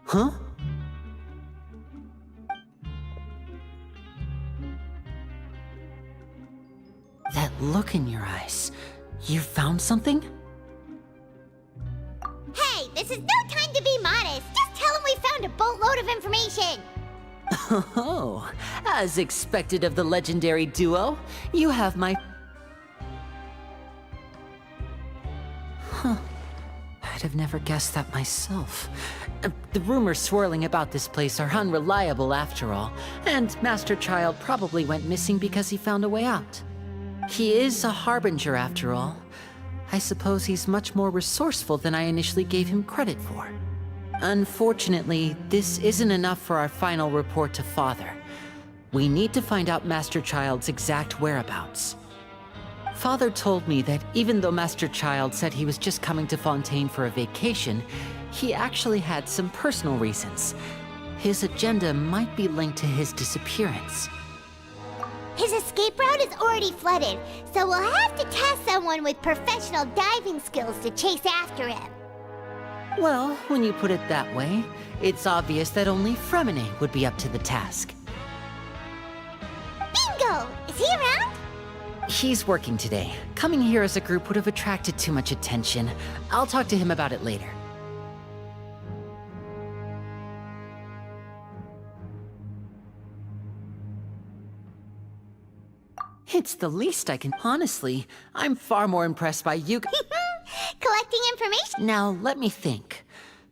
Huh? That look in your eyes. You found something? Hey, this is no time to be modest. Just tell him we found a boatload of information. Oh, as expected of the legendary duo, you have my... Huh. I'd have never guessed that myself. The rumors swirling about this place are unreliable after all, and Master Child probably went missing because he found a way out. He is a harbinger after all, I suppose he's much more resourceful than I initially gave him credit for. Unfortunately, this isn't enough for our final report to Father. We need to find out Master Child's exact whereabouts. Father told me that even though Master Child said he was just coming to Fontaine for a vacation, he actually had some personal reasons. His agenda might be linked to his disappearance. His escape route is already flooded, so we'll have to task someone with professional diving skills to chase after him. Well, when you put it that way, it's obvious that only Fremine would be up to the task. Bingo! Is he around? He's working today. Coming here as a group would have attracted too much attention. I'll talk to him about it later. It's the least I can. Honestly, I'm far more impressed by you. Collecting information? Now, let me think.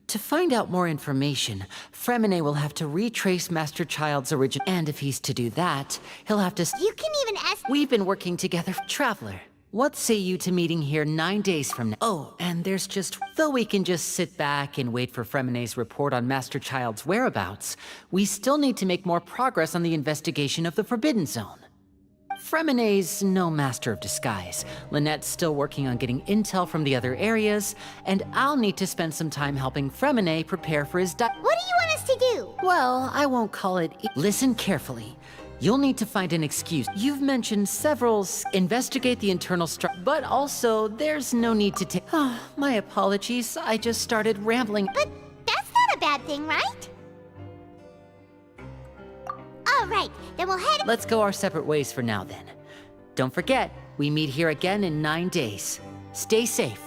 To find out more information, Fremine will have to retrace Master Child's origin. And if he's to do that, he'll have to... You can even ask... We've been working together. Traveler, what say you to meeting here 9 days from now? Oh, and there's just... Though we can just sit back and wait for Fremine's report on Master Child's whereabouts, we still need to make more progress on the investigation of the Forbidden Zone. Fremine's no master of disguise. Lynette's still working on getting intel from the other areas, and I'll need to spend some time helping Fremine prepare for his What do you want us to do? Well, I won't call it... Listen carefully. You'll need to find an excuse. You've mentioned several... Investigate the internal structure, but also, there's no need to take... My apologies, I just started rambling. But that's not a bad thing, right? All right, then we'll head... Let's go our separate ways for now, then. Don't forget, we meet here again in 9 days. Stay safe.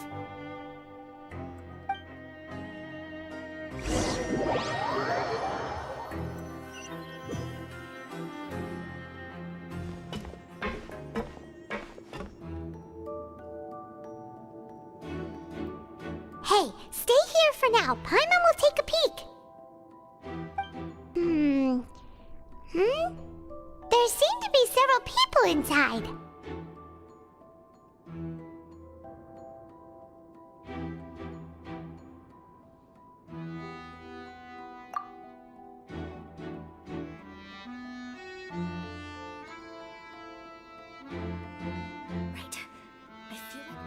Hey, stay here for now. Paimon will take a peek. There seem to be several people inside. Right. I feel like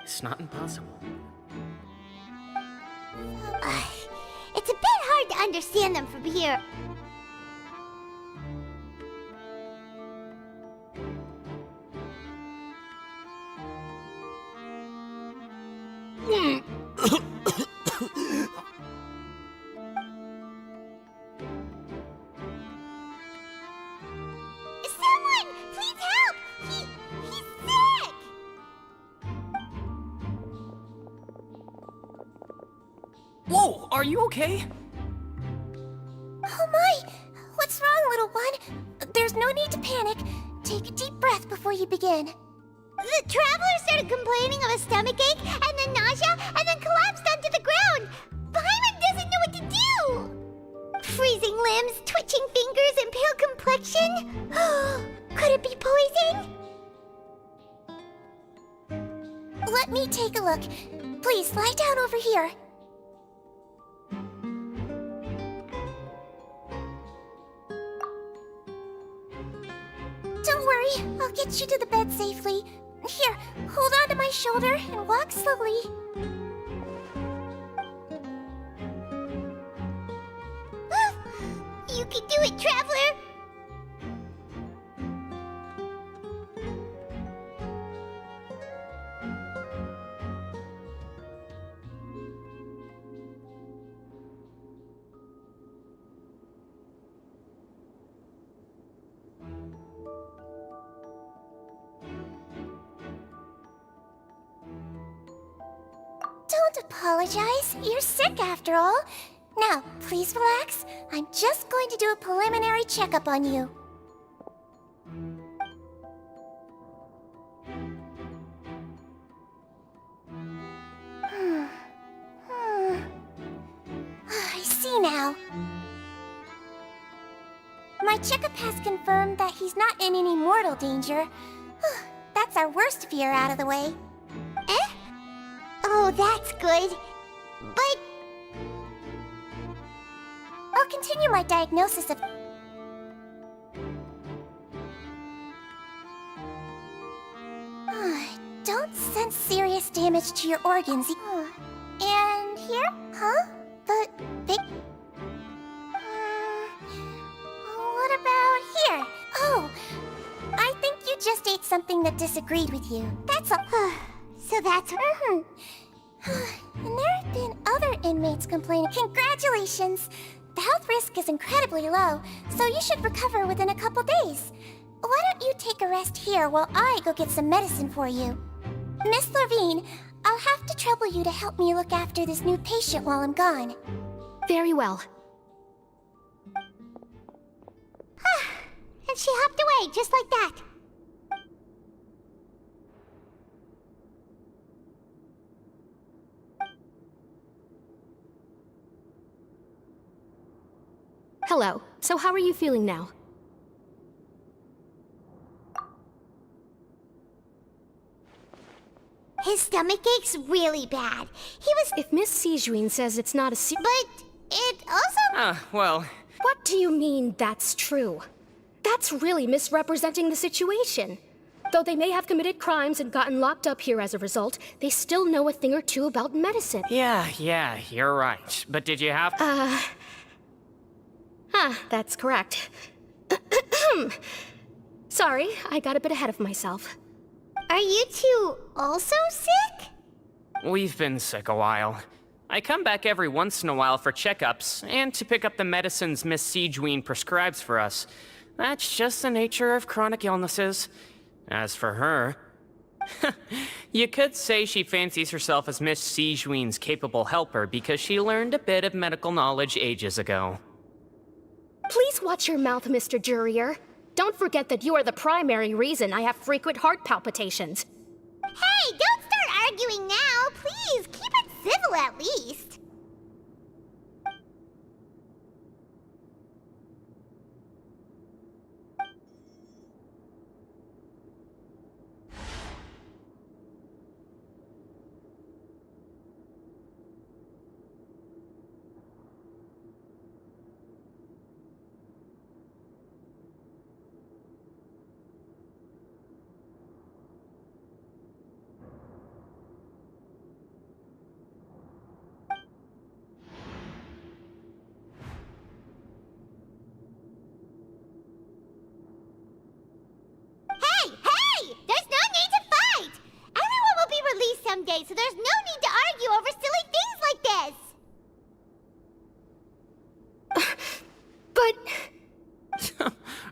it's not impossible. It's a bit hard to understand them from here. Someone, please help! He's sick! Whoa, are you okay? Oh my! What's wrong, little one? There's no need to panic. Take a deep breath before you begin. The traveler started complaining of a stomachache, and then nausea, and then collapsed onto the ground. Paimon doesn't know what to do. Freezing limbs, twitching fingers, and pale complexion? Could it be poison? Let me take a look. Please lie down over here. Don't worry, I'll get you to the bed safely. Here, hold on to my shoulder and walk slowly. You can do it, traveler! Don't apologize. You're sick after all. Now, please relax. I'm just going to do a preliminary checkup on you. I see now. My checkup has confirmed that he's not in any mortal danger. That's gets our worst fear out of the way. Eh? Oh, that's good. But... I'll continue my diagnosis of... Don't sense serious damage to your organs. And here? Huh? The big... What about here? Oh, I think you just ate something that disagreed with you. That's all. So that's... And there have been other inmates complaining. Congratulations! The health risk is incredibly low, so you should recover within a couple days. Why don't you take a rest here while I go get some medicine for you? Miss Levine, I'll have to trouble you to help me look after this new patient while I'm gone. Very well. And she hopped away, just like that. Hello. So how are you feeling now? His stomach ache's really bad. He was... If Miss Sijuin says it's not a But it also... Well... What do you mean that's true? That's really misrepresenting the situation. Though they may have committed crimes and gotten locked up here as a result, they still know a thing or two about medicine. Yeah, you're right. But did you have... That's correct. Sorry, I got a bit ahead of myself. Are you two also sick? We've been sick a while. I come back every once in a while for checkups, and to pick up the medicines Miss Sijuin prescribes for us. That's just the nature of chronic illnesses. As for her... You could say she fancies herself as Miss Sijuin's capable helper because she learned a bit of medical knowledge ages ago. Please watch your mouth, Mr. Jurier. Don't forget that you are the primary reason I have frequent heart palpitations. Hey, don't start arguing now! Please, keep it civil at least. Someday, so there's no need to argue over silly things like this! But...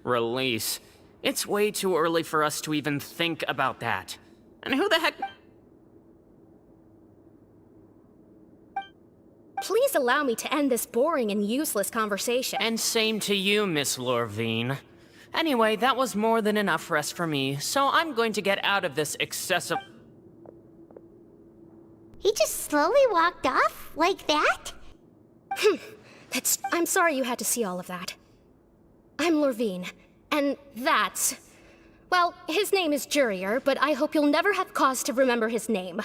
Release. It's way too early for us to even think about that. And who the heck... Please allow me to end this boring and useless conversation. And same to you, Miss Lorvine. Anyway, that was more than enough rest for me, so I'm going to get out of this excessive... He just slowly walked off? Like that? I'm sorry you had to see all of that. I'm Lorvine, and that's... Well, his name is Jurier, but I hope you'll never have cause to remember his name.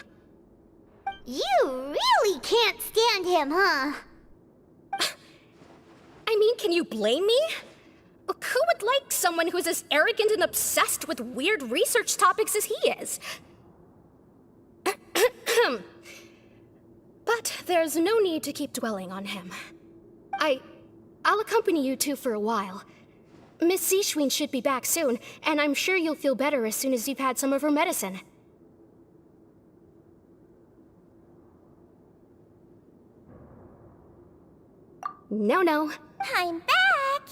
You really can't stand him, huh? I mean, can you blame me? Who would like someone who's as arrogant and obsessed with weird research topics as he is? But there's no need to keep dwelling on him. I'll accompany you two for a while. Miss Sijuin should be back soon, and I'm sure you'll feel better as soon as you've had some of her medicine. No. I'm back!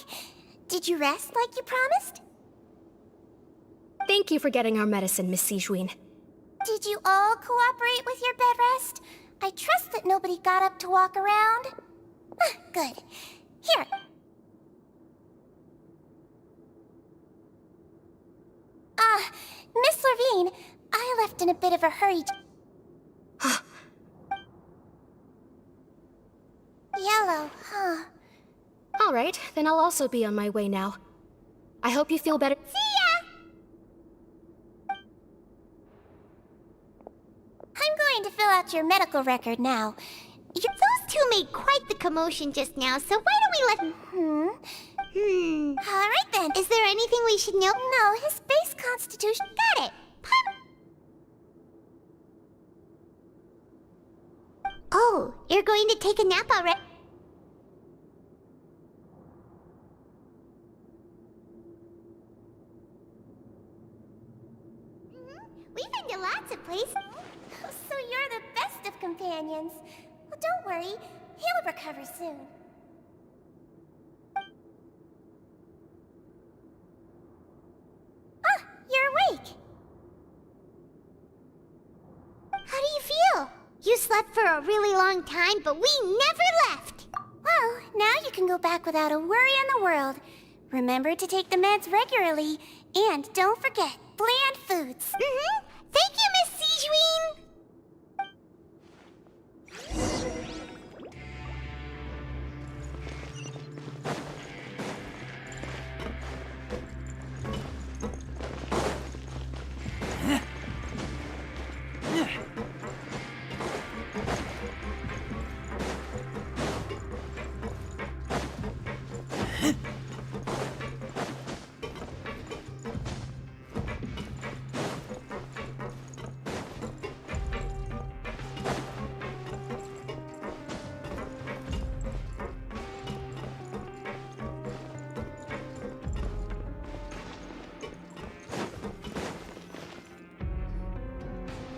Did you rest like you promised? Thank you for getting our medicine, Miss Sijuin. Did you all cooperate with your bed rest? I trust that nobody got up to walk around. Good. Here. Miss Levine, I left in a bit of a hurry. Yellow, huh? All right, then I'll also be on my way now. I hope you feel better. See ya! trying to fill out your medical record now. Those two made quite the commotion just now, so why don't we let... Alright then. Is there anything we should know? No, his base constitution... Got it. Oh, you're going to take a nap already? We've been to lots of places. So you're the best of companions. Well, don't worry. He'll recover soon. Ah, you're awake. How do you feel? You slept for a really long time, but we never left. Well, now you can go back without a worry in the world. Remember to take the meds regularly, and don't forget, bland foods. Thank you, Miss Sijuin!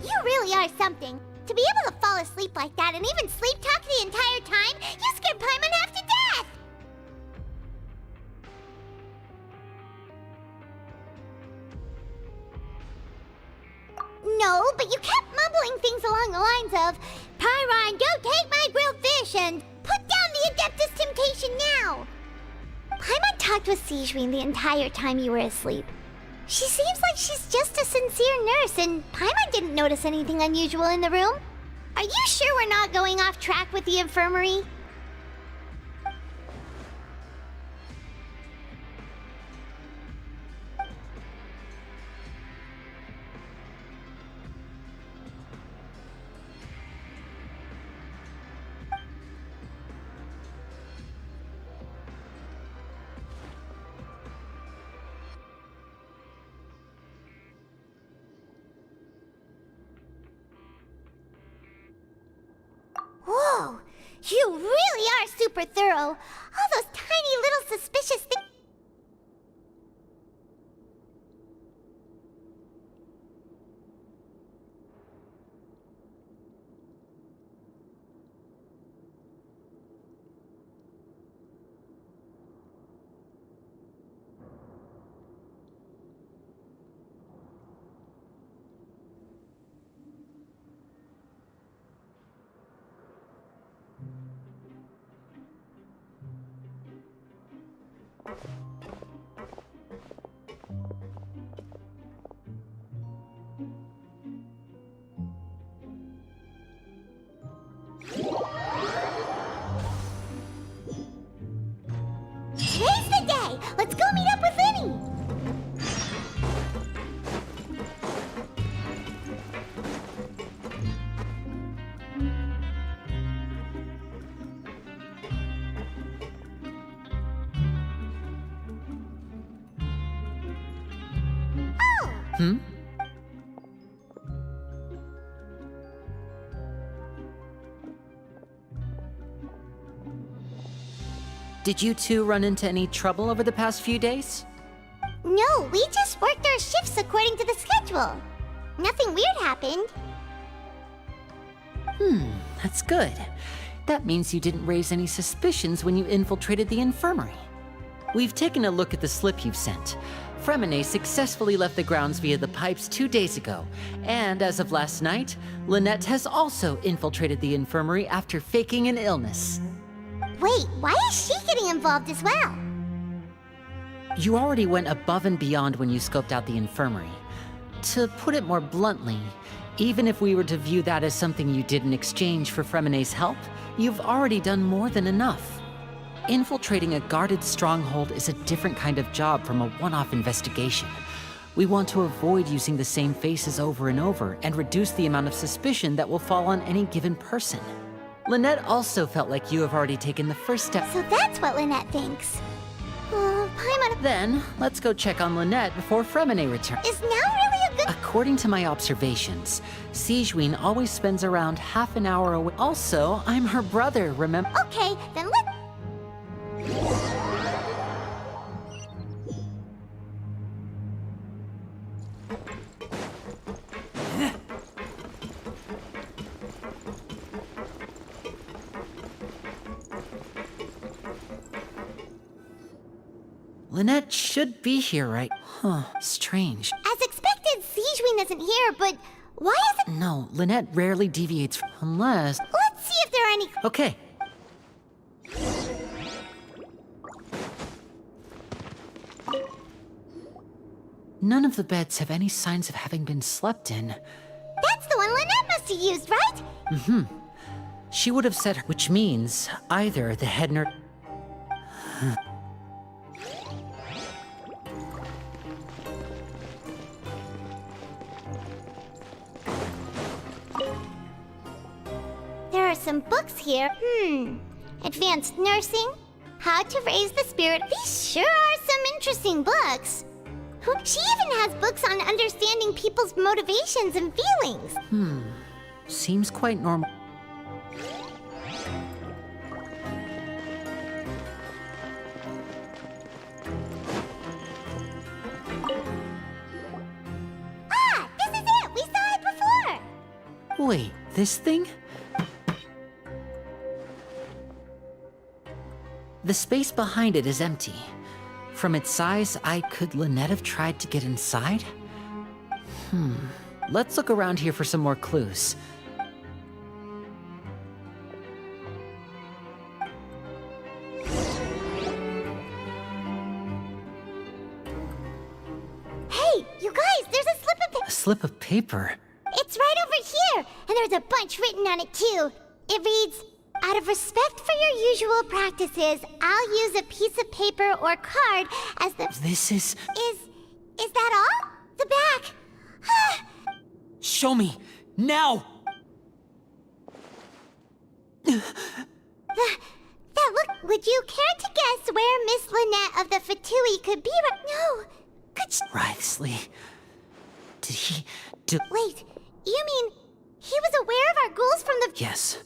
You really are something. To be able to fall asleep like that and even sleep talk the entire time, you scared Paimon half to death! No, but you kept mumbling things along the lines of, Pyron, don't take my grilled fish, and put down the Adeptus Temptation now! Paimon talked with Sijuin the entire time you were asleep. She seems like she's just a sincere nurse, and Paimon didn't notice anything unusual in the room. Are you sure we're not going off track with the infirmary? Whoa! You really are super thorough! All those tiny little suspicious things... Today's the day! Let's go meet up with Linny! Oh! Did you two run into any trouble over the past few days? No, we just worked our shifts according to the schedule. Nothing weird happened. That's good. That means you didn't raise any suspicions when you infiltrated the infirmary. We've taken a look at the slip you've sent. Fremine successfully left the grounds via the pipes 2 days ago, and as of last night, Lynette has also infiltrated the infirmary after faking an illness. Wait, why is she getting involved as well? You already went above and beyond when you scoped out the infirmary. To put it more bluntly, even if we were to view that as something you did in exchange for Fremine's help, you've already done more than enough. Infiltrating a guarded stronghold is a different kind of job from a one-off investigation. We want to avoid using the same faces over and over and reduce the amount of suspicion that will fall on any given person. Lynette also felt like you have already taken the first step. So that's what Lynette thinks. Paimon Then, let's go check on Lynette before Fremine returns. is now really a good... According to my observations, Sigewinne always spends around half an hour away. Also, I'm her brother, remember? Okay, then let... Lynette should be here, right? Huh, strange. As expected, Sigewinne isn't here, but why is it... No, Lynette rarely deviates unless... Let's see if there are any... Okay. None of the beds have any signs of having been slept in. That's the one Lynette must have used, right? She would have said, which means either the head nurse... There are some books here. Advanced nursing, how to raise the spirit. These sure are some interesting books. She even has books on understanding people's motivations and feelings. Seems quite normal. Ah, this is it! We saw it before! Wait, this thing? The space behind it is empty. From its size, could Lynette have tried to get inside? Let's look around here for some more clues. Hey, you guys, there's a slip of paper. A slip of paper? It's right over here, and there's a bunch written on it too. It reads, out of respect for your usual practices, I'll use a piece of paper or card as the... This is... Is that all? The back. Show me! Now! That look... Would you care to guess where Miss Lynette of the Fatui could be right... No. Could she... Wriothesley... Did he... do... Wait, you mean he was aware of our goals from the... Yes.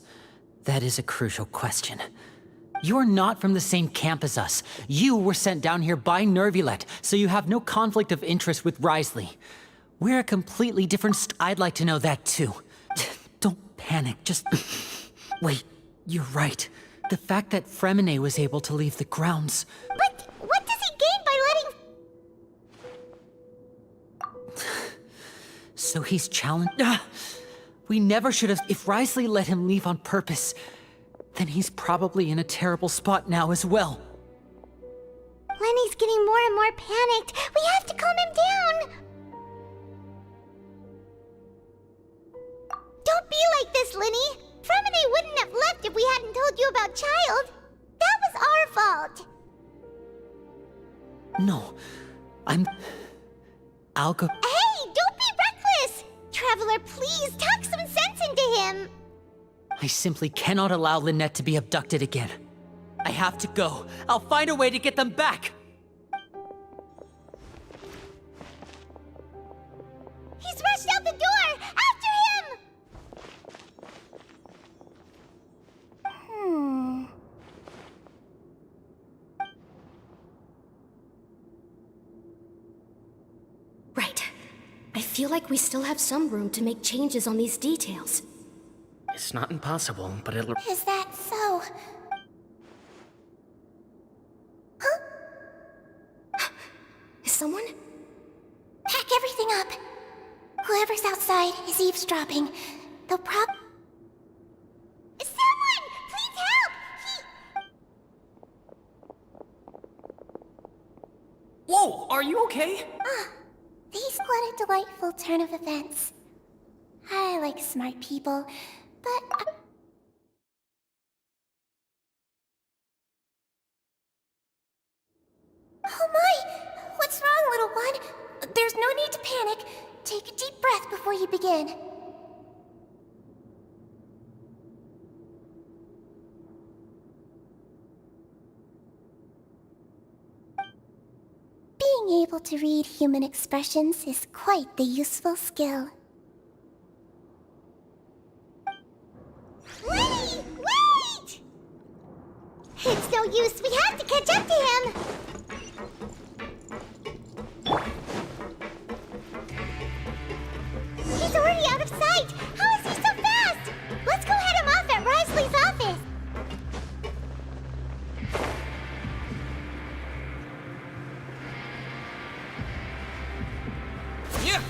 That is a crucial question. You're not from the same camp as us. You were sent down here by Nervulet, so you have no conflict of interest with Wriothesley. We're a completely different I'd like to know that too. Don't panic, just... Wait, you're right. The fact that Fremine was able to leave the grounds... But what does he gain by letting... So he's challenged... We never should have... If Wriothesley let him leave on purpose, then he's probably in a terrible spot now as well. Lenny's getting more and more panicked. We have to calm him down. Don't be like this, Lenny. Fremine wouldn't have left if we hadn't told you about Child. That was our fault. No, I'll go... Hey, don't be reckless. Traveler, please talk some sense into him. I simply cannot allow Lynette to be abducted again. I have to go. I'll find a way to get them back. He's rushed out the door. After him. Right. I feel like we still have some room to make changes on these details. It's not impossible, but it'll... Is that so? Is someone? Pack everything up. Whoever's outside is eavesdropping. They'll Someone! Please help! Whoa, are you okay? These what a delightful turn of events. I like smart people, but... Oh my! What's wrong, little one? There's no no need to panic. Take a deep breath before you begin. Being able to read human expressions is quite the useful skill. Lenny! Wait! It's no use. We have to catch up to him. He's already out of sight. How is he so fast? Let's go head him off at Risley's office. Yeah.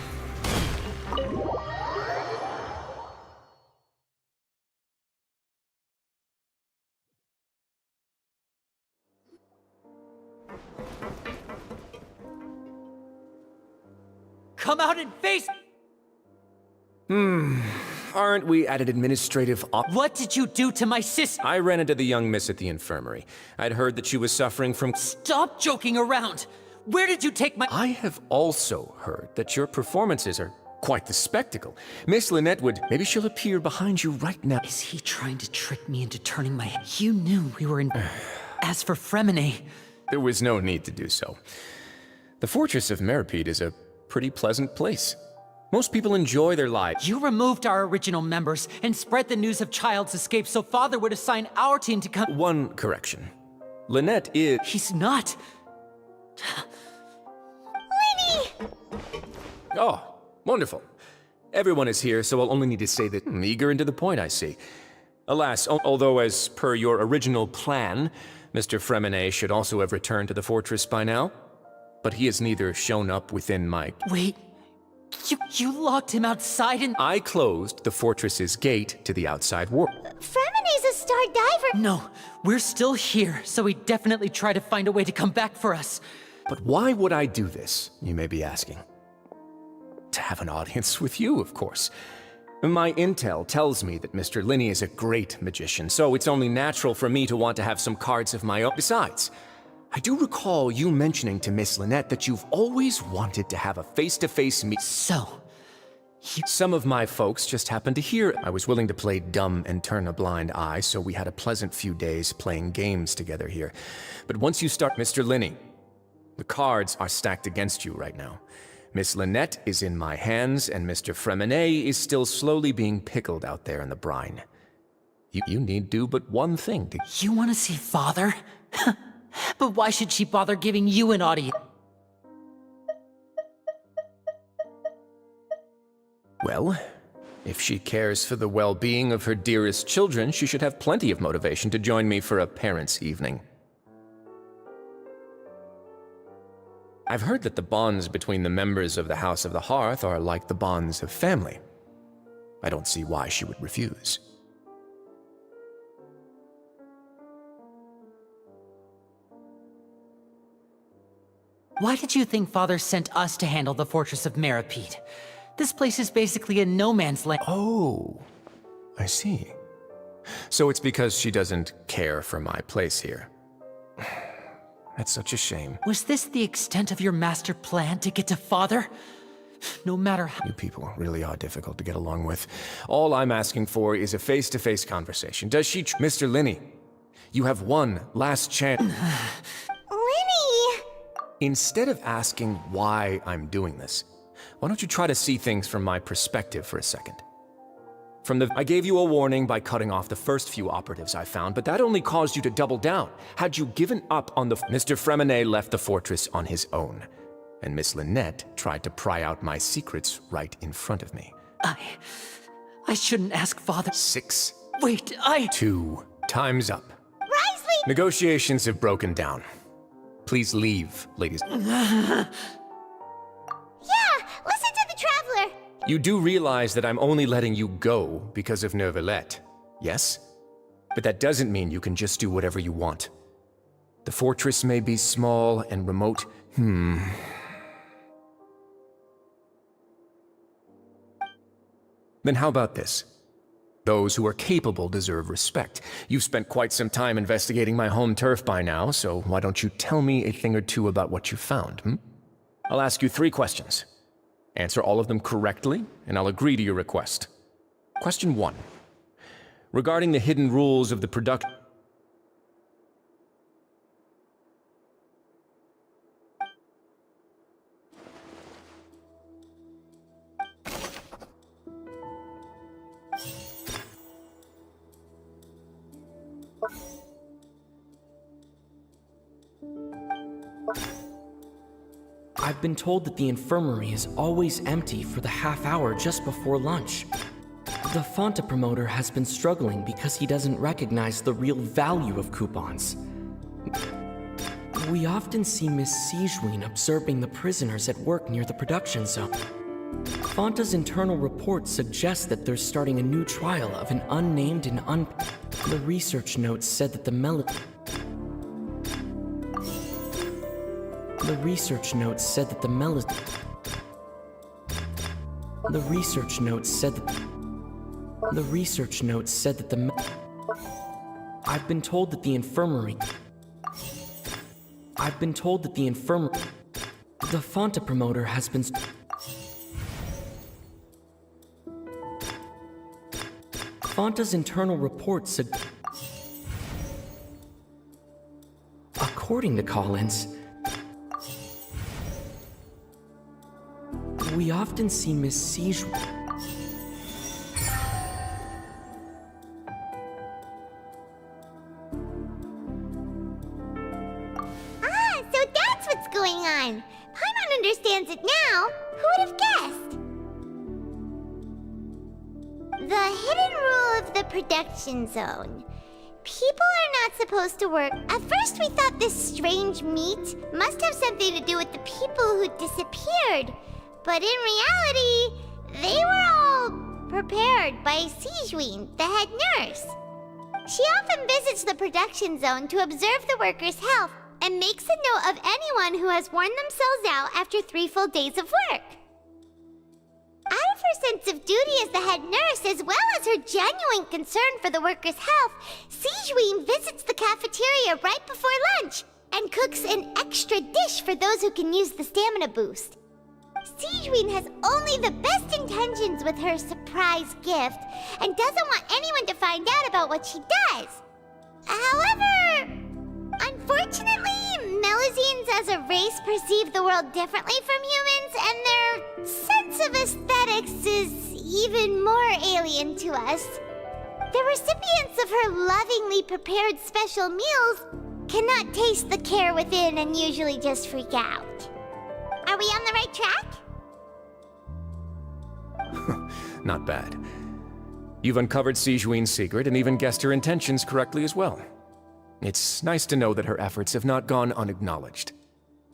Come out and face. Aren't we at an administrative What did you do to my sister? I ran into the young miss at the infirmary. I'd heard that she was suffering from... Stop joking around. Where did you take my... I have also heard that your performances are quite the spectacle. Miss Lynette would... Maybe she'll appear behind you right now. Is he trying to trick me into turning my head? You knew we were in... As for Fremine... There was no need to do so. The Fortress of Meripede is a pretty pleasant place. Most people enjoy their lives. You removed our original members and spread the news of Child's escape so Father would assign our team to come... One correction. Lynette is... He's not. Lenny! Oh, wonderful. Everyone is here, so I'll only need to say that eager and to the point, I see. Alas, although as per your original plan, Mr. Fremine should also have returned to the fortress by now, but he has neither shown up within my... Wait. You locked him outside and... I closed the fortress's gate to the outside world. Fremine's a star diver. No, we're still here, so he definitely tried to find a way to come back for us. But why would I do this, you may be asking? To have an audience with you, of course. My intel tells me that Mr. Linney is a great magician, so it's only natural for me to want to have some cards of my own. Besides, I do recall you mentioning to Miss Lynette that you've always wanted to have a face-to-face meet. So, Some of my folks just happened to hear it. I was willing to play dumb and turn a blind eye, so we had a pleasant few days playing games together here. But once you start, Mr. Linney, the cards are stacked against you right now. Miss Lynette is in my hands, and Mr. Fremine is still slowly being pickled out there in the brine. You need do but one thing to... you want to see Father? But why should she bother giving you an audience? Well, if she cares for the well-being of her dearest children, she should have plenty of motivation to join me for a parents' evening. I've heard that the bonds between the members of the House of the Hearth are like the bonds of family. I don't see why she would refuse. Why did you think Father sent us to handle the Fortress of Meripede? This place is basically a no-man's land. Oh, I see. So it's because she doesn't care for my place here. That's such a shame. Was this the extent of your master plan to get to Father? No matter how... You people really are difficult to get along with. All I'm asking for is a face-to-face conversation. Does she... Mr. Linney, you have one last chance. Lenny! Instead of asking why I'm doing this, why don't you try to see things from my perspective for a second? I gave you a warning by cutting off the first few operatives I found, but that only caused you to double down. Had you given up on Mr. Fremine left the fortress on his own, and Miss Lynette tried to pry out my secrets right in front of me. I shouldn't ask Father. 6, Wait, 2, time's up. Risley! Negotiations have broken down. Please leave, ladies. Yeah, listen to the Traveler. You do realize that I'm only letting you go because of Neuvillette, yes? But that doesn't mean you can just do whatever you want. The fortress may be small and remote. Then how about this? Those who are capable deserve respect. You've spent quite some time investigating my home turf by now, so why don't you tell me a thing or two about what you found, I'll ask you 3 questions. Answer all of them correctly, and I'll agree to your request. Question 1. Regarding the hidden rules of the production... I've been told that the infirmary is always empty for the half hour just before lunch. The Fonta promoter has been struggling because he doesn't recognize the real value of coupons. We often see Miss Sijween observing the prisoners at work near the production zone. Fonta's internal report suggests that they're starting a new trial of an unnamed and The research notes said that The research notes said that I've been told that the infirmary... The Fonta promoter has been... Fonta's internal report said... According to Collins, we often see Miss Sijween... So that's what's going on. Paimon understands it now. Who would have guessed? The hidden rule of the production zone. People are not supposed to work. At first we thought this strange meat must have something to do with the people who disappeared. But in reality, they were all prepared by Sijween, the head nurse. She often visits the production zone to observe the workers' health and makes a note of anyone who has worn themselves out after 3 full days of work. Out of her sense of duty as the head nurse, as well as her genuine concern for the workers' health, Sijween visits the cafeteria right before lunch and cooks an extra dish for those who can use the stamina boost. Sijween has only the best intentions with her surprise gift and doesn't want anyone to find out about what she does. However, unfortunately, Melusines as a race perceive the world differently from humans, and their sense of aesthetics is even more alien to us. The recipients of her lovingly prepared special meals cannot taste the care within and usually just freak out. Are we on the right track? Not bad. You've uncovered Sijween's secret and even guessed her intentions correctly as well. It's nice to know that her efforts have not gone unacknowledged.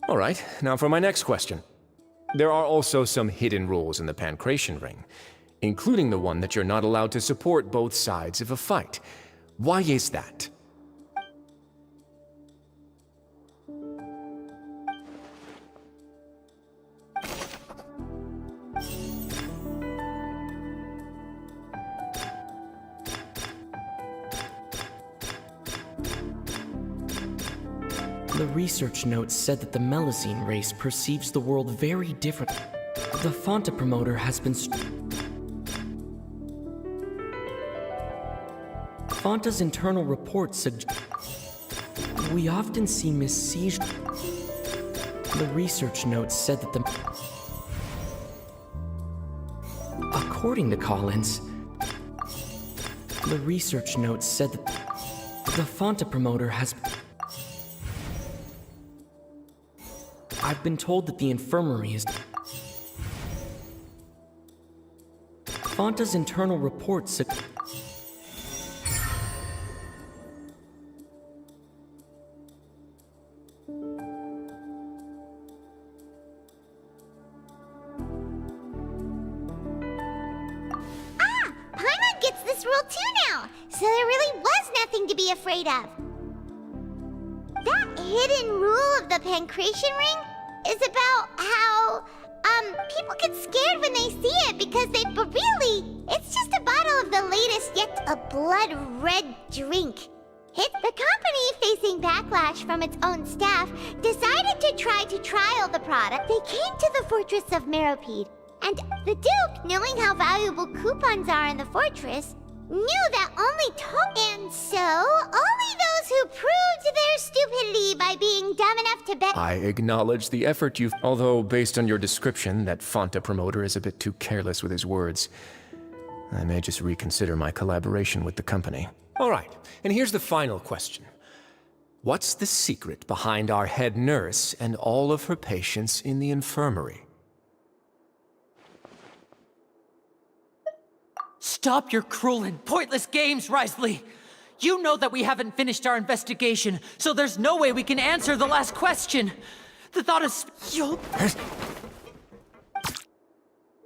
All right, now for my next question. There are also some hidden rules in the Pancration Ring, including the one that you're not allowed to support both sides of a fight. Why is that? The research notes said that the Melusine race perceives the world very different. The Fonta promoter has been... Fonta's internal report suggests... We often see Miss Siege... The research notes said that the... According to Collins... The research notes said that... The Fonta promoter has... I've been told that the infirmary is... Fonta's internal report suggests... Paimon gets this rule too now, so there really was nothing to be afraid of. That hidden rule of the Pancration Ring is about how, people get scared when they see it because but really, it's just a bottle of the latest yet a blood-red drink. The company, facing backlash from its own staff, decided to try to trial the product. They came to the fortress of Meropide, And the Duke, knowing how valuable coupons are in the fortress, knew that only and so only those who proved their stupidity by being dumb enough to bet. I acknowledge the effort you've... Although, based on your description, that Fanta promoter is a bit too careless with his words. I may just reconsider my collaboration with the company. All right, and here's the final question. What's the secret behind our head nurse and all of her patients in the infirmary? Stop your cruel and pointless games, Risley! You know that we haven't finished our investigation, so there's no way we can answer the last question. The thought of you'll...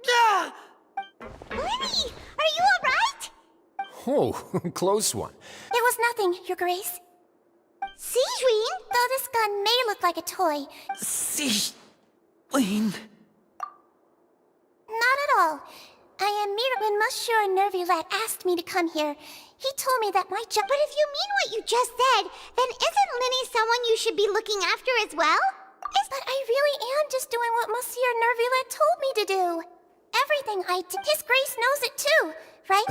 Ah! Lenny, are you alright? Oh, close one. It was nothing, Your Grace. Sejuin, though this gun may look like a toy, See... Lean... not at all. I am mere when Monsieur Nervulet asked me to come here. He told me that my job. But if you mean what you just said, then isn't Linny someone you should be looking after as well? But I really am just doing what Monsieur Nervulet told me to do. Everything I did. His Grace knows it too, right?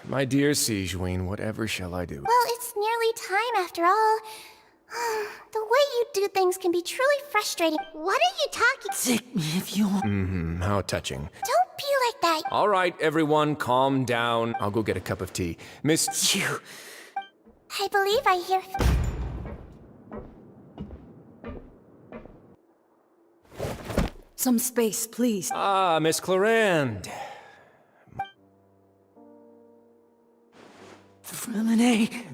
My dear Sejuin, whatever shall I do? Well, it's nearly time after all. The way you do things can be truly frustrating. What are you talking? Take me if you want. How touching. Don't be like that. All right, everyone, calm down. I'll go get a cup of tea. Miss... You... I believe I hear. Some space, please. Ah, Miss Clarande. Freminet...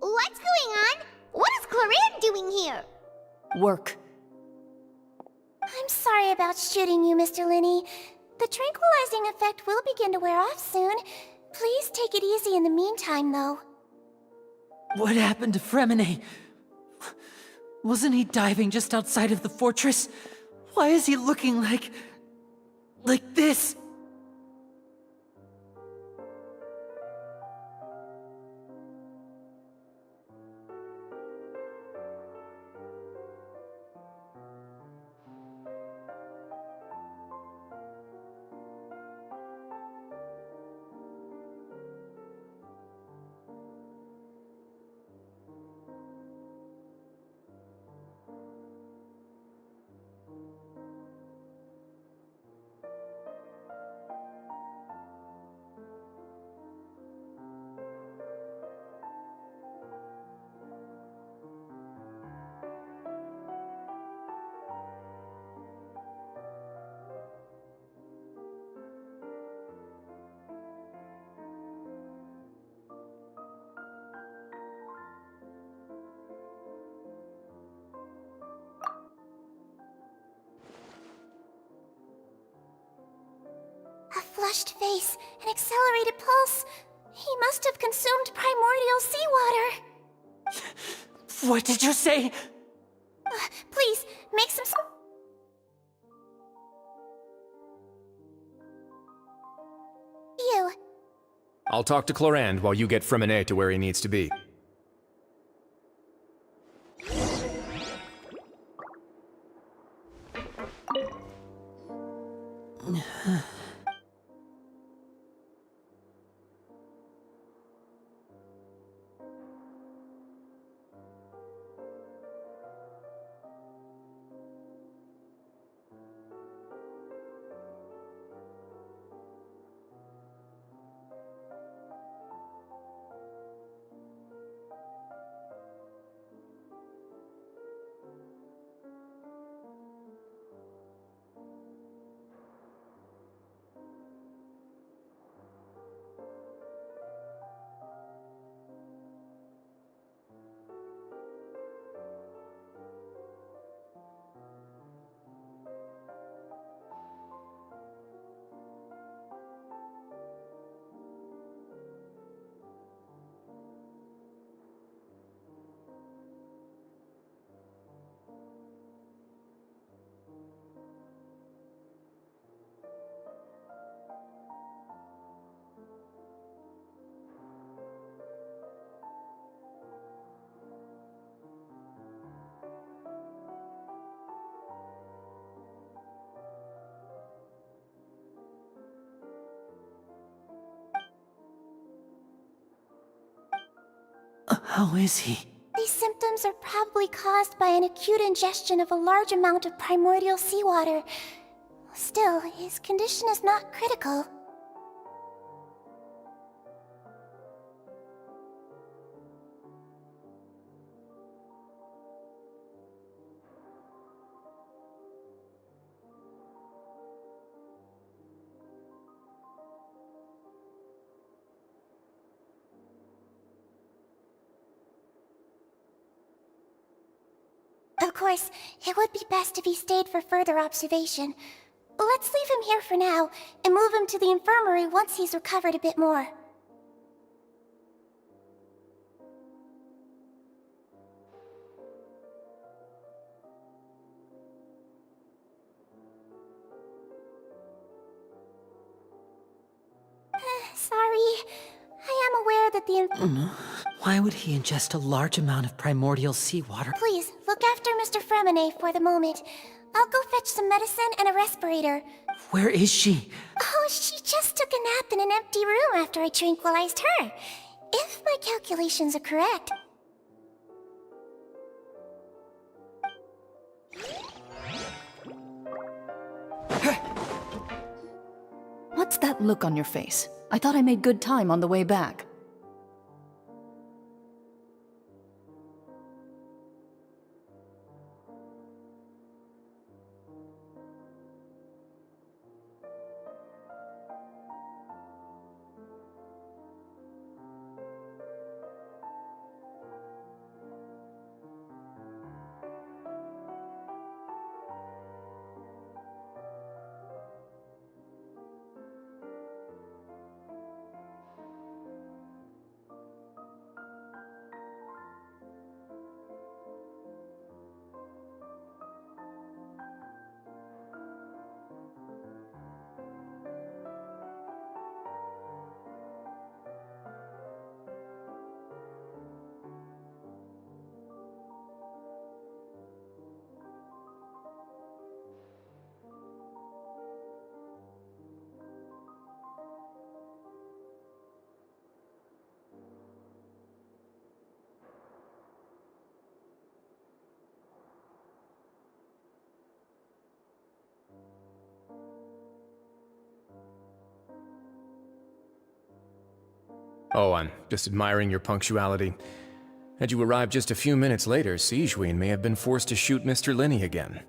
What's going on? What is Clarande doing here? Work. I'm sorry about shooting you, Mr. Linney. The tranquilizing effect will begin to wear off soon. Please take it easy in the meantime, though. What happened to Freminet? Wasn't he diving just outside of the fortress? Why is he looking like this? A flushed face, an accelerated pulse. He must have consumed primordial seawater. What did you say? Please, make some. You. I'll talk to Clarande while you get Freminet to where he needs to be. How is he? These symptoms are probably caused by an acute ingestion of a large amount of primordial seawater. Still, his condition is not critical. Of course, it would be best if he stayed for further observation. Let's leave him here for now, and move him to the infirmary once he's recovered a bit more. Sorry. I am aware that the Why would he ingest a large amount of primordial seawater? Please, look after Mr. Fremine for the moment. I'll go fetch some medicine and a respirator. Where is she? Oh, she just took a nap in an empty room after I tranquilized her. If my calculations are correct. What's that look on your face? I thought I made good time on the way back. Oh, I'm just admiring your punctuality. Had you arrived just a few minutes later, Sigewinne may have been forced to shoot Mr. Linney again.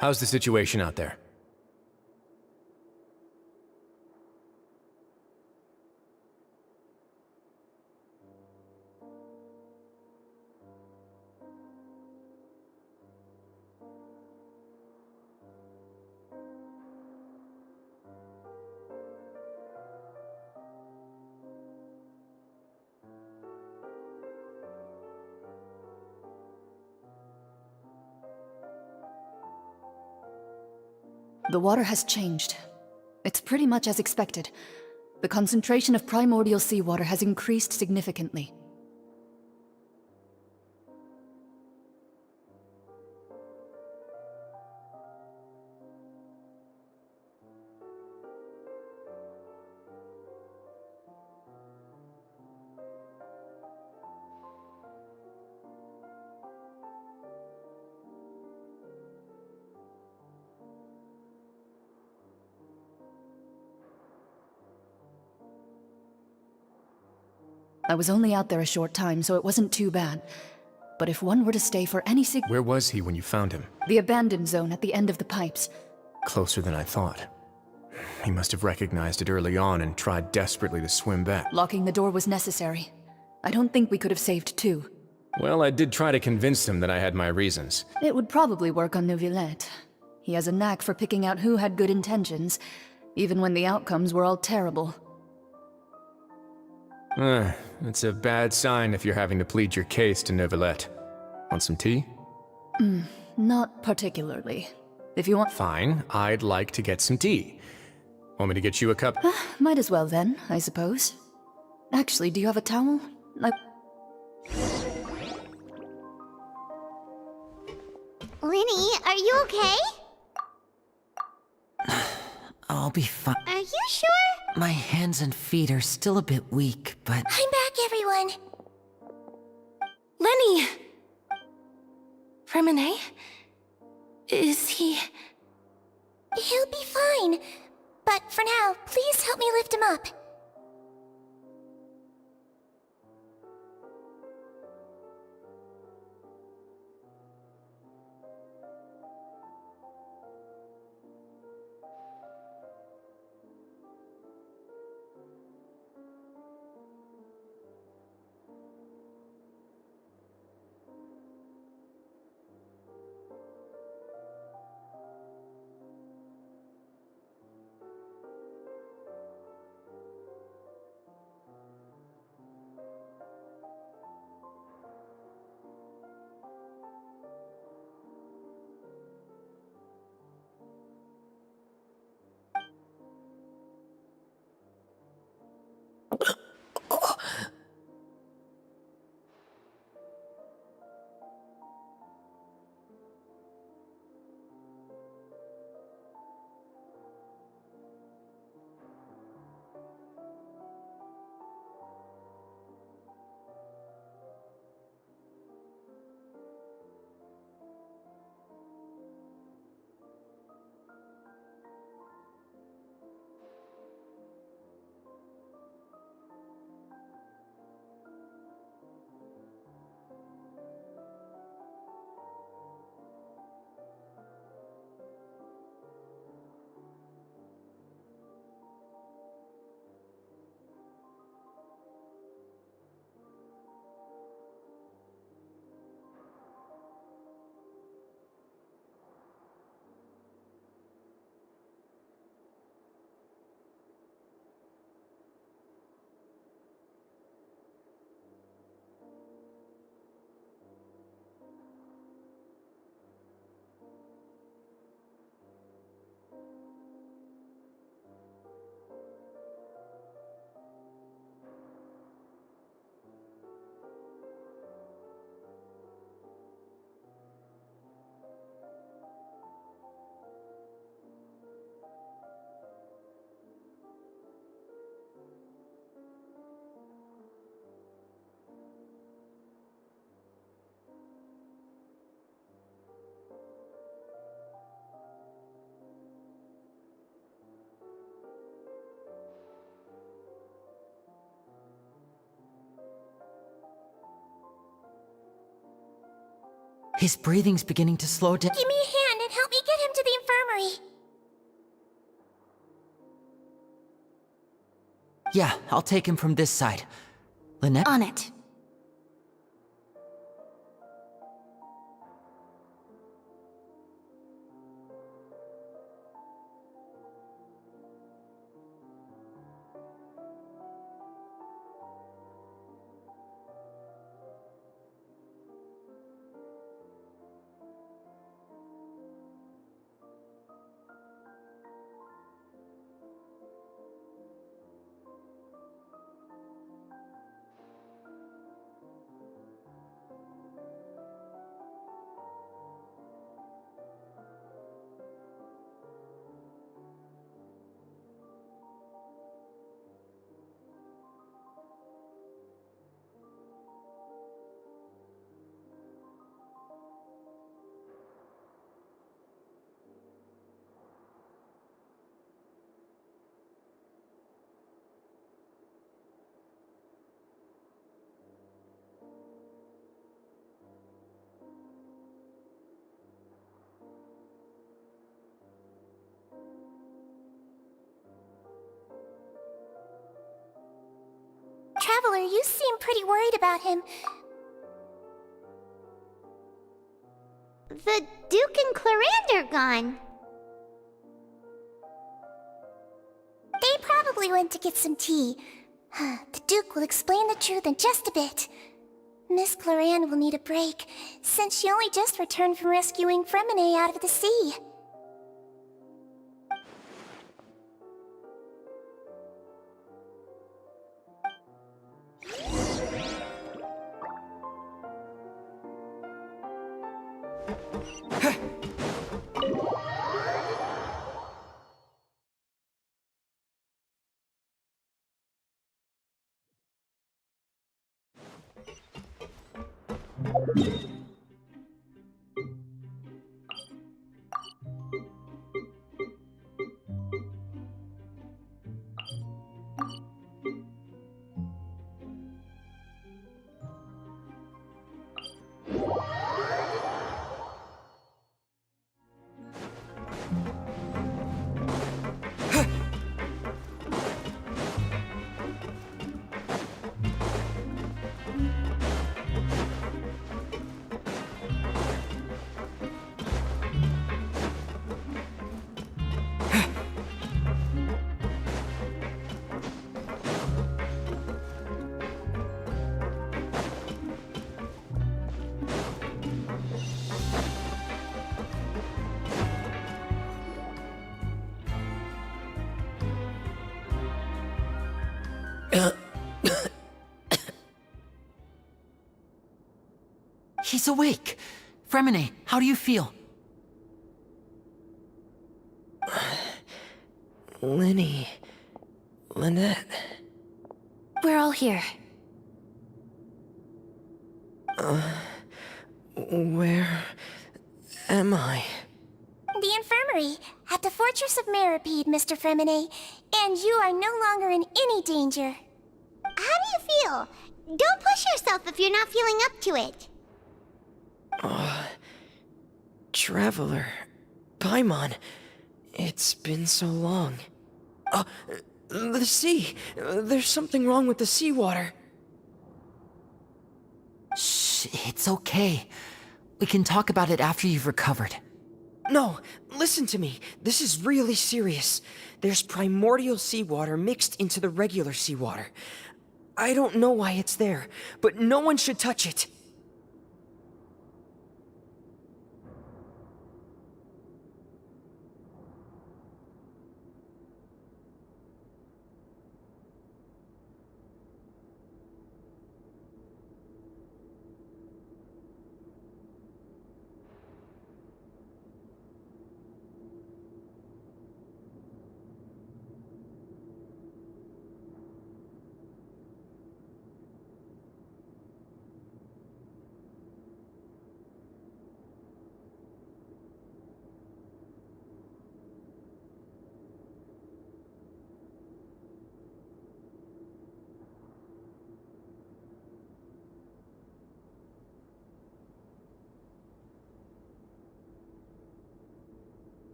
How's the situation out there? The water has changed. It's pretty much as expected. The concentration of primordial seawater has increased significantly. I was only out there a short time, so it wasn't too bad. But if one were to stay for any Where was he when you found him? the abandoned zone at the end of the pipes. Closer than I thought. He must have recognized it early on and tried desperately to swim back. Locking the door was necessary. I don't think we could have saved two. Well, I did try to convince him that I had my reasons. It would probably work on Neuvillette. He has a knack for picking out who had good intentions, even when the outcomes were all terrible. It's a bad sign if you're having to plead your case to Neuvillette. Want some tea? Not particularly. If you want... Fine, I'd like to get some tea. Want me to get you a cup? Might as well then, I suppose. Actually, do you have a towel? Linny, are you okay? I'll be fine. Are you sure? My hands and feet are still a bit weak, but... I'm back, everyone. Lenny! Remine? Is he... He'll be fine. But for now, please help me lift him up. His breathing's beginning to slow down. Give me a hand and help me get him Yeah, I'll take him from this side. Lynette? On it. Traveler, you seem pretty worried about him. The Duke and Clarande are gone. They probably went to get some tea. The Duke will explain the truth in just a bit. Miss Clarande will need a break, since she only just returned from rescuing Fremine out of the sea. He's awake. Fremine, how do you feel? Lynette. We're all here. Where am I? The infirmary, at the Fortress of Meripede, Mr. Fremine, and you are no longer in any danger. How do you feel? Don't push yourself if you're not feeling up to it. Traveler. Paimon. It's been so long. The sea. There's something wrong with the seawater. Shh, it's okay. We can talk about it after you've recovered. No, listen to me. This is really serious. There's primordial seawater mixed into the regular seawater. I don't know why it's there, but no one should touch it.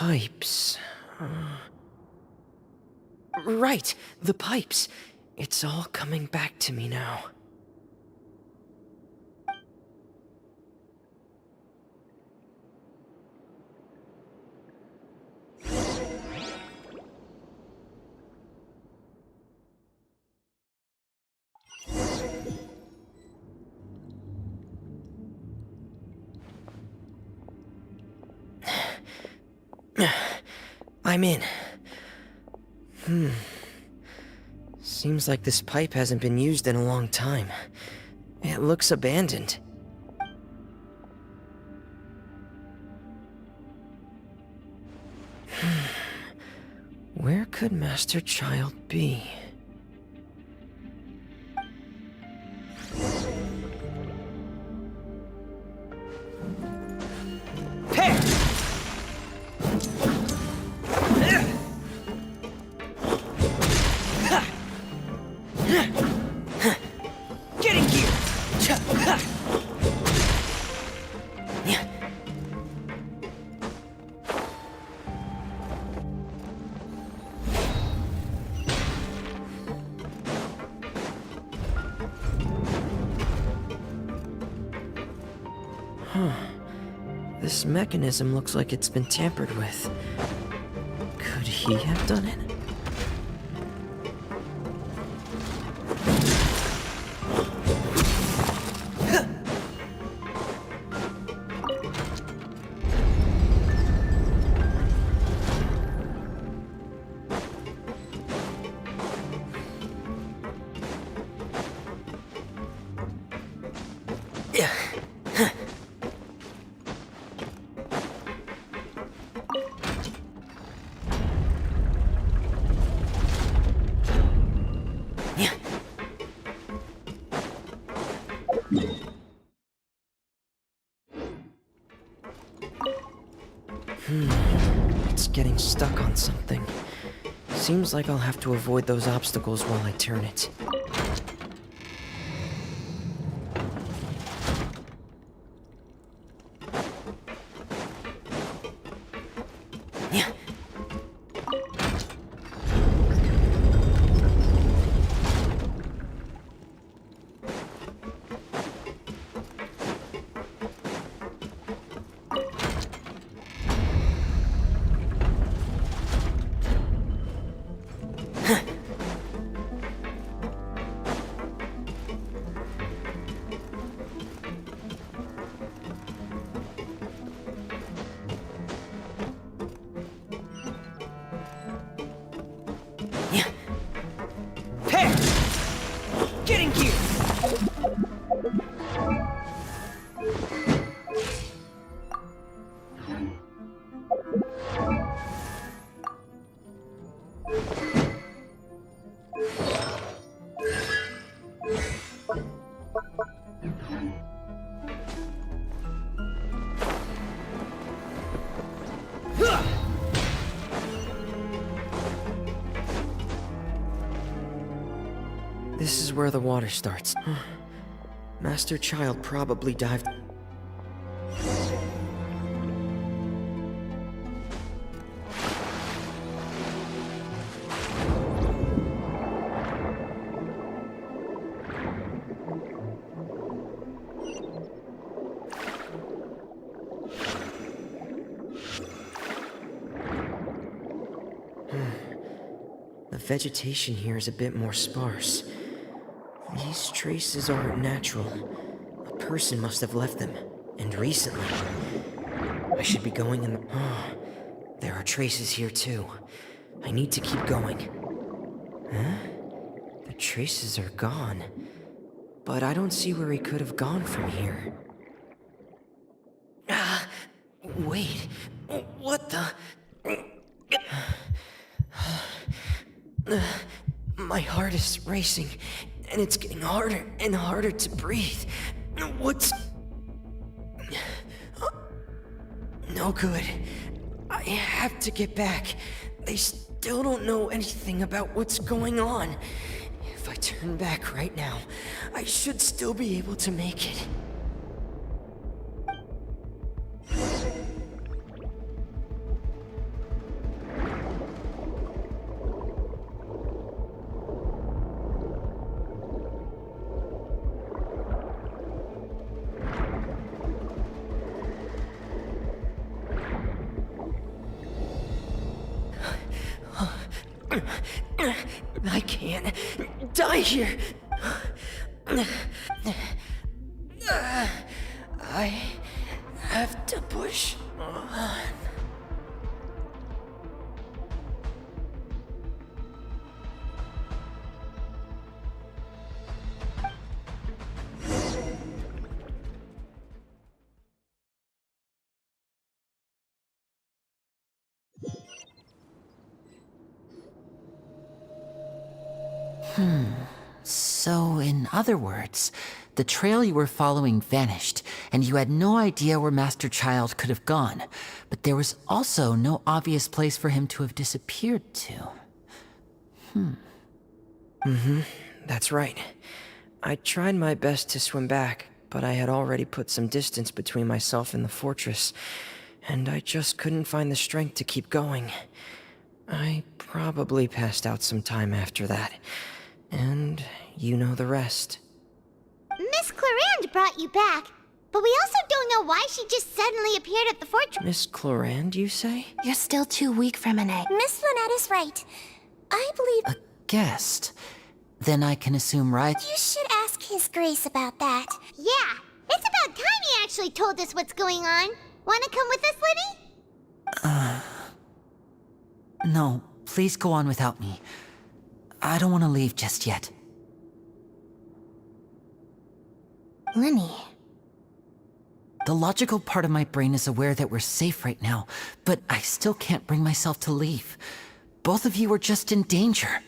pipes. Right, the pipes. It's all coming back to me now. I'm in. Seems like this pipe hasn't been used in a long time. It looks abandoned. Where could Master Child be? Getting gear! This mechanism looks like it's been tampered with. Could he have done it? It's getting stuck on something. Seems like I'll have to avoid those obstacles while I turn it. Getting gear! This is where the water starts. Master Child probably dived... The vegetation here is a bit more sparse. These traces aren't natural. A person must have left them, and recently. I should be going in the... Oh, there are traces here too. I need to keep going. Huh? The traces are gone. But I don't see where he could have gone from here. Wait. What the... My heart is racing, and it's getting harder and harder to breathe. What's... No good. I have to get back. They still don't know anything about what's going on. If I turn back right now, I should still be able to make it. die here. I have to push on. So, in other words, the trail you were following vanished, and you had no idea where Master Child could have gone. But there was also no obvious place for him to have disappeared to. That's right. I tried my best to swim back, but I had already put some distance between myself and the fortress, and I just couldn't find the strength to keep going. I probably passed out some time after that, and you know the rest. Miss Clarande brought you back, but we also don't know why she just suddenly appeared at the fortress. Miss Clarande, you say? You're still too weak for Monet. Miss Lynette is right. I believe Guest. Then I can assume, right? you should ask His Grace about that. Yeah, it's about time he actually told us what's going on. Wanna come with us, Linny? No, please go on without me. I don't want to leave just yet. Linny. The logical part of my brain is aware that we're safe right now, but I still can't bring myself to leave. Both of you are just in danger.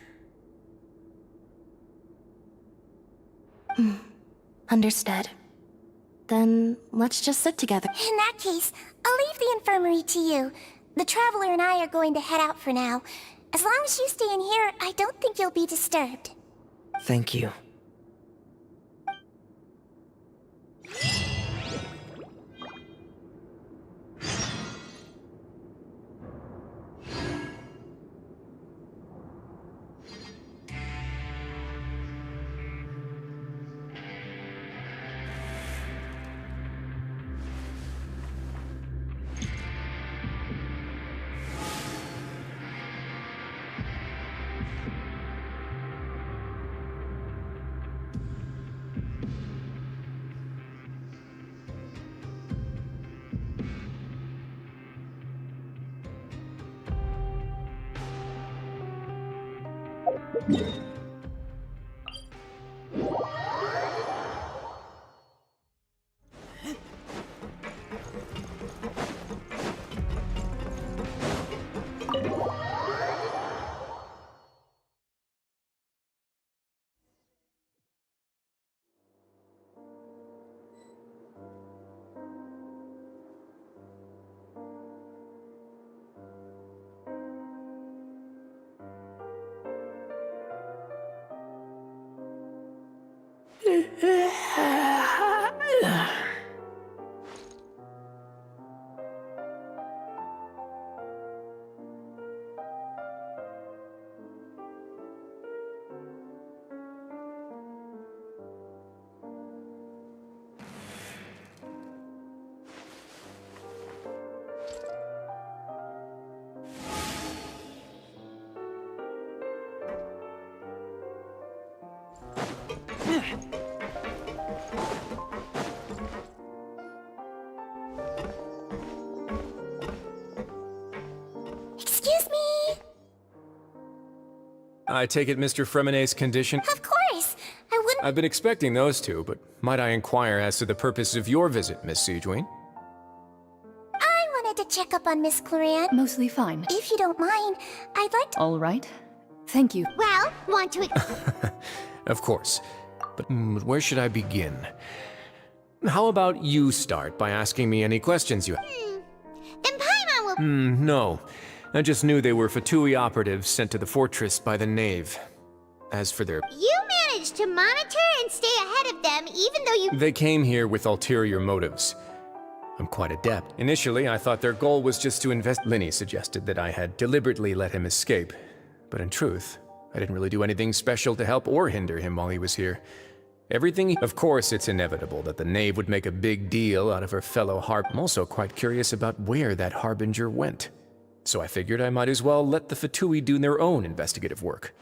Understood. Then let's just sit together. In that case, I'll leave the infirmary to you. The Traveler and I are going to head out for now. As long as you stay in here, I don't think you'll be disturbed. Thank you. Excuse me? I take it Mr. Fremonet's condition? Of course. I wouldn't. I've been expecting those two, but might I inquire as to the purpose of your visit, Miss Siegewien? I wanted to check up on Miss Clarande. Mostly fine. If you don't mind, I'd like to. All right. Thank you. Well, want to. Of course. But where should I begin? How about you start by asking me any questions you have? Then Paimon will. No. I just knew they were Fatui operatives sent to the fortress by the Knave. As for their... You managed to monitor and stay ahead of them, even though you. They came here with ulterior motives. I'm quite adept. Initially, I thought their goal was just to invest... Linny suggested that I had deliberately let him escape. But in truth, I didn't really do anything special to help or hinder him while he was here. Everything... Of course, it's inevitable that the Knave would make a big deal out of her fellow Harp. I'm also quite curious about where that Harbinger went. So I figured I might as well let the Fatui do their own investigative work.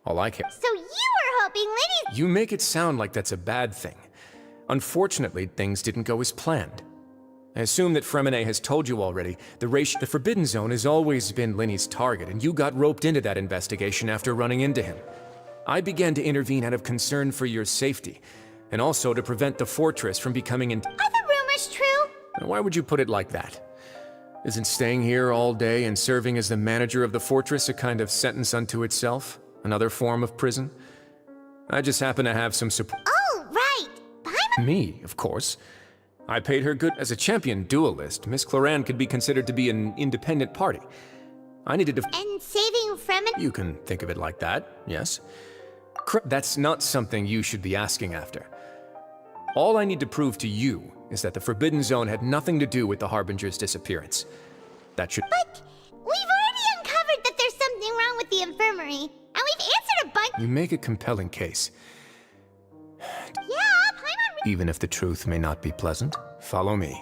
All I care... So you were helping Linny. You make it sound like that's a bad thing. Unfortunately, things didn't go as planned. I assume that Fremine has told you already, the Forbidden Zone has always been Linny's target, and you got roped into that investigation after running into him. I began to intervene out of concern for your safety, and also to prevent the fortress from becoming Are the rumors true? And why would you put it like that? Isn't staying here all day and serving as the manager of the fortress a kind of sentence unto itself? Another form of prison? I just happen to have some support. Oh, right. Paimon. Me, of course. I paid her good. As a champion duelist, Miss Cloran could be considered to be an independent party. I needed to. And saving Fremen. You can think of it like that, yes. That's not something you should be asking after. All I need to prove to you is that the Forbidden Zone had nothing to do with the Harbinger's disappearance. That should. But we've already uncovered that there's something wrong with the infirmary, and we've answered a bunch. You make a compelling case. Yeah, Paimon. Even if the truth may not be pleasant, follow me.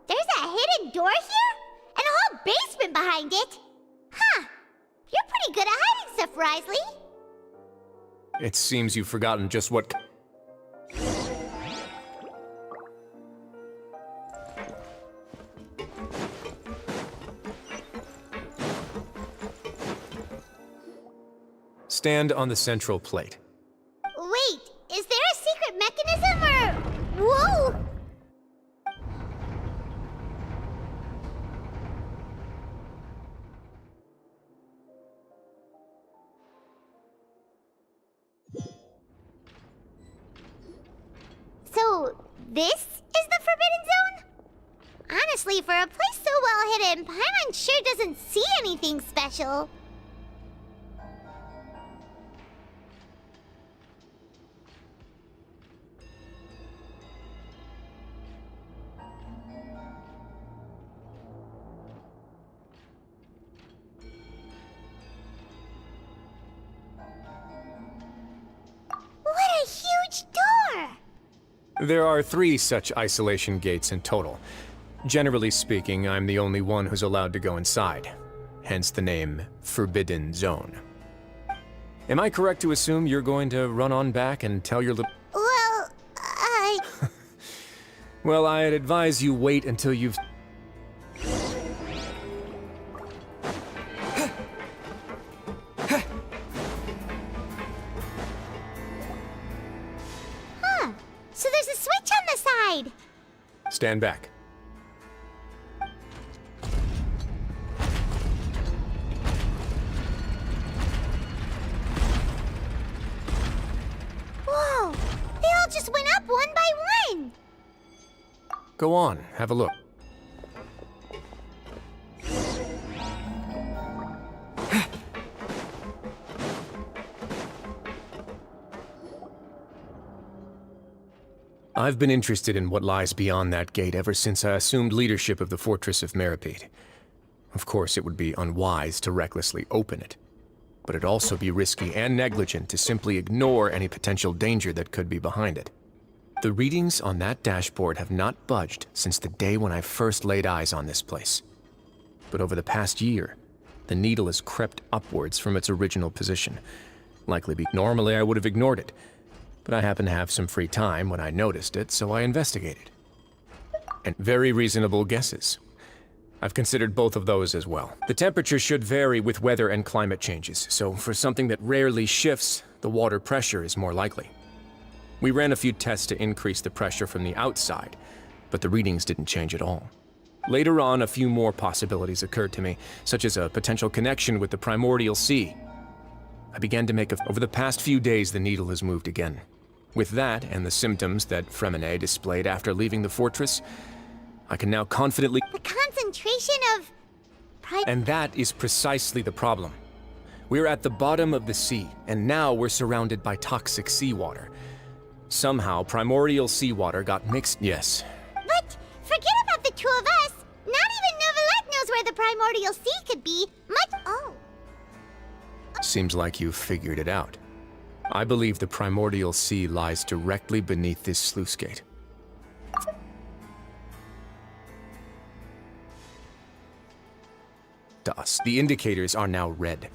There's a hidden door here? And a whole basement behind it? Huh. You're pretty good at hiding stuff, Risley. It seems you've forgotten just what. Stand on the central plate. Wait, is there a secret mechanism or... Whoa! So, this is the Forbidden Zone? Honestly, for a place so well hidden, Paimon sure doesn't see anything special. What a huge door! There are 3 such isolation gates in total. Generally speaking, I'm the only one who's allowed to go inside. Hence the name Forbidden Zone. Am I correct to assume you're going to run on back and tell your little... Well, Well, I'd advise you wait until you've... So there's a switch on the side. Stand back. Whoa! They all just went up one by one. Go on, have a look. I've been interested in what lies beyond that gate ever since I assumed leadership of the Fortress of Meripede. Of course, it would be unwise to recklessly open it, but it'd also be risky and negligent to simply ignore any potential danger that could be behind it. The readings on that dashboard have not budged since the day when I first laid eyes on this place. But over the past year, the needle has crept upwards from its original position. Normally I would have ignored it, But I happened to have some free time when I noticed it, so I investigated. And very reasonable guesses. I've considered both of those as well. The temperature should vary with weather and climate changes, so for something that rarely shifts, the water pressure is more likely. We ran a few tests to increase the pressure from the outside, but the readings didn't change at all. Later on, a few more possibilities occurred to me, such as a potential connection with the primordial sea. I began to make over the past few days, the needle has moved again. With that, and the symptoms that Fremine displayed after leaving the fortress, I can now confidently— The concentration of... And that is precisely the problem. We're at the bottom of the sea, and now we're surrounded by toxic seawater. Somehow, primordial seawater got mixed— Yes. But forget about the two of us. Not even Neuvillette knows where the primordial sea could be. Oh. Seems like you've figured it out. I believe the primordial sea lies directly beneath this sluice gate. To us, the indicators are now red.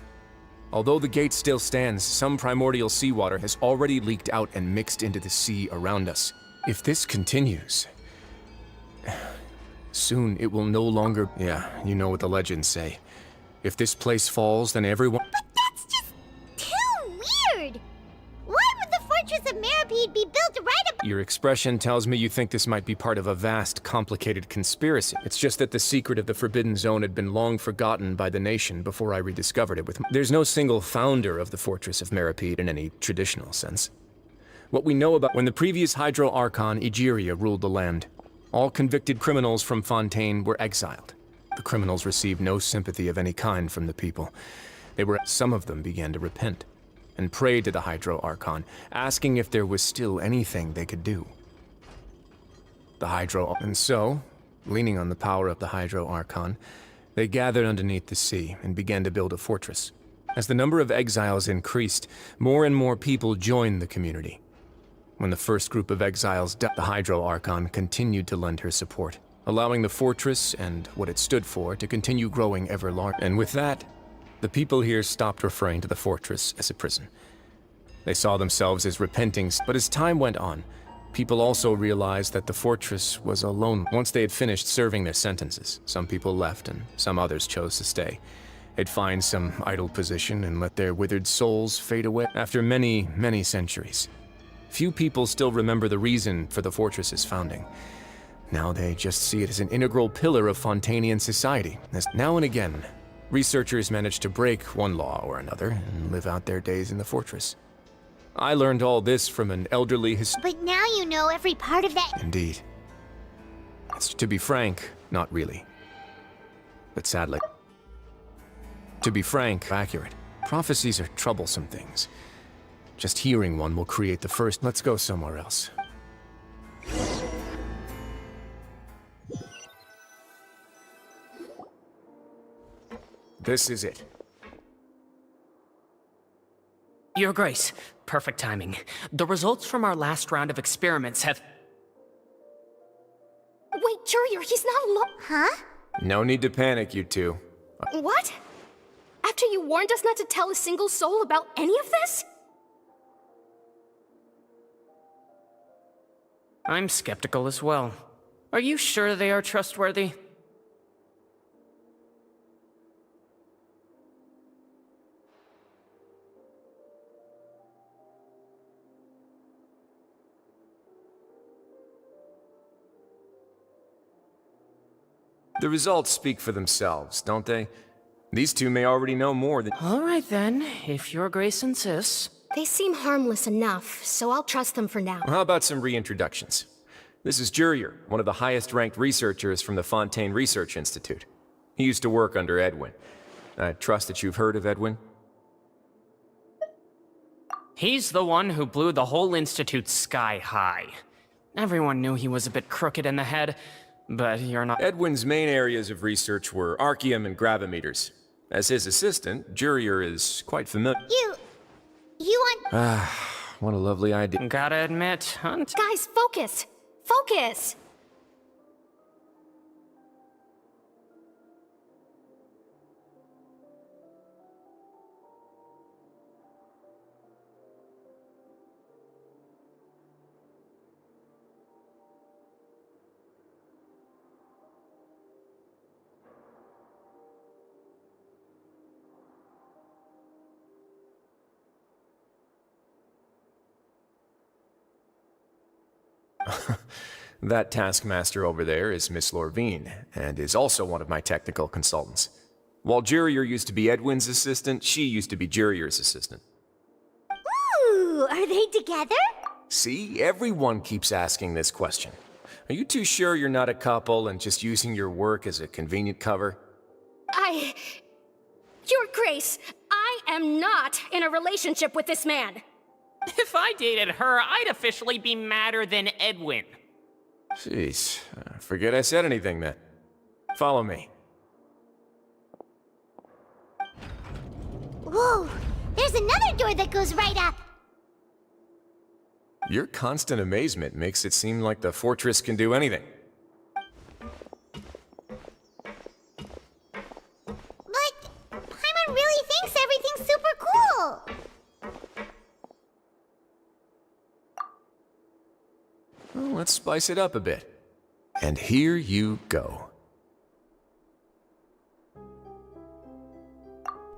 Although the gate still stands, some primordial seawater has already leaked out and mixed into the sea around us. If this continues, soon it will no longer— Yeah, you know what the legends say. If this place falls, then everyone— But that's just too weird! Why would the Fortress of Meripede be built right above— Your expression tells me you think this might be part of a vast, complicated conspiracy. It's just that the secret of the Forbidden Zone had been long forgotten by the nation before I rediscovered it with— There's no single founder of the Fortress of Meripede in any traditional sense. What we know about— When the previous Hydro Archon, Egeria, ruled the land, all convicted criminals from Fontaine were exiled. The criminals received no sympathy of any kind from the people. Some of them began to repent and prayed to the Hydro Archon, asking if there was still anything they could do. And so, leaning on the power of the Hydro Archon, they gathered underneath the sea and began to build a fortress. As the number of exiles increased, more and more people joined the community. When the first group of exiles died, the Hydro Archon continued to lend her support, allowing the fortress and what it stood for to continue growing ever larger. And with that, the people here stopped referring to the fortress as a prison. They saw themselves as repenting, but as time went on, people also realized that the fortress was alone. Once they had finished serving their sentences, some people left and some others chose to stay. They'd find some idle position and let their withered souls fade away. After many, many centuries, few people still remember the reason for the fortress's founding. Now they just see it as an integral pillar of Fontainian society. As now and again, researchers manage to break one law or another and live out their days in the fortress. I learned all this from an elderly But now you know every part of that— Indeed. To be frank, not really. But sadly. To be frank, accurate. Prophecies are troublesome things. Just hearing one will create the first— Let's go somewhere else. This is it. Your Grace, perfect timing. The results from our last round of experiments have— Wait, Jurier, he's not alone. Huh? No need to panic, you two. What? After you warned us not to tell a single soul about any of this? I'm skeptical as well. Are you sure they are trustworthy? The results speak for themselves, don't they? These two may already know more than— All right then, if Your Grace insists. They seem harmless enough, so I'll trust them for now. How about some reintroductions? This is Jurier, one of the highest-ranked researchers from the Fontaine Research Institute. He used to work under Edwin. I trust that you've heard of Edwin? He's the one who blew the whole institute sky high. Everyone knew he was a bit crooked in the head, but you're not— Edwin's main areas of research were archaeum and gravimeters. As his assistant, Jurier is quite familiar— You want— What a lovely idea. Gotta admit, Hunt— Guys, focus! Focus! That taskmaster over there is Miss Lorvine, and is also one of my technical consultants. While Jurier used to be Edwin's assistant, she used to be Jurier's assistant. Ooh, are they together? See, everyone keeps asking this question. Are you too sure you're not a couple and just using your work as a convenient cover? Your Grace, I am not in a relationship with this man. If I dated her, I'd officially be madder than Edwin. Jeez, forget I said anything then. Follow me. Whoa, there's another door that goes right up. Your constant amazement makes it seem like the fortress can do anything. But Paimon really thinks everything's super cool. Well, let's spice it up a bit. And here you go.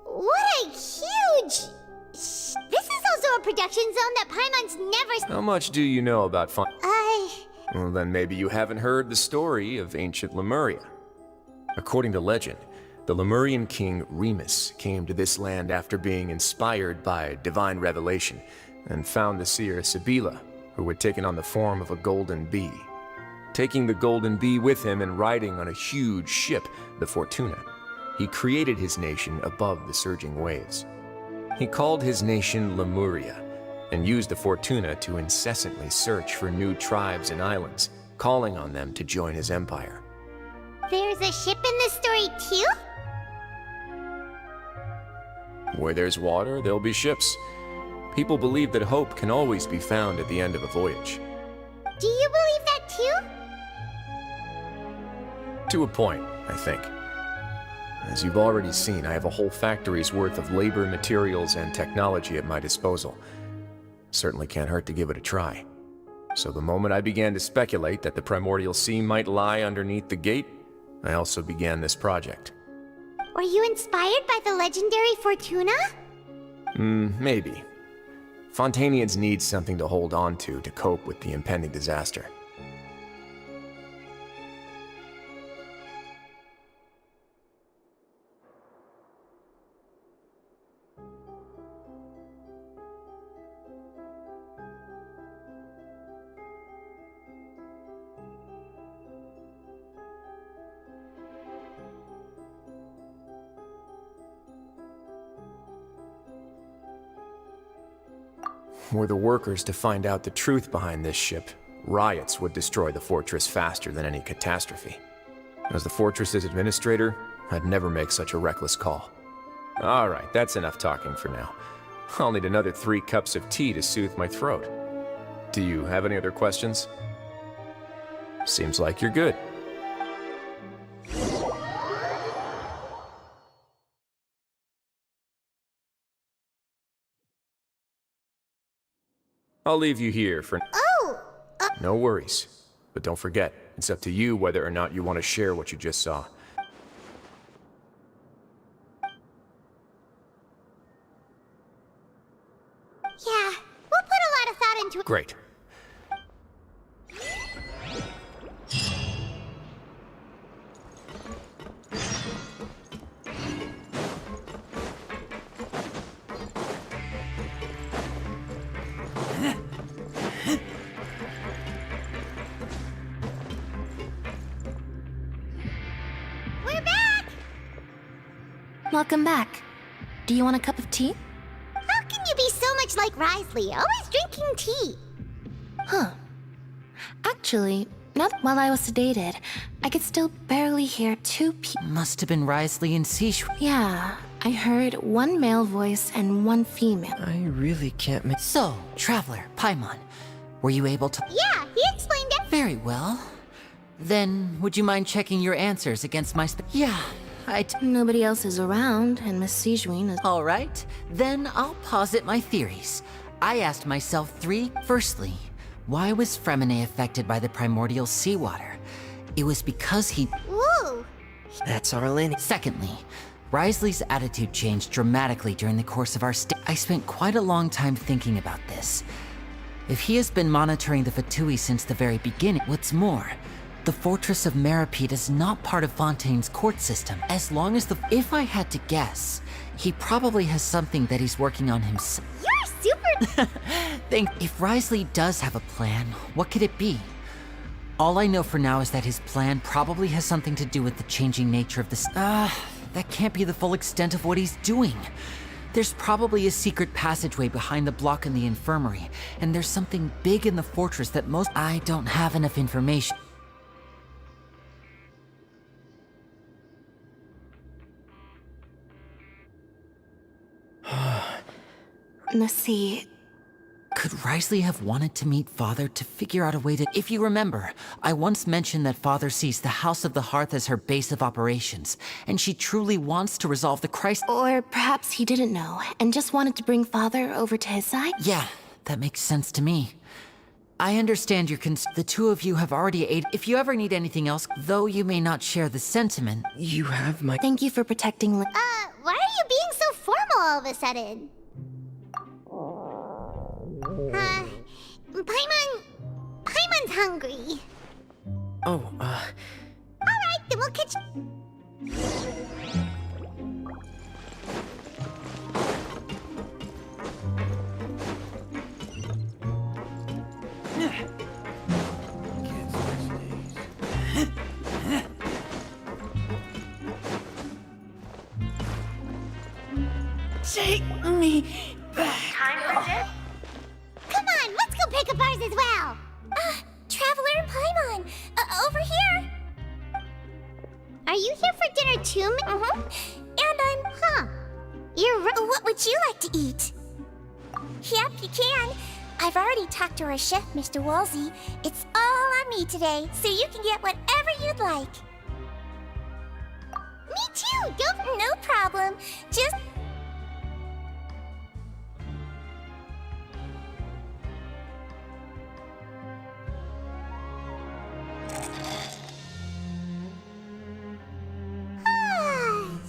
What a huge... This is also a production zone that Paimon's never... How much do you know about fun? I... Well, then maybe you haven't heard the story of ancient Lemuria. According to legend, the Lemurian king Remus came to this land after being inspired by divine revelation and found the seer Sibila, who had taken on the form of a golden bee. Taking the golden bee with him and riding on a huge ship, the Fortuna, he created his nation above the surging waves. He called his nation Lemuria, and used the Fortuna to incessantly search for new tribes and islands, calling on them to join his empire. There's a ship in this story too? Where there's water, there'll be ships. People believe that hope can always be found at the end of a voyage. Do you believe that too? To a point, I think. As you've already seen, I have a whole factory's worth of labor, materials, and technology at my disposal. Certainly can't hurt to give it a try. So the moment I began to speculate that the primordial sea might lie underneath the gate, I also began this project. Were you inspired by the legendary Fortuna? Maybe. Fontanians need something to hold on to cope with the impending disaster. Were the workers to find out the truth behind this ship, riots would destroy the fortress faster than any catastrophe. As the fortress's administrator, I'd never make such a reckless call. Alright, that's enough talking for now. I'll need another 3 cups of tea to soothe my throat. Do you have any other questions? Seems like you're good. I'll leave you here for... Oh! No worries. But don't forget, it's up to you whether or not you want to share what you just saw. Yeah, we'll put a lot of thought into it. Great. We're back! Welcome back. Do you want a cup of tea? How can you be so much like Risley, always drinking tea? Huh. Actually, not while I was sedated, I could still barely hear 2 people. Must have been Risley and Siege. Yeah, I heard 1 male voice and 1 female. I really can't make... So, Traveler, Paimon, were you able to... Yeah, he explained it. Very well. Then, would you mind checking your answers against my Yeah, Nobody else is around, and Miss Sijuin is... All right, then I'll posit my theories. I asked myself 3. Firstly, why was Fremine affected by the primordial seawater? It was because he... Woo! That's our Lenny. Secondly, Risley's attitude changed dramatically during the course of our stay. I spent quite a long time thinking about this. If he has been monitoring the Fatui since the very beginning, what's more, the Fortress of Meripede is not part of Fontaine's court system. As long as If I had to guess, he probably has something that he's working on himself. You're super... If Risley does have a plan, what could it be? All I know for now is that his plan probably has something to do with the changing nature of the... that can't be the full extent of what he's doing. There's probably a secret passageway behind the block in the infirmary, and there's something big in the fortress that I don't have enough information. Let's see. Could Risley have wanted to meet Father to figure out a way to... If you remember, I once mentioned that Father sees the House of the Hearth as her base of operations, and she truly wants to resolve the crisis. Or perhaps he didn't know and just wanted to bring Father over to his side? Yeah, that makes sense to me. I understand your the two of you have already aided. If you ever need anything else, though you may not share the sentiment... You have my... Thank you for protecting... Why are you being so formal all of a sudden? Paimon's hungry. Oh, Alright, then we'll catch... Take me back. Come on, let's go pick up ours as well. Traveler and Paimon, over here. Are you here for dinner too? And You're right. What would you like to eat? Yep, you can. I've already talked to our chef, Mr. Wolsey. It's all on me today, so you can get whatever you'd like. Me too. No problem. Just...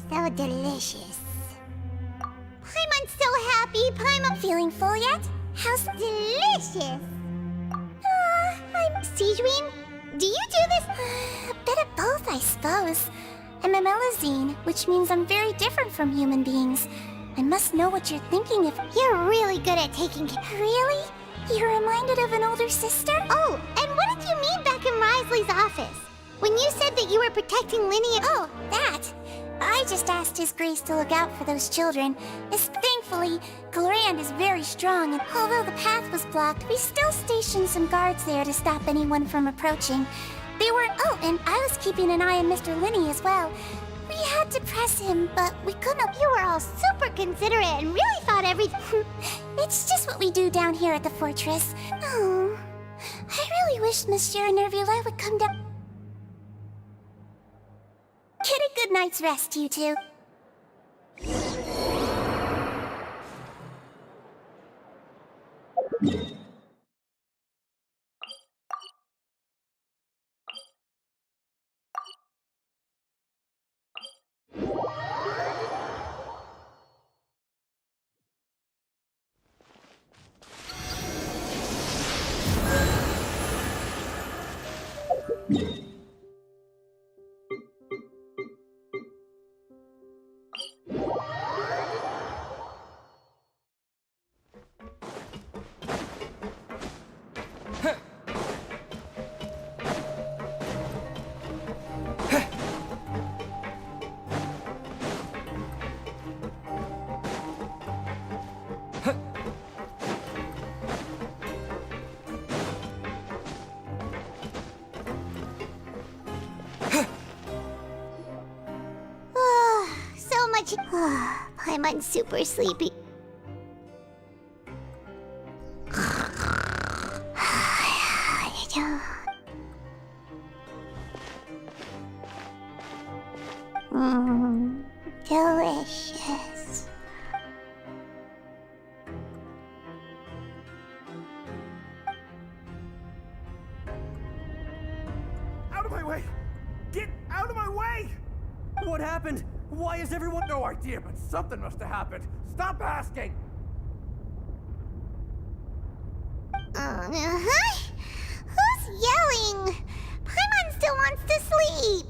so delicious. Paimon's so happy. Paimon feeling full yet? How's delicious? I'm Sijuin. Do you do this? A bit of both, I suppose. I'm a Melazine, which means I'm very different from human beings. I must know what you're thinking of. You're really good at taking care. Really? You're reminded of an older sister? Oh, and what did you mean back in Risley's office? When you said that you were protecting Linnea... Oh, that. I just asked His Grace to look out for those children. Thankfully, Glorand is very strong, and although the path was blocked, we still stationed some guards there to stop anyone from approaching. They were... Oh, and I was keeping an eye on Mr. Linney as well. We had to press him, but we couldn't... You were all super considerate and really thought everything... It's just what we do down here at the fortress. Oh, I really wish Monsieur Nervula would come down... Get a good night's rest, you two. So much... I'm super sleepy. Delicious. Out of my way! Get out of my way! What happened? Why is everyone... No idea, but something must have happened. Stop asking! Uh-huh. Who's yelling? Paimon still wants to sleep.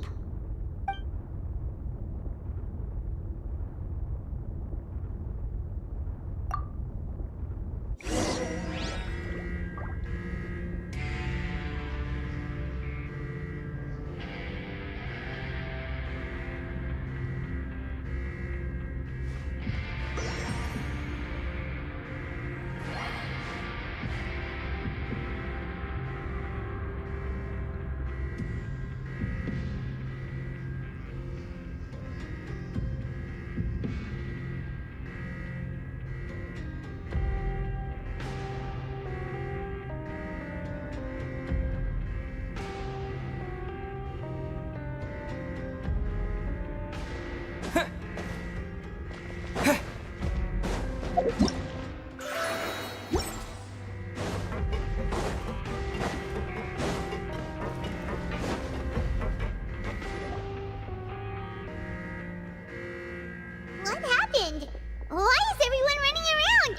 What happened? Why is everyone running around?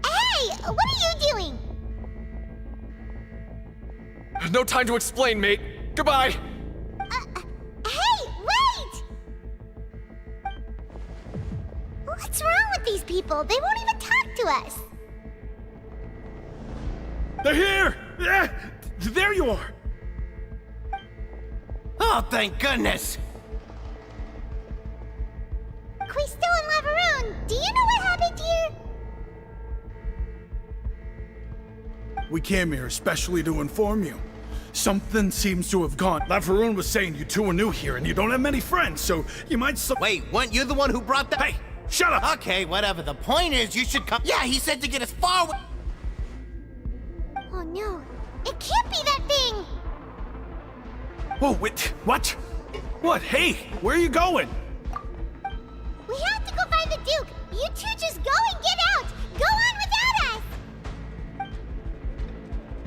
Hey! What are you doing? No time to explain, mate. Goodbye. Hey, wait! What's wrong with these people? They won't even talk to us. They're here! Yeah, there you are! Oh, thank goodness! Quisto and Lavaroon, do you know what happened here? We came here especially to inform you. Something seems to have gone. Lavaroon was saying you two are new here and you don't have many friends, so you might Wait, weren't you the one who brought that? Hey, shut up! Okay, whatever. The point is, you should come. Yeah, he said to get as far away. Oh no, it can't be that thing! Whoa, wait, what? What? Hey, where are you going? We have to go find the Duke! You two just go and get out! Go on without us!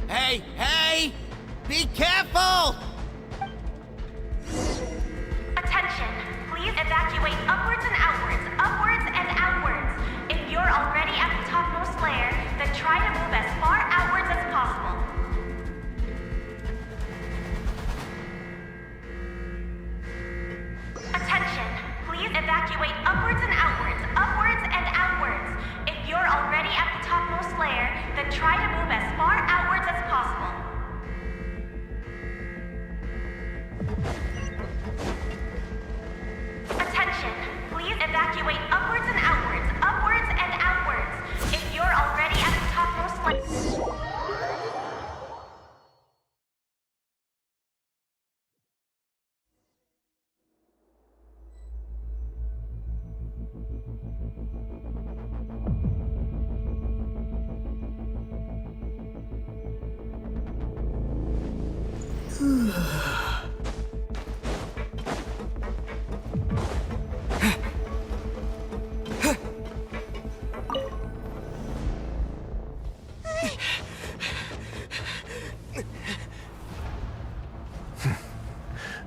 Hey, hey! Be careful! Attention, please evacuate upwards and outwards, upwards and outwards. If you're already at the topmost layer, then try to move as far outwards as possible. Attention, please evacuate upwards and outwards, upwards and outwards. If you're already at the topmost layer, then try to move as far outwards as possible. Attention, please evacuate upwards and outwards, upwards and outwards. If you're already at the topmost layer.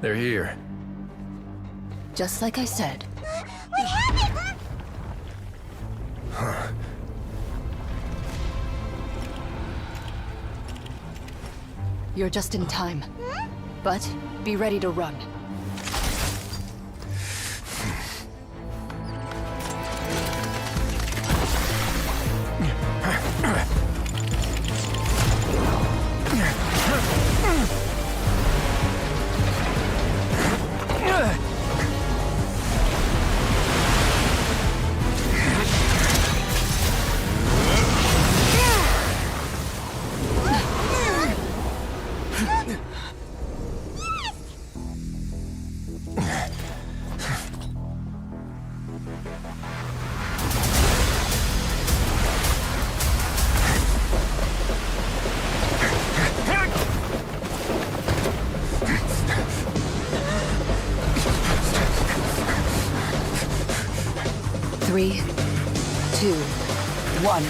They're here. Just like I said. What happened? You're just in time. But be ready to run. Three, 2, 1.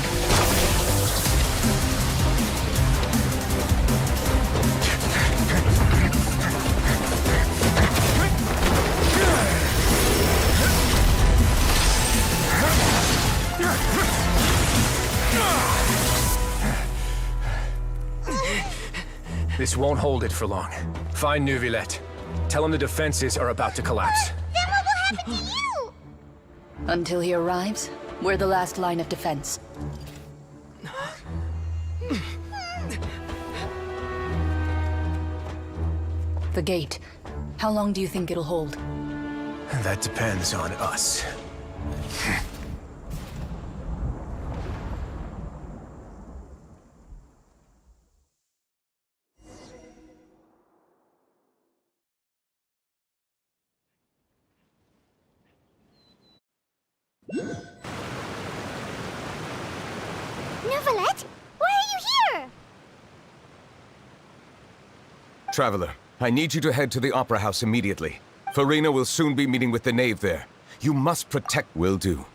This won't hold it for long. Find Neuvillette. Tell him the defenses are about to collapse. Then what will happen to you? Until he arrives, we're the last line of defense. The gate. How long do you think it'll hold? That depends on us. Neuvillette, why are you here? Traveler, I need you to head to the Opera House immediately. Farina will soon be meeting with the knave there. You must protect... Will do.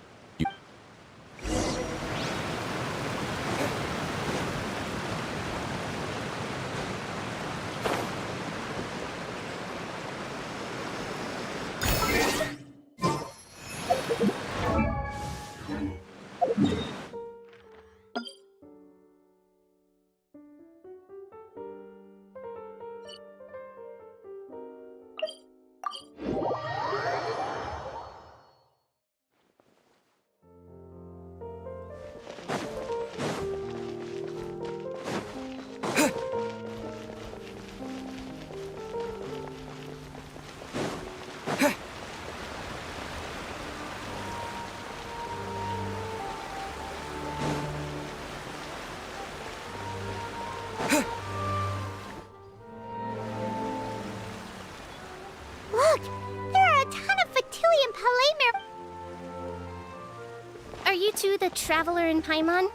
Look, there are a ton of Fatilian Palamir. Are you two the traveler in Paimon?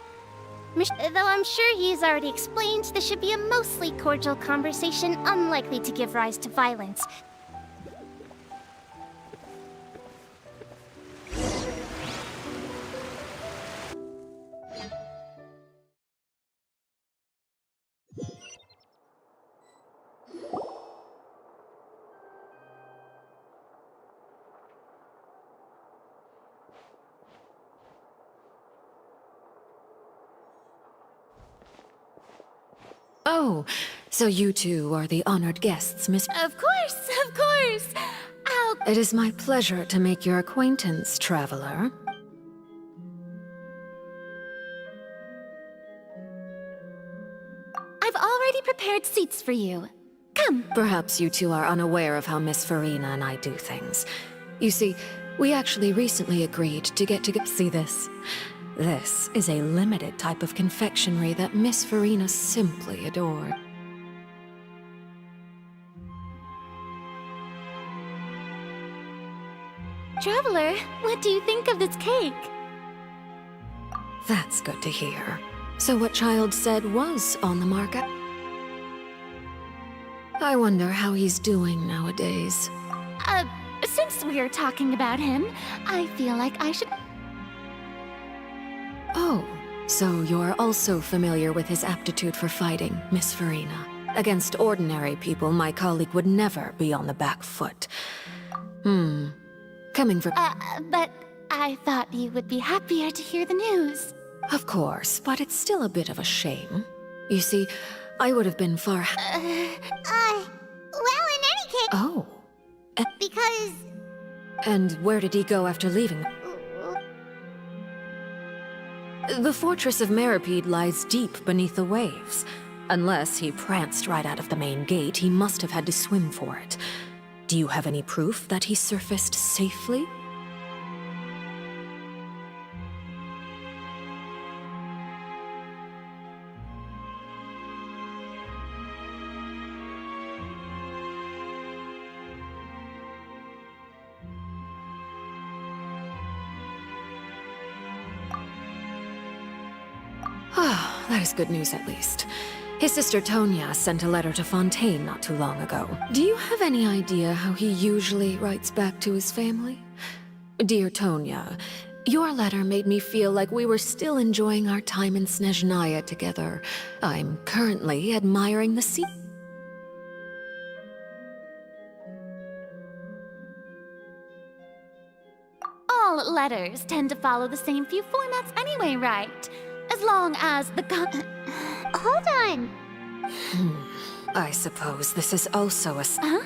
Though I'm sure he's already explained, this should be a mostly cordial conversation, unlikely to give rise to violence. Oh, so you two are the honored guests, Miss... Of course, of course! It is my pleasure to make your acquaintance, traveler. I've already prepared seats for you. Come. Perhaps you two are unaware of how Miss Farina and I do things. You see, we actually recently agreed to get together. See this? This is a limited type of confectionery that Miss Farina simply adored. Traveler, what do you think of this cake? That's good to hear. So what Child said was on the market? I wonder how he's doing nowadays. Since we're talking about him, I feel like I should... Oh, so you're also familiar with his aptitude for fighting, Miss Farina. Against ordinary people, my colleague would never be on the back foot. Coming from... but I thought you would be happier to hear the news. Of course, but it's still a bit of a shame. You see, I would have been far... Well, in any case... Oh. Because... And where did he go after leaving? The fortress of Meripede lies deep beneath the waves. Unless he pranced right out of the main gate, he must have had to swim for it. Do you have any proof that he surfaced safely? Ah, that is good news at least. His sister Tonya sent a letter to Fontaine not too long ago. Do you have any idea how he usually writes back to his family? Dear Tonya, your letter made me feel like we were still enjoying our time in Snezhnaya together. I'm currently admiring the sea. All letters tend to follow the same few formats anyway, right? As long as the Hold on. I suppose this is also a... Huh?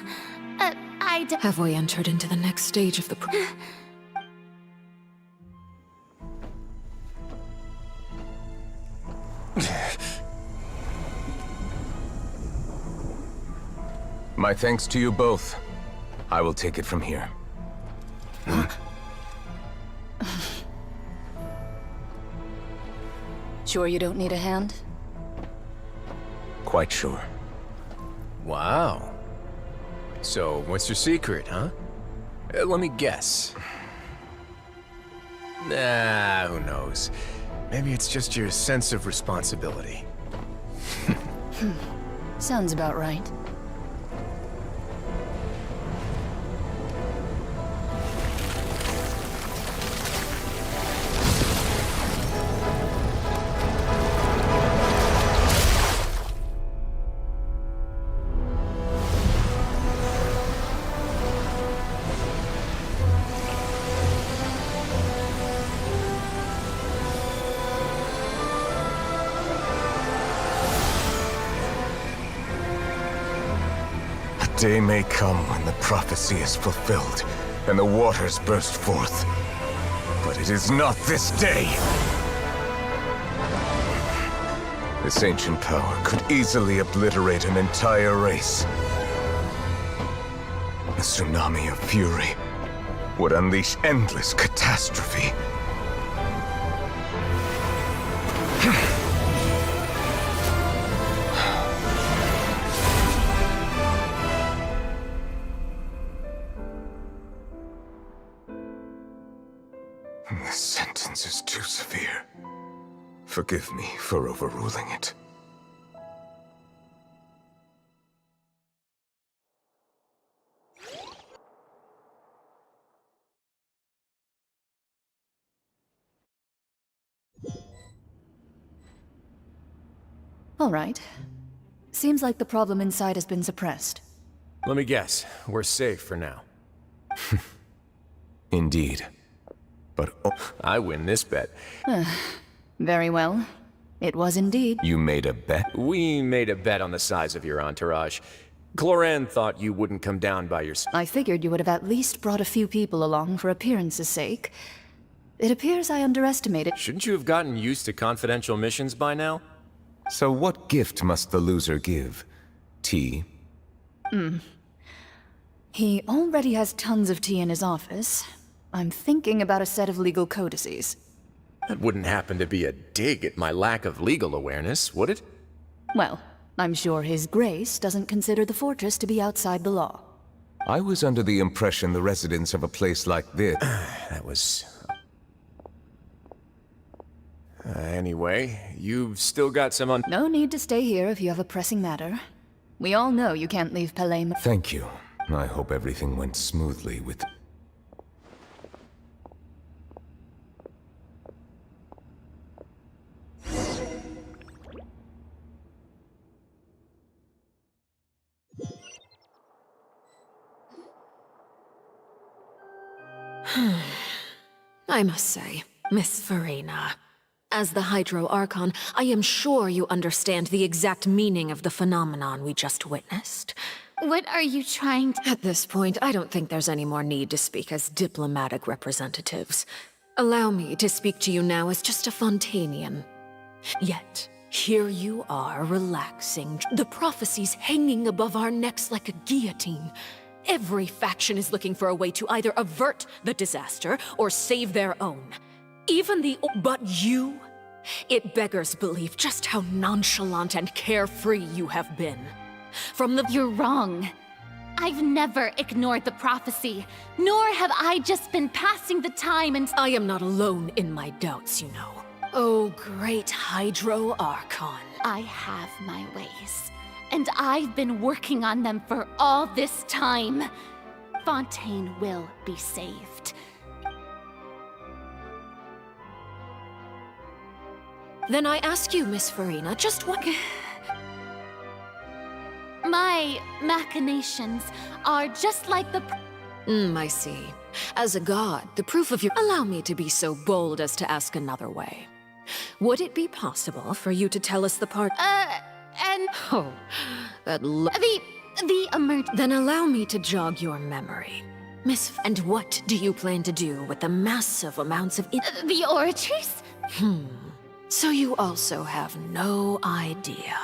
Have we entered into the next stage of the... My thanks to you both. I will take it from here. Sure you don't need a hand? Quite sure. Wow. So, what's your secret, huh? Let me guess. Nah, who knows? Maybe it's just your sense of responsibility. Sounds about right. A day may come when the prophecy is fulfilled, and the waters burst forth. But it is not this day! This ancient power could easily obliterate an entire race. A tsunami of fury would unleash endless catastrophe. This sentence is too severe. Forgive me for overruling it. All right. Seems like the problem inside has been suppressed. Let me guess. We're safe for now. Indeed. But I win this bet. Very well. It was indeed. You made a bet? We made a bet on the size of your entourage. Cloran thought you wouldn't come down by yourself. I figured you would have at least brought a few people along for appearance's sake. It appears I underestimated. Shouldn't you have gotten used to confidential missions by now? So what gift must the loser give? Tea? He already has tons of tea in his office. I'm thinking about a set of legal codices. That wouldn't happen to be a dig at my lack of legal awareness, would it? Well, I'm sure His Grace doesn't consider the fortress to be outside the law. I was under the impression the residents of a place like this... That was... Anyway, you've still got some No need to stay here if you have a pressing matter. We all know you can't leave Palais. Thank you. I hope everything went smoothly with... I must say, Miss Farina, as the Hydro Archon, I am sure you understand the exact meaning of the phenomenon we just witnessed. What are you trying to... At this point, I don't think there's any more need to speak as diplomatic representatives. Allow me to speak to you now as just a Fontanian. Yet, here you are, relaxing, the prophecies hanging above our necks like a guillotine. Every faction is looking for a way to either avert the disaster or save their own. Even the... But you? It beggars belief just how nonchalant and carefree you have been. From the... You're wrong. I've never ignored the prophecy, nor have I just been passing the time and... I am not alone in my doubts, you know. Oh, great Hydro Archon. I have my ways, and I've been working on them for all this time. Fontaine will be saved. Then I ask you, Miss Farina, just what... My machinations are just like the... I see. As a god, the proof of your... Allow me to be so bold as to ask another way. Would it be possible for you to tell us the part... and... Oh, Then allow me to jog your memory. And what do you plan to do with the massive amounts of The Oratrice? So you also have no idea.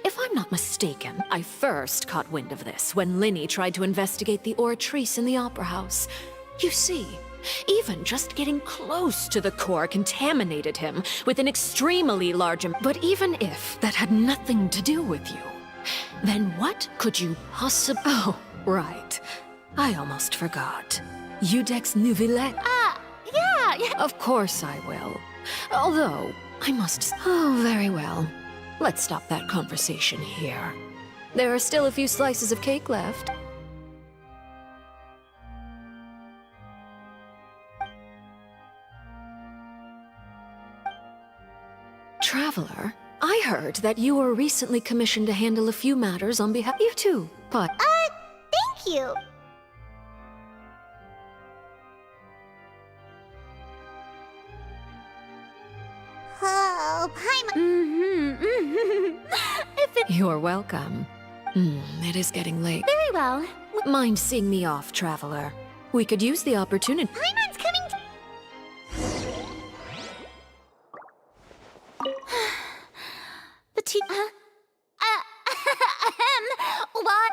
If I'm not mistaken, I first caught wind of this when Linny tried to investigate the Oratrice in the Opera House. You see, even just getting close to the core contaminated him with an extremely large But even if that had nothing to do with you, then what could you possibly— Oh, right. I almost forgot. Udex Nouvillette. Yeah. Of course I will. Although, I must— Oh, very well. Let's stop that conversation here. There are still a few slices of cake left. Traveler, I heard that you were recently commissioned to handle a few matters on behalf— You too, but— Thank you. Oh, Paimon. You're welcome. It is getting late. Very well. Mind seeing me off, Traveler? We could use the opportunity— Paimon's coming. The tea. What?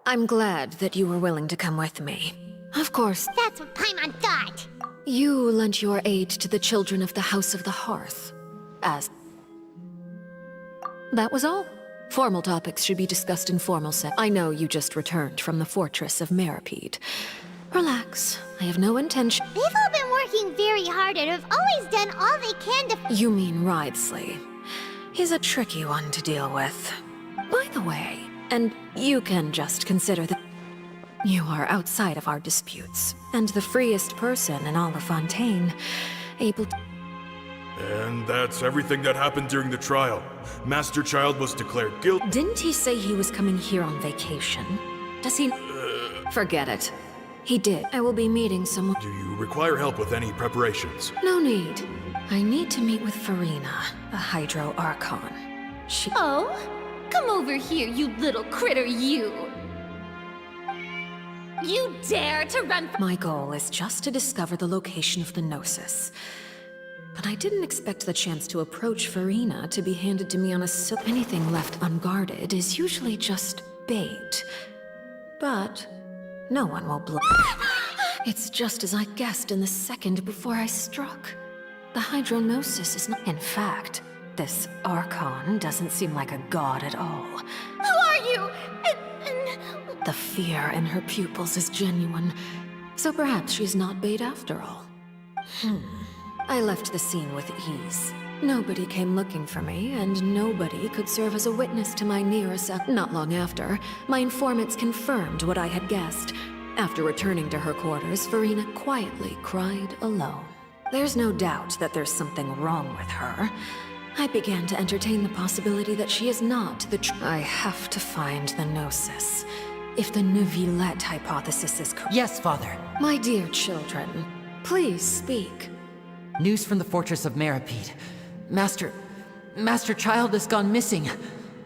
I'm glad that you were willing to come with me. Of course, That's what Paimon thought. you lent your aid to the children of the House of the Hearth. That was all. Formal topics should be discussed in formal I know you just returned from the fortress of Meripede. Relax. I have no intention— They've all been working very hard and have always done all they can to— You mean Wriothesley. He's a tricky one to deal with. By the way, and you can just consider that you are outside of our disputes, and the freest person in all of Fontaine, able to— And that's everything that happened during the trial. Master Child was declared guilty. Didn't he say he was coming here on vacation? Does he— Forget it. He did. I will be meeting someone— Do you require help with any preparations? No need. I need to meet with Farina, the Hydro Archon. She— Oh? Come over here, you little critter, you! You dare to run from— My goal is just to discover the location of the Gnosis. But I didn't expect the chance to approach Farina to be handed to me on a anything left unguarded is usually just bait. But no one will It's just as I guessed in the second before I struck. The Hydrognosis is not— In fact, this Archon doesn't seem like a god at all. Who are you? The fear in her pupils is genuine, so perhaps she's not bait after all. I left the scene with ease. Nobody came looking for me, and nobody could serve as a witness to my nearest— Not long after, my informants confirmed what I had guessed. After returning to her quarters, Farina quietly cried alone. There's no doubt that there's something wrong with her. I began to entertain the possibility that she is not the I have to find the Gnosis. If the Neuvillette hypothesis is correct— Yes, Father. My dear children, please speak. News from the fortress of Meripede. Master Child has gone missing.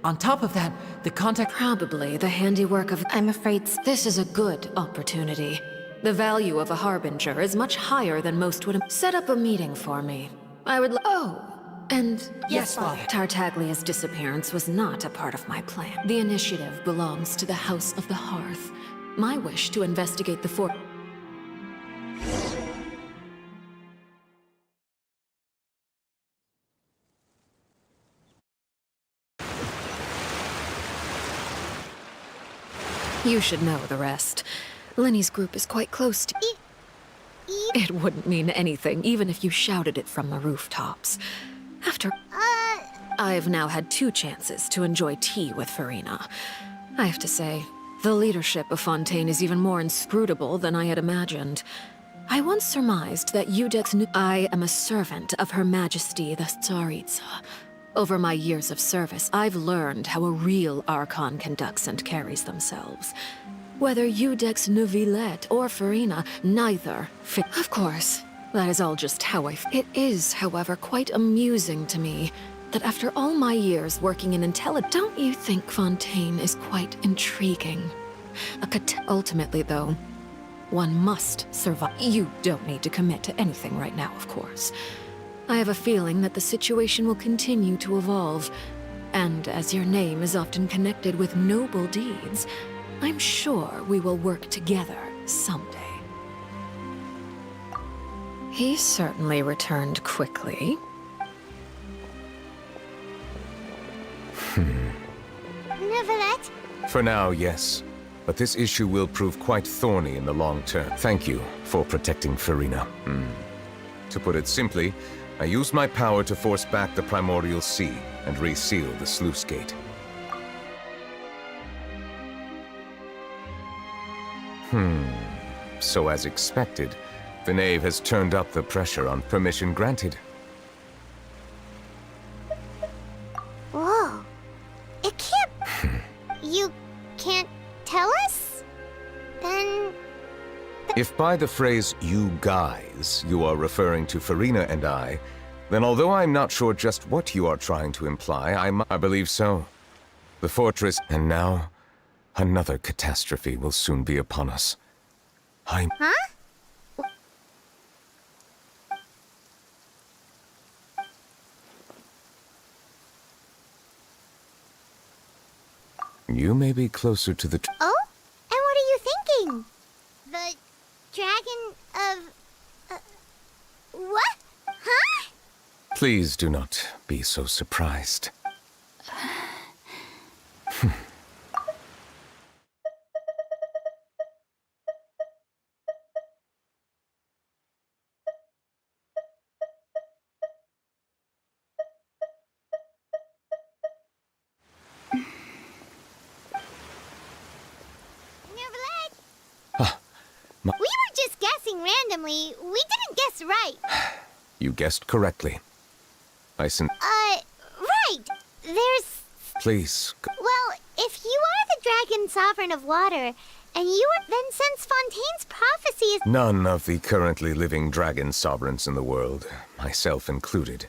On top of that, the contact— Probably the handiwork of— I'm afraid this is a good opportunity. The value of a harbinger is much higher than most would— Set up a meeting for me. I would— Oh! And— Yes, Father. Tartaglia's disappearance was not a part of my plan. The initiative belongs to the House of the Hearth. My wish to investigate the fort. You should know the rest. Lenny's group is quite close to... It wouldn't mean anything, even if you shouted it from the rooftops. After... I've now had 2 chances to enjoy tea with Farina. I have to say, the leadership of Fontaine is even more inscrutable than I had imagined. I once surmised that Iudex knew I am a servant of Her Majesty the Tsaritsa. Over my years of service, I've learned how a real Archon conducts and carries themselves. Whether Iudex Neuvillette or Farina, neither fit. Of course, that is all just how It is, however, quite amusing to me that after all my years working in intelligence, don't you think Fontaine is quite intriguing? Ultimately, though, one must survive. You don't need to commit to anything right now, of course. I have a feeling that the situation will continue to evolve, and as your name is often connected with noble deeds, I'm sure we will work together someday. He certainly returned quickly. Neuvillette? For now, yes. But this issue will prove quite thorny in the long term. Thank you for protecting Farina. To put it simply, I used my power to force back the primordial sea and reseal the sluice gate. So as expected, the Knave has turned up the pressure on permission granted. Whoa. It can't... You can't tell us? Then... If by the phrase, "you guys," you are referring to Farina and I, then although I'm not sure just what you are trying to imply, I believe so. The fortress, and now, another catastrophe will soon be upon us. Huh? You may be closer to the... Oh? And what are you thinking? The dragon of... what? Huh? Please do not be so surprised. We were just guessing randomly. We didn't guess right. You guessed correctly. Right. There's... Please. Well, if you are the dragon sovereign of water, and you are... Then since Fontaine's prophecy is... None of the currently living dragon sovereigns in the world, myself included,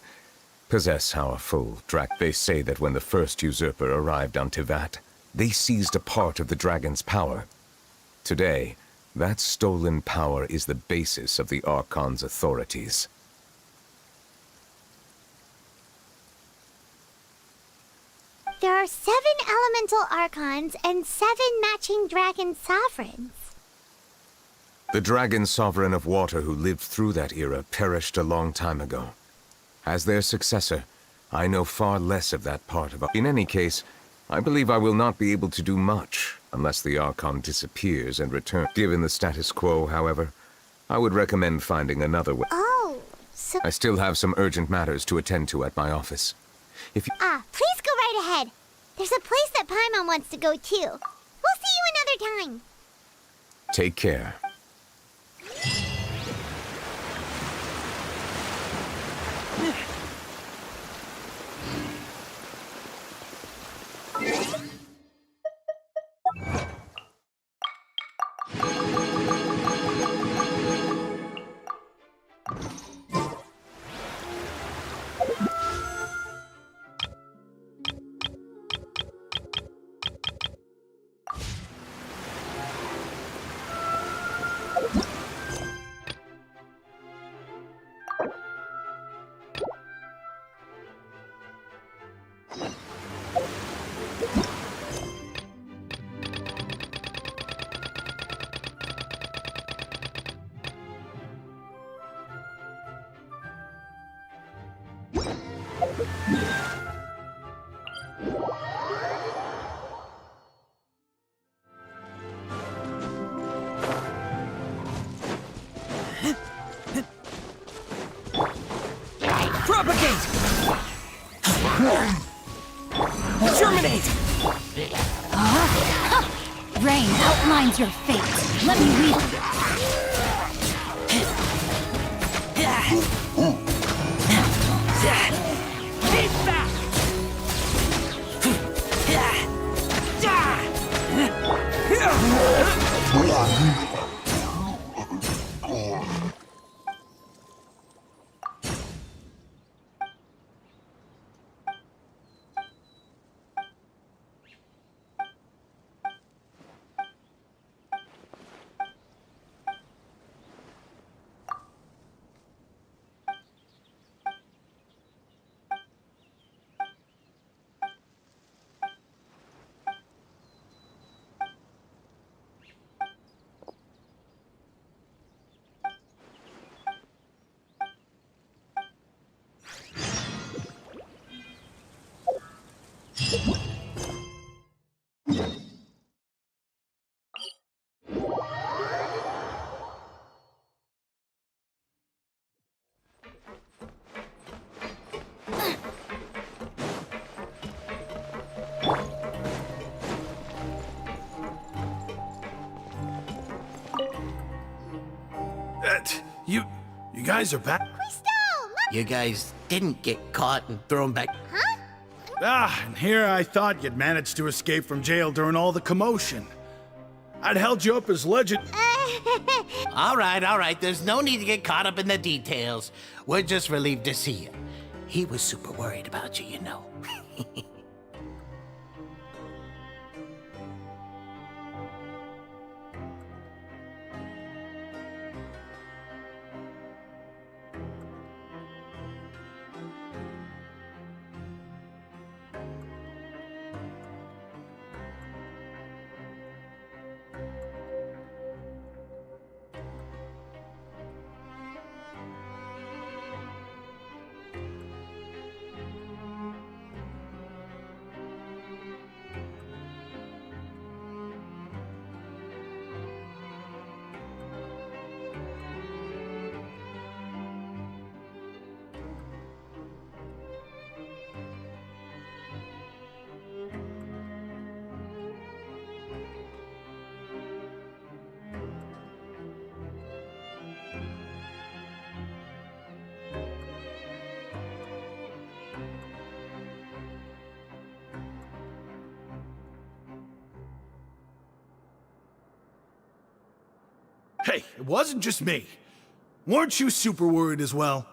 possess our full They say that when the first usurper arrived on Tivat, they seized a part of the dragon's power. Today, that stolen power is the basis of the Archon's authorities. There are 7 elemental archons and 7 matching dragon sovereigns. The dragon sovereign of water who lived through that era perished a long time ago. As their successor, I know far less of that part of... In any case, I believe I will not be able to do much unless the Archon disappears and returns. Given the status quo, however, I would recommend finding another way. Oh, so... I still have some urgent matters to attend to at my office. If you... please go right ahead. There's a place that Paimon wants to go too. We'll see you another time. Take care. Propagate! Germinate! Rain outlines your fate. Let me read. Keep that! You guys are back? You guys didn't get caught and thrown back. And here I thought you'd managed to escape from jail during all the commotion. I'd held you up as legend. All right. There's no need to get caught up in the details. We're just relieved to see you. He was super worried about you, you know. Hey, it wasn't just me. Weren't you super worried as well?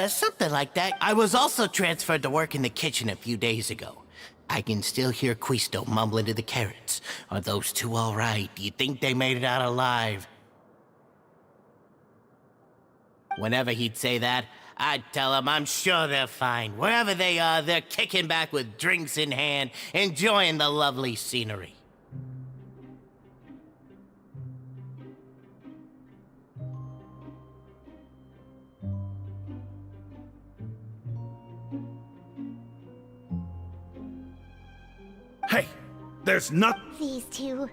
Something like that. I was also transferred to work in the kitchen a few days ago. I can still hear Quisto mumbling to the carrots. Are those two all right? Do you think they made it out alive? Whenever he'd say that, I'd tell him I'm sure they're fine. Wherever they are, they're kicking back with drinks in hand, enjoying the lovely scenery. Hey, there's not. These two.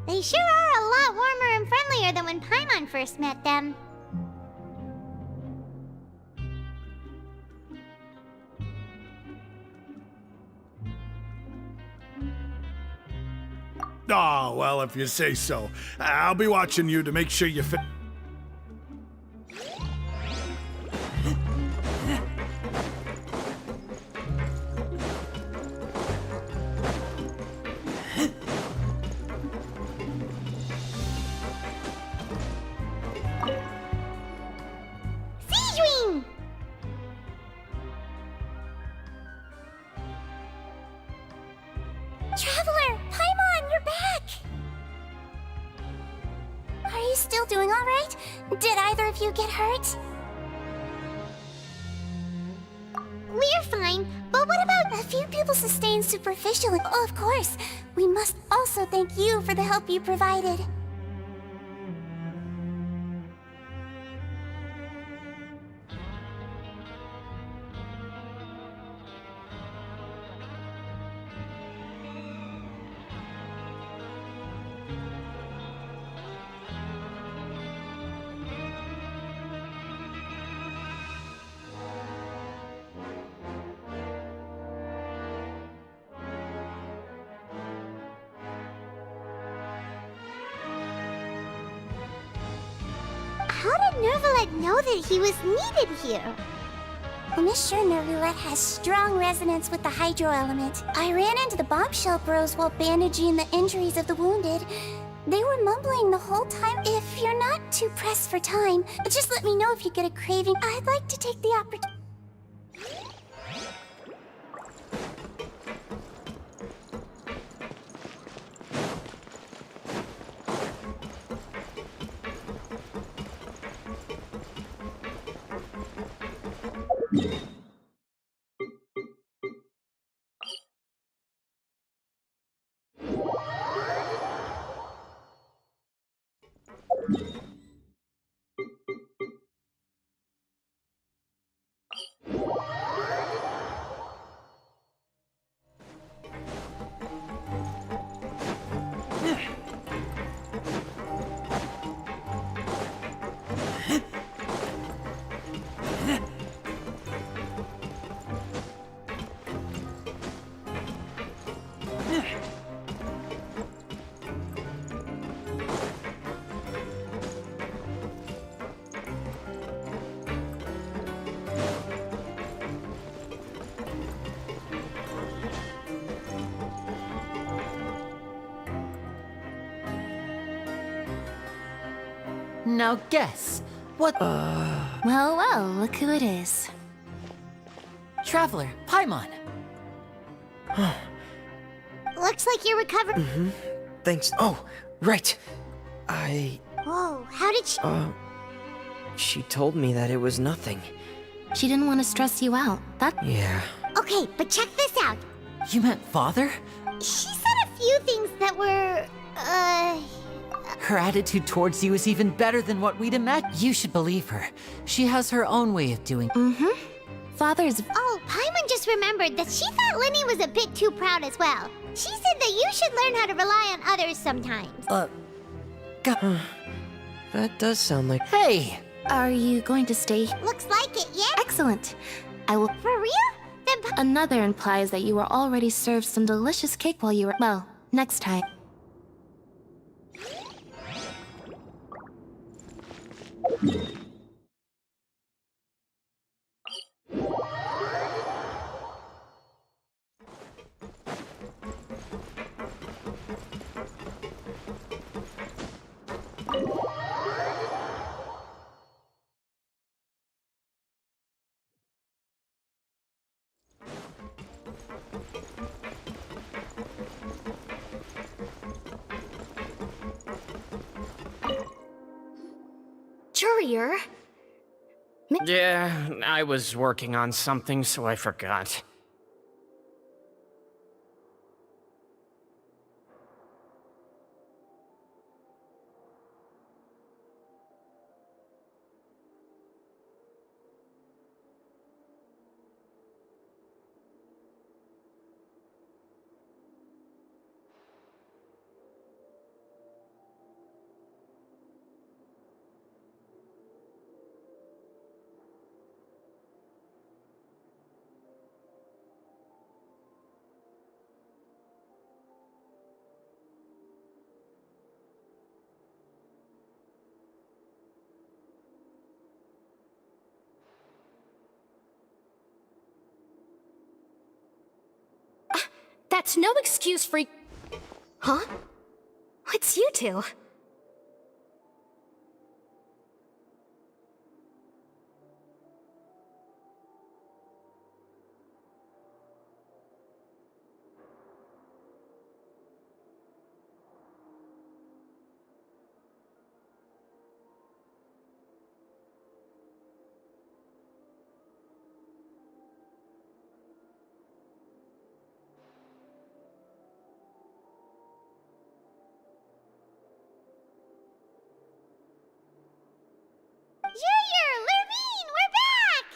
They sure are a lot warmer and friendlier than when Paimon first met them. Oh, well, if you say so. I'll be watching you to make sure you fit. Siegewing! Traveler! Paimon, you're back! Are you still doing alright? Did either of you get hurt? We're fine, but what about a few people sustained superficially? Oh, of course, we must also thank you for the help you provided. How did Nervalette know that he was needed here? I'm sure Nervalette has strong resonance with the hydro element. I ran into the bombshell bros while bandaging the injuries of the wounded. They were mumbling the whole time. If you're not too pressed for time, just let me know if you get a craving. I'd like to take the opportunity. Now guess, what... Well, well, look who it is. Traveler, Paimon. Looks like you're recovering. Thanks. Oh, right. Whoa, how did she... She told me that it was nothing. She didn't want to stress you out. Yeah. Okay, but check this out. You meant father? She said a few things that were, Her attitude towards you is even better than what we'd imagined. You should believe her. She has her own way of doing. Father's... Oh, Paimon just remembered that she thought Linny was a bit too proud as well. She said that you should learn how to rely on others sometimes. That does sound like... Hey! Are you going to stay? Looks like it, yeah? Excellent. I will... For real? Then Another implies that you were already served some delicious cake while you were... Well, next time. courier. Yeah, I was working on something, so I forgot. That's no excuse for... Huh? What's you two? Lurvine, we're back!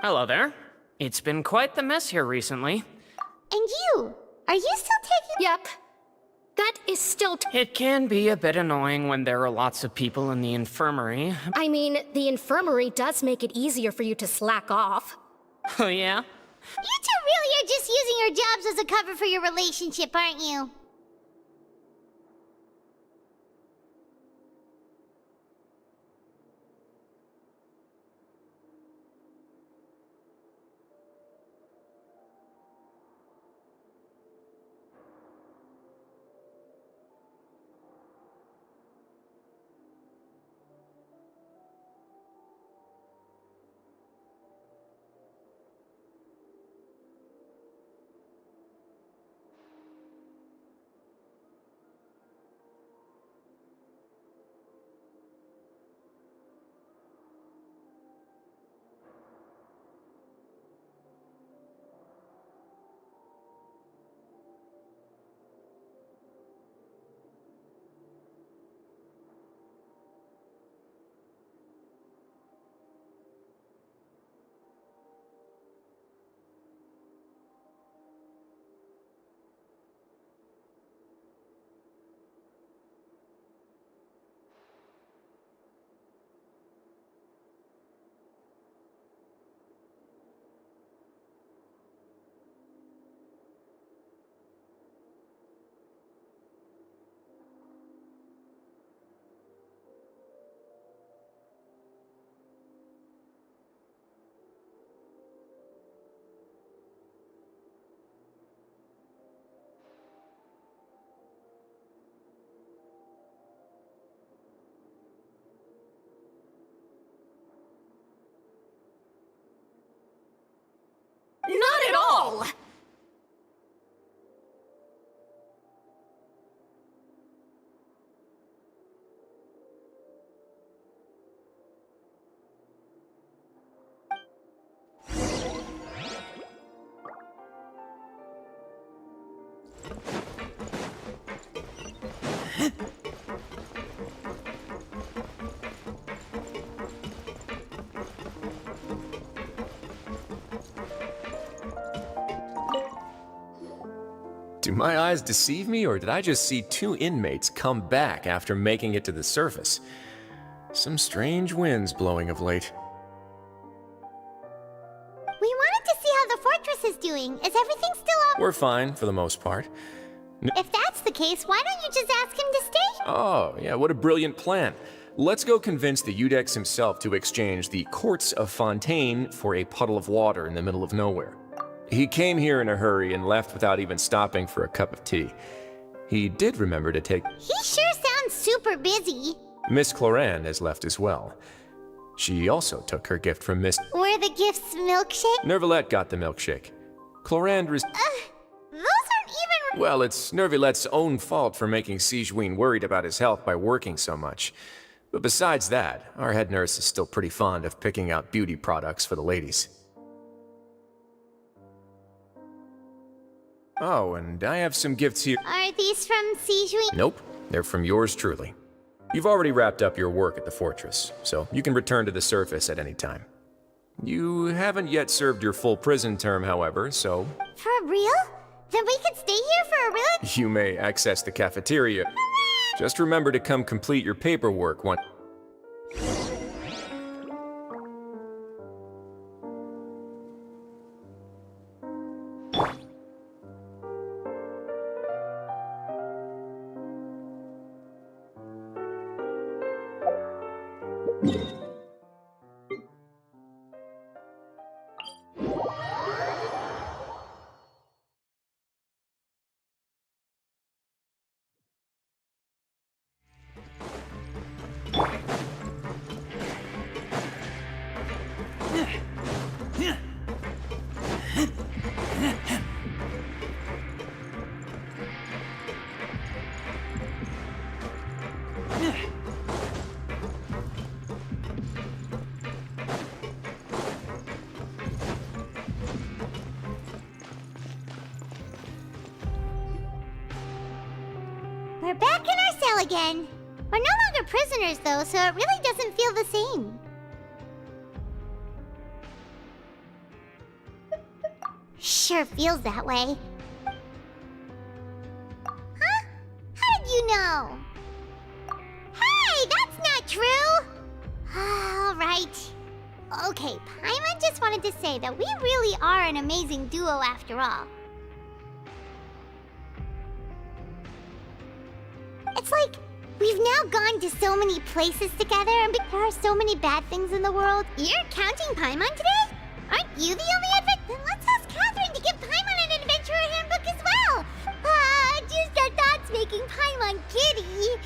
Hello there. It's been quite the mess here recently. And you? Are you still taking... Yep. That is still... It can be a bit annoying when there are lots of people in the infirmary. I mean, the infirmary does make it easier for you to slack off. Oh yeah? You two really are just using your jobs as a cover for your relationship, aren't you? Do my eyes deceive me, or did I just see two inmates come back after making it to the surface? Some strange winds blowing of late. We wanted to see how the fortress is doing. Is everything still up? We're fine, for the most part. If that's the case, why don't you just ask him to stay? Oh, yeah, what a brilliant plan. Let's go convince the Udex himself to exchange the Courts of Fontaine for a puddle of water in the middle of nowhere. He came here in a hurry and left without even stopping for a cup of tea. He did remember to take... He sure sounds super busy. Miss Cloran has left as well. She also took her gift from Miss... Were the gifts milkshake? Nervalette got the milkshake. Cloran... Those aren't even... Well, it's Nervalette's own fault for making Sigewinne worried about his health by working so much. But besides that, our head nurse is still pretty fond of picking out beauty products for the ladies. Oh, and I have some gifts here. Are these from Sigewinne? Nope, they're from yours truly. You've already wrapped up your work at the fortress, so you can return to the surface at any time. You haven't yet served your full prison term, however, so... For real? Then we could stay here for a real... You may access the cafeteria. Just remember to come complete your paperwork once... We're back in our cell again. We're no longer prisoners, though, so it really doesn't feel the same. Sure feels that way. Huh? How did you know? Hey, that's not true! All right. Okay, Paimon just wanted to say that we really are an amazing duo after all. It's like, we've now gone to so many places together, and there are so many bad things in the world. You're counting Paimon today? Aren't you the only adventurer? Then let's ask Catherine to give Paimon an adventurer handbook as well! Just our thoughts making Paimon giddy.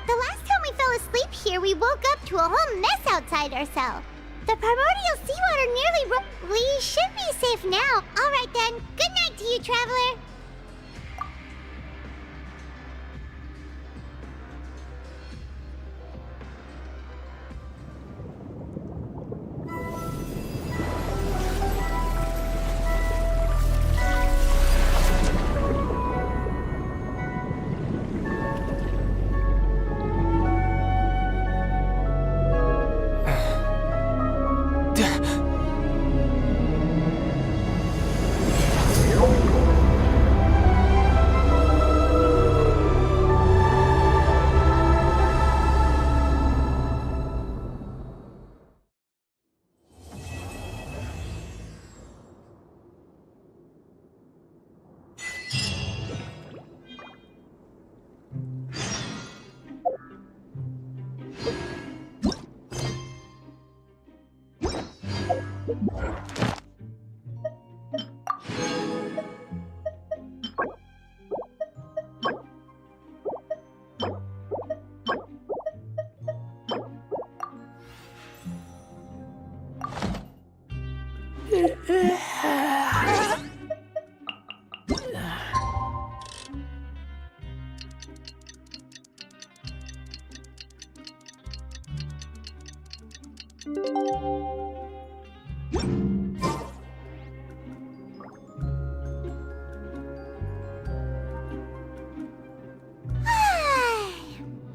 The last time we fell asleep here, we woke up to a whole mess outside our cell. The primordial seawater nearly we should be safe now. Alright then, good night to you, traveler.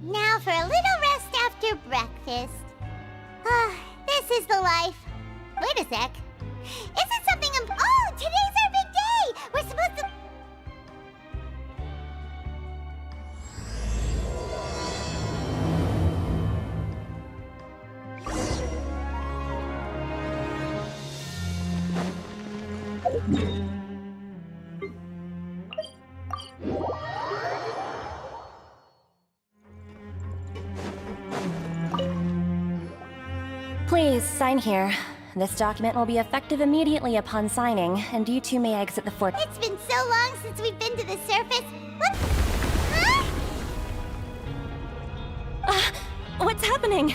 Now for a little rest after breakfast. This is the life. Wait a sec. Isn't something oh, today's our big day! We're supposed to... Please, sign here. This document will be effective immediately upon signing, and you two may exit the fort. It's been so long since we've been to the surface. What? Huh? What's happening?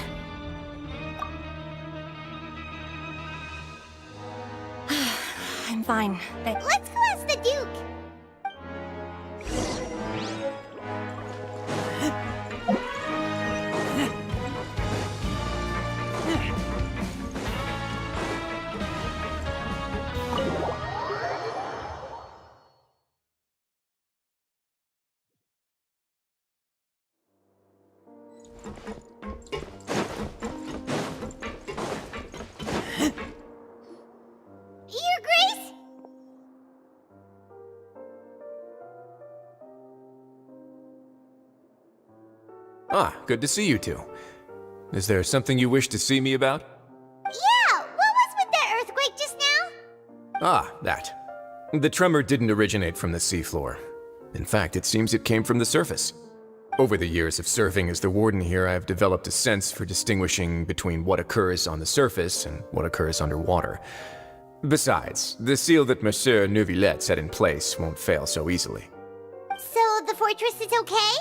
I'm fine. Let's go ask the Duke. Your Grace? Ah, good to see you two. Is there something you wish to see me about? Yeah, what was with that earthquake just now? Ah, that. The tremor didn't originate from the seafloor. In fact, it seems it came from the surface. Over the years of serving as the warden here, I have developed a sense for distinguishing between what occurs on the surface and what occurs underwater. Besides, the seal that Monsieur Neuvillette set in place won't fail so easily. So the fortress is okay?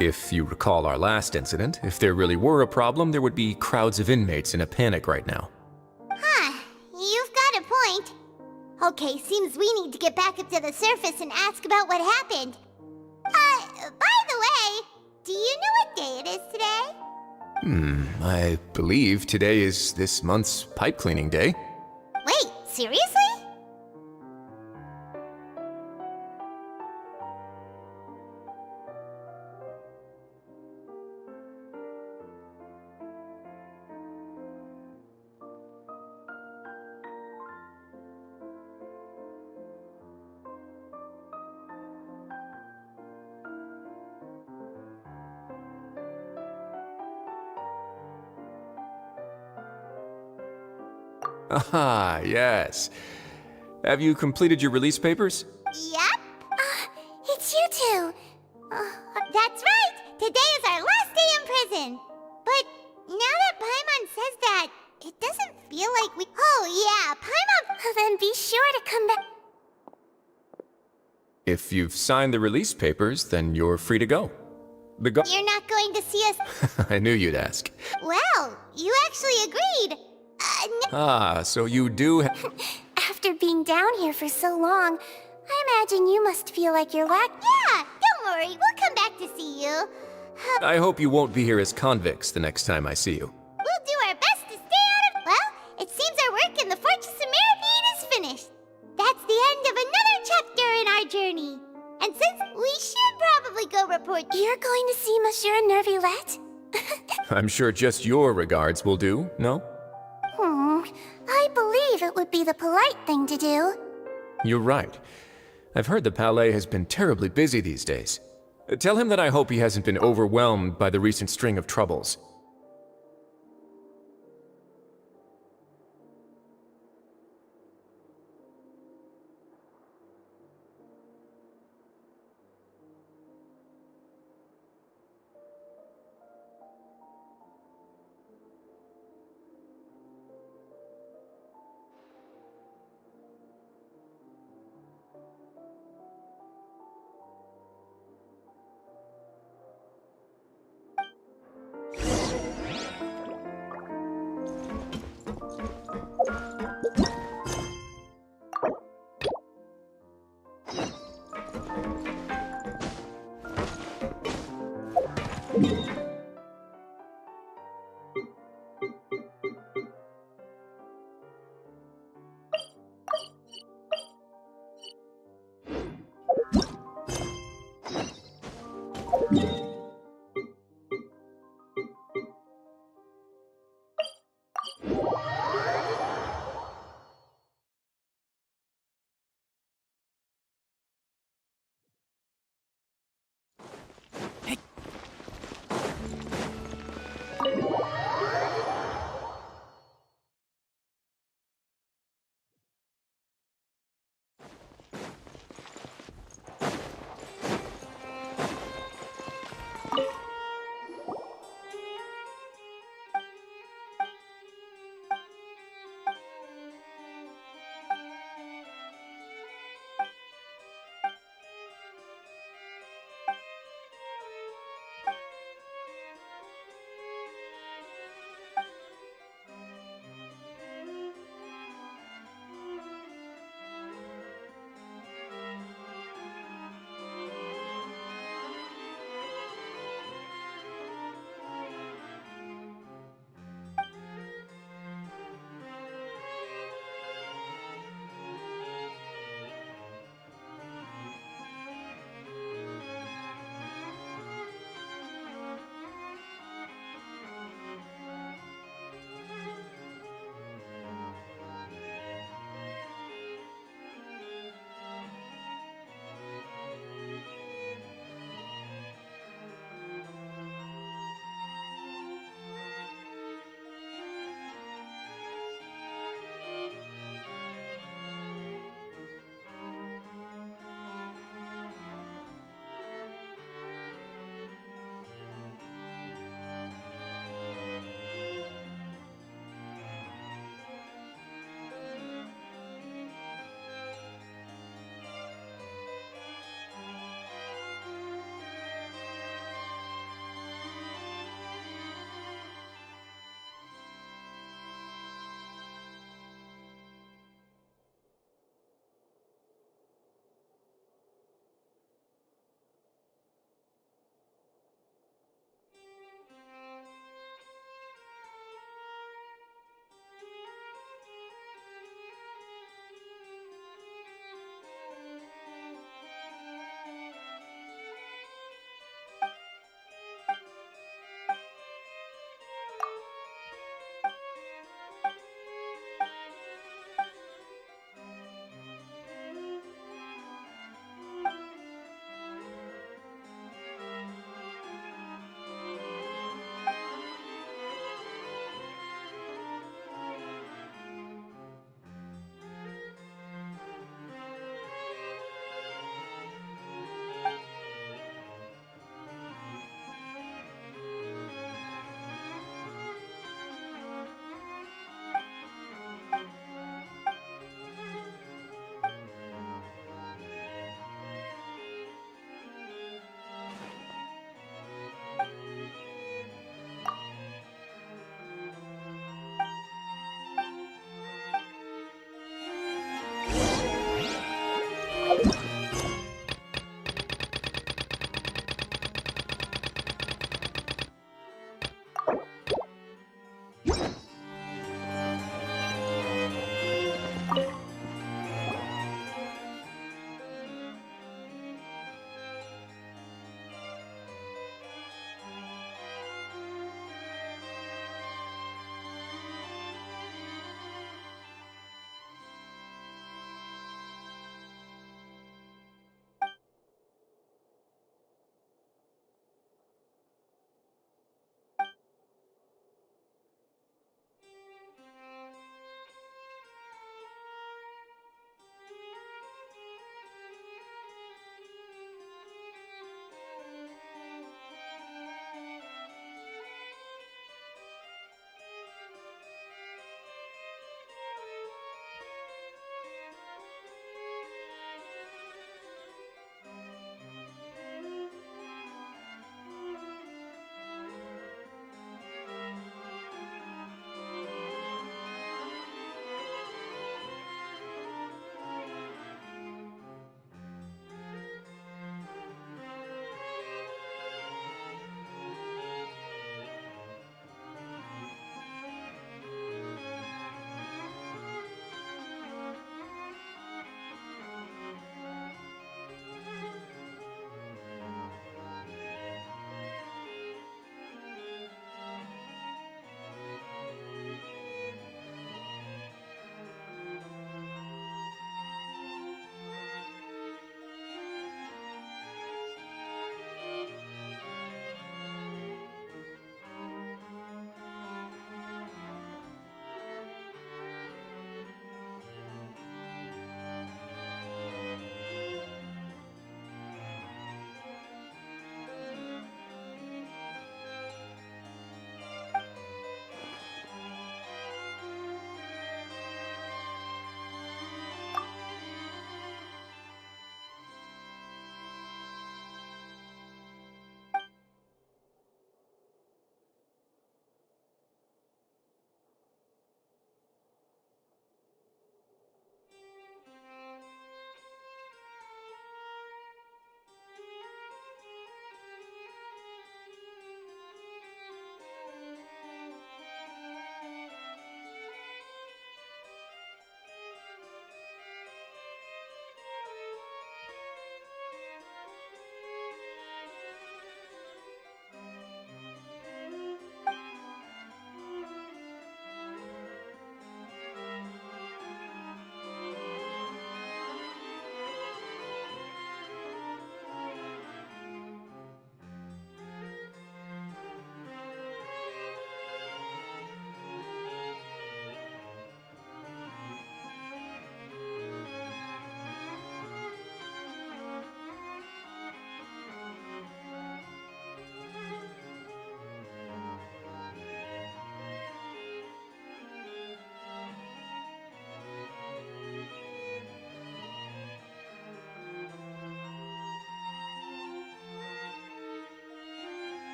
If you recall our last incident, if there really were a problem, there would be crowds of inmates in a panic right now. Huh, you've got a point. Okay, seems we need to get back up to the surface and ask about what happened. By the way, do you know what day it is today? I believe today is this month's pipe cleaning day. Wait, seriously? Ah, yes. Have you completed your release papers? Yep. It's you two. That's right. Today is our last day in prison. But now that Paimon says that, it doesn't feel like we... Oh yeah, Paimon... Then be sure to come back. If you've signed the release papers, then you're free to go. You're not going to see us... I knew you'd ask. Well, you actually agreed. Ah, so you do After being down here for so long, I imagine you must feel like you're Yeah, don't worry, we'll come back to see you. I hope you won't be here as convicts the next time I see you. We'll do our best to stay out of... Well, it seems our work in the Fortress of Meravine is finished. That's the end of another chapter in our journey. And since we should probably go report... You're going to see Monsieur Neuvillette? I'm sure just your regards will do, no? I believe it would be the polite thing to do. You're right. I've heard the Palais has been terribly busy these days. Tell him that I hope he hasn't been overwhelmed by the recent string of troubles.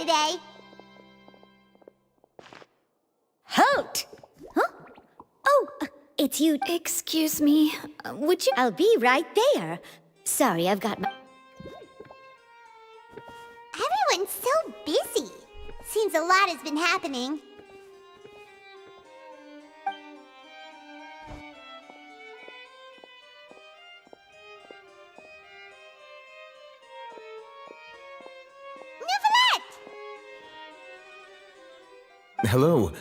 today. Halt! Huh? Oh, it's you. Excuse me, would you? I'll be right there. Sorry, I've got my... Everyone's so busy. Seems a lot has been happening. Hello.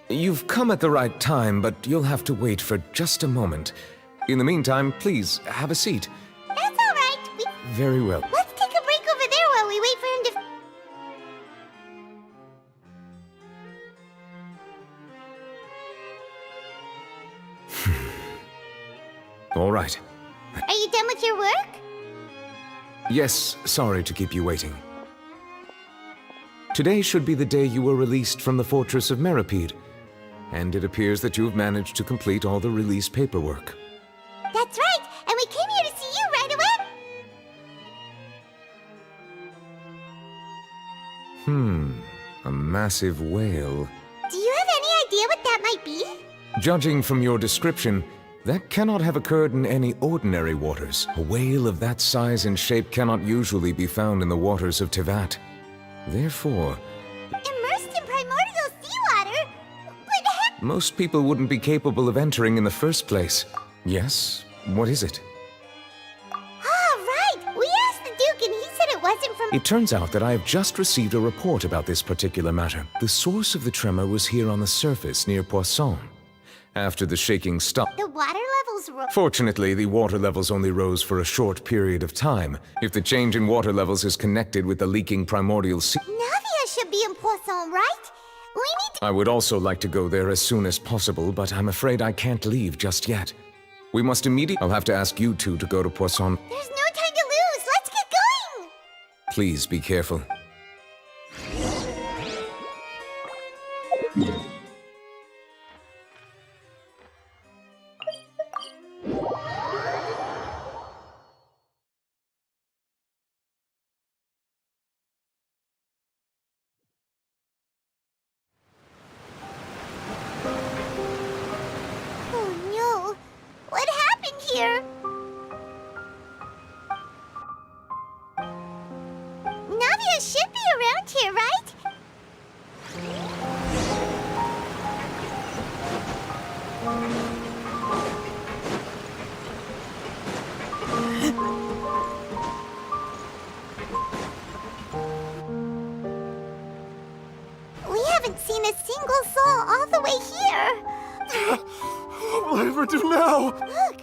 You've come at the right time, but you'll have to wait for just a moment. In the meantime, please, have a seat. That's all right. Very well. Let's take a break over there while we wait for him to... All right. Are you done with your work? Yes, sorry to keep you waiting. Today should be the day you were released from the Fortress of Meripede, and it appears that you have managed to complete all the release paperwork. That's right, and we came here to see you right away. A massive whale. Do you have any idea what that might be? Judging from your description, that cannot have occurred in any ordinary waters. A whale of that size and shape cannot usually be found in the waters of Tivat. Therefore, Immersed in primordial seawater? But most people wouldn't be capable of entering in the first place. Yes? What is it? right! We asked the Duke and he said it wasn't from... It turns out that I have just received a report about this particular matter. The source of the tremor was here on the surface near Poisson. After the shaking stopped... The water levels rose... Fortunately, the water levels only rose for a short period of time. If the change in water levels is connected with the leaking primordial sea... Navia should be in Poisson, right? We need to... I would also like to go there as soon as possible, but I'm afraid I can't leave just yet. We must immediately... I'll have to ask you two to go to Poisson. There's no time to lose! Let's get going! Please be careful. Oh no! What happened here? Navia should be around here, right? We haven't seen a single soul all the way here. What will I ever do now? Look,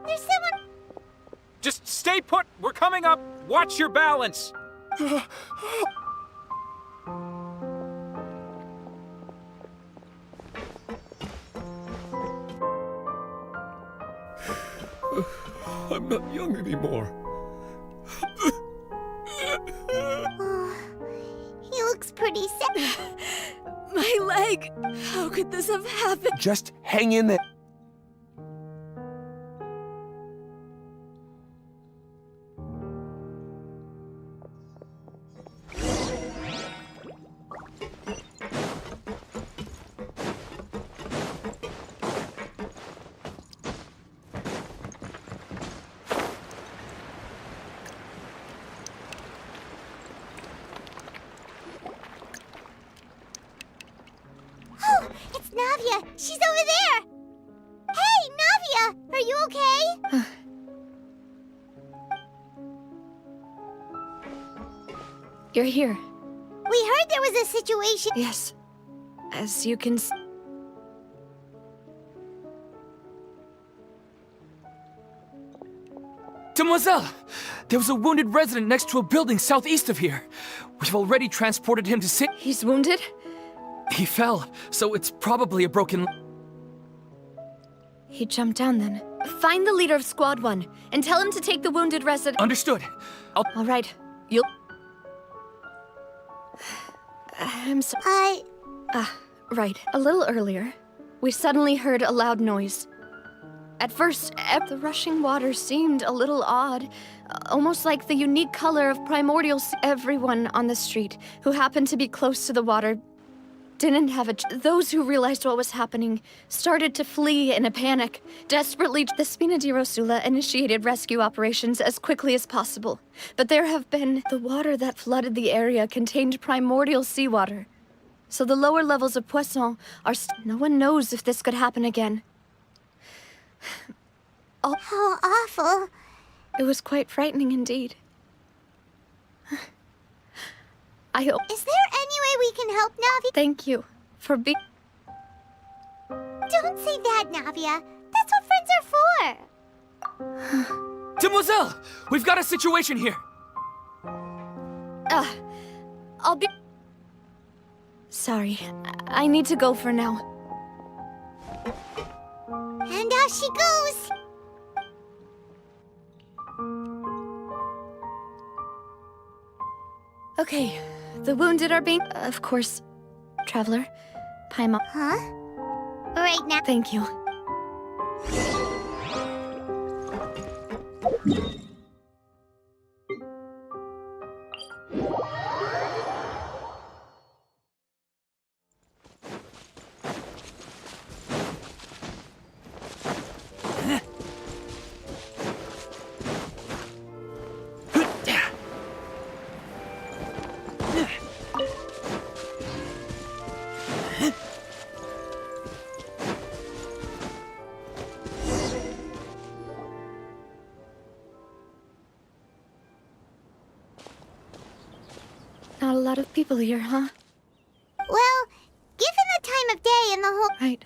there's someone... Just stay put! We're coming up! Watch your balance! I'm not young anymore. He looks pretty sad. My leg! How could this have happened? Just hang in there. Oh, it's Navia. She's over there. Hey, Navia, are you okay? You're here. We heard there was a situation. Yes. As you can see. Demoiselle! There was a wounded resident next to a building southeast of here. We've already transported him to He's wounded? He fell, so it's probably a broken... He jumped down then. Find the leader of Squad 1 and tell him to take the wounded resident. Understood. All right. You'll... I'm sorry. Right. A little earlier, we suddenly heard a loud noise. At first, the rushing water seemed a little odd, almost like the unique color of primordial sea. Everyone on the street who happened to be close to the water didn't have a... Those who realized what was happening started to flee in a panic. Desperately, the Spina di Rosula initiated rescue operations as quickly as possible. But there have been... The water that flooded the area contained primordial seawater. So the lower levels of Poisson are... No one knows if this could happen again. Oh, how awful. It was quite frightening indeed. I hope... Is there any way we can help, Navia? Thank you for being... Don't say that, Navia. That's what friends are for. Demoiselle! We've got a situation here! I'll be... Sorry, I need to go for now. And off she goes. Okay, the wounded are being... Of course, Traveler. Paimon. Huh? Right now. Thank you. Not a lot of people here, huh? Well, given the time of day and the whole... Right.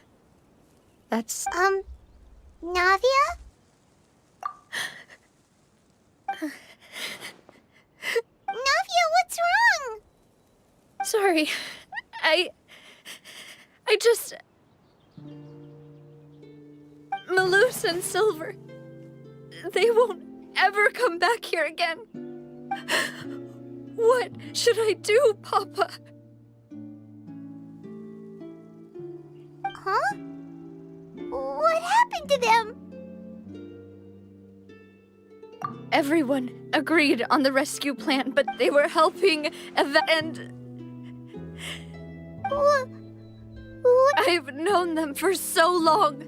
That's... Navia? Navia, what's wrong? Sorry. I just... Malus and Silver... They won't ever come back here again. What should I do, Papa? Huh? What happened to them? Everyone agreed on the rescue plan, but they were helping and... What? I've known them for so long.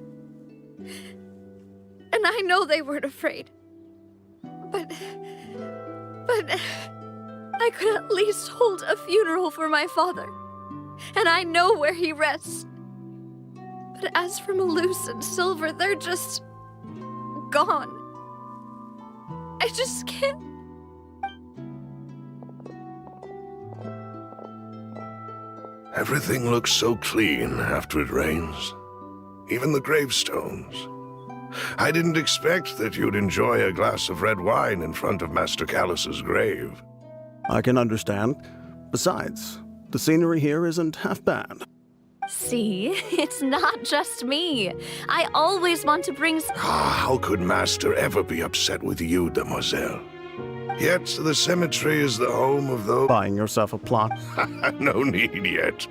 And I know they weren't afraid. But I could at least hold a funeral for my father. And I know where he rests. But as for Malus and Silver, they're just... gone. I just can't... Everything looks so clean after it rains. Even the gravestones. I didn't expect that you'd enjoy a glass of red wine in front of Master Callus's grave. I can understand. Besides, the scenery here isn't half bad. See, it's not just me. I always want to bring... How could Master ever be upset with you, Demoiselle? Yet the cemetery is the home of those... Buying yourself a plot. No need yet.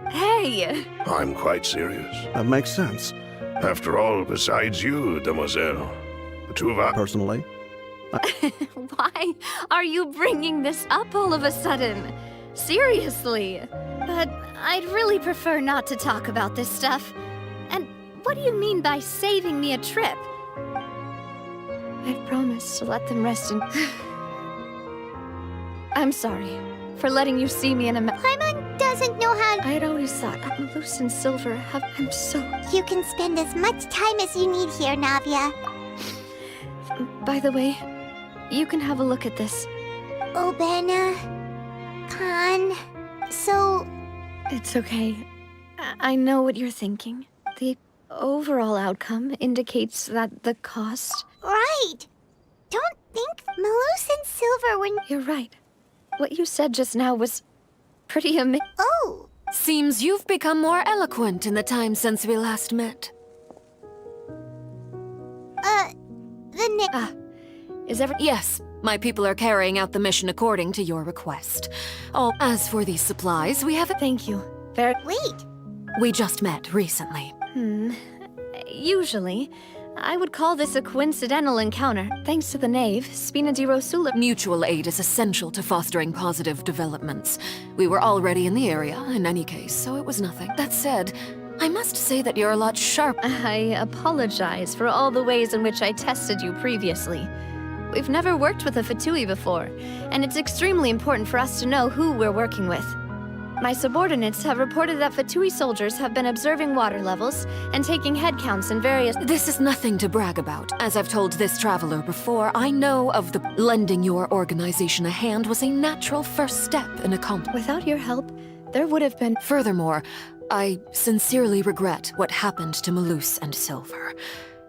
Hey! I'm quite serious. That makes sense. After all, besides you, Demoiselle, the two of us... Personally? Why are you bringing this up all of a sudden? Seriously. But I'd really prefer not to talk about this stuff. And what do you mean by saving me a trip? I've promised to let them rest in... I'm sorry for letting you see me in a... Paimon doesn't know how... I'd always thought Malus and Silver have... I'm so... You can spend as much time as you need here, Navia. By the way, you can have a look at this. Obena... Khan... So... It's okay. I know what you're thinking. The overall outcome indicates that the cost... Right! Don't think Malus and Silver were... You're right. What you said just now was pretty amazing. Oh! Seems you've become more eloquent in the time since we last met. Is every- Yes, my people are carrying out the mission according to your request. Oh, as for these supplies, we have a— Thank you. Very- Wait! We just met recently. Usually, I would call this a coincidental encounter. Thanks to the knave, Spina di Rosula. Mutual aid is essential to fostering positive developments. We were already in the area, in any case, so it was nothing. That said, I must say that you're a lot sharp. I apologize for all the ways in which I tested you previously. We've never worked with a Fatui before, and it's extremely important for us to know who we're working with. My subordinates have reported that Fatui soldiers have been observing water levels and taking head counts in various— This is nothing to brag about. As I've told this traveler before, I know of the— Lending your organization a hand was a natural first step in accomplishing. Without your help, there would have been— Furthermore, I sincerely regret what happened to Malus and Silver.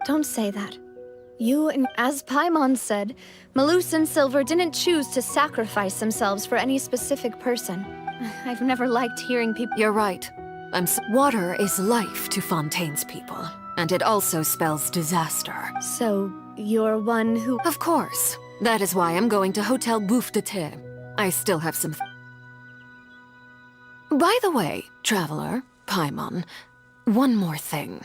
Don't say that. You and— As Paimon said, Malus and Silver didn't choose to sacrifice themselves for any specific person. I've never liked hearing people— You're right. Water is life to Fontaine's people, and it also spells disaster. So, you're one who— Of course. That is why I'm going to Hotel Bouffe de Thé. I still have some— By the way, traveler, Paimon, one more thing.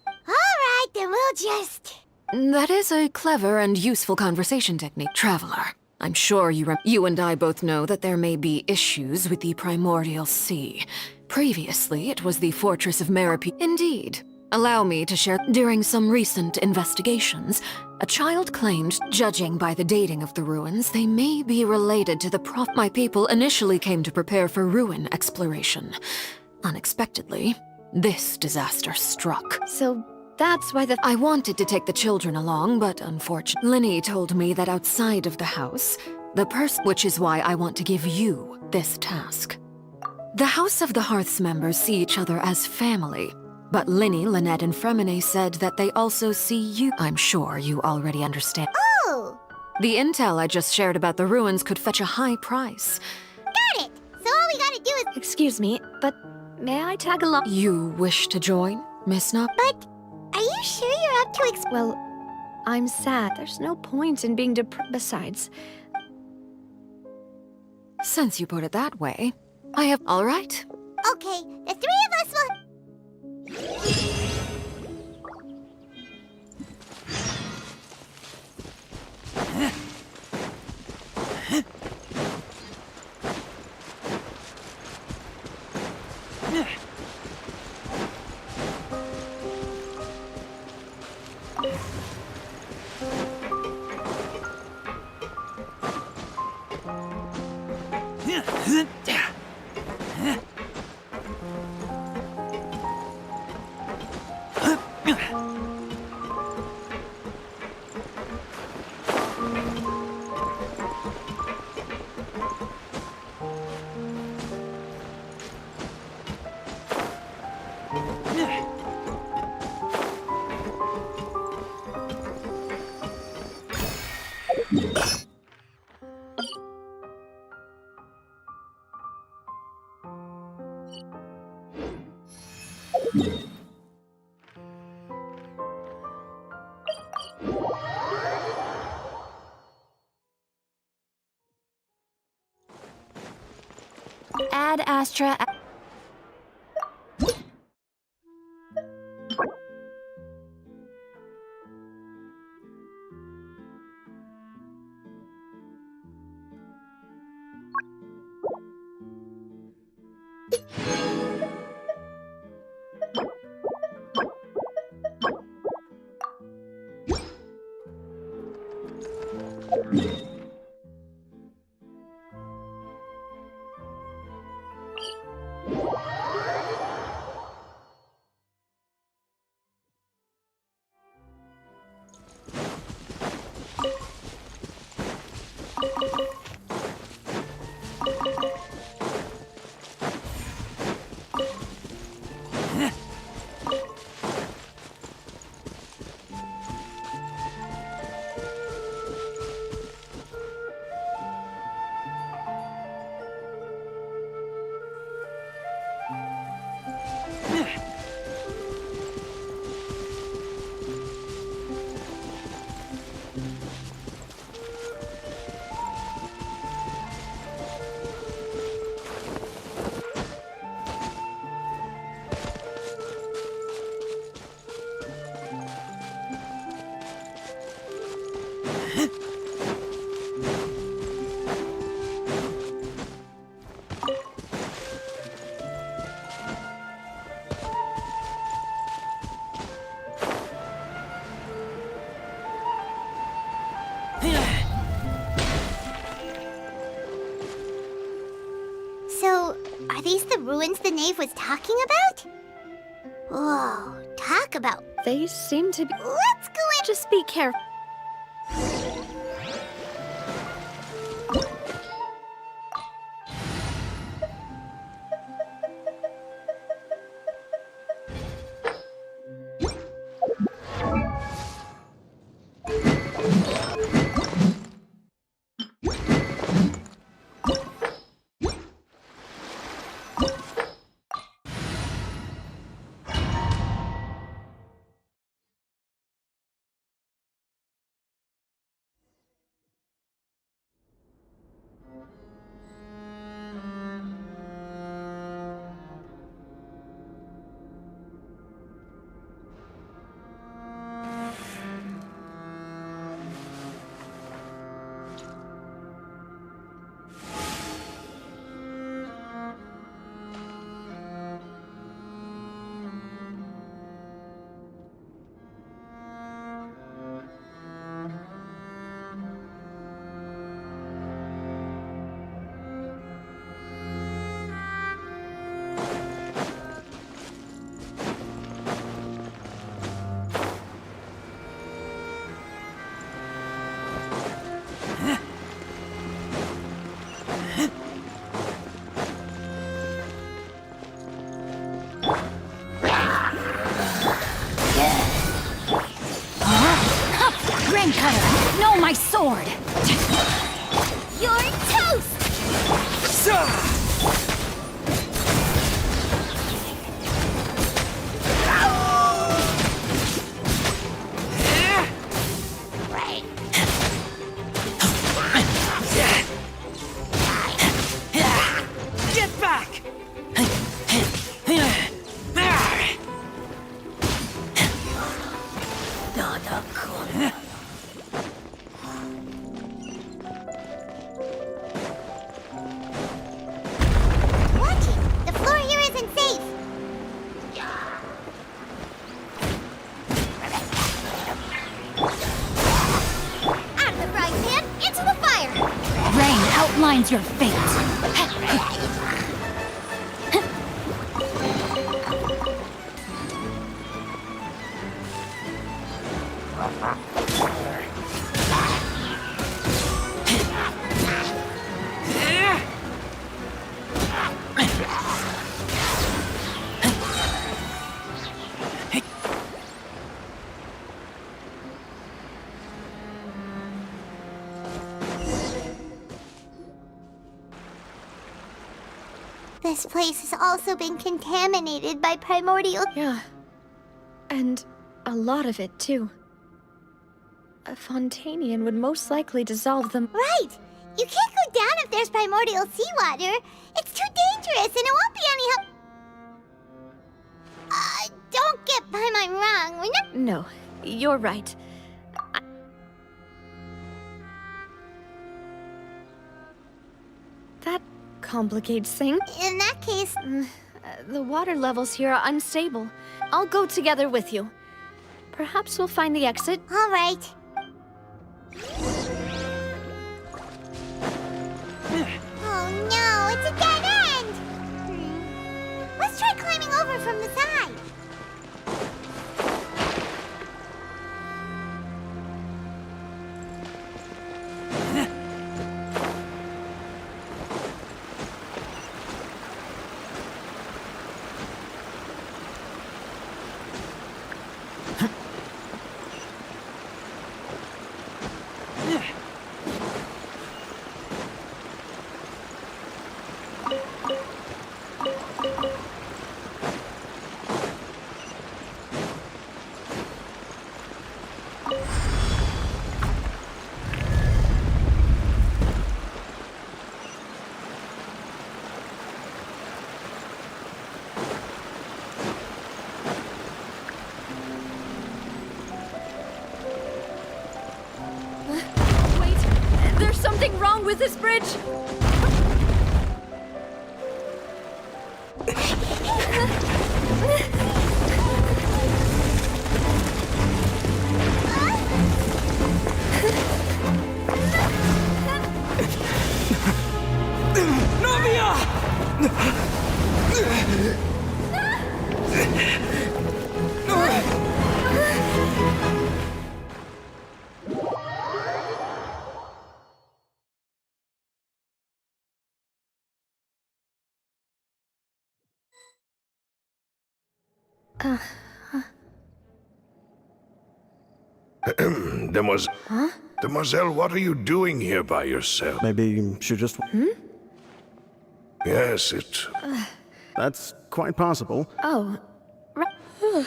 Alright, then we'll just... That is a clever and useful conversation technique, traveler. I'm sure you and I both know that there may be issues with the Primordial Sea. Previously, it was the Fortress of Merope. Indeed. Allow me to share. During some recent investigations, a child claimed, judging by the dating of the ruins, they may be related to the My people initially came to prepare for ruin exploration. Unexpectedly, this disaster struck. So that's why I wanted to take the children along, but unfortunately, Linny told me that outside of the house, which is why I want to give you this task. The House of the Hearth's members see each other as family, but Linny, Lynette, and Fremine said that they also see you. I'm sure you already understand. Oh! The intel I just shared about the ruins could fetch a high price. Got it! So all we gotta do is... Excuse me, but may I tag along? You wish to join, Miss Nup? But are you sure you're up to Well, I'm sad. There's no point in being Besides... Since you put it that way, I have... All right. Okay, the three of us will... Ad Astra. these the ruins the knave was talking about? Whoa, talk about... They seem to be... Let's go in... Just be careful. No, my sword! You're toast! Get back! Watch it! The floor here isn't safe! Out of the frying pan, into the fire! Rain outlines your fate. This place has also been contaminated by primordial... Yeah. And a lot of it, too. A Fontanian would most likely dissolve them. Right! You can't go down if there's primordial seawater. It's too dangerous and it won't be any help... don't get by my wrong. We're not... No, you're right. That complicates things. In that case... The water levels here are unstable. I'll go together with you. Perhaps we'll find the exit. All right. Oh no, it's a dead end! Let's try climbing over from the side. Something wrong with this bridge? Novia! Demoiselle, what are you doing here by yourself? Maybe she just... Yes, it... That's quite possible. Oh, right.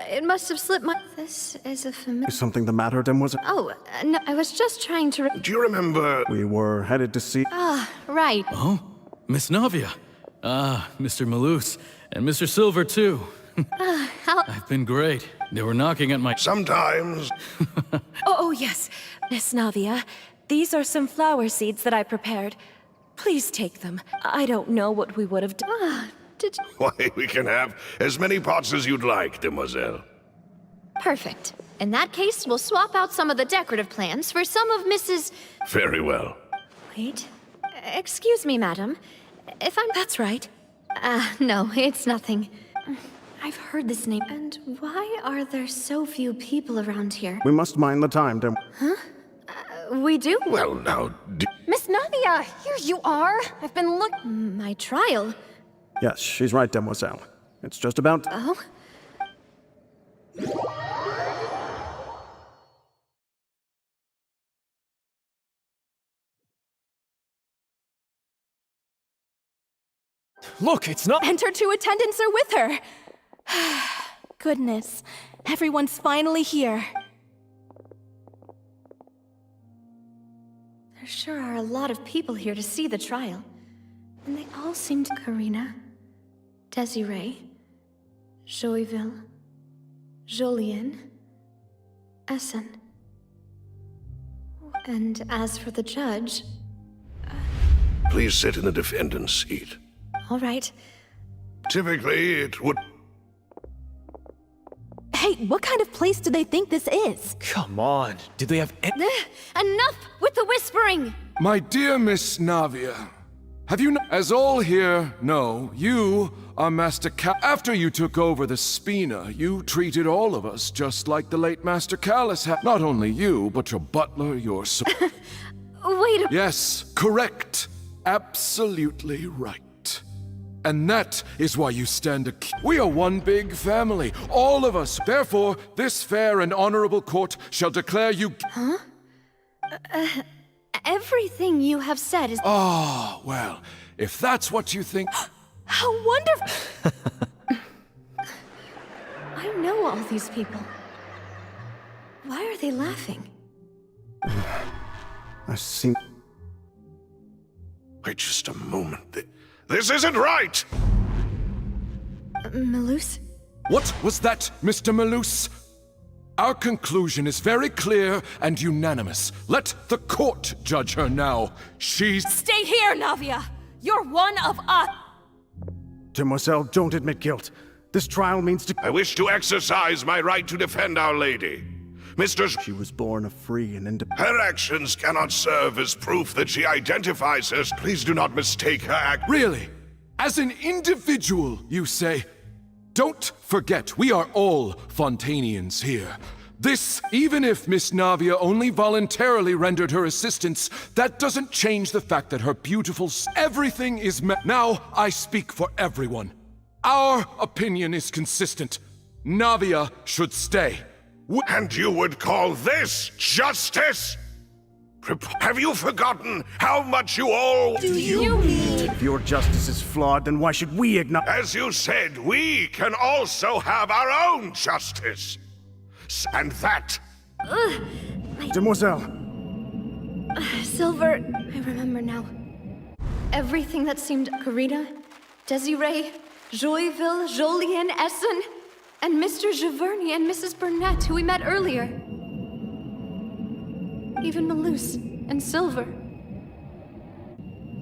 It must have slipped my... This is a familiar... Is something the matter, Demoiselle? Oh, no, I was just trying to... Do you remember... We were headed to see... Ah, right. Oh, Miss Navia. Ah, Mr. Malus. And Mr. Silver, too. I've been great. They were knocking at my... Sometimes. Oh, yes. Miss Navia, these are some flower seeds that I prepared. Please take them. I don't know what we would have done. Ah, did you... Why, we can have as many pots as you'd like, Demoiselle. Perfect. In that case, we'll swap out some of the decorative plants for some of Mrs... Very well. Wait. Excuse me, madam. If I'm... That's right. No, it's nothing. I've heard this name. And why are there so few people around here? We must mind the time, Huh? We do? Well, now... Miss Navia, here you are. I've been My trial? Yes, she's right, Demoiselle. It's just about... Oh? Look, it's not... And her two attendants are with her. Goodness, everyone's finally here. There sure are a lot of people here to see the trial. And they all seem to... Karina, Desiree, Joyville, Jolien, Essen. And as for the judge... Please sit in the defendant's seat. All right. Typically, it would... Hey, what kind of place do they think this is? Come on, did they have... Enough with the whispering! My dear Miss Navia, have you... As all here know, you are Master After you took over the Spina, you treated all of us just like the late Master Callus had. Not only you, but your butler, your... Wait a... Yes, correct. Absolutely right. And that is why you stand We are one big family, all of us. Therefore, this fair and honorable court shall declare you... Huh? Everything you have said is... Ah, well, if that's what you think... How wonderful! I know all these people. Why are they laughing? I seem... Wait just a moment. This isn't right! Malus? What was that, Mr. Malus? Our conclusion is very clear and unanimous. Let the court judge her now. She's... Stay here, Navia! You're one of us! Demoiselle, don't admit guilt. This trial means to... I wish to exercise my right to defend Our Lady. She was born a free and independent... Her actions cannot serve as proof that she identifies as... Please do not mistake her act... Really? As an individual, you say? Don't forget, we are all Fontanians here. This, even if Miss Navia only voluntarily rendered her assistance, that doesn't change the fact that her beautiful... Everything is Now, I speak for everyone. Our opinion is consistent. Navia should stay. And you would call this justice? Have you forgotten how much you all... Do you mean... If your justice is flawed, then why should we acknowledge... As you said, we can also have our own justice. And that... Demoiselle! Silver, I remember now. Everything that seemed... Karina, Desiree, Joyville, Jolien, Essen... And Mr. Giverny and Mrs. Burnett, who we met earlier. Even Malus and Silver.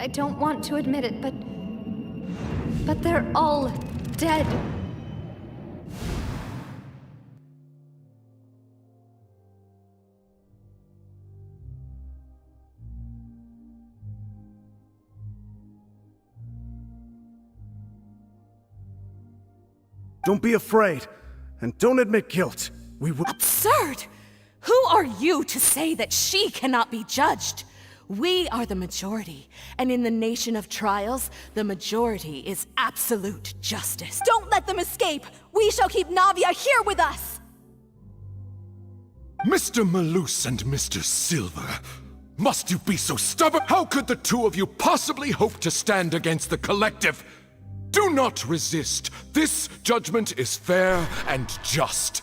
I don't want to admit it, but they're all dead. Don't be afraid, and don't admit guilt. We will... Absurd! Who are you to say that she cannot be judged? We are the majority, and in the nation of trials, the majority is absolute justice. Don't let them escape! We shall keep Navia here with us! Mr. Malus and Mr. Silver, must you be so stubborn? How could the two of you possibly hope to stand against the collective? Do not resist. This judgment is fair and just.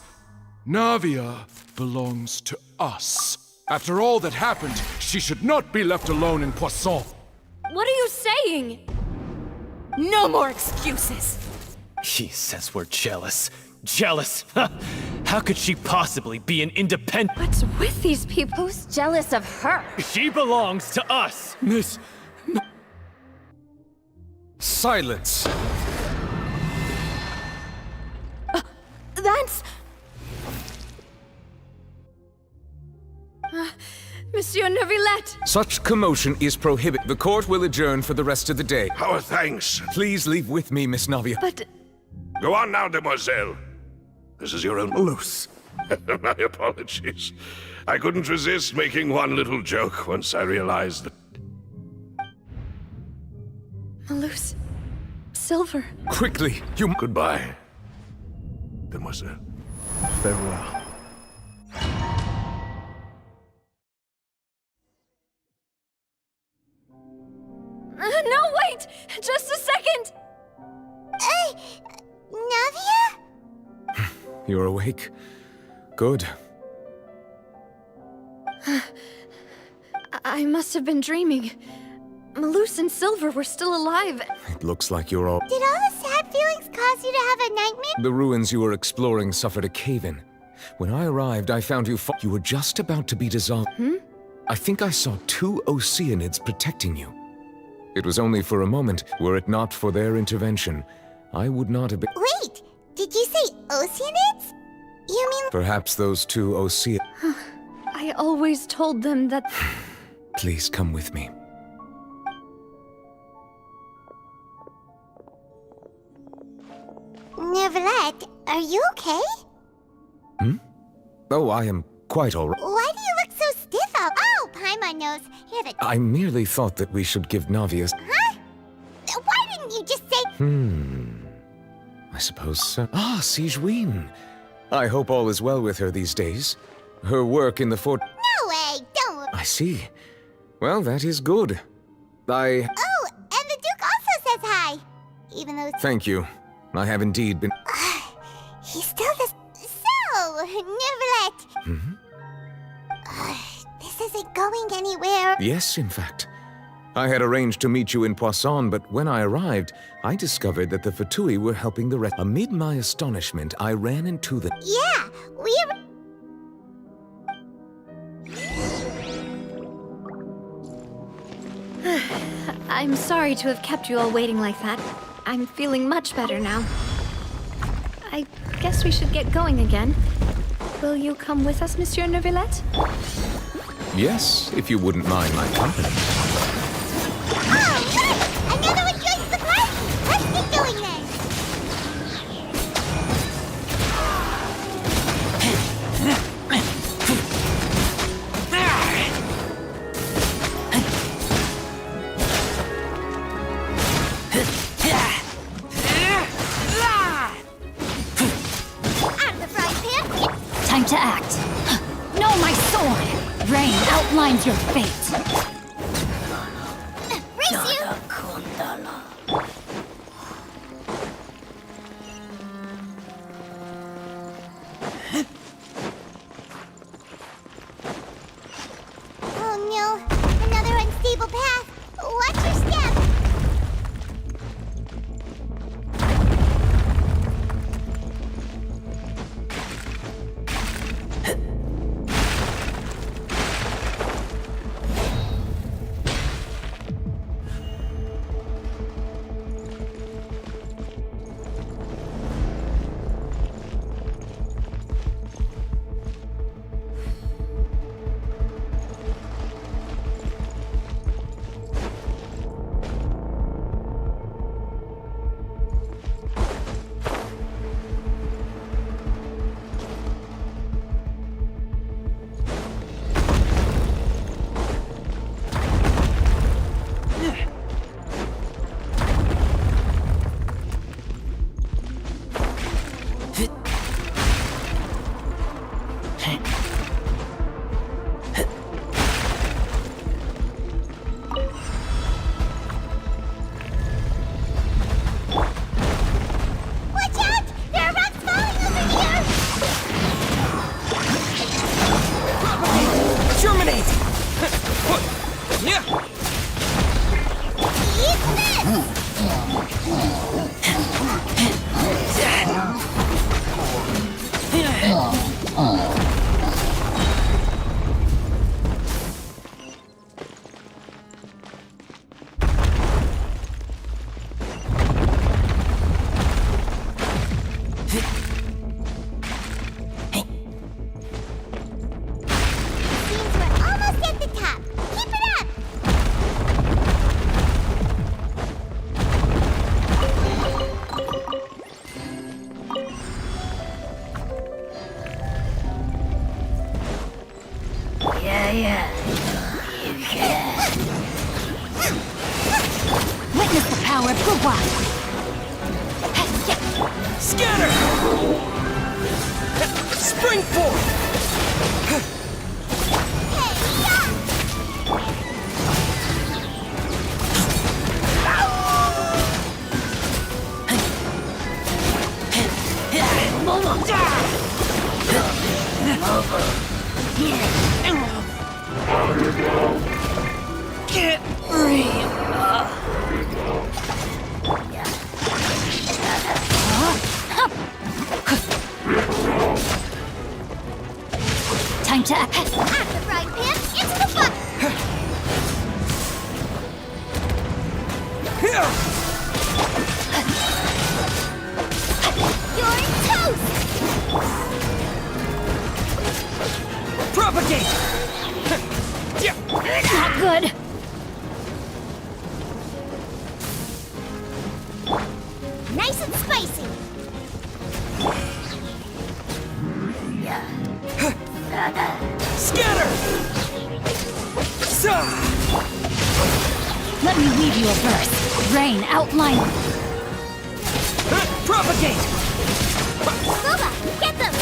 Navia belongs to us. After all that happened, she should not be left alone in Poisson. What are you saying? No more excuses! He says we're jealous. Jealous? How could she possibly be an independent? What's with these people? Who's jealous of her? She belongs to us! Miss... Silence! That's... Monsieur Neuvillette! Such commotion is prohibited. The court will adjourn for the rest of the day. Our thanks. Please leave with me, Miss Navia. But... Go on now, demoiselle. This is your own Malus. My apologies. I couldn't resist making one little joke once I realized that... Malus... Silver... Quickly, you... Goodbye, demoiselle. Farewell. No, wait! Just a second! Navia? You're awake. Good. I must have been dreaming. Malus and Silver were still alive. It looks like you're all... Did all the sad feelings cause you to have a nightmare? The ruins you were exploring suffered a cave-in. When I arrived, I found you You were just about to be dissolved. I think I saw 2 Oceanids protecting you. It was only for a moment. Were it not for their intervention, I would not have been... Wait, did you say Oceanids? You mean... Perhaps those 2 Oceanids... I always told them that... Please come with me. Neuvillette, are you okay? Oh, I am quite all right. Why do you look so stiff up? Oh, Paimon knows. You're the... I merely thought that we should give Navia... Huh? Why didn't you just say... I suppose so. Ah, Sigewin. I hope all is well with her these days. Her work in the fort... No way, don't... I see. Well, that is good. Oh, and the Duke also says hi. Even though... Thank you. I have indeed been... He still does... So, Neuvillette... This isn't going anywhere. Yes, in fact. I had arranged to meet you in Poisson, but when I arrived, I discovered that the Fatui were helping the rest. Amid my astonishment, I ran into the... Yeah, we're... I'm sorry to have kept you all waiting like that. I'm feeling much better now. I guess we should get going again. Will you come with us, Monsieur Neuvillette? Yes, if you wouldn't mind my company. Oh, look! Another one joins the party! Let's get going then! Time to act. No, my sword! Rain outlines your fate. Race you! Oh no, another unstable path. Watch your step. power for what? Scatter! Spring forth! Can't breathe. Time to act. Out of the frying pan, into the pot! You're toast! Propagate! Not good. Nice and spicy! Scatter! Let me weave you a verse. Rain, outline. Propagate! Scuba, get them!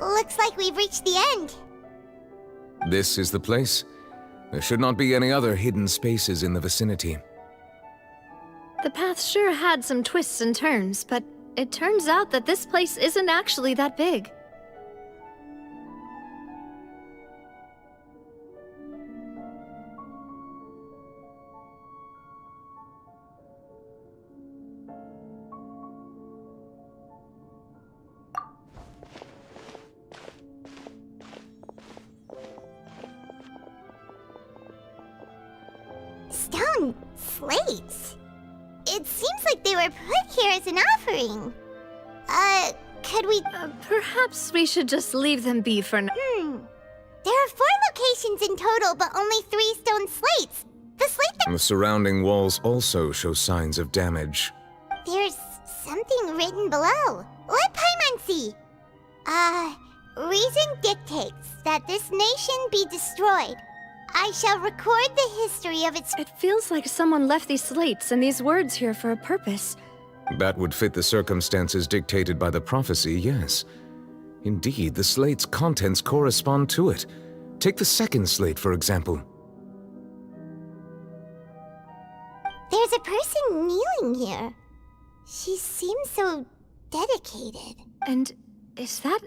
Looks like we've reached the end. This is the place. There should not be any other hidden spaces in the vicinity. The path sure had some twists and turns, but it turns out that this place isn't actually that big. Stone slates? It seems like they were put here as an offering. Could we... Perhaps we should just leave them be for now. There are 4 locations in total, but only 3 stone slates. The slate that... The surrounding walls also show signs of damage. There's something written below. Let Paimon see. Reason dictates that this nation be destroyed. I shall record the history of its... It feels like someone left these slates and these words here for a purpose. That would fit the circumstances dictated by the prophecy, yes. Indeed, the slate's contents correspond to it. Take the second slate, for example. There's a person kneeling here. She seems so dedicated. And is that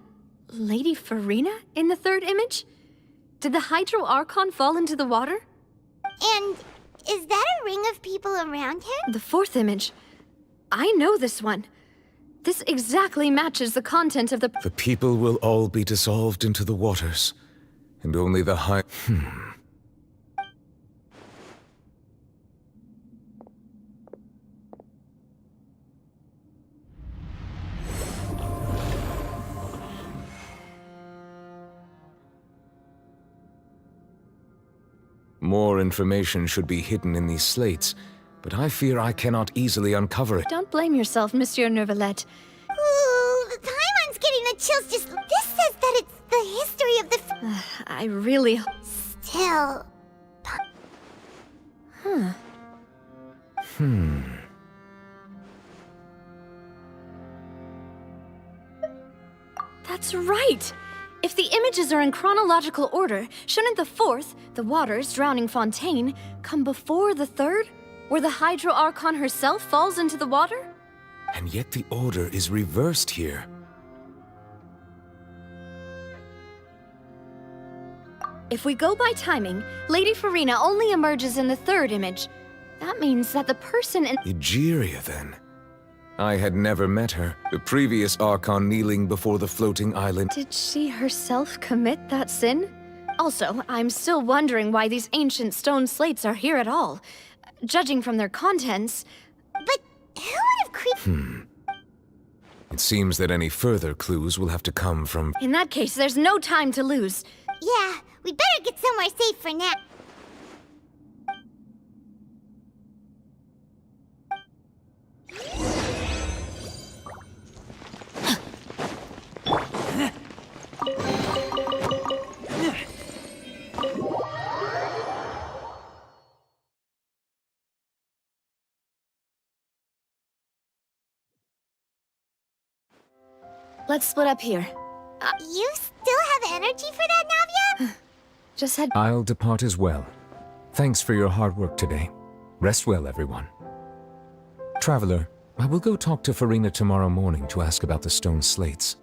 Lady Farina in the third image? Did the Hydro Archon fall into the water? And is that a ring of people around her? The fourth image. I know this one. This exactly matches the content of the... The people will all be dissolved into the waters, and only the high... More information should be hidden in these slates, but I fear I cannot easily uncover it. Don't blame yourself, Monsieur Neuvillette. Ooh, Paimon's getting the chills just... This says that it's the history of the... I really... Still... Huh. That's right! If the images are in chronological order, shouldn't the fourth, the waters drowning Fontaine, come before the third, where the Hydro Archon herself falls into the water? And yet the order is reversed here. If we go by timing, Lady Farina only emerges in the third image. That means that the person in... Egeria, then. I had never met her. The previous Archon kneeling before the floating island. Did she herself commit that sin? Also, I'm still wondering why these ancient stone slates are here at all. Judging from their contents... But who would have It seems that any further clues will have to come from... In that case, there's no time to lose. Yeah, we better get somewhere safe for now. Let's split up here. You still have energy for that, Navia? Just head... I'll depart as well. Thanks for your hard work today. Rest well, everyone. Traveler, I will go talk to Farina tomorrow morning to ask about the stone slates.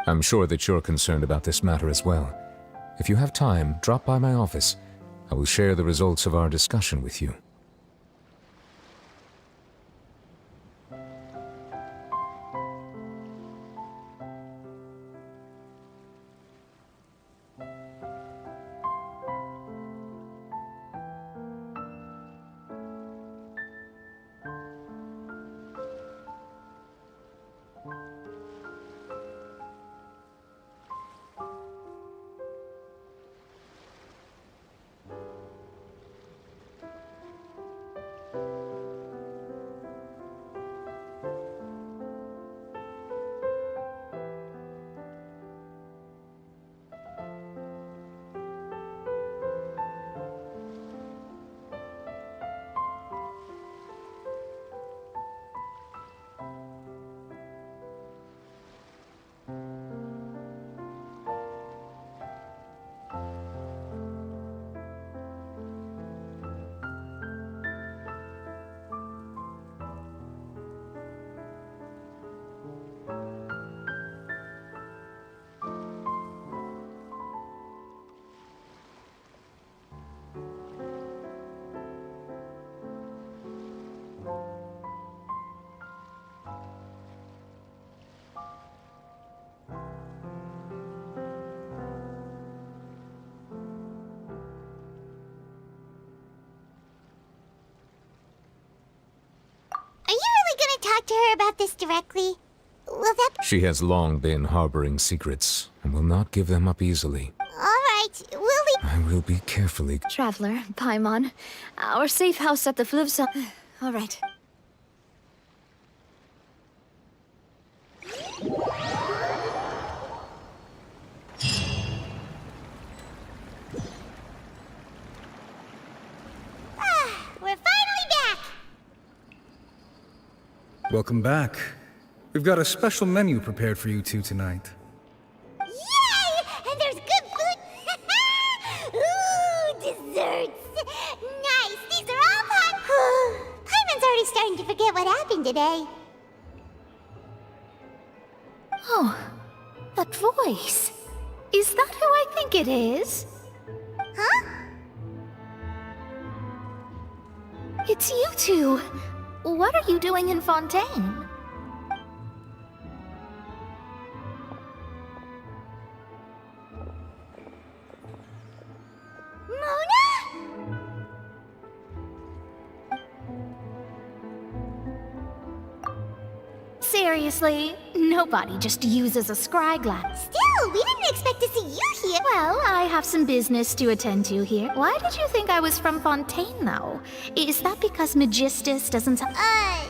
I'm sure that you're concerned about this matter as well. If you have time, drop by my office. I will share the results of our discussion with you. Talk to her about this directly? Will that... She has long been harboring secrets, and will not give them up easily. Alright, will we... I will be carefully... Traveler, Paimon, our safe house at the Fluvsa... Alright. We're finally back! Welcome back. We've got a special menu prepared for you two tonight. Yay! And there's good food! Ooh, desserts! Nice! These are all Paimon's already starting to forget what happened today. Oh, that voice. Is that who I think it is? Huh? It's you two. What are you doing in Fontaine? Mona? Seriously, nobody just uses a scryglass. Still, we didn't expect to see you here. Well, I have some business to attend to here. Why did you think I was from Fontaine, though? Is that because Magistus doesn't yeah.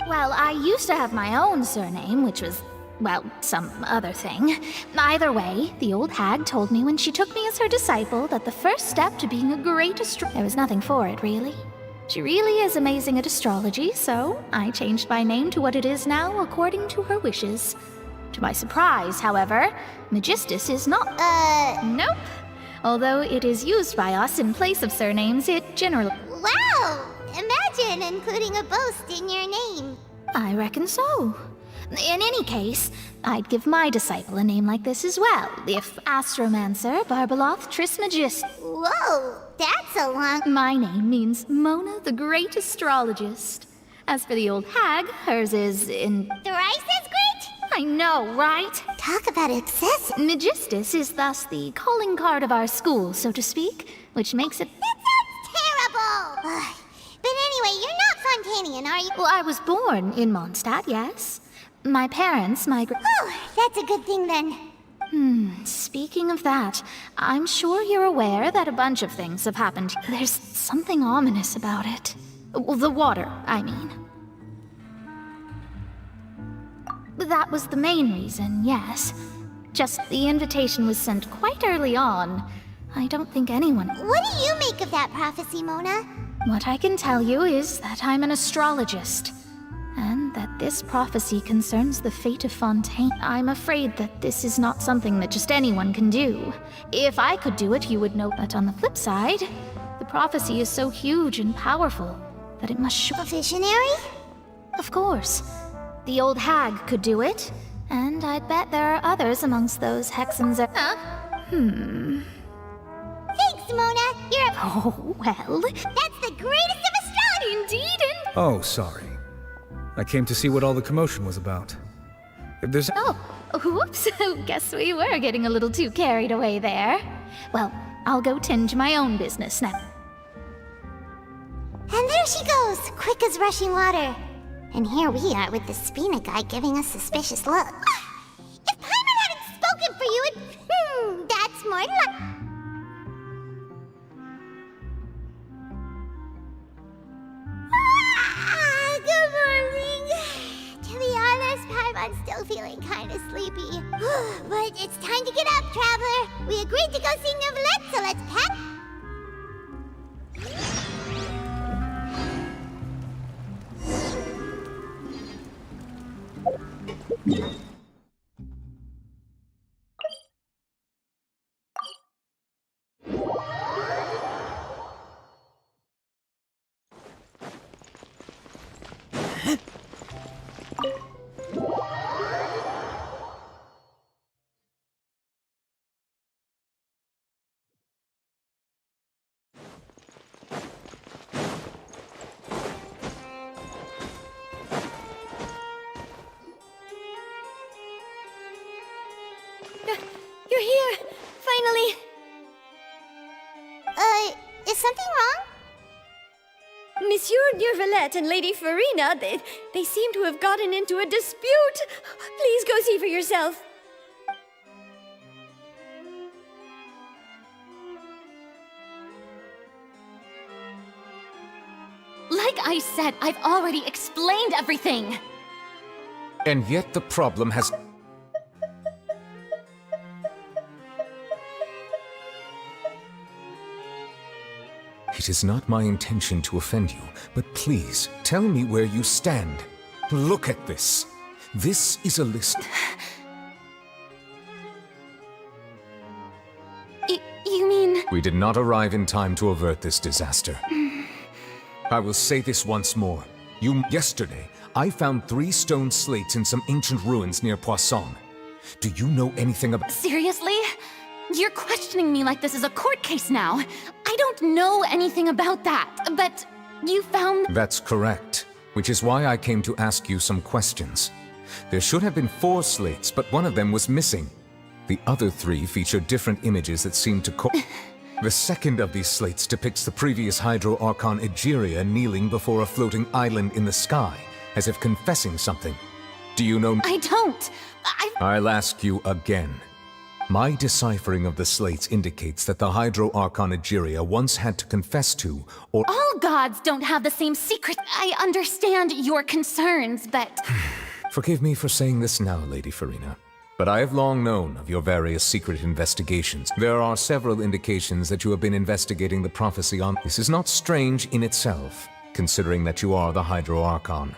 Well, I used to have my own surname, which was, well, some other thing. Either way, the old hag told me when she took me as her disciple that the first step to being a great there was nothing for it, really. She really is amazing at astrology, so I changed my name to what it is now according to her wishes. To my surprise, however, Magistus is not— Nope. Although it is used by us in place of surnames, it generally— Wow! Imagine including a boast in your name. I reckon so. In any case, I'd give my disciple a name like this as well, if Astromancer Barbeloth Trismegist. Whoa, that's a long— My name means Mona the Great Astrologist. As for the old hag, hers is in— Thrice as great? I know, right? Talk about excessive. Magistus is thus the calling card of our school, so to speak, which makes it— That sounds terrible! But anyway, you're not Fontanian, are you? Well, I was born in Mondstadt, yes. My parents migrated— Oh, that's a good thing then. Speaking of that, I'm sure you're aware that a bunch of things have happened. There's something ominous about it. Well, the water, I mean. That was the main reason, yes. Just the invitation was sent quite early on. I don't think anyone— What do you make of that prophecy, Mona? What I can tell you is that I'm an astrologist, and that this prophecy concerns the fate of Fontaine. I'm afraid that this is not something that just anyone can do. If I could do it, you would know that on the flip side, the prophecy is so huge and powerful that it must show— A visionary? Of course. The old hag could do it, and I'd bet there are others amongst those hexens. Thanks, Mona. You're— Oh, well. That's the greatest of astrology! Indeed, and— Oh, sorry. I came to see what all the commotion was about. If there's— Oh, whoops. Guess we were getting a little too carried away there. Well, I'll go tend to my own business now. And there she goes, quick as rushing water. And here we are with the Spina guy giving us suspicious look. If Paimon hadn't spoken for you, that's more like— Good morning. To be honest, Paimon's still feeling kind of sleepy. But it's time to get up, Traveler. We agreed to go see Neuvillette, so let's pack— You're here! Finally! Is something wrong? Monsieur Neuvillette and Lady Farina, they seem to have gotten into a dispute. Please go see for yourself. Like I said, I've already explained everything. And yet the problem has... It is not my intention to offend you, but please, tell me where you stand. Look at this. This is a list... You mean... We did not arrive in time to avert this disaster. I will say this once more. Yesterday, I found 3 stone slates in some ancient ruins near Poisson. Do you know anything about— Seriously? You're questioning me like this is a court case now. I don't know anything about that, but you found— That's correct, which is why I came to ask you some questions. There should have been 4 slates, but one of them was missing. The other 3 feature different images that seem to The second of these slates depicts the previous Hydro Archon Egeria kneeling before a floating island in the sky, as if confessing something. Do you know— I don't. I'll ask you again. My deciphering of the slates indicates that the Hydro Archon Egeria once had to confess to, or— All gods don't have the same secret. I understand your concerns, but— Forgive me for saying this now, Lady Farina, but I have long known of your various secret investigations. There are several indications that you have been investigating the prophecy on— This is not strange in itself, considering that you are the Hydro Archon.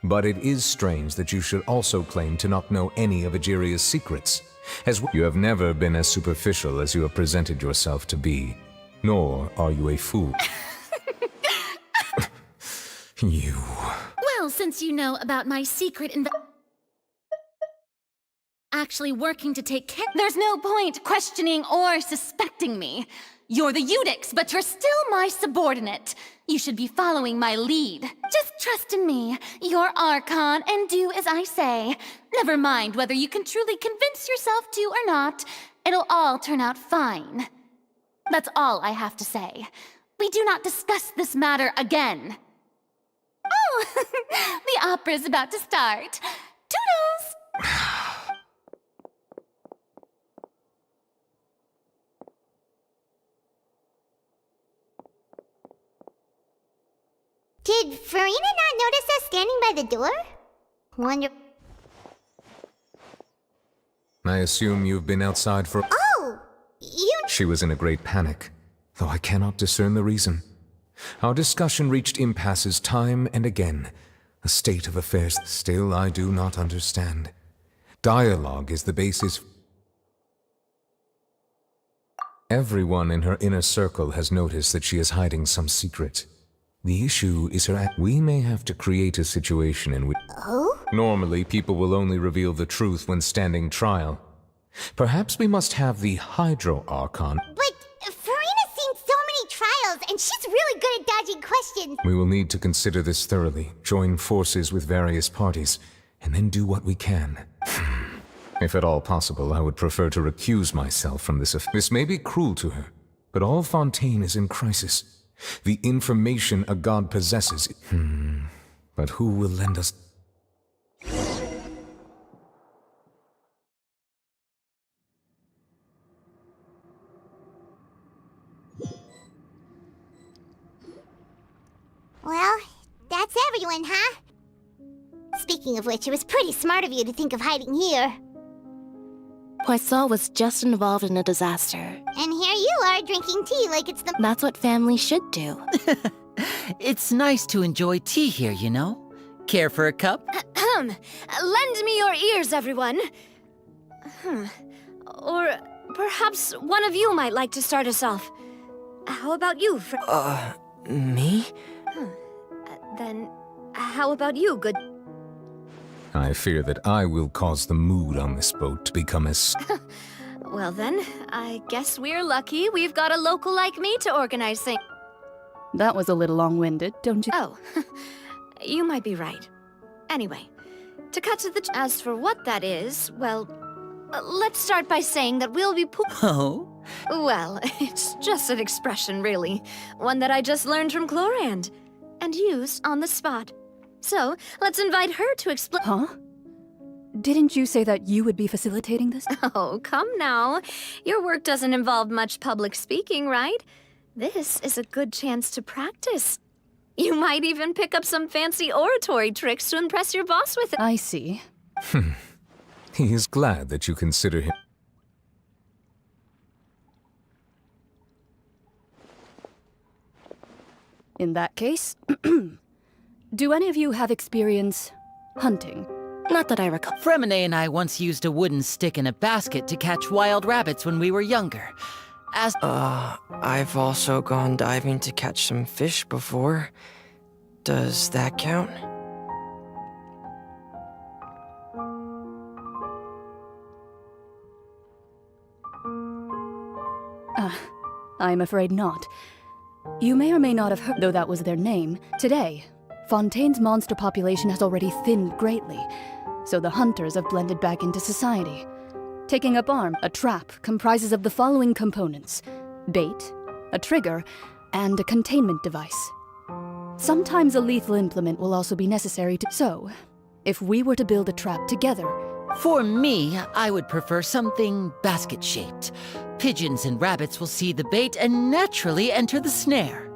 But it is strange that you should also claim to not know any of Egeria's secrets, as you have never been as superficial as you have presented yourself to be, nor are you a fool. You... Well, since you know about my secret actually working to take care— There's no point questioning or suspecting me. You're the Eudix, but you're still my subordinate. You should be following my lead. Just trust in me. You're Archon, and do as I say. Never mind whether you can truly convince yourself to or not. It'll all turn out fine. That's all I have to say. We do not discuss this matter again. Oh, the opera's about to start. Toodles! Did Farina not notice us standing by the door? Wonder... I assume you've been outside for— Oh! You... She was in a great panic, though I cannot discern the reason. Our discussion reached impasses time and again. A state of affairs still I do not understand. Dialogue is the basis. Everyone in her inner circle has noticed that she is hiding some secret. The issue is her act. We may have to create a situation in which— Oh? Normally, people will only reveal the truth when standing trial. Perhaps we must have the Hydro Archon— But Farina's seen so many trials, and she's really good at dodging questions. We will need to consider this thoroughly, join forces with various parties, and then do what we can. If at all possible, I would prefer to recuse myself from this. This may be cruel to her, but all Fontaine is in crisis. The information a god possesses— But who will lend us— Well, that's everyone, huh? Speaking of which, it was pretty smart of you to think of hiding here. Poisson was just involved in a disaster. And here you are drinking tea like it's the— That's what family should do. It's nice to enjoy tea here, you know? Care for a cup? Lend me your ears, everyone. Or perhaps one of you might like to start us off. How about you, Me? Then, how about you, good... I fear that I will cause the mood on this boat to become as— Well then, I guess we're lucky we've got a local like me to organize things. That was a little long-winded, don't you? Oh, you might be right. Anyway, to cut to the... As for what that is, well, let's start by saying that we'll be Oh? Well, it's just an expression, really. One that I just learned from Chlorand, and used on the spot. So, let's invite her to explain— Huh? Didn't you say that you would be facilitating this? Oh, come now. Your work doesn't involve much public speaking, right? This is a good chance to practice. You might even pick up some fancy oratory tricks to impress your boss with it. I see. He is glad that you consider him— In that case, do any of you have experience hunting? Not that I recall. Fremine and I once used a wooden stick in a basket to catch wild rabbits when we were younger. I've also gone diving to catch some fish before. Does that count? I'm afraid not. You may or may not have heard, though that was their name. Today, Fontaine's monster population has already thinned greatly, so the hunters have blended back into society. Taking up arm, a trap comprises of the following components: bait, a trigger, and a containment device. Sometimes a lethal implement will also be necessary to... So, if we were to build a trap together... For me, I would prefer something basket-shaped. Pigeons and rabbits will see the bait and naturally enter the snare.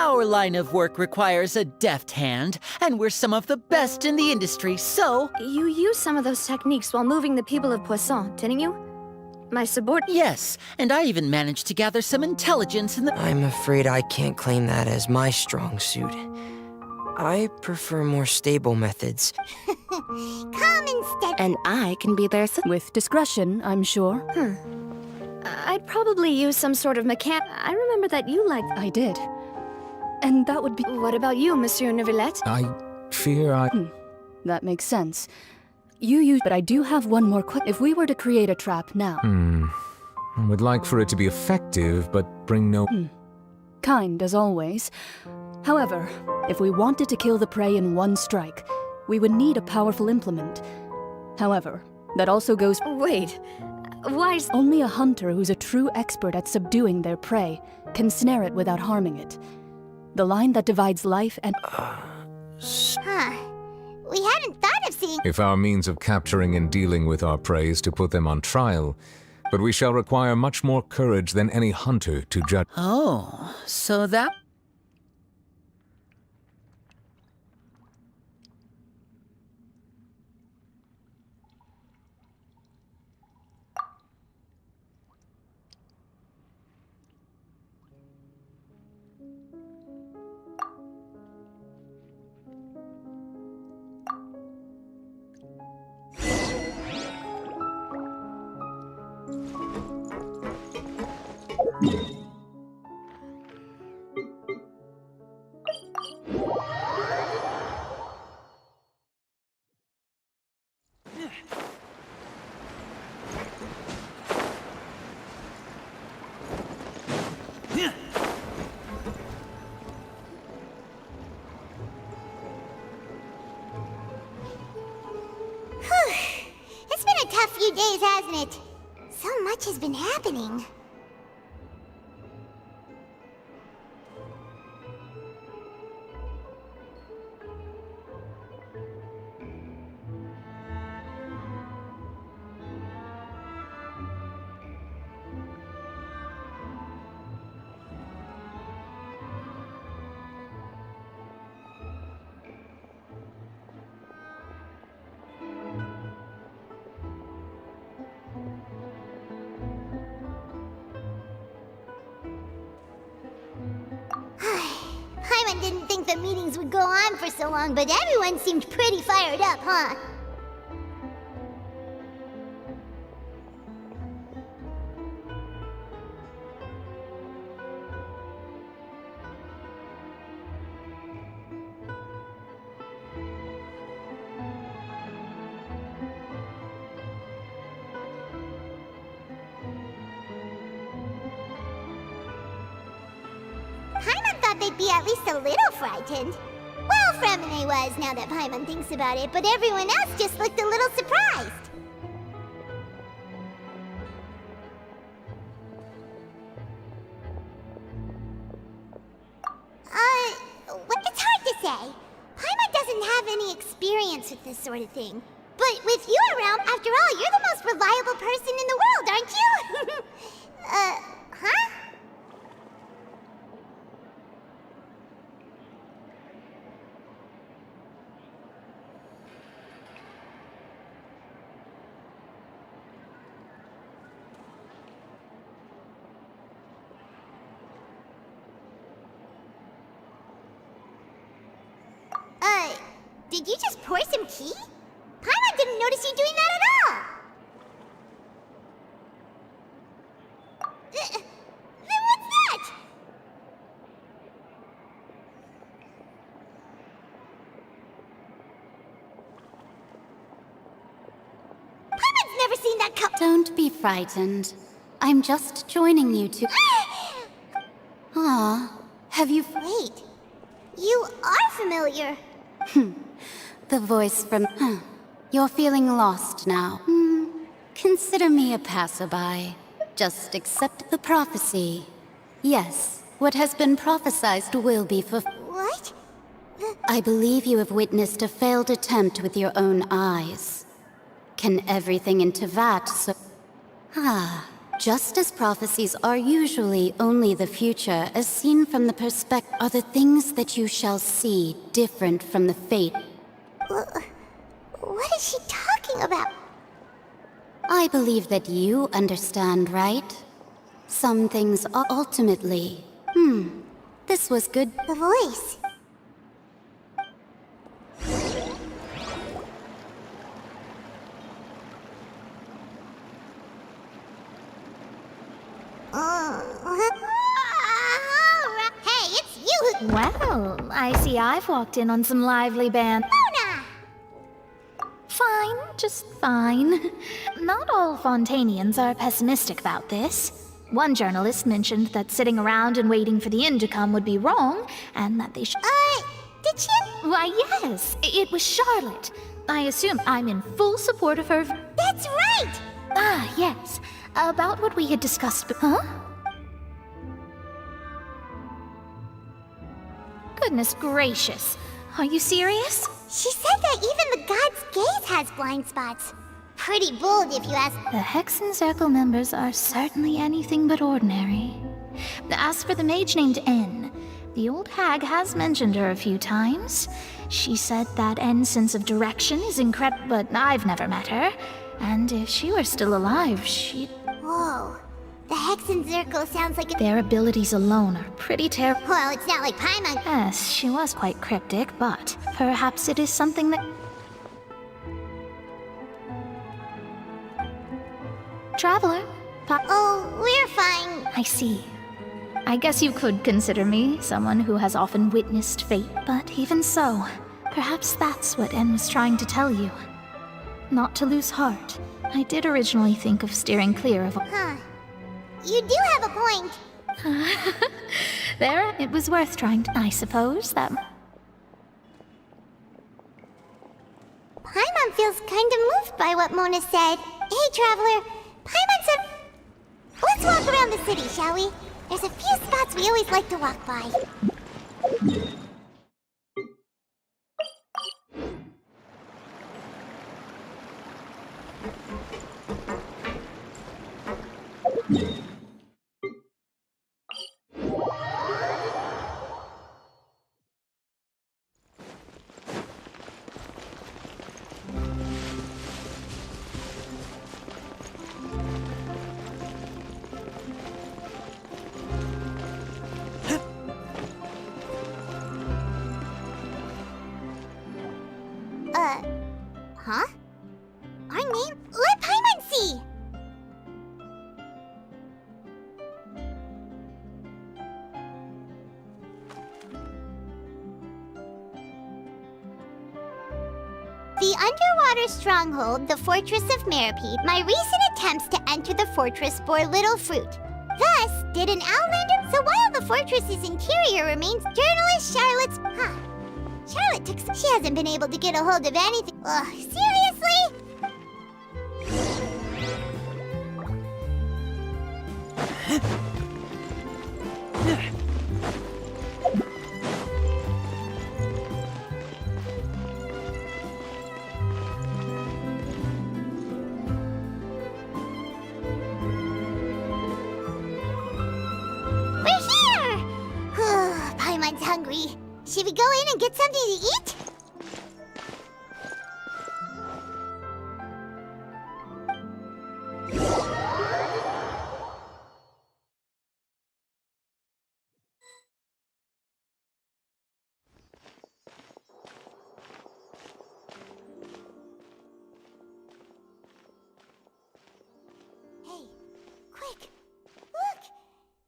Our line of work requires a deft hand, and we're some of the best in the industry, so... You used some of those techniques while moving the people of Poisson, didn't you? My subordinate... Yes, and I even managed to gather some intelligence in the... I'm afraid I can't claim that as my strong suit. I prefer more stable methods. Come instead. And I can be there with discretion, I'm sure. I'd probably use some sort of I remember that you liked... I did. And that would be... What about you, Monsieur Neuvillette? I fear I... That makes sense. You use... But I do have one more If we were to create a trap now... I would like for it to be effective, but bring no... Kind, as always. However, if we wanted to kill the prey in one strike, we would need a powerful implement. However, that also goes... Wait, why is... Only a hunter who's a true expert at subduing their prey can snare it without harming it. The line that divides life and... Huh. We hadn't thought of seeing... If our means of capturing and dealing with our prey is to put them on trial, but we shall require much more courage than any hunter to judge... Oh, so that... It's been a tough few days, hasn't it? So much has been happening. Paimon didn't think the meetings would go on for so long, but everyone seemed pretty fired up, huh? Paimon thought they'd be at least a little frightened. Well, Fremine was, now that Paimon thinks about it, but everyone else just looked a little surprised. It's hard to say. Paimon doesn't have any experience with this sort of thing. But with you around, after all, you're the most reliable person in the world, aren't you? Huh? Did you just pour some tea? Paimon didn't notice you doing that at all! Then what's that? Paimon's never seen that cup! Don't be frightened. I'm just joining you to... Ah, have you... Wait, you are familiar. The voice from... You're feeling lost now. Consider me a passerby. Just accept the prophecy. Yes, what has been prophesied will be fulfilled. What? I believe you have witnessed a failed attempt with your own eyes. Can everything in Tevat so... Just as prophecies are usually only the future, as seen from the perspective, are the things that you shall see different from the fate. What is she talking about? I believe that you understand, right? Some things are ultimately... This was good. The voice. Hey, it's you! Well, I see I've walked in on some lively band. Mona! Fine, just fine. Not all Fontanians are pessimistic about this. One journalist mentioned that sitting around and waiting for the end to come would be wrong, and that they should... Did she? Why, yes, it was Charlotte. I assume I'm in full support of her... That's right! Ah, yes. About what we had discussed Huh? Goodness gracious. Are you serious? She said that even the god's gaze has blind spots. Pretty bold, if you ask. The Hexen Circle members are certainly anything but ordinary. As for the mage named N, the old hag has mentioned her a few times. She said that N's sense of direction is incredible, but I've never met her. And if she were still alive, she'd... Whoa. The Hexen Circle sounds like Their abilities alone are pretty terrible. Well, it's not like Paimon. Yes, she was quite cryptic, but perhaps it is something that... Traveler? Oh, we're fine. I see. I guess you could consider me someone who has often witnessed fate, but even so, perhaps that's what N was trying to tell you. Not to lose heart. I did originally think of steering clear of... Huh. You do have a point. There, it was worth trying to... I suppose that... Paimon feels kind of moved by what Mona said. Hey, Traveler. Paimon said... Let's walk around the city, shall we? There's a few spots we always like to walk by. Huh? Our name? Let Paimon see! The underwater stronghold, the Fortress of Meripede, my recent attempts to enter the fortress bore little fruit. Thus, did an Outlander... So while the fortress's interior remains, journalist Charlotte's... Charlotte took some... She hasn't been able to get a hold of anything. Ugh, seriously? We're here! Paimon's hungry. Should we go in and get something to eat? Hey, quick! Look!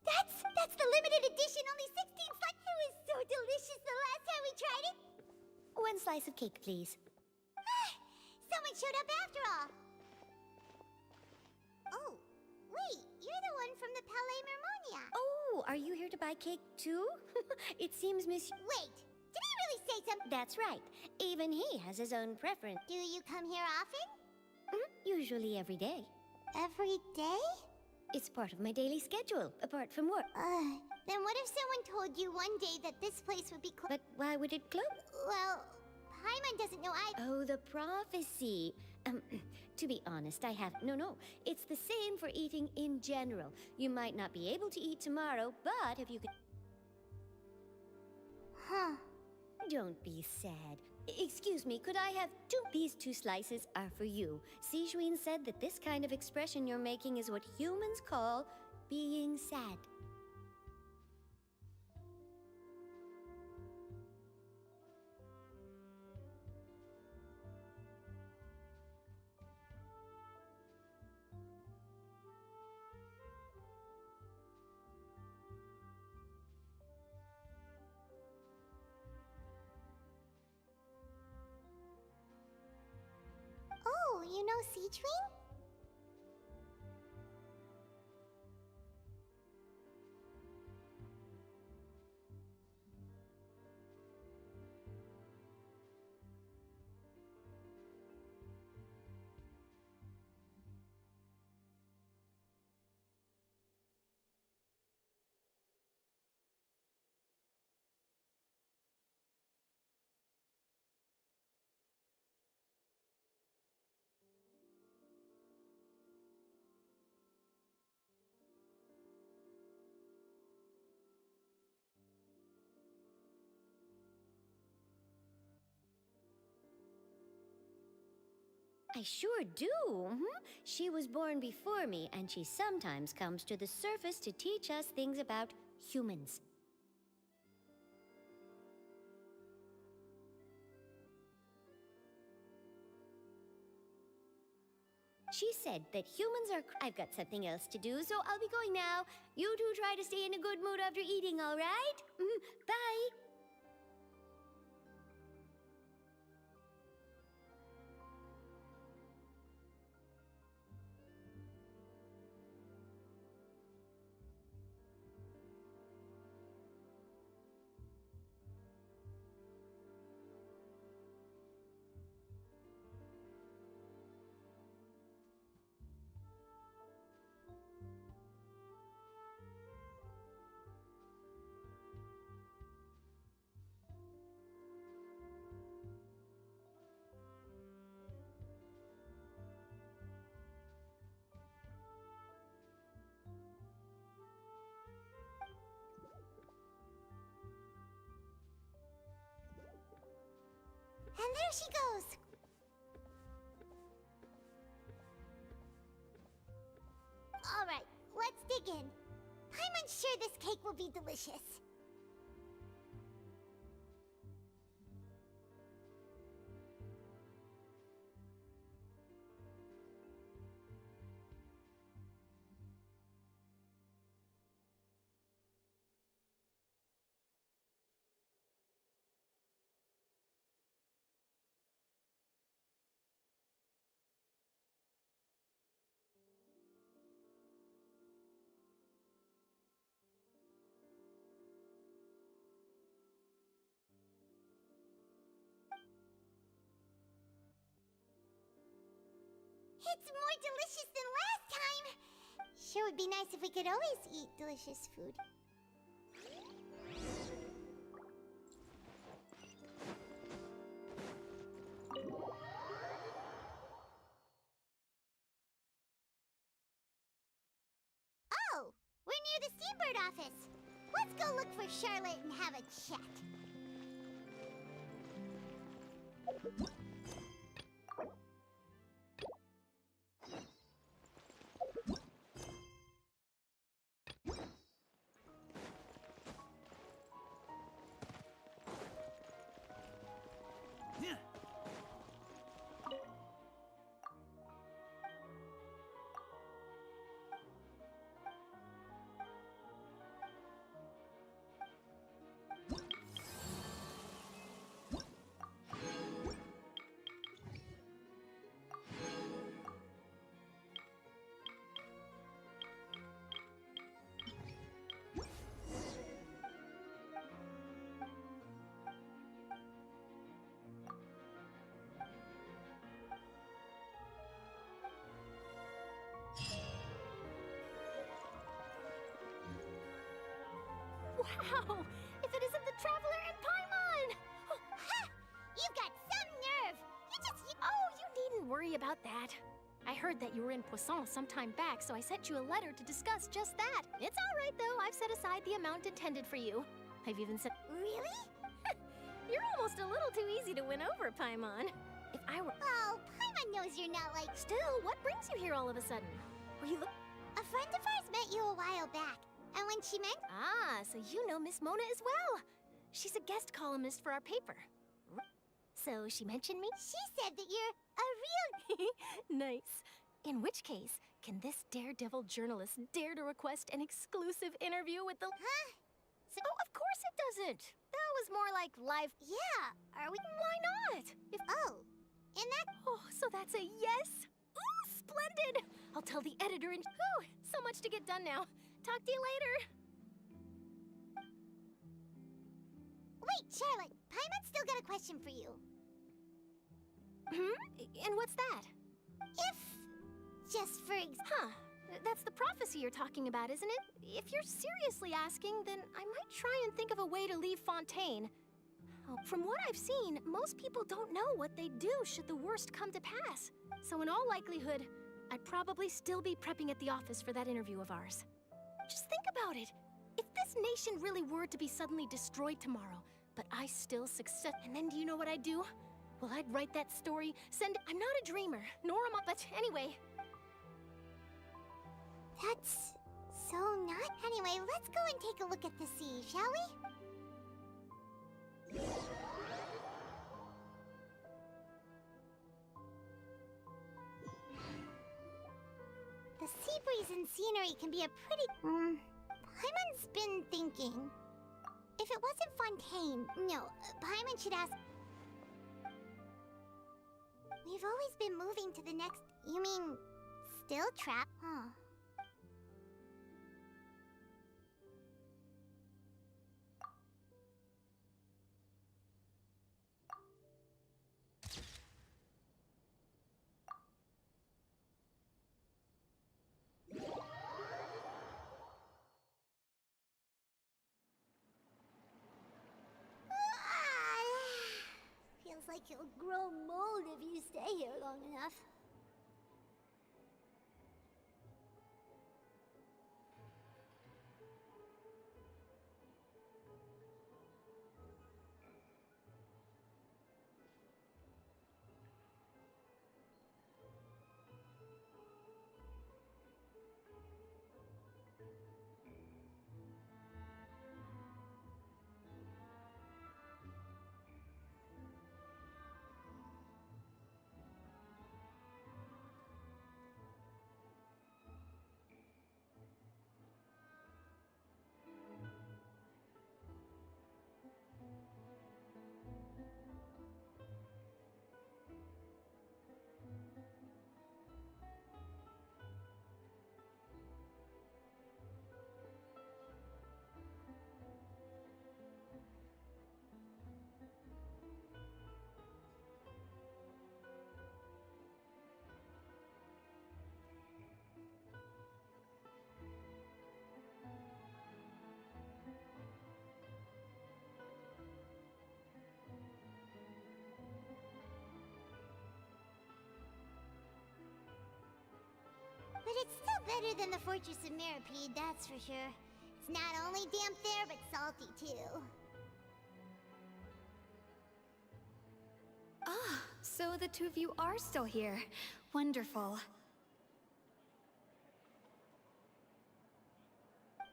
That's the limited edition, only 16 slices. It was so delicious the last time we tried it. One slice of cake, please. Someone showed up after all. Oh, wait, you're the one from the Palais Mermonia. Oh, are you here to buy cake too? It seems Wait, did he really say something? That's right. Even he has his own preference. Do you come here often? Usually every day. Every day? It's part of my daily schedule, apart from work. Then what if someone told you one day that this place would be closed? But why would it close? Well, Paimon doesn't know Oh, the prophecy. To be honest, I have... No, it's the same for eating in general. You might not be able to eat tomorrow, but if you could... Huh. Don't be sad. Excuse me, could I have two? These 2 slices are for you. Sijwin said that this kind of expression you're making is what humans call being sad. Oh, you know Sijwin? I sure do. She was born before me, and she sometimes comes to the surface to teach us things about humans. She said that humans are... I've got something else to do, so I'll be going now. You two try to stay in a good mood after eating, all right? Bye. And there she goes! Alright, let's dig in. I'm unsure this cake will be delicious. It's more delicious than last time! Sure would be nice if we could always eat delicious food. Oh! We're near the Steambird office! Let's go look for Charlotte and have a chat. Wow! If it isn't the Traveler and Paimon! Ha! You've got some nerve! Oh, you don't worry about that. I heard that you were in Poisson some time back, so I sent you a letter to discuss just that. It's all right, though. I've set aside the amount intended for you. I've even said... Really? You're almost a little too easy to win over, Paimon. If I were... Oh, Paimon knows you're not like... Still, what brings you here all of a sudden? Were you A friend of ours met you a while back, and when she meant... Ah, so you know Miss Mona as well. She's a guest columnist for our paper. So she mentioned me? She said that you're a real... Nice. In which case, can this daredevil journalist dare to request an exclusive interview with the... Huh? Oh, of course it doesn't. That was more like live... Yeah, are we... Why not? If... Oh, in that... Oh, so that's a yes? Ooh, splendid! I'll tell the editor and... Whew, so much to get done now. Talk to you later. Wait, Charlotte, Paimon's still got a question for you. And what's that? If... just for Huh. That's the prophecy you're talking about, isn't it? If you're seriously asking, then I might try and think of a way to leave Fontaine. Oh, from what I've seen, most people don't know what they'd do should the worst come to pass. So in all likelihood, I'd probably still be prepping at the office for that interview of ours. Just think about it. If this nation really were to be suddenly destroyed tomorrow, but I still success, and then do you know what I'd do? Well, I'd write that story, I'm not a dreamer, nor am I, but anyway. That's so not... Anyway, let's go and take a look at the sea, shall we? The sea breeze and scenery can be a pretty... Paimon's been thinking. If it wasn't Fontaine, no, Paimon should ask... We've always been moving to the next... You mean... still trapped? Huh. Feels like you'll grow mold if you stay here long enough. But it's still better than the Fortress of Mirapede, that's for sure. It's not only damp there, but salty too. Ah, so the two of you are still here. Wonderful.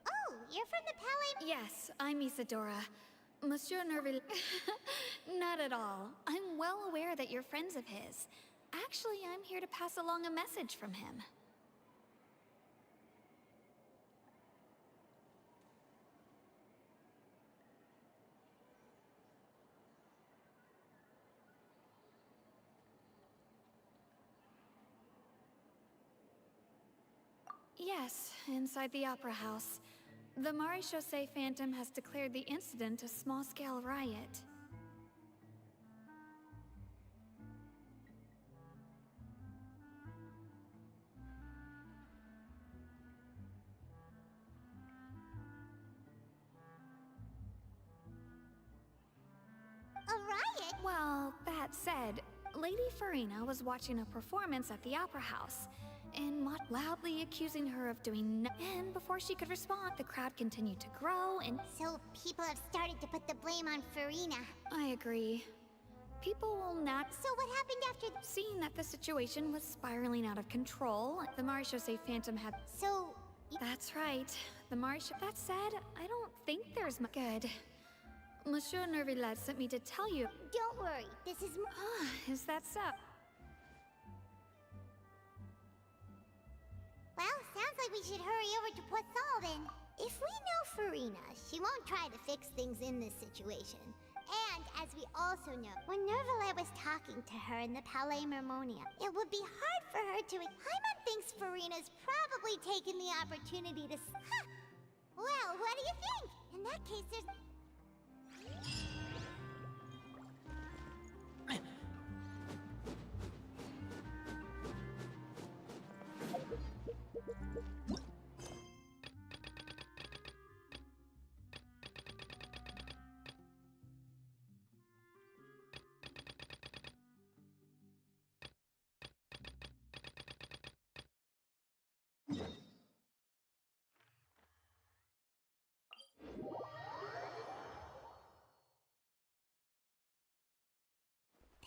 Oh, you're from the Palais... Yes, I'm Isadora. Monsieur Nerville... Not at all. I'm well aware that you're friends of his. Actually, I'm here to pass along a message from him. Yes, inside the Opera House. The Maréchaussée Phantom has declared the incident a small-scale riot. A riot? Well, that said, Lady Farina was watching a performance at the Opera House, and loudly accusing her of doing and before she could respond, the crowd continued to grow and... So people have started to put the blame on Farina. I agree. People will not... So what happened after... Seeing that the situation was spiraling out of control, the Marechaussee Phantom had... So... That's right. The Marechaussee... That said, I don't think there's good. Monsieur Nervillet sent me to tell you... Don't worry, this is... Is that so? Well, sounds like we should hurry over to Poisson then. If we know Farina, she won't try to fix things in this situation. And, as we also know, when Nervillet was talking to her in the Palais Mermonia, it would be hard for her to... Paimon thinks Farina's probably taken the opportunity to... Well, what do you think? In that case, there's...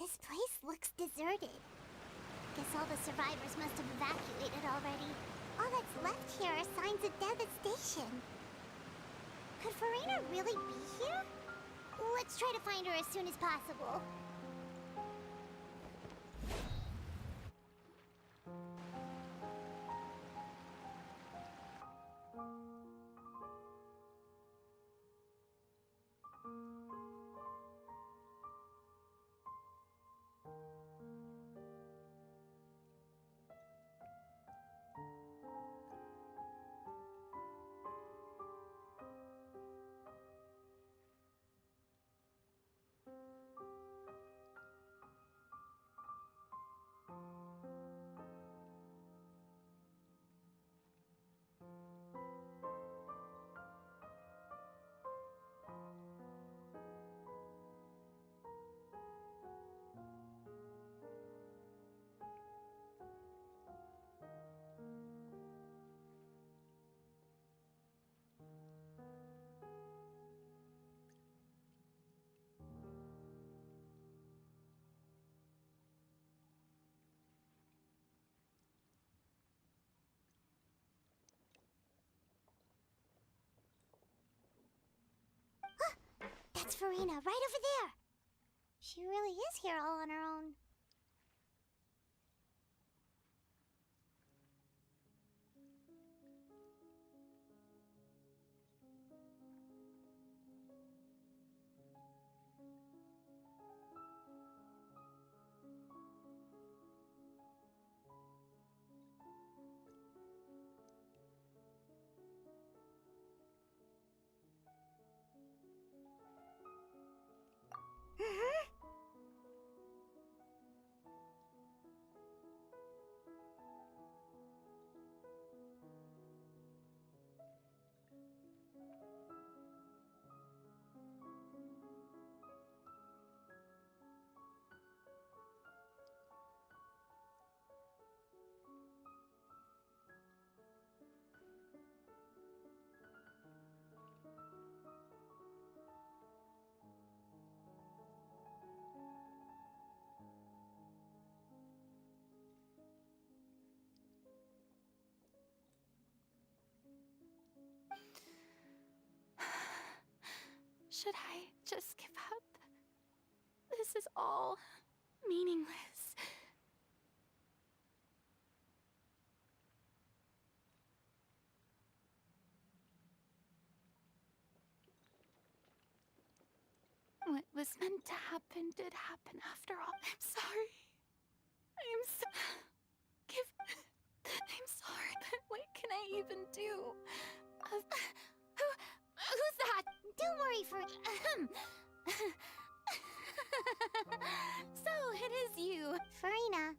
This place looks deserted. Guess all the survivors must have evacuated already. All that's left here are signs of devastation. Could Farina really be here? Let's try to find her as soon as possible. That's Farina, right over there! She really is here all on her own. Should I just give up? This is all meaningless. What was meant to happen did happen after all. I'm sorry. I'm sorry, but what can I even do? Who's that? Don't worry, So, it is you. Farina,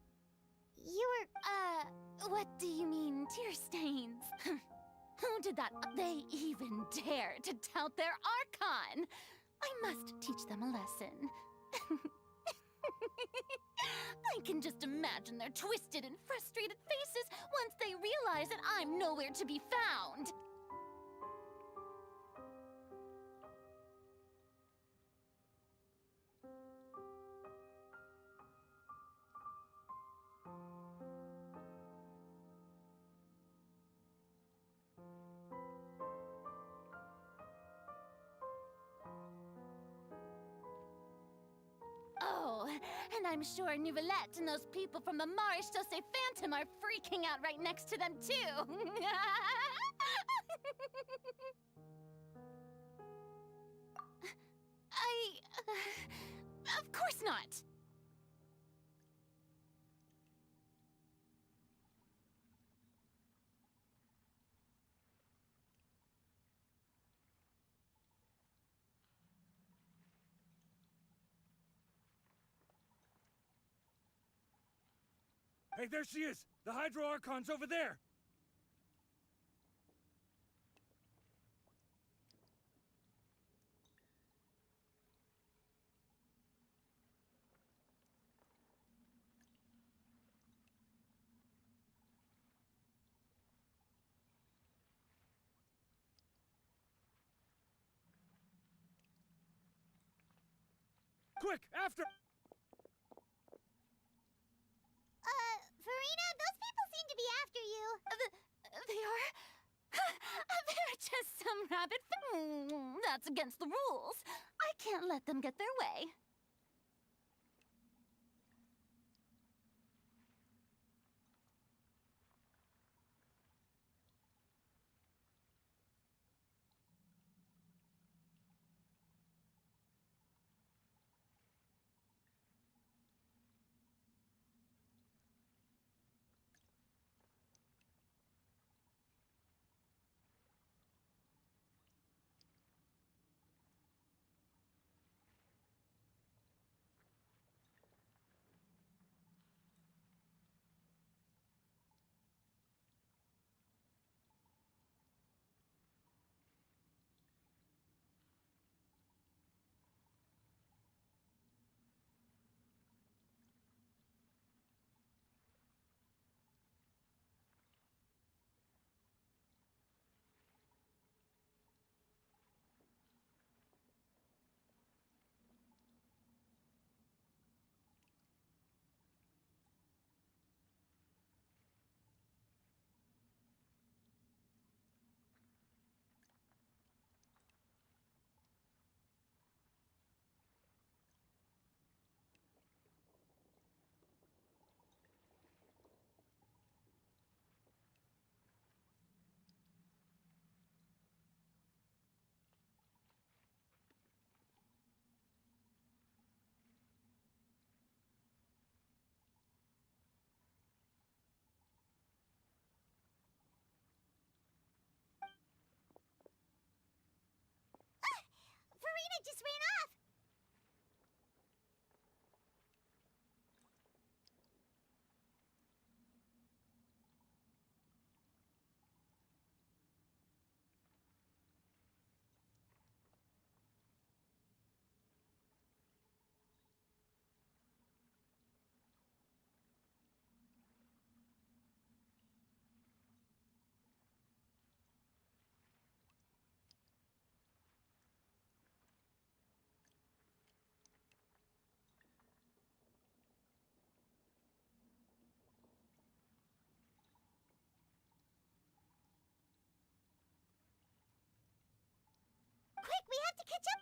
you were... What do you mean, tear stains? Who did that? They even dare to tout their Archon! I must teach them a lesson. can just imagine their twisted and frustrated faces once they realize that I'm nowhere to be found. Oh, and I'm sure Nouvellette and those people from the Marsh Say Phantom are freaking out right next to them, too. Of course not. Hey, there she is! The Hydro Archon's over there! Quick, after! Farina, those people seem to be after you. They are? They're just some rabbit That's against the rules. I can't let them get their way. Farina just ran off! Quick, we have to catch up!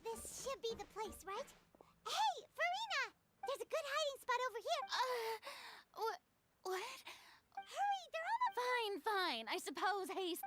This should be the place, right? Hey, Farina! There's a good hiding spot over here. What? Hurry, they're almost... Fine. I suppose haste...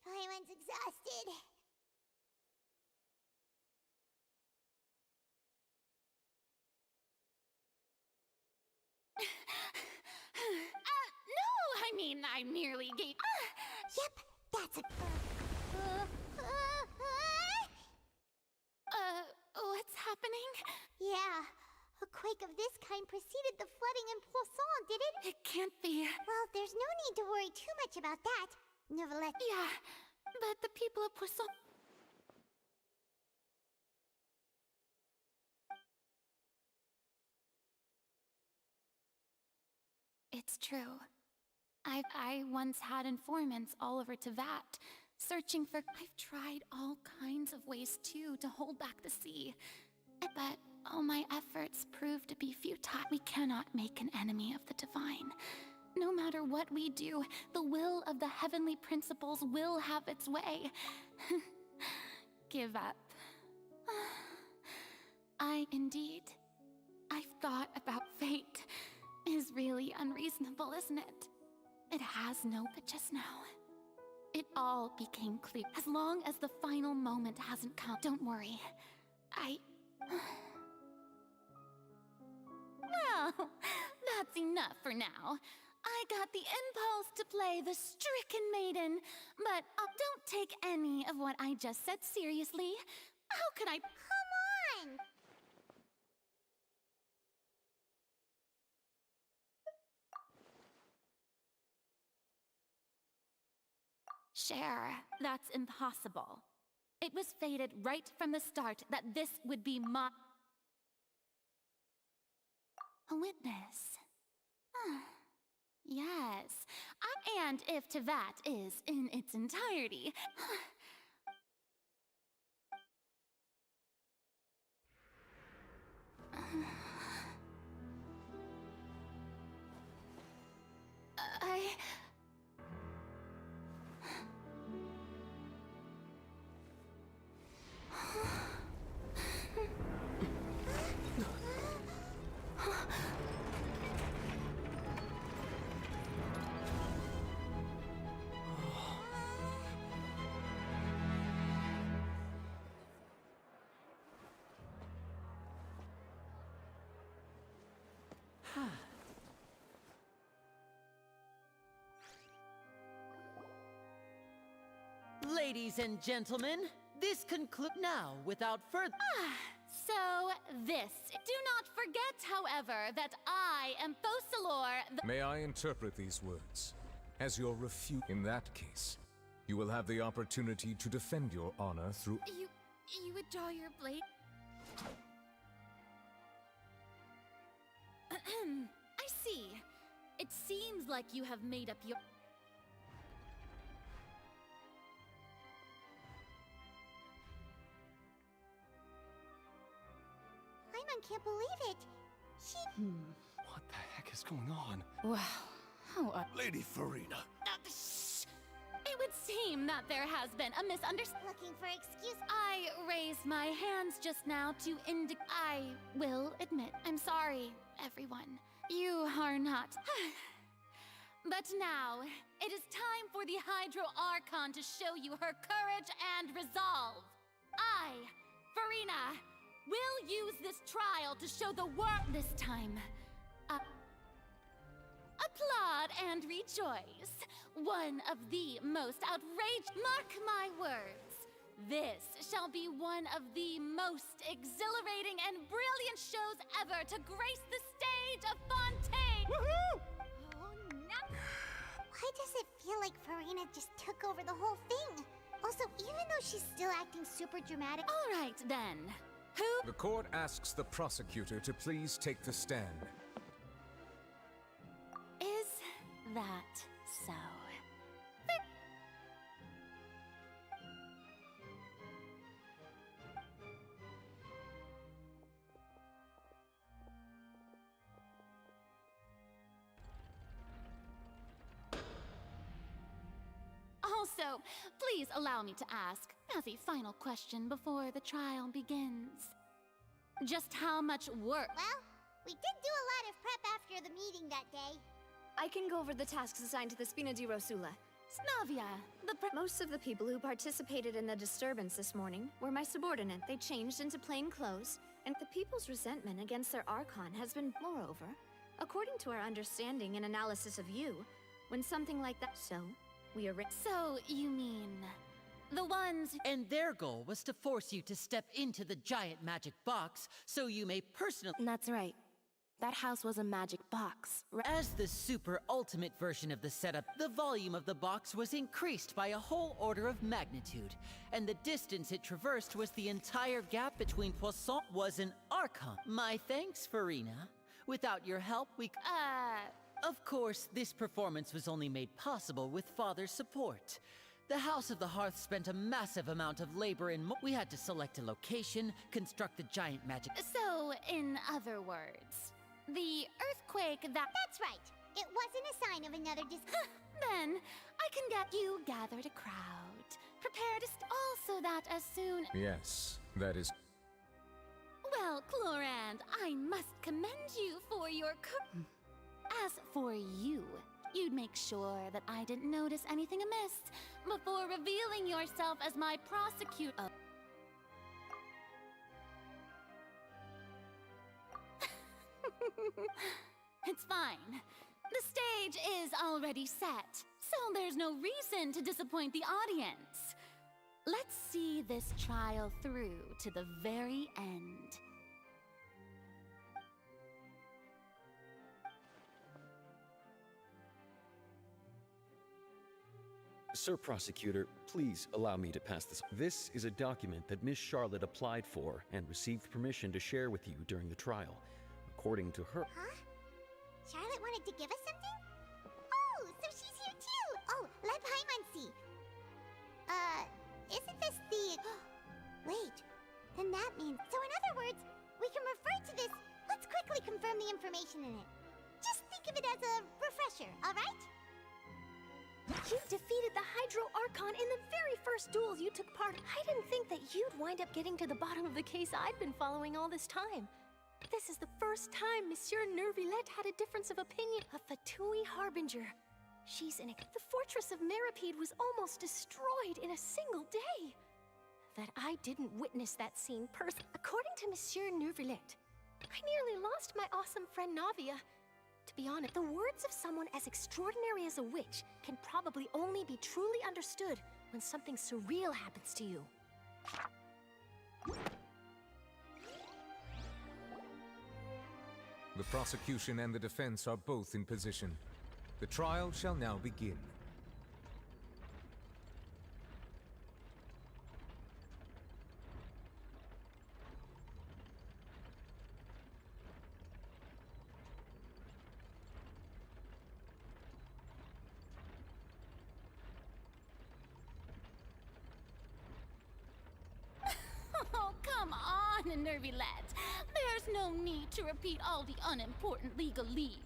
Paimon's exhausted. No, I mean, I merely gave. Yep, that's a. What's happening? Yeah, a quake of this kind preceded the flooding in Poisson, did it? It can't be. Well, there's no need to worry too much about that. Nevertheless. Yeah, but the people of Poisson. It's true. I once had informants all over Tevat, searching for. I've tried all kinds of ways too to hold back the sea. But all my efforts proved to be futile. We cannot make an enemy of the divine. No matter what we do, the will of the heavenly principles will have its way. Give up. I've thought about fate. Is really unreasonable, isn't it? It has no, but just now. It all became clear. As long as the final moment hasn't come, don't worry. Well, that's enough for now. I got the impulse to play the stricken maiden, but don't take any of what I just said seriously. How could I? Come on! Cher, that's impossible. It was fated right from the start that this would be a witness. Yes. And if Tevat is in its entirety. Ladies and gentlemen, this concludes now without further. So this. Do not forget, however, that I am Focalor, May I interpret these words as your refute? In that case, you will have the opportunity to defend your honor through. You would draw your blade? I see. It seems like you have made up your. Paimon can't believe it. She. What the heck is going on? Wow. How Lady Farina. It would seem that there has been a misunderstanding. Looking for excuse. I raised my hands just now to indicate. I will admit, I'm sorry, everyone. You are not. But now, it is time for the Hydro Archon to show you her courage and resolve. I, Farina, will use this trial to show the world this time. Applaud and rejoice. One of the most outrageous. Mark my words. This shall be one of the most exhilarating and brilliant shows ever to grace the stage of Fontaine. Woohoo! Oh, no. Why does it feel like Farina just took over the whole thing? Also, even though she's still acting super dramatic. All right, then. Who? The court asks the prosecutor to please take the stand. Is that so? Also, please allow me to ask, as a final question before the trial begins. Just how much work? Well, we did do a lot of prep after the meeting that day. I can go over the tasks assigned to the Spina di Rosula. Snavia, Most of the people who participated in the disturbance this morning were my subordinate. They changed into plain clothes, and the people's resentment against their Archon has been, moreover, according to our understanding and analysis of you, when something like that, so you mean the ones... And their goal was to force you to step into the giant magic box so you may personally... That's right. That house was a magic box. As the super ultimate version of the setup, the volume of the box was increased by a whole order of magnitude, and the distance it traversed was the entire gap between Poisson was an Archon. My thanks, Farina. Without your help, we... Of course, this performance was only made possible with Father's support. The House of the Hearth spent a massive amount of labor and we had to select a location, construct the giant magic... So, in other words, the earthquake that... That's right. It wasn't a sign of another Then, I can get you gathered a crowd. Prepare to also that as soon... Yes, that is... Well, Clorand, I must commend you for your As for you, you'd make sure that I didn't notice anything amiss before revealing yourself as my prosecutor. It's fine. The stage is already set, so there's no reason to disappoint the audience. Let's see this trial through to the very end. Sir Prosecutor, please allow me to pass this. This is a document that Miss Charlotte applied for and received permission to share with you during the trial. According to her... Huh? Charlotte wanted to give us something? Oh, so she's here too! Oh, let Paimon see. Isn't this the... Wait, then that means... So in other words, we can refer to this... Let's quickly confirm the information in it. Just think of it as a refresher, alright? You defeated the Hydro Archon in the very first duel you took part in. I didn't think that you'd wind up getting to the bottom of the case I'd been following all this time. This is the first time Monsieur Nervillette had a difference of opinion. A Fatui Harbinger. She's in it. The fortress of Meripede was almost destroyed in a single day. That I didn't witness that scene personally. According to Monsieur Nervillette, I nearly lost my awesome friend Navia. To be honest, the words of someone as extraordinary as a witch can probably only be truly understood when something surreal happens to you. The prosecution and the defense are both in position. The trial shall now begin. Oh, come on, Nervillette. There's no need to repeat all the unimportant legalese.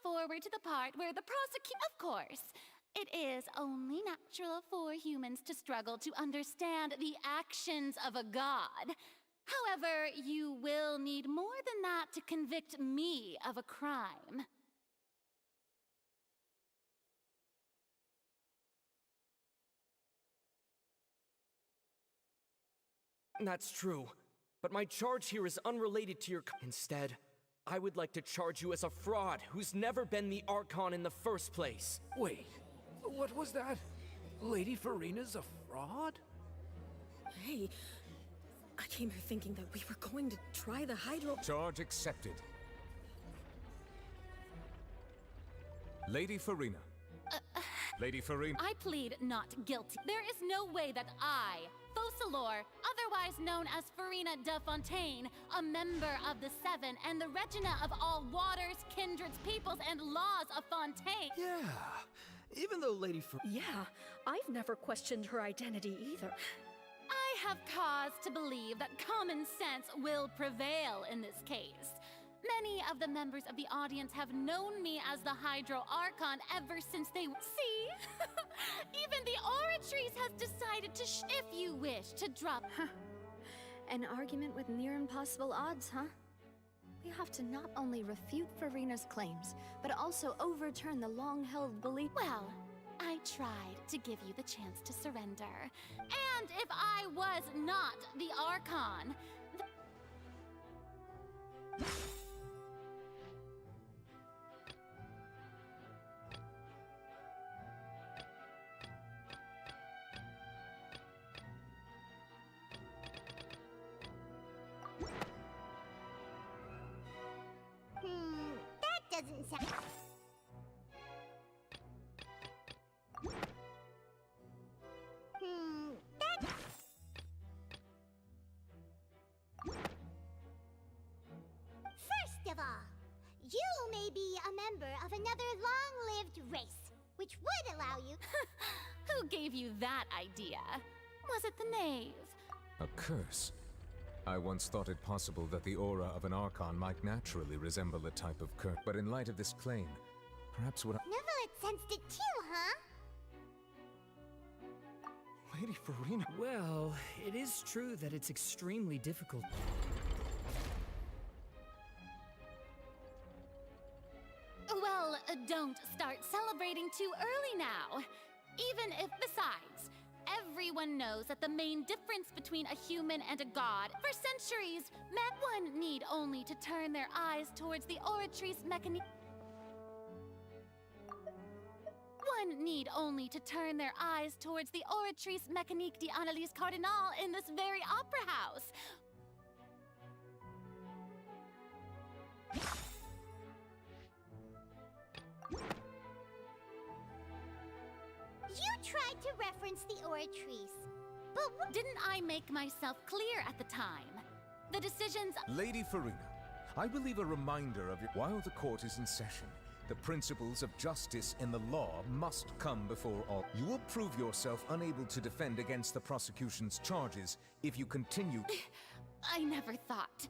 Forward to the part where the Of course, it is only natural for humans to struggle to understand the actions of a god. However, you will need more than that to convict me of a crime. That's true, but my charge here is unrelated to your... Instead, I would like to charge you as a fraud who's never been the Archon in the first place. Wait, what was that? Lady Farina's a fraud? Hey, I came here thinking that we were going to try the Hydro... Charge accepted. Lady Farina. Lady Farina. I plead not guilty. There is no way that I, Focalor, otherwise known as Farina de Fontaine, a member of the Seven and the Regina of all waters, kindreds, peoples, and laws of Fontaine. Yeah, even though Lady Yeah, I've never questioned her identity either. have cause to believe that common sense will prevail in this case. Many of the members of the audience have known me as the Hydro Archon ever since they... See? Even the Oratrice has decided to if you wish to drop... An argument with near impossible odds, huh? We have to not only refute Farina's claims, but also overturn the long-held belief... Well, I tried to give you the chance to surrender. And if I was not the Archon... That doesn't sound... that... First of all, you may be a member of another long-lived race, which would allow you... Who gave you that idea? Was it the knave? A curse. I once thought it possible that the aura of an Archon might naturally resemble a type of curse, but in light of this claim, perhaps what Neverlet sensed it too, huh? Lady Farina. Well, it is true that it's extremely difficult. Well, don't start celebrating too early now. Even if, besides, everyone knows that the main difference between a human and a god, for centuries, one need only to turn their eyes towards the Oratrice Mechanique. One need only to turn their eyes towards the Oratrice Mécanique d'Analyse Cardinal in this very opera house. You tried to reference the Oratrice, but didn't I make myself clear at the time? The decisions... Lady Farina, I believe a reminder of your... While the court is in session, the principles of justice and the law must come before all. You will prove yourself unable to defend against the prosecution's charges if you continue... I never thought...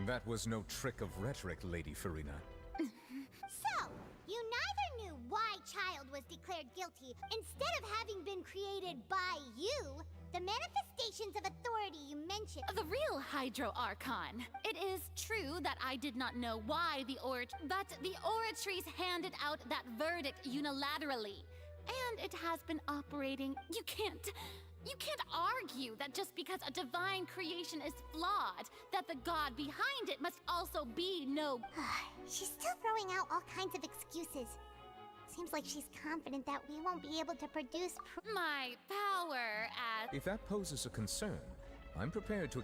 That was no trick of rhetoric, Lady Farina. So, you neither knew why Child was declared guilty instead of having been created by you, the manifestations of authority you mentioned. The real Hydro Archon. It is true that I did not know why the Oratrice handed out that verdict unilaterally. And it has been operating. You can't argue that just because a divine creation is flawed, that the god behind it must also be no... She's still throwing out all kinds of excuses. Seems like she's confident that we won't be able to produce my power at... If that poses a concern, I'm prepared to...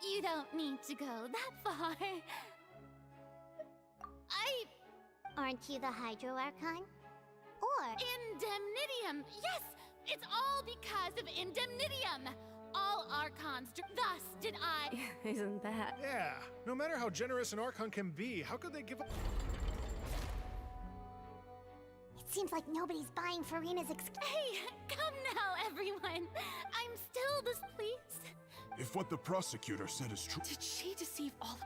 You don't need to go that far. Aren't you the Hydro Archon? Or... Indemnitium! Yes! It's all because of Indemnitium! All Archons, thus did I... Isn't that... Yeah, no matter how generous an Archon can be, how could they give up... It seems like nobody's buying Farina's Hey, come now, everyone! I'm still displeased. If what the prosecutor said is true... Did she deceive all...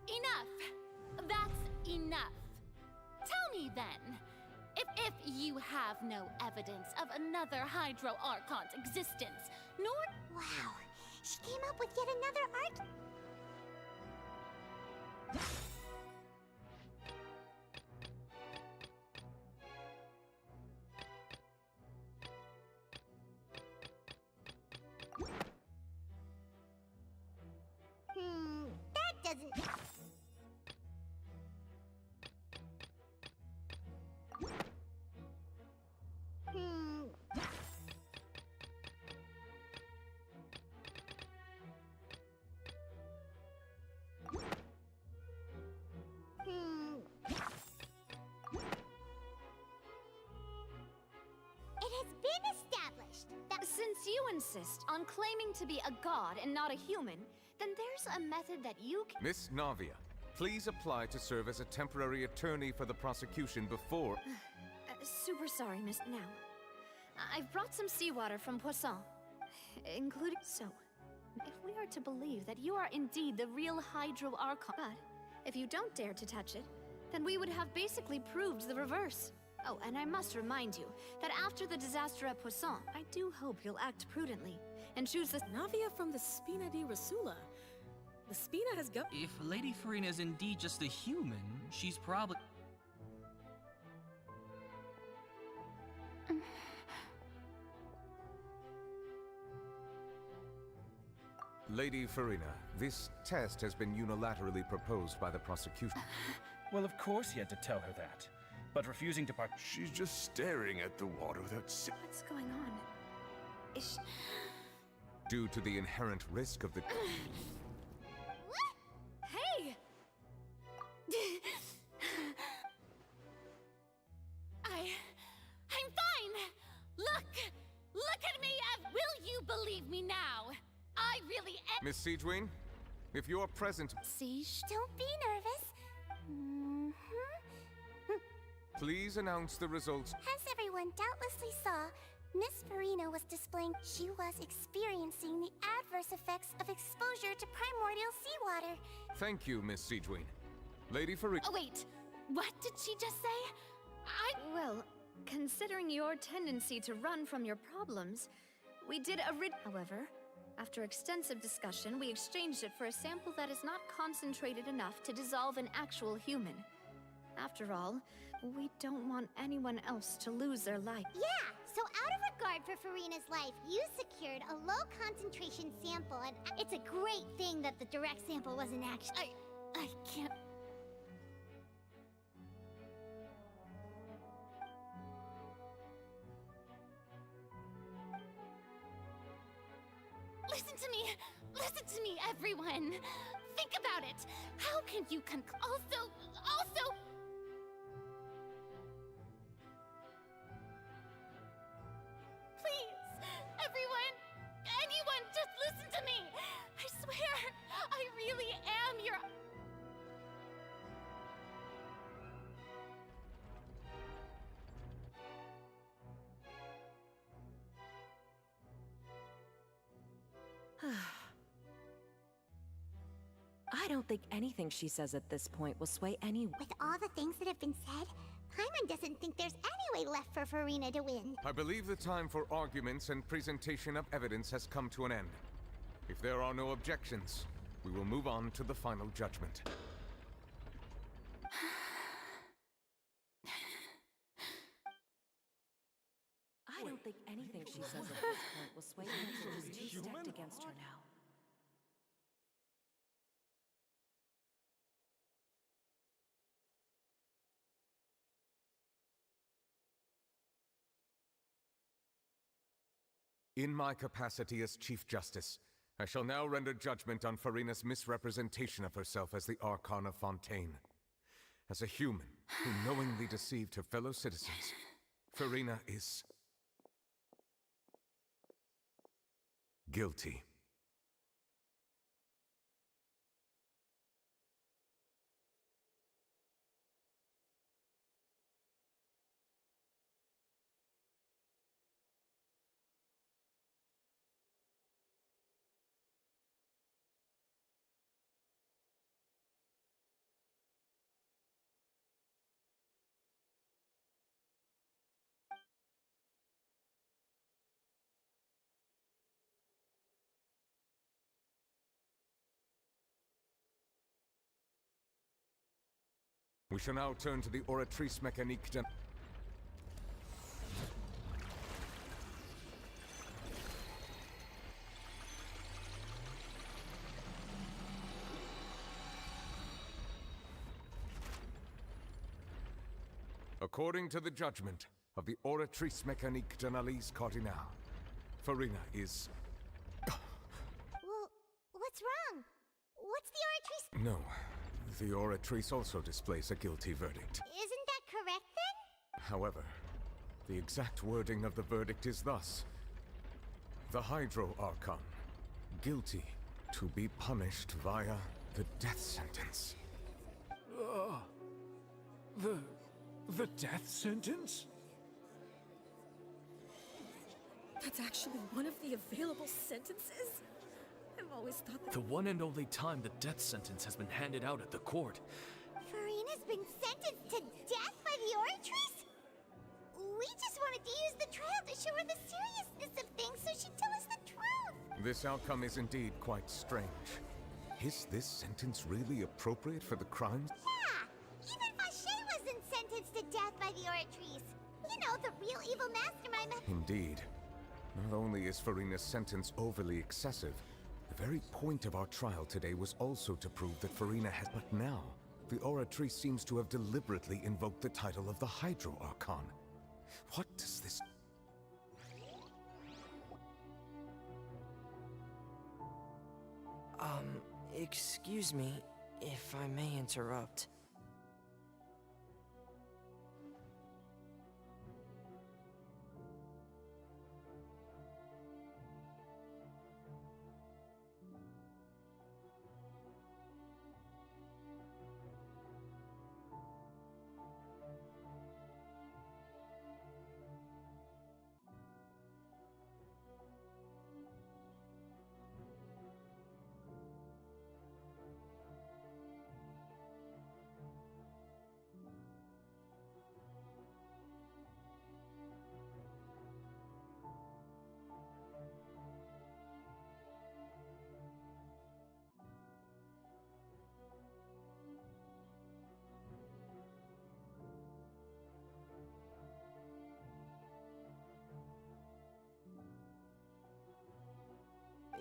Enough! That's enough. Tell me then, if you have no evidence of another Hydro Archon's existence, nor... Wow, she came up with yet another art... that doesn't... It has been established that... Since you insist on claiming to be a god and not a human, then there's a method that you can... Miss Navia, please apply to serve as a temporary attorney for the prosecution before... super sorry, Miss... Now, I've brought some seawater from Poisson. including... So, if we are to believe that you are indeed the real Hydro Archon, but if you don't dare to touch it, then we would have basically proved the reverse. Oh, and I must remind you that after the disaster at Poisson, I do hope you'll act prudently and choose the... Navia from the Spina di Rasula. The Spina has go- If Lady Farina is indeed just a human, she's probably... Lady Farina, this test has been unilaterally proposed by the prosecution. Well, of course he had to tell her that. But refusing to part... She's just staring at the water without... What's going on? Is she... Due to the inherent risk of the... Hey! I'm fine! Look at me, will you believe me now? I really am— Miss Siegewien, if you are present... Siege? Don't be nervous. Please announce the results. As everyone doubtlessly saw, Miss Farina was displaying she was experiencing the adverse effects of exposure to primordial seawater. Thank you, Miss Siegewien. Lady Farina... Oh, wait. What did she just say? Well, considering your tendency to run from your problems, we did However, after extensive discussion, we exchanged it for a sample that is not concentrated enough to dissolve an actual human. After all, we don't want anyone else to lose their life. Yeah, so out of regard for Farina's life, you secured a low concentration sample, and it's a great thing that the direct sample wasn't actually... I can't... Listen to me, everyone! Think about it! How can you Also... Please, everyone, anyone, just listen to me! I swear, I really am your... I don't think anything she says at this point will sway anyone. With all the things that have been said, Paimon doesn't think there's any way left for Farina to win. I believe the time for arguments and presentation of evidence has come to an end. If there are no objections, we will move on to the final judgment. I don't think anything she says at this point will sway anyone who's too stacked against her now. In my capacity as Chief Justice, I shall now render judgment on Farina's misrepresentation of herself as the Archon of Fontaine. As a human who knowingly deceived her fellow citizens, Farina is... guilty. We shall now turn to the Oratrice Mécanique de... According to the judgment of the Oratrice Mécanique d'Analyse Cardinal, Farina is... Well, what's wrong? What's the Oratrice... No. The Oratrice also displays a guilty verdict. Isn't that correct, then? However, the exact wording of the verdict is thus. The Hydro Archon, guilty to be punished via the death sentence. The death sentence? That's actually one of the available sentences? I've always thought that... The one and only time the death sentence has been handed out at the court. Farina's been sentenced to death by the Oratrice? We just wanted to use the trial to show her the seriousness of things so she'd tell us the truth. This outcome is indeed quite strange. Is this sentence really appropriate for the crimes? Yeah! Even Vache wasn't sentenced to death by the Oratrice. You know, the real evil mastermind. Indeed. Not only is Farina's sentence overly excessive, the very point of our trial today was also to prove that Farina has... But now, the Oratrice seems to have deliberately invoked the title of the Hydro Archon. What does this... Excuse me, if I may interrupt.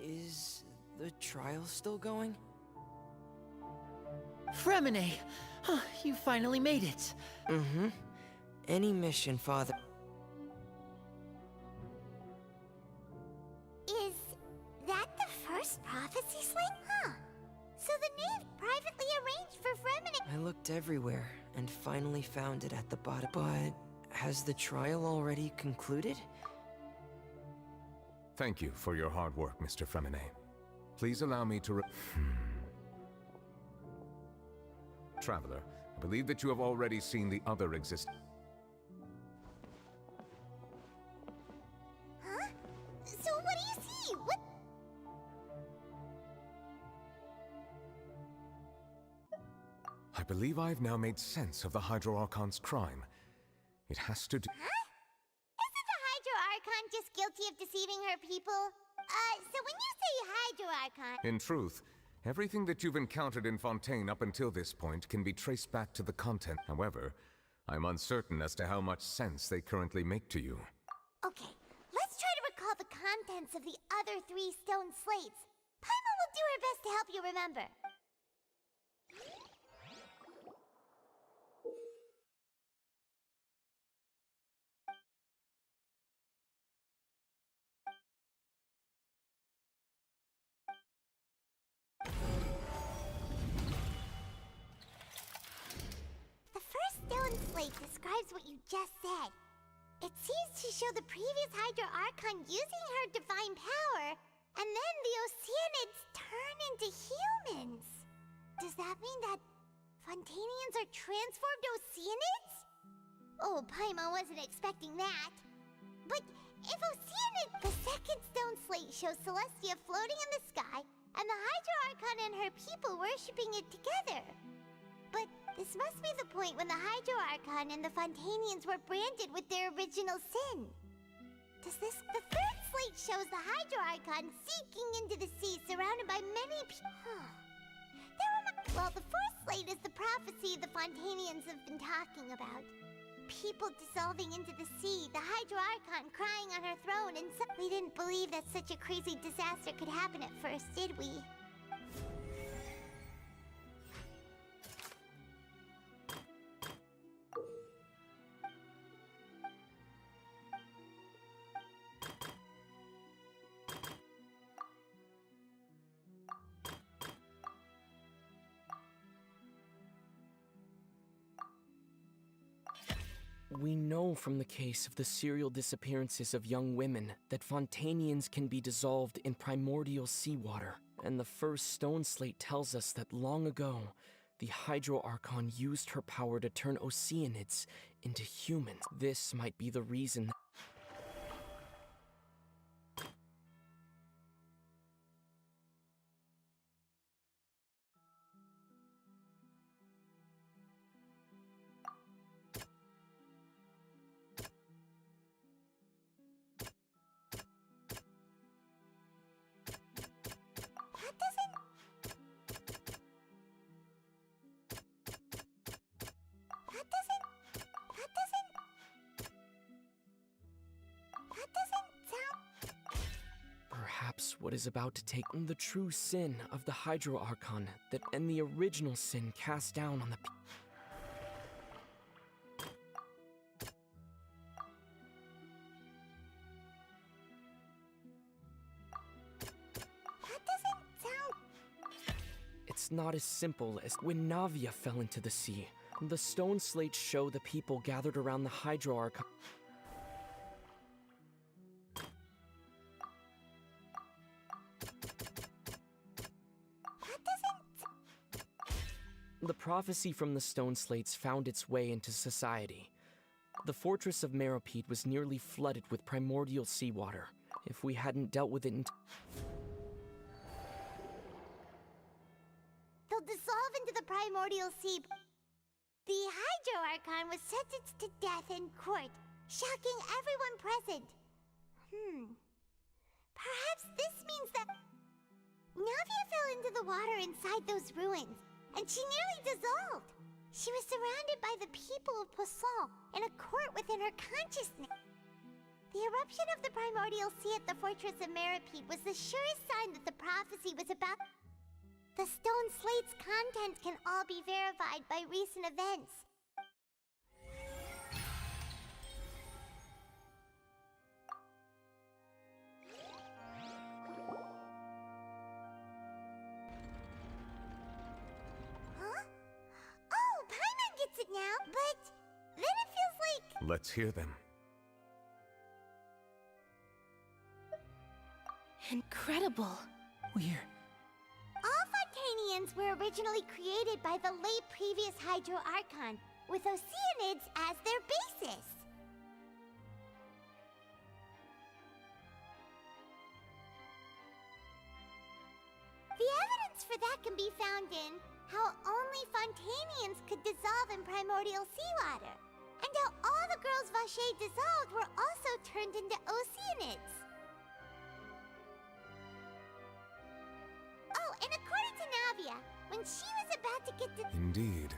Is the trial still going? Fremine! You finally made it! Mm-hmm. Any mission, Father. Is that the first prophecy sling? Huh. So the knave privately arranged for Fremine. I looked everywhere and finally found it at the bottom. But has the trial already concluded? Thank you for your hard work, Mr. Fremine. Please allow me to Traveler, I believe that you have already seen the other Huh? So what do you see? What? I believe I have now made sense of the Hydro Archon's crime. It has to do... Huh? Isn't the Hydro Archon just guilty of deceiving her people? So when you say Hydro Archon... In truth, everything that you've encountered in Fontaine up until this point can be traced back to the content. However, I'm uncertain as to how much sense they currently make to you. Okay, let's try to recall the contents of the other 3 stone slates. Paimon will do her best to help you remember. The first stone slate describes what you just said. It seems to show the previous Hydro Archon using her divine power, and then the Oceanids turn into humans. Does that mean that Fontainians are transformed Oceanids? Oh, Paimon wasn't expecting that. But if Oceanid... The second stone slate shows Celestia floating in the sky, and the Hydro Archon and her people worshipping it together. But this must be the point when the Hydro Archon and the Fontainians were branded with their original sin. The third slate shows the Hydro Archon sinking into the sea surrounded by many people. Well, the fourth slate is the prophecy the Fontainians have been talking about. People dissolving into the sea, the Hydro Archon crying on her throne, and we didn't believe that such a crazy disaster could happen at first, did we? We know from the case of the serial disappearances of young women that Fontainians can be dissolved in primordial seawater, and the first stone slate tells us that long ago, the Hydro Archon used her power to turn Oceanids into humans. This might be the reason what is about to take the true sin of the Hydro Archon that and the original sin cast down on the That doesn't sound... It's not as simple as when Navia fell into the sea. The stone slates show the people gathered around the Hydro Archon. The prophecy from the stone slates found its way into society. The fortress of Meropide was nearly flooded with primordial seawater. If we hadn't dealt with it They'll dissolve into the primordial sea. The Hydro Archon was sentenced to death in court, shocking everyone present. Perhaps this means that Navia fell into the water inside those ruins, and she nearly dissolved. She was surrounded by the people of Poisson in a court within her consciousness. The eruption of the primordial sea at the fortress of Meropide was the surest sign that the prophecy was about. The stone slate's contents can all be verified by recent events. Huh? Oh, Paimon gets it now, but then it feels like... Let's hear them. Incredible. All Fontanians were originally created by the late previous Hydro Archon, with Oceanids as their basis. The evidence for that can be found in how only Fontanians could dissolve in primordial seawater, and how all the girls Vacher dissolved were also turned into Oceanids. Oh, and according to Navia, when she was about to get to... Indeed.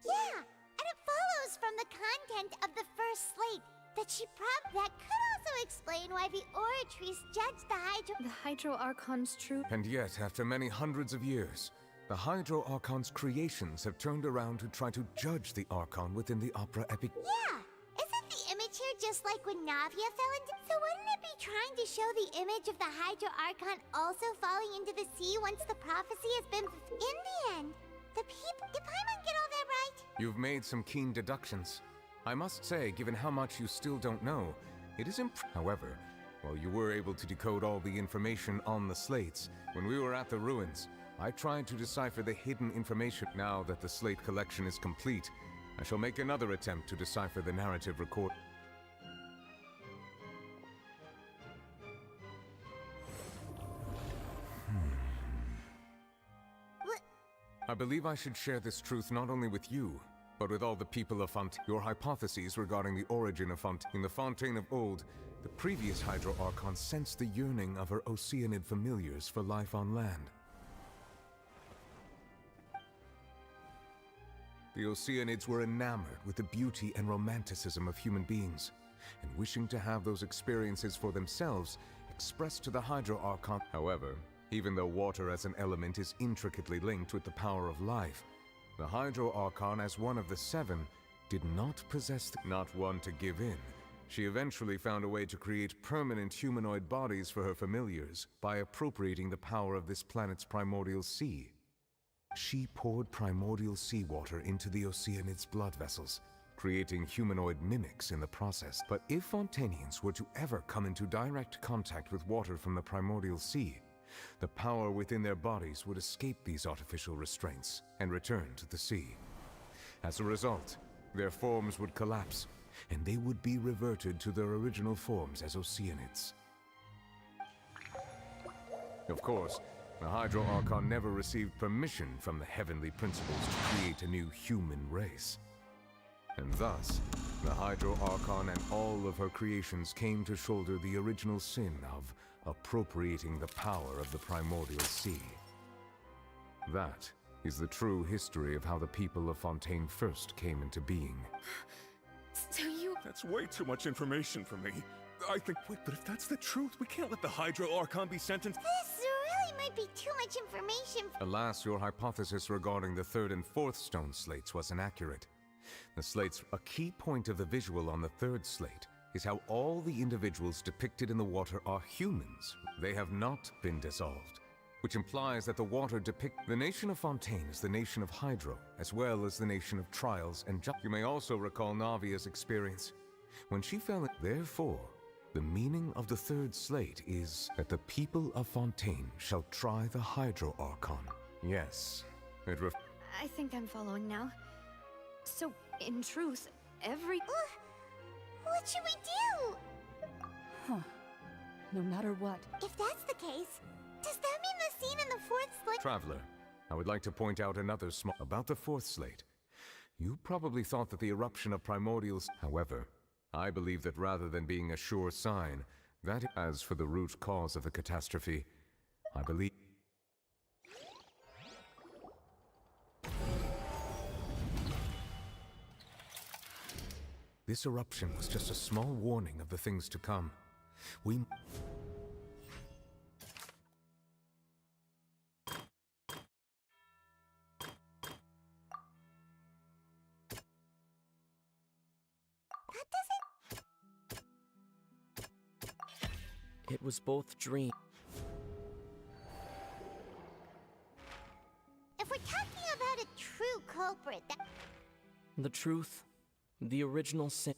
Yeah, and it follows from the content of the first slate that that could also explain why the Oratries judged The Hydro Archon's true... And yet, after many hundreds of years, the Hydro Archon's creations have turned around to try to judge the Archon within the opera epic. Yeah! Isn't the image here just like when Navia fell into... So wouldn't it be trying to show the image of the Hydro Archon also falling into the sea once the prophecy has been... In the end, the people... Did Paimon get all that right? You've made some keen deductions. I must say, given how much you still don't know, it is However, while you were able to decode all the information on the slates, when we were at the ruins, I tried to decipher the hidden information. Now that the slate collection is complete, I shall make another attempt to decipher the narrative record. I believe I should share this truth not only with you, but with all the people of Fontaine. Your hypotheses regarding the origin of Fontaine. In the Fontaine of old, the previous Hydro Archon sensed the yearning of her Oceanid familiars for life on land. The Oceanids were enamored with the beauty and romanticism of human beings, and wishing to have those experiences for themselves, expressed to the Hydro Archon. However, even though water as an element is intricately linked with the power of life, the Hydro Archon, as one of the seven, did not possess not one to give in. She eventually found a way to create permanent humanoid bodies for her familiars by appropriating the power of this planet's primordial sea. She poured primordial seawater into the Oceanids' blood vessels, creating humanoid mimics in the process. But if Fontanians were to ever come into direct contact with water from the primordial sea, the power within their bodies would escape these artificial restraints and return to the sea. As a result, their forms would collapse, and they would be reverted to their original forms as Oceanids. Of course, the Hydro Archon never received permission from the heavenly principles to create a new human race. And thus, the Hydro Archon and all of her creations came to shoulder the original sin of appropriating the power of the primordial sea. That is the true history of how the people of Fontaine first came into being. So you... That's way too much information for me. I think, wait, but if that's the truth, we can't let the Hydro Archon be sentenced. This really might be too much information. Alas, your hypothesis regarding the third and fourth stone slates was inaccurate. The slates, a key point of the visual on the third slate, is how all the individuals depicted in the water are humans. They have not been dissolved, which implies that the water The nation of Fontaine is the nation of Hydro, as well as the nation of Trials and You may also recall Navia's experience. When she fell in... Therefore, the meaning of the third slate is that the people of Fontaine shall try the Hydro Archon. Yes, it I think I'm following now. So, in truth, every... What should we do? Huh. No matter what. If that's the case, does that mean the scene in the fourth slate? Traveler, I would like to point out another about the fourth slate. You probably thought that the eruption of primordials... However, I believe that rather than being a sure sign, that as for the root cause of the catastrophe, I believe... This eruption was just a small warning of the things to come. We... It was both dream. If we're talking about a true culprit, that... The truth, the original sin.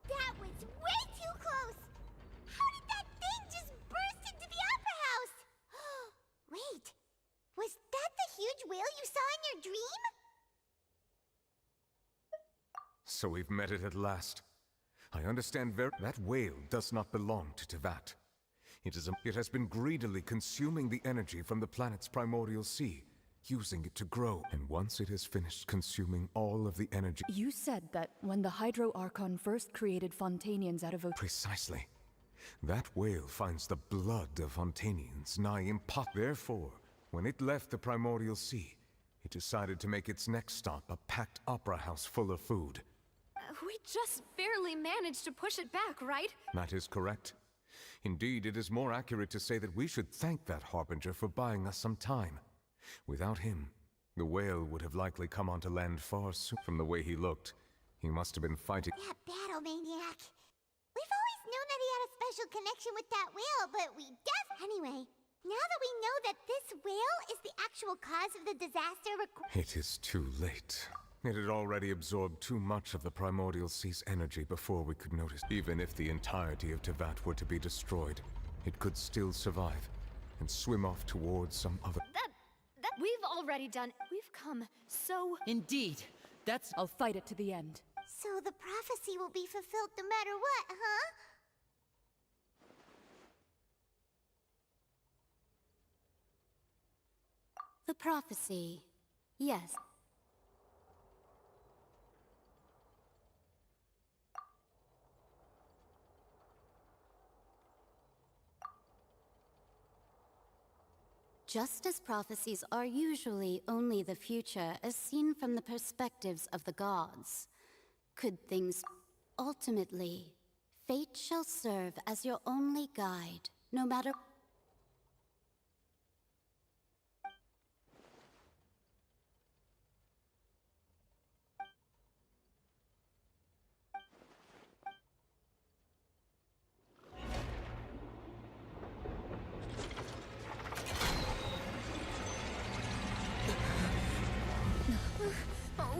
That was way too close! How did that thing just burst into the Opera House? Wait, was that the huge whale you saw in your dream? So we've met it at last. I understand that whale does not belong to Tevat. It has been greedily consuming the energy from the planet's primordial sea, using it to grow. And once it has finished consuming all of the energy... You said that when the Hydro Archon first created Fontainians out of a... Precisely. That whale finds the blood of Fontainians nigh impossible. Therefore, when it left the primordial sea, it decided to make its next stop a packed opera house full of food. We just barely managed to push it back, right? That is correct. Indeed, it is more accurate to say that we should thank that Harbinger for buying us some time. Without him, the whale would have likely come onto land far sooner. From the way he looked, he must have been fighting... That battle maniac. We've always known that he had a special connection with that whale, but we Anyway, now that we know that this whale is the actual cause of the disaster... It is too late. It had already absorbed too much of the primordial sea's energy before we could notice. Even if the entirety of Tevat were to be destroyed, it could still survive and swim off towards some other... That we've already done. We've come so... Indeed. That's... I'll fight it to the end. So So the prophecy will be fulfilled no matter what, huh? The prophecy. Yes. Just as prophecies are usually only the future as seen from the perspectives of the gods, could things ultimately, fate shall serve as your only guide, no matter.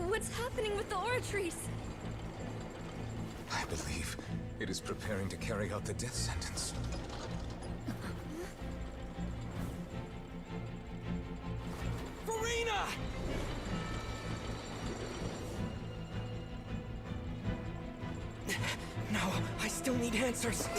What's happening with the aura trees? I believe it is preparing to carry out the death sentence. Farina! No, I still need answers.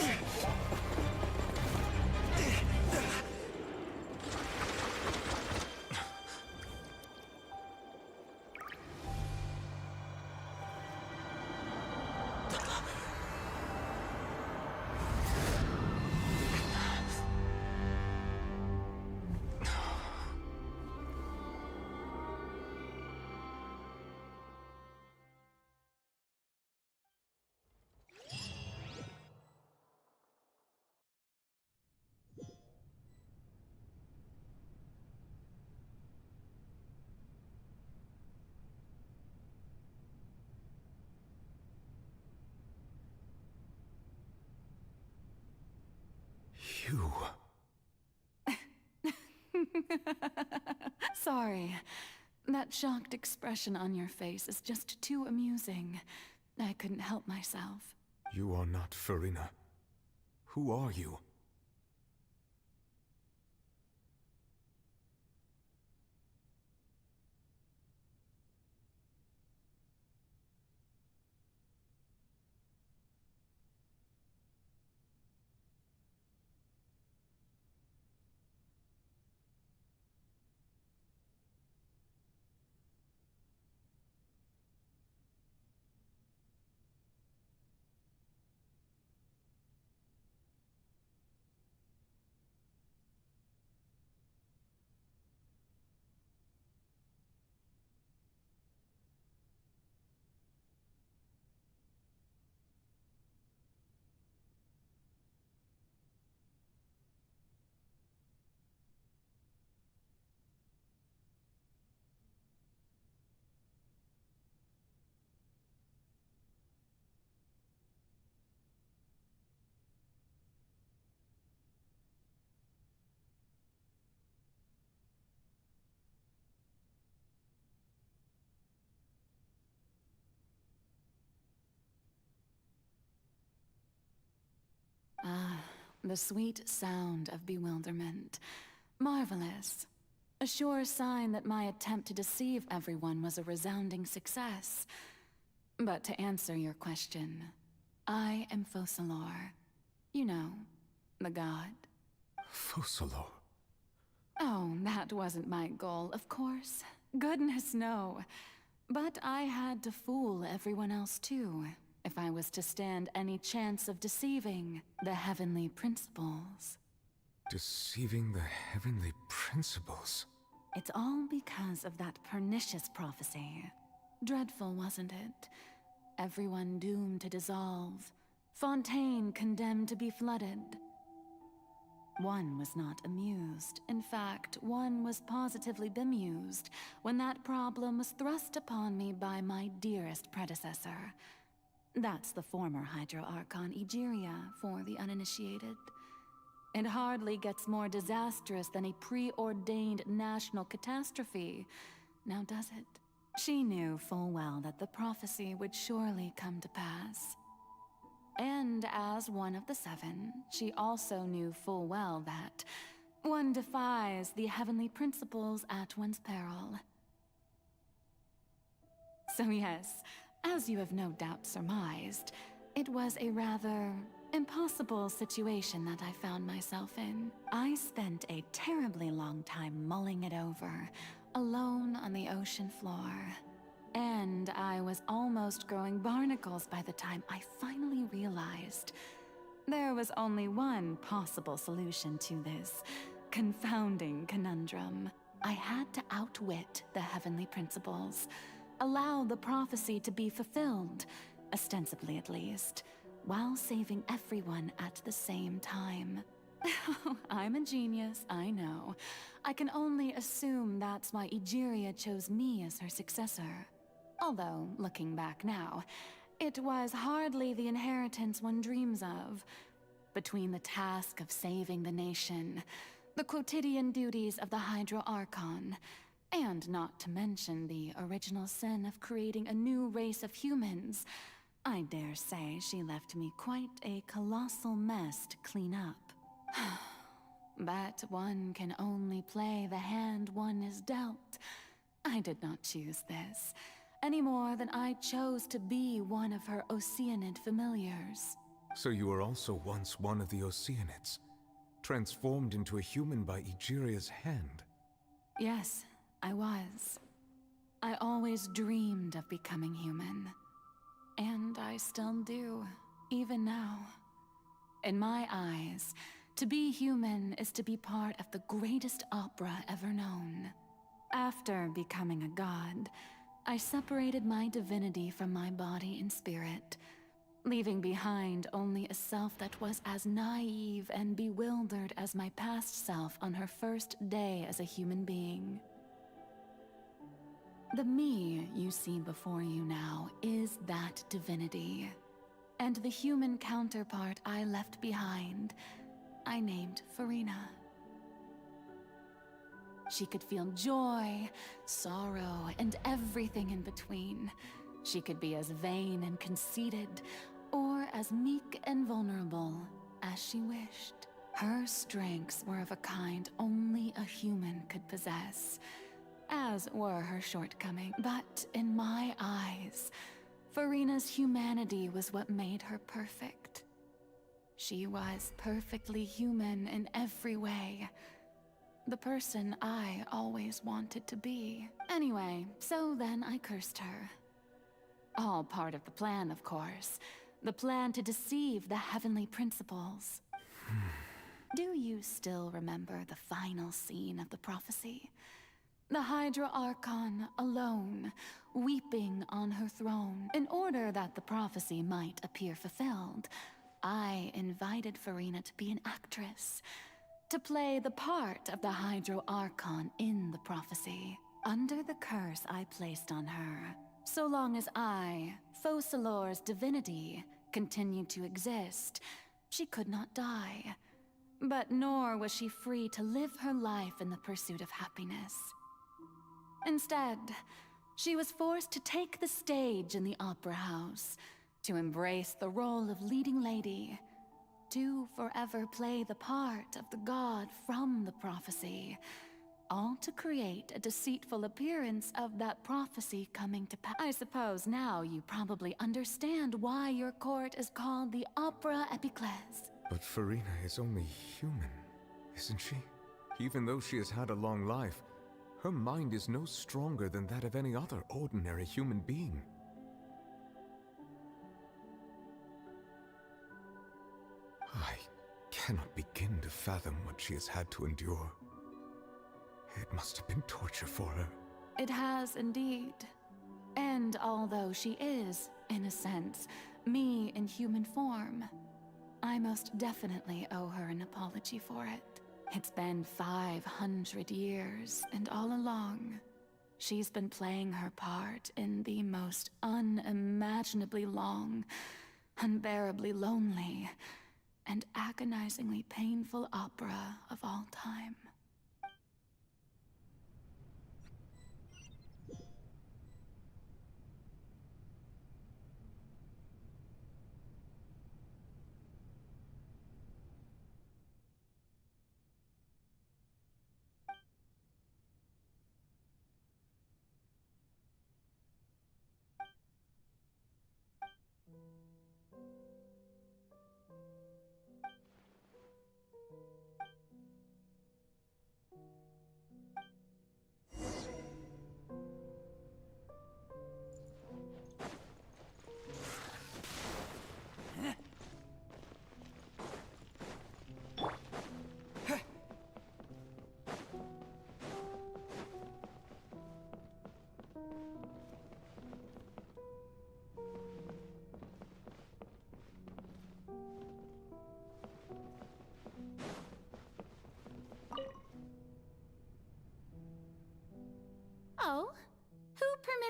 You... Sorry. That shocked expression on your face is just too amusing. I couldn't help myself. You are not Farina. Who are you? Ah, the sweet sound of bewilderment. Marvelous. A sure sign that my attempt to deceive everyone was a resounding success. But to answer your question, I am Focalor. You know, the god. Focalor? Oh, that wasn't my goal, of course. Goodness, no. But I had to fool everyone else too, if I was to stand any chance of deceiving the heavenly principles. Deceiving the heavenly principles? It's all because of that pernicious prophecy. Dreadful, wasn't it? Everyone doomed to dissolve. Fontaine condemned to be flooded. One was not amused. In fact, one was positively bemused when that problem was thrust upon me by my dearest predecessor. That's the former Hydro Archon Egeria for the uninitiated. It hardly gets more disastrous than a preordained national catastrophe, now does it? She knew full well that the prophecy would surely come to pass. And as one of the seven, she also knew full well that one defies the heavenly principles at one's peril. So yes, As you have no doubt surmised, it was a rather impossible situation that I found myself in. I spent a terribly long time mulling it over, alone on the ocean floor. And I was almost growing barnacles by the time I finally realized there was only one possible solution to this confounding conundrum. I had to outwit the heavenly principles, allow the prophecy to be fulfilled, ostensibly at least, while saving everyone at the same time. I'm a genius, I know. I can only assume that's why Egeria chose me as her successor. Although, looking back now, it was hardly the inheritance one dreams of. Between the task of saving the nation, the quotidian duties of the Hydro Archon, and not to mention the original sin of creating a new race of humans, I dare say she left me quite a colossal mess to clean up. But one can only play the hand one is dealt. I did not choose this, any more than I chose to be one of her Oceanid familiars. So you were also once one of the Oceanids, transformed into a human by Egeria's hand. Yes, I was. I always dreamed of becoming human. And I still do, even now. In my eyes, to be human is to be part of the greatest opera ever known. After becoming a god, I separated my divinity from my body and spirit, leaving behind only a self that was as naive and bewildered as my past self on her first day as a human being. The me you see before you now is that divinity, and the human counterpart I left behind, I named Farina. She could feel joy, sorrow, and everything in between. She could be as vain and conceited, or as meek and vulnerable as she wished. Her strengths were of a kind only a human could possess, as were her shortcomings. But in my eyes, Farina's humanity was what made her perfect. She was perfectly human in every way. The person I always wanted to be. Anyway, so then I cursed her. All part of the plan, of course. The plan to deceive the heavenly principles. Do you still remember the final scene of the prophecy? The Hydra Archon alone, weeping on her throne. In order that the prophecy might appear fulfilled, I invited Farina to be an actress, to play the part of the Hydro Archon in the prophecy, under the curse I placed on her. So long as I, Focalor's divinity, continued to exist, she could not die. But nor was she free to live her life in the pursuit of happiness. Instead, she was forced to take the stage in the opera house, to embrace the role of leading lady, to forever play the part of the god from the prophecy, all to create a deceitful appearance of that prophecy coming to pass. I suppose now you probably understand why your court is called the Opera Epiclese. But Farina is only human, isn't she? Even though she has had a long life, her mind is no stronger than that of any other ordinary human being. I cannot begin to fathom what she has had to endure. It must have been torture for her. It has indeed. And although she is, in a sense, me in human form, I most definitely owe her an apology for it. It's been 500 years, and all along, she's been playing her part in the most unimaginably long, unbearably lonely, and agonizingly painful opera of all time.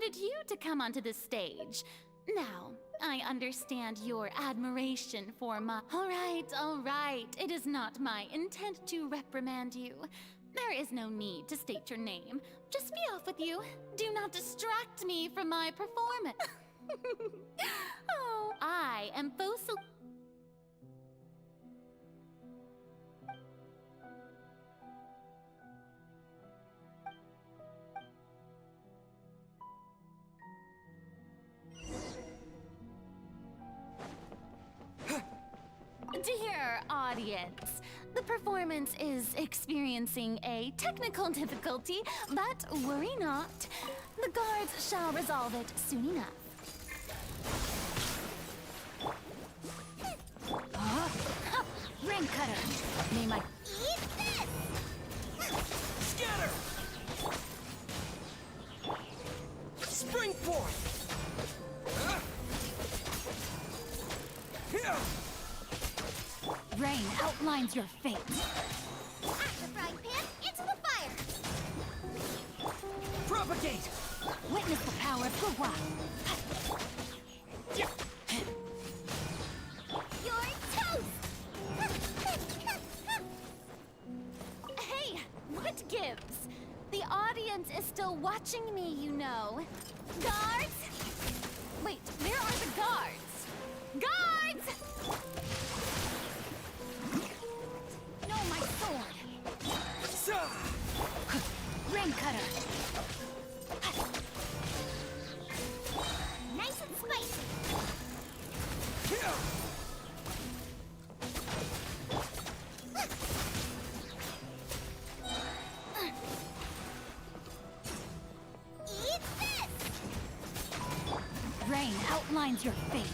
invited you to come onto the stage. Now, I understand your admiration for my... All right. It is not my intent to reprimand you. There is no need to state your name. Just be off with you. Do not distract me from my performance. Oh, I am Fossil... Dear audience, the performance is experiencing a technical difficulty, but worry not. The guards shall resolve it soon enough. Ring cutter. May my... Eat this! Scatter! Spring forth! Rain outlines your fate. At the frying pan, into the fire! Propagate! Witness the power of Gua. You're toast! Hey, what gives? The audience is still watching me, you know. Guards! Wait, where are the guards? Guards! No, my sword! Ring cutter. Nice and spicy! Eat this! Rain outlines your fate.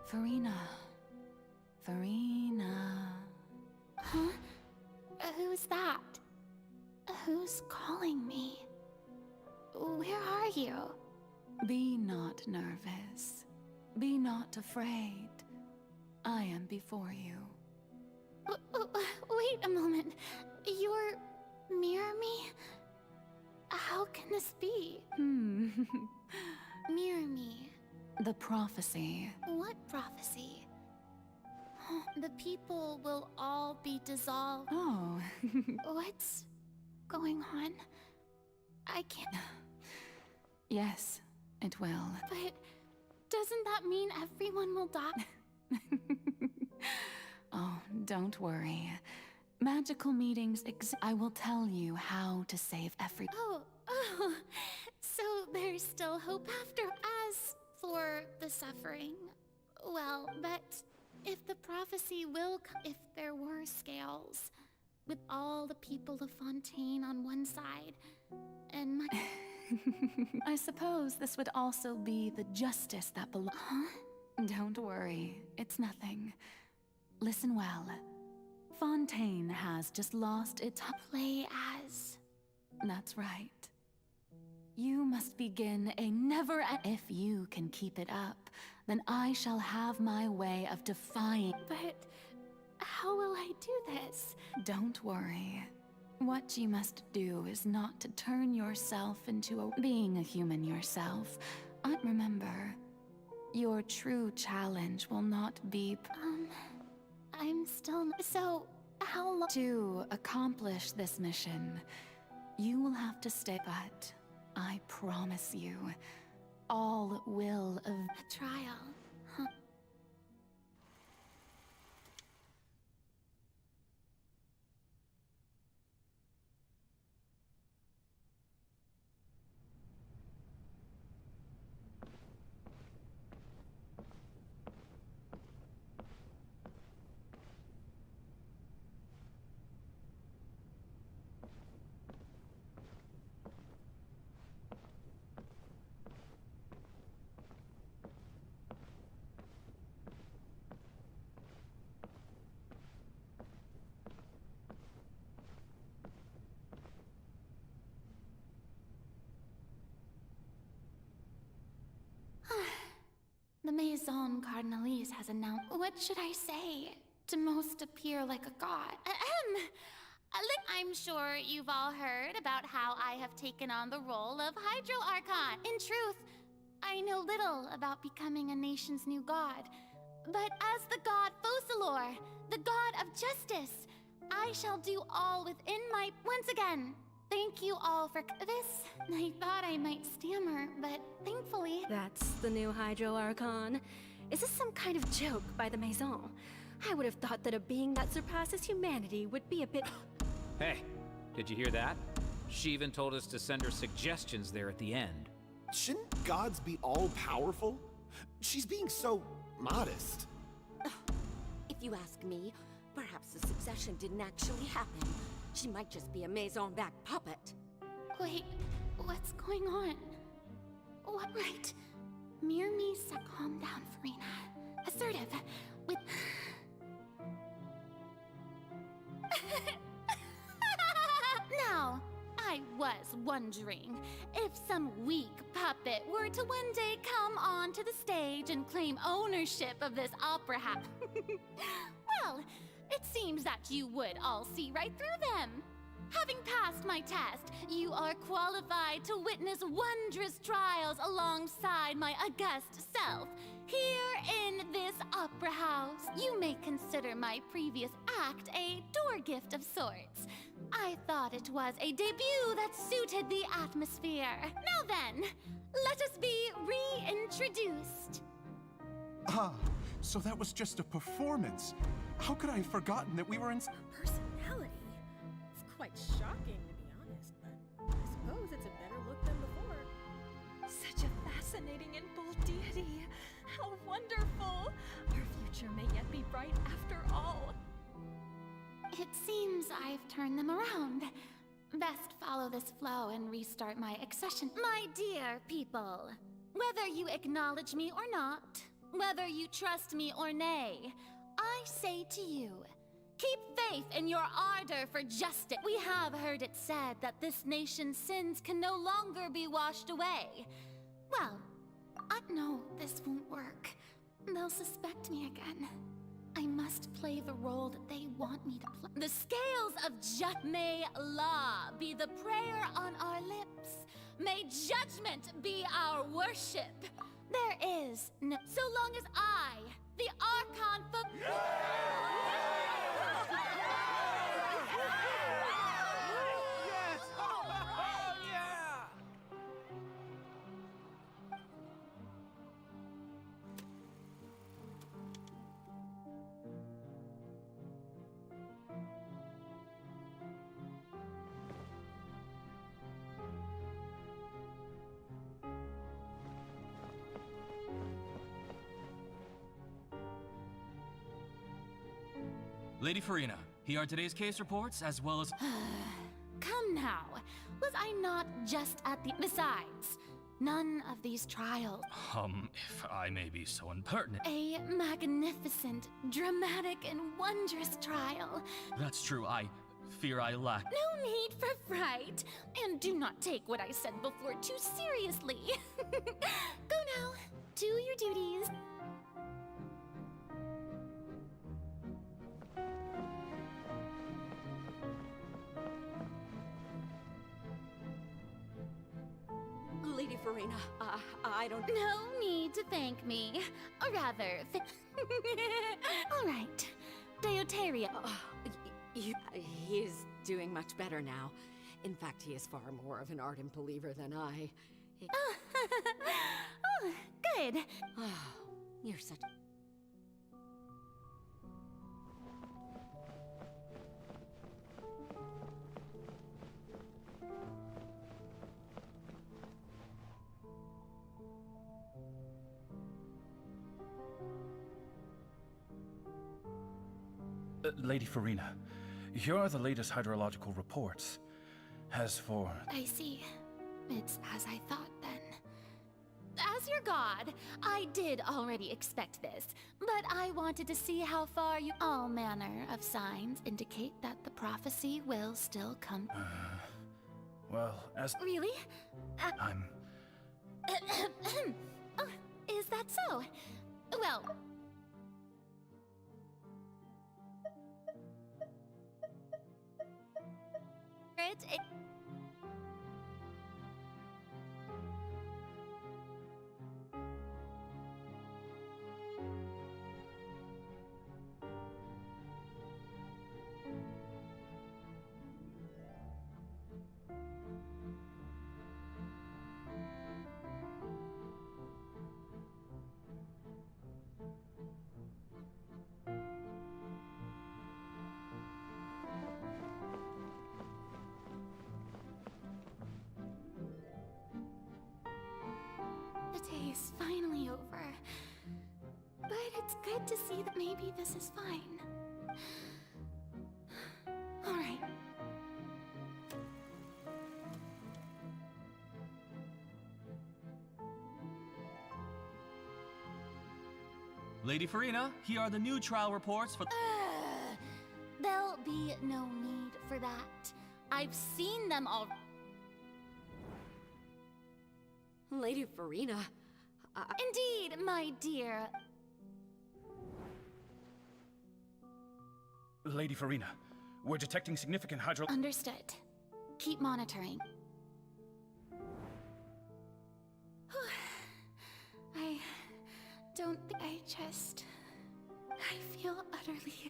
Farina. Huh? Who's that? Who's calling me? Where are you? Be not nervous. Be not afraid. I am before you. Wait a moment. You're... mirror me? How can this be? Mirror me. The prophecy. What prophecy? The people will all be dissolved. Oh. What's going on? I can't... Yes, it will. But doesn't that mean everyone will die? Oh, don't worry. Magical meetings I will tell you how to save every... Oh, so there's still hope after. As for the suffering, well, but if the prophecy will come, if there were scales, with all the people of Fontaine on one side, and my... I suppose this would also be the justice that belongs... Huh? Don't worry, it's nothing. Listen well. Fontaine has just lost its... Play as... That's right. You must begin a never... If you can keep it up, then I shall have my way of defying... But how will I do this? Don't worry. What you must do is not to turn yourself into being a human yourself. Remember, your true challenge will not be... I'm still... So, How long to accomplish this mission? You will have to stay, but I promise you, all will of trial. Huh. The Maison Cardinalise has announced. What should I say to most appear like a god? I'm sure you've all heard about how I have taken on the role of Hydro Archon. In truth, I know little about becoming a nation's new god. But as the god Focalor, the god of justice, I shall do all within my... Once again, thank you all for this. I thought I might stammer, but thankfully... That's the new Hydro Archon. Is this some kind of joke by the Maison? I would have thought that a being that surpasses humanity would be a bit... Hey, did you hear that? She even told us to send her suggestions there at the end. Shouldn't gods be all-powerful? She's being so modest. If you ask me, perhaps the succession didn't actually happen. She might just be a Maison-back puppet. Wait, what's going on? What? Right. Mirror me, calm down, Farina. Assertive. With... Now, I was wondering if some weak puppet were to one day come onto the stage and claim ownership of this opera house. Well, it seems that you would all see right through them. Having passed my test, you are qualified to witness wondrous trials alongside my august self. Here in this opera house, you may consider my previous act a door gift of sorts. I thought it was a debut that suited the atmosphere. Now then, let us be reintroduced. Ah, so that was just a performance. How could I have forgotten that we were in... A personality? It's quite shocking, to be honest, but I suppose it's a better look than before. Such a fascinating and bold deity. How wonderful! Our future may yet be bright after all. It seems I've turned them around. Best follow this flow and restart my accession. My dear people, whether you acknowledge me or not, whether you trust me or nay, I say to you, keep faith in your ardor for justice. We have heard it said that this nation's sins can no longer be washed away. Well, I know this won't work. They'll suspect me again. I must play the role that they want me to play. The scales of may law be the prayer on our lips. May judgment be our worship. There is no... So long as I, the Archon for... Lady Farina, here are today's case reports as well as... Come now, was I not just at the... Besides, none of these trials... if I may be so impertinent... A magnificent, dramatic, and wondrous trial. That's true, I fear I lack... No need for fright, and do not take what I said before too seriously. Go now, do your duties. Lady Farina, I don't... No need to thank me. Or rather... All right. Deoteria. He is doing much better now. In fact, he is far more of an ardent believer than I. Oh, good. Oh, you're such... Lady Farina, here are the latest hydrological reports. As for... I see. It's as I thought then. As your god, I did already expect this, but I wanted to see how far you... All manner of signs indicate that the prophecy will still come... well, as... Really? I'm... Oh, is that so? Well... It... The day is finally over. But it's good to see that maybe this is fine. All right. Lady Farina, here are the new trial reports for... There'll be no need for that. I've seen them all. Lady Farina... Indeed, my dear. Lady Farina, we're detecting significant hydro... Understood. Keep monitoring. I don't think I feel utterly...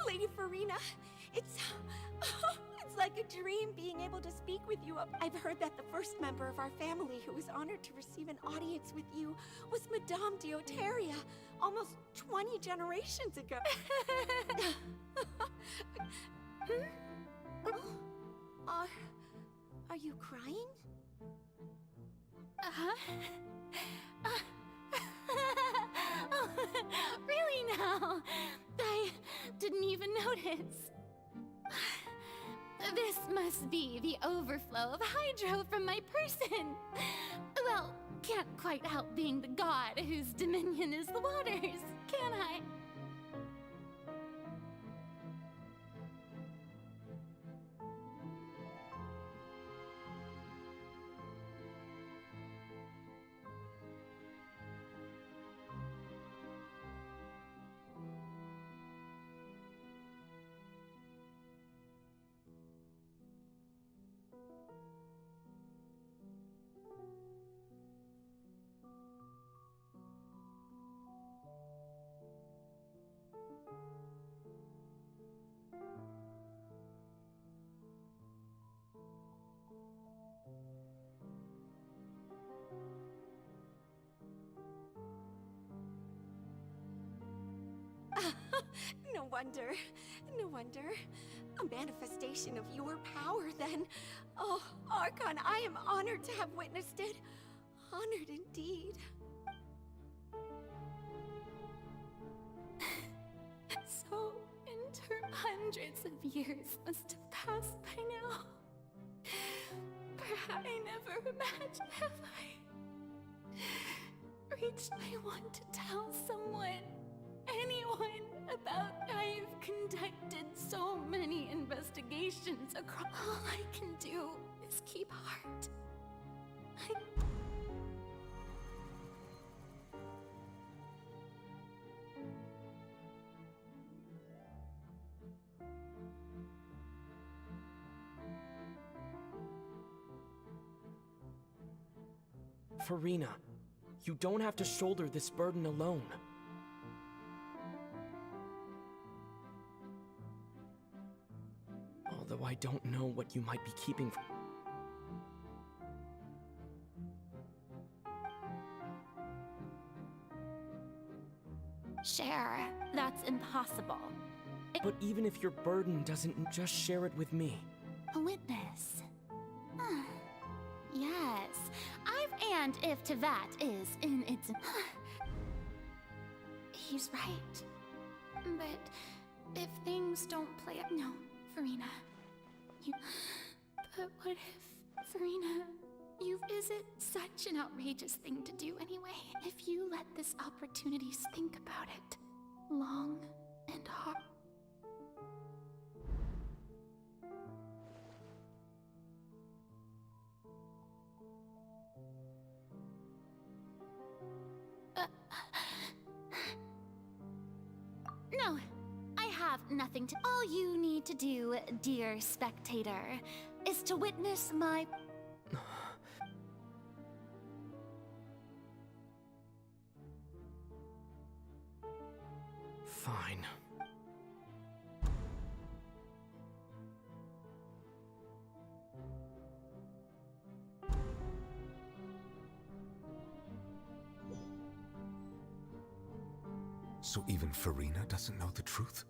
Lady Farina, it's like a dream being able to speak with you. I've heard that the first member of our family who was honored to receive an audience with you was Madame Deoteria, almost 20 generations ago. Are you crying? Oh, really now? I didn't even notice. This must be the overflow of hydro from my person. Well, can't quite help being the god whose dominion is the waters, can I? No wonder. A manifestation of your power, then. Oh, Archon, I am honored to have witnessed it. Honored indeed. So, hundreds of years must have passed by now. Perhaps I never imagined have I. I want to tell someone, anyone, about I've conducted so many investigations across. All I can do is keep heart. Farina, you don't have to shoulder this burden alone. Although I don't know what you might be keeping from... Share. That's impossible. But even if your burden doesn't, just share it with me. A witness. Yes. And if to that is in its... He's right. But if things don't play out... No, Farina. But what if... Farina, is it such an outrageous thing to do anyway? If you let this opportunity think about it long and hard... No, I have nothing to... All you need to do, dear spectator, is to witness my... Fine. So even Farina doesn't know the truth?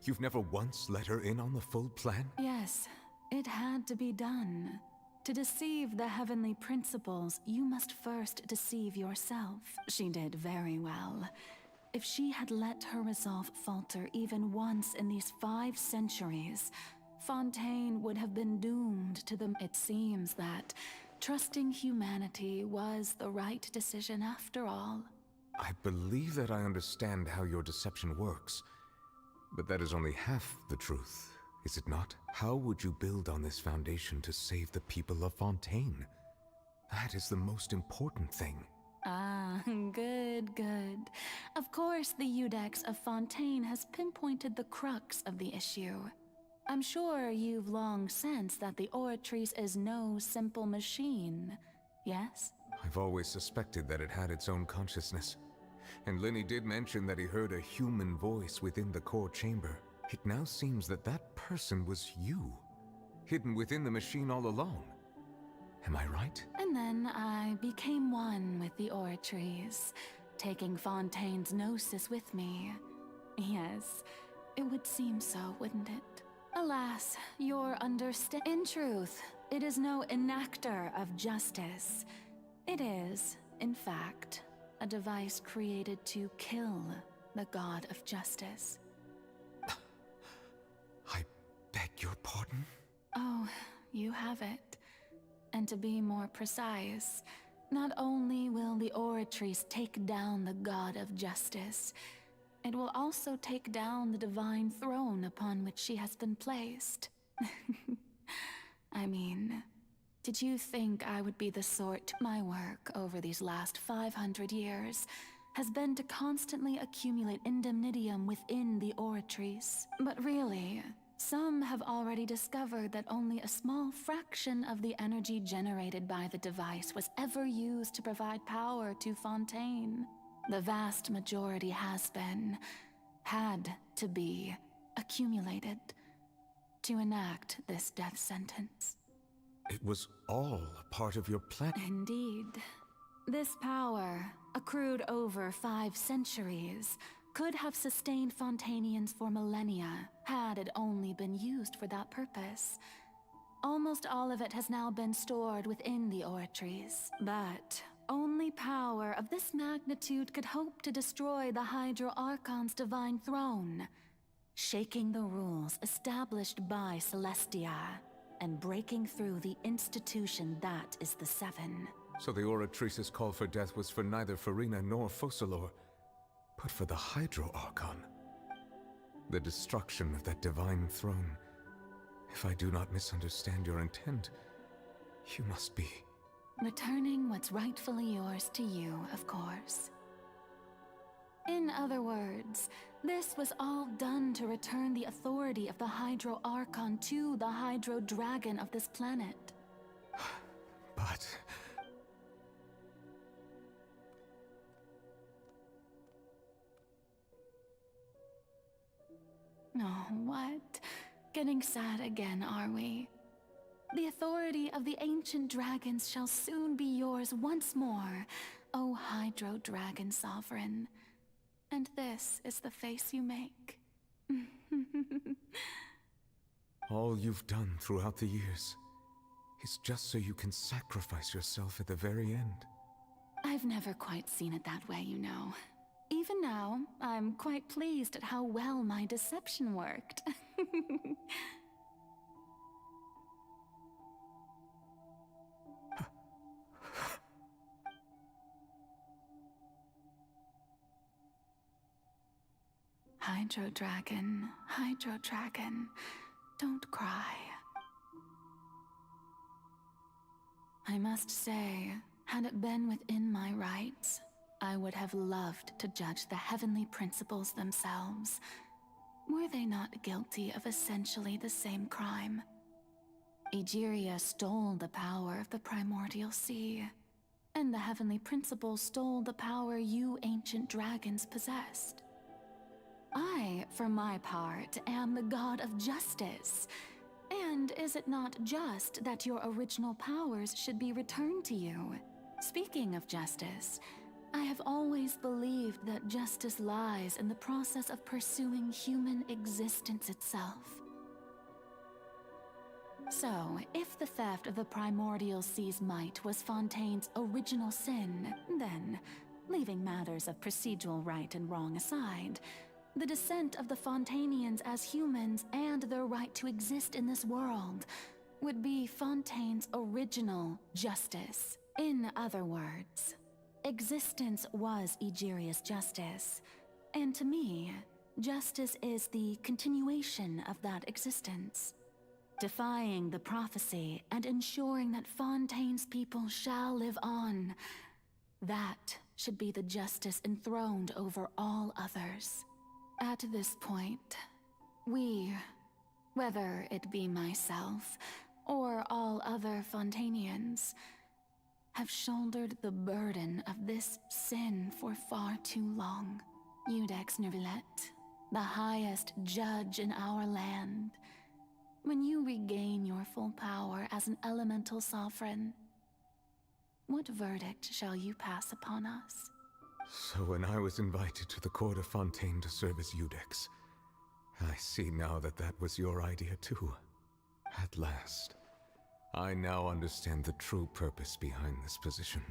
You've never once let her in on the full plan? Yes, it had to be done. To deceive the heavenly principles, you must first deceive yourself. She did very well. If she had let her resolve falter even once in these 5 centuries, Fontaine would have been doomed to the... It seems that trusting humanity was the right decision after all. I believe that I understand how your deception works, but that is only half the truth, is it not? How would you build on this foundation to save the people of Fontaine? That is the most important thing. Ah, good. Of course, the Iudex of Fontaine has pinpointed the crux of the issue. I'm sure you've long sensed that the Oratrice is no simple machine, yes? I've always suspected that it had its own consciousness. And Lenny did mention that he heard a human voice within the core chamber. It now seems that that person was you, hidden within the machine all along. Am I right? And then I became one with the Oratrice, taking Fontaine's gnosis with me. Yes, it would seem so, wouldn't it? Alas, your In truth, it is no enactor of justice. It is, in fact, a device created to kill the god of justice. I beg your pardon? Oh, you have it. And to be more precise, not only will the Oratrice take down the god of justice, it will also take down the divine throne upon which she has been placed. I mean, did you think I would be the sort... My work over these last 500 years has been to constantly accumulate indemnitium within the Oratrice. But really, some have already discovered that only a small fraction of the energy generated by the device was ever used to provide power to Fontaine. The vast majority had to be, accumulated to enact this death sentence. It was all a part of your plan? Indeed. This power, accrued over 5 centuries, could have sustained Fontainians for millennia, had it only been used for that purpose. Almost all of it has now been stored within the Oratrice, but only power of this magnitude could hope to destroy the Hydro Archon's divine throne, shaking the rules established by Celestia, and breaking through the institution that is the Seven. So the Oratrice's call for death was for neither Farina nor Focalor, but for the Hydro Archon. The destruction of that divine throne. If I do not misunderstand your intent, you must be... Returning what's rightfully yours to you, of course. In other words, this was all done to return the authority of the Hydro Archon to the Hydro Dragon of this planet. But... Oh, what? Getting sad again, are we? The authority of the ancient dragons shall soon be yours once more, O Hydro Dragon Sovereign. And this is the face you make. all you've done throughout the years is just so you can sacrifice yourself at the very end. I've never quite seen it that way, you know. Even now, I'm quite pleased at how well my deception worked. Hydro Dragon, don't cry. I must say, had it been within my rights, I would have loved to judge the heavenly principles themselves. Were they not guilty of essentially the same crime? Egeria stole the power of the primordial sea, and the heavenly principles stole the power you ancient dragons possessed. I, for my part, am the god of justice. And is it not just that your original powers should be returned to you? Speaking of justice, I have always believed that justice lies in the process of pursuing human existence itself. So, if the theft of the primordial sea's might was Fontaine's original sin, then, leaving matters of procedural right and wrong aside, the descent of the Fontanians as humans and their right to exist in this world would be Fontaine's original justice. In other words, existence was Egeria's justice, and to me, justice is the continuation of that existence. Defying the prophecy and ensuring that Fontaine's people shall live on, that should be the justice enthroned over all others. At this point, we, whether it be myself or all other Fontanians, have shouldered the burden of this sin for far too long. Iudex Nervilette, the highest judge in our land, when you regain your full power as an elemental sovereign, what verdict shall you pass upon us? So when I was invited to the court of Fontaine to serve as Iudex, I see now that that was your idea too. At last. I now understand the true purpose behind this position.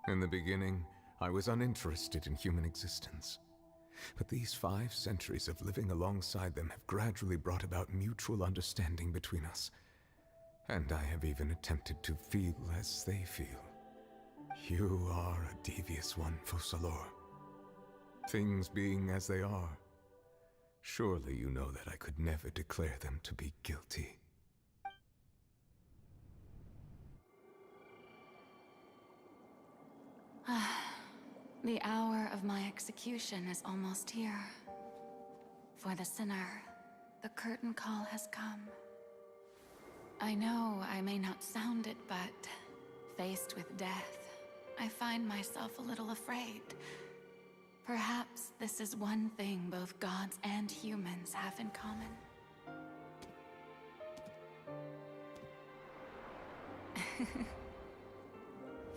In the beginning, I was uninterested in human existence. But these 5 centuries of living alongside them have gradually brought about mutual understanding between us. And I have even attempted to feel as they feel. You are a devious one, Focalor. Things being as they are, surely you know that I could never declare them to be guilty. The hour of my execution is almost here. For the sinner, the curtain call has come. I know I may not sound it, but faced with death, I find myself a little afraid. Perhaps this is one thing both gods and humans have in common.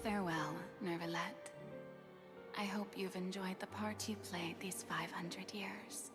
Farewell, Nervilette. I hope you've enjoyed the part you played these 500 years.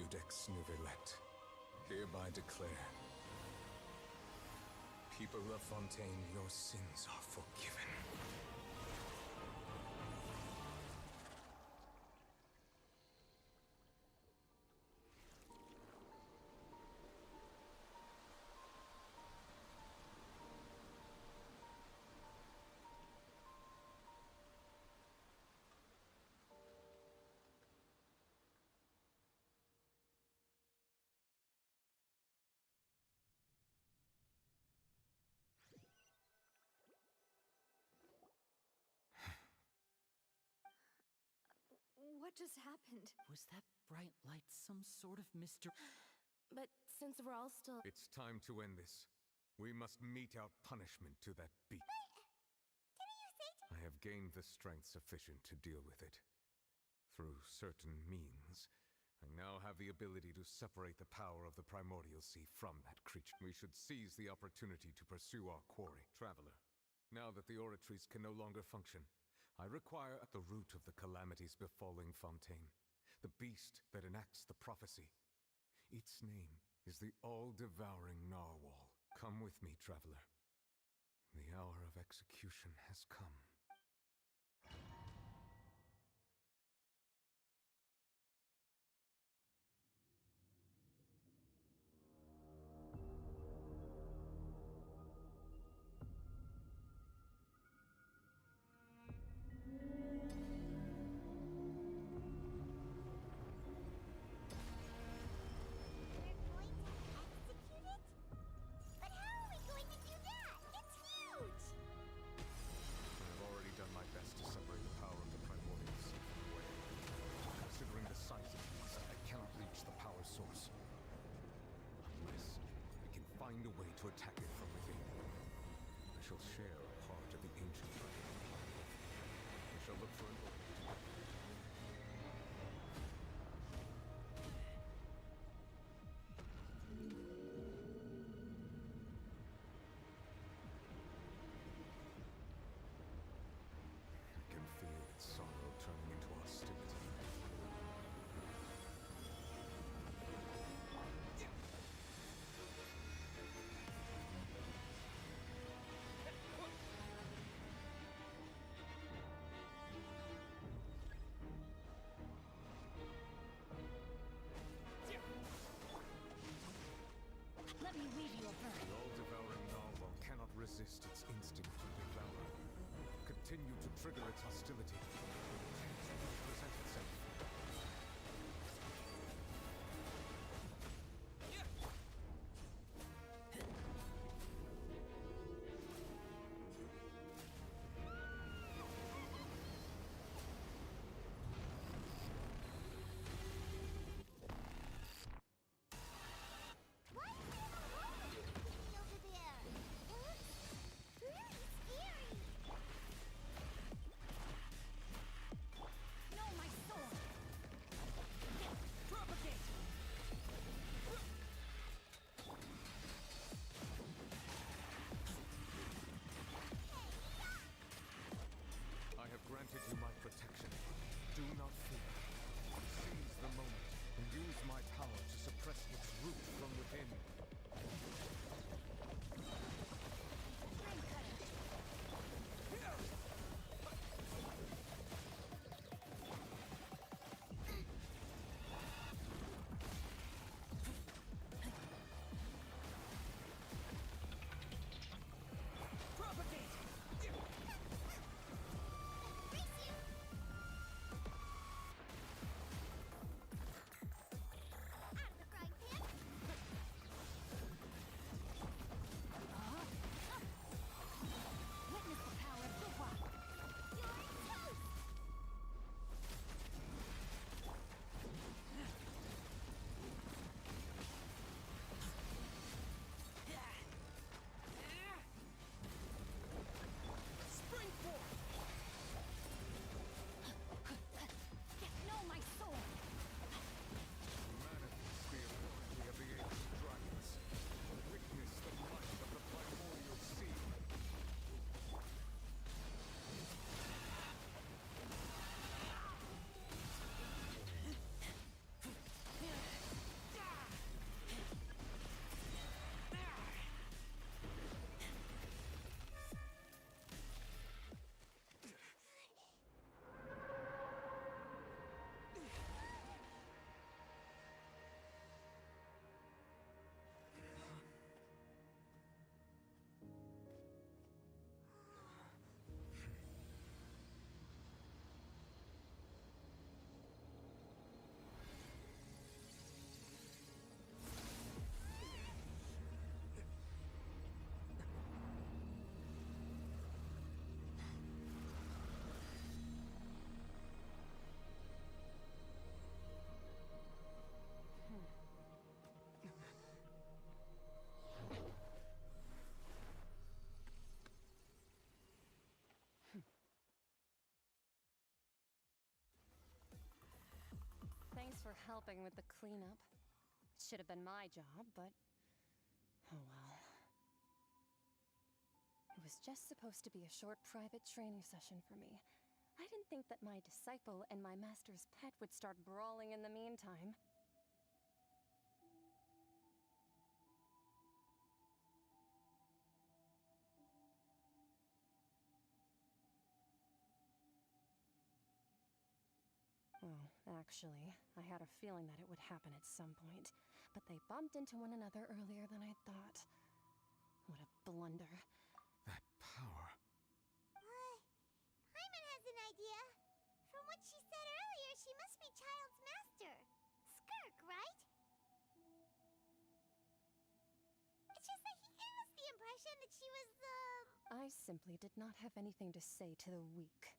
Judex Nouvelet, hereby declare, people of Fontaine, your sins are forgiven. What just happened? Was that bright light some sort of mystery? But since we're all still... It's time to end this. We must mete out punishment to that beast. I have gained the strength sufficient to deal with it. Through certain means, I now have the ability to separate the power of the Primordial Sea from that creature. We should seize the opportunity to pursue our quarry. Traveler, now that the Oratrice can no longer function, I require at the root of the calamities befalling Fontaine, the beast that enacts the prophecy. Its name is the all-devouring narwhal. Come with me, traveler. The hour of execution has come. But how are we going to do that? It's huge! I've already done my best to separate the power of the Primordial Sea from the way. Considering the size of the beast, I cannot reach the power source. Unless we can find a way to attack it from within. I shall share a part of the ancient dragon. We shall look for an opening to get there. I can feel its sorrow turning into hostility. Let me weave you a bird. The all-devouring narwhal cannot resist its instinct to devour. Continue to trigger its hostility. It will present itself. Why is there a hole over there? It looks really scary. helping with the cleanup. It should have been my job, but... oh well. It was just supposed to be a short private training session for me. I didn't think that my disciple and my master's pet would start brawling in the meantime. Well, actually, I had a feeling that it would happen at some point, but they bumped into one another earlier than I thought. What a blunder. That power. Paimon has an idea. From what she said earlier, she must be Child's master. Skirk, right? It's just that he gave us the impression that she was the... I simply did not have anything to say to the weak.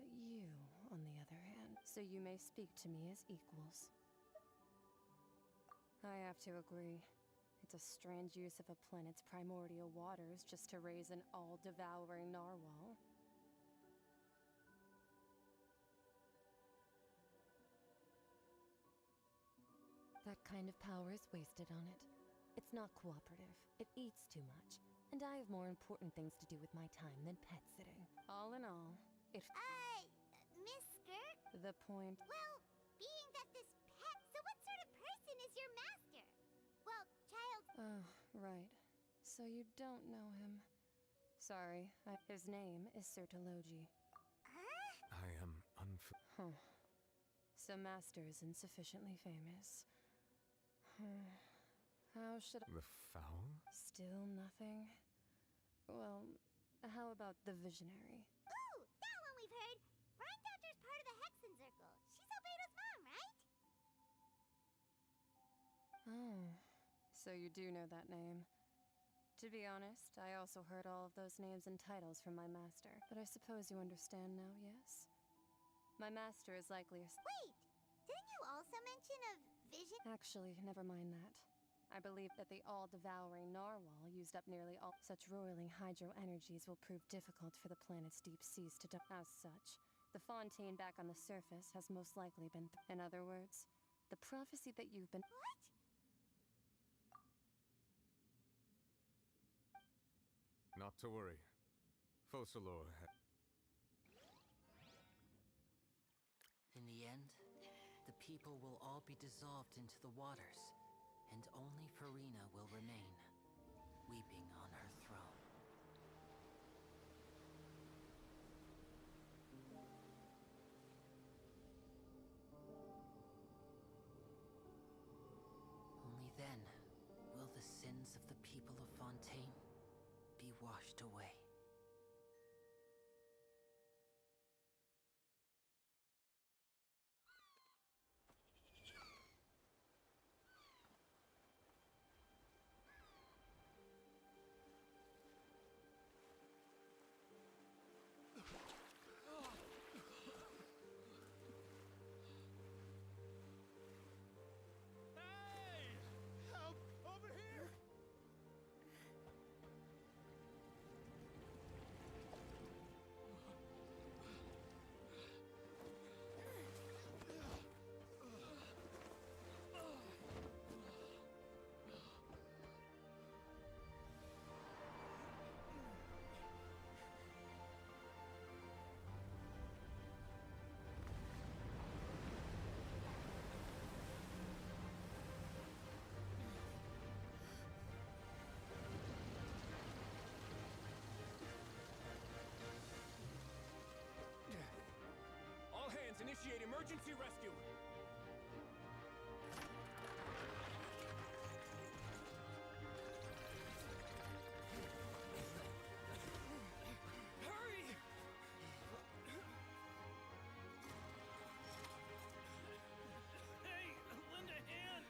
But you, on the other hand, so you may speak to me as equals. I have to agree. It's a strange use of a planet's primordial waters just to raise an all-devouring narwhal. That kind of power is wasted on it. It's not cooperative. It eats too much. And I have more important things to do with my time than pet sitting. All in all, it... Miss Skirk? The point... Well, being that this pet... So what sort of person is your master? Well, Child... Oh, right. So you don't know him. Sorry, his name is Sertologi. Huh? I am Huh. So Master is insufficiently famous. How should I... The foul? Still nothing? Well, how about the Visionary? Ooh, that one we've heard! Rhine part of the Hexen Circle. She's Albedo's mom, right? Oh, so you do know that name. To be honest, I also heard all of those names and titles from my master, but I suppose you understand now, yes? My master is likely a... Wait! Didn't you also mention a vision? Actually, never mind that. I believe that the all-devouring narwhal used up nearly all such roiling hydro energies will prove difficult for the planet's deep seas to As such, the Fontaine back on the surface has most likely been... In other words, the prophecy that you've been... What? Not to worry. Focalor In the end, the people will all be dissolved into the waters, and only Farina will remain, weeping on her throne. Only then will the sins of the people of Fontaine be washed away. Hey! Help! Over here! All hands, initiate emergency rescue! Hurry! Hey, lend a hand!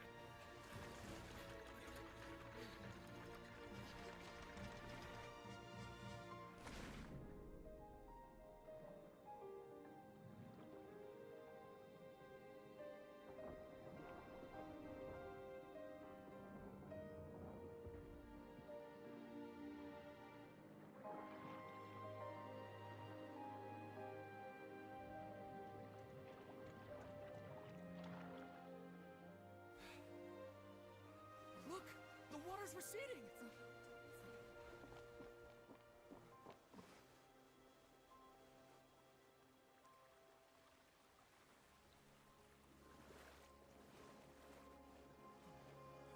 water's receding!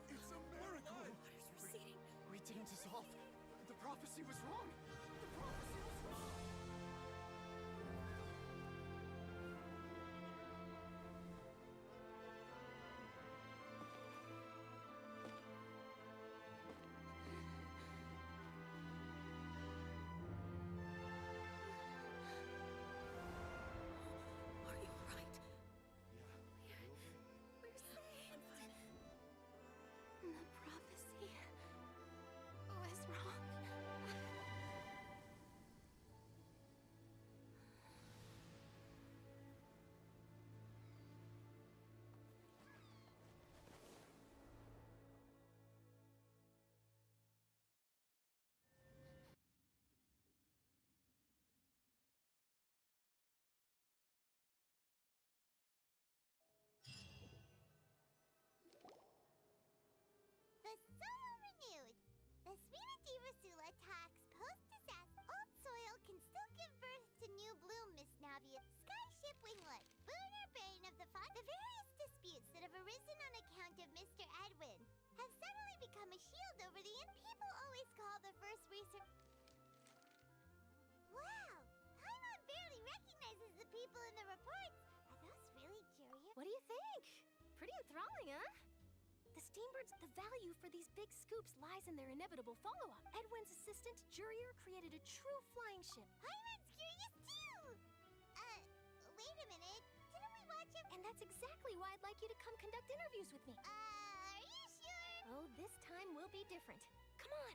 It's a miracle! Water's receding. We didn't dissolve. The prophecy was wrong. The prophecy was wrong. Are you alright? Yeah. We're safe. The prophecy was wrong. The soil renewed. The Spina Rasula tax post-disaster. Old soil can still give birth to new bloom, Miss Navia. Skyship Winglet, boon or bane of the font. The various disputes that have arisen on account of Mr. Edwin have suddenly become a shield over the end. People always call the first research. Wow! Paimon barely recognizes the people in the reports. Are those really curious? What do you think? Pretty enthralling, huh? The Steambirds, the value for these big scoops lies in their inevitable follow-up. Edwin's assistant, Jurier, created a true flying ship. Paimon's curious too! Wait a minute. Didn't we watch him? And that's exactly why I'd like you to come conduct interviews with me. Are you sure? Oh, this time will be different. Come on!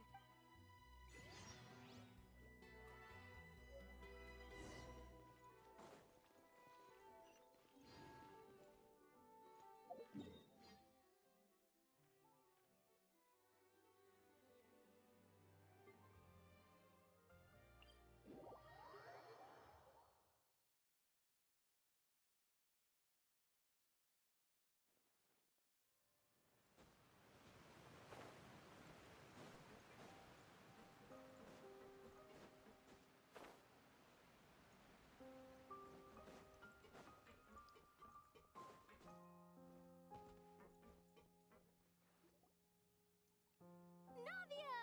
Navia!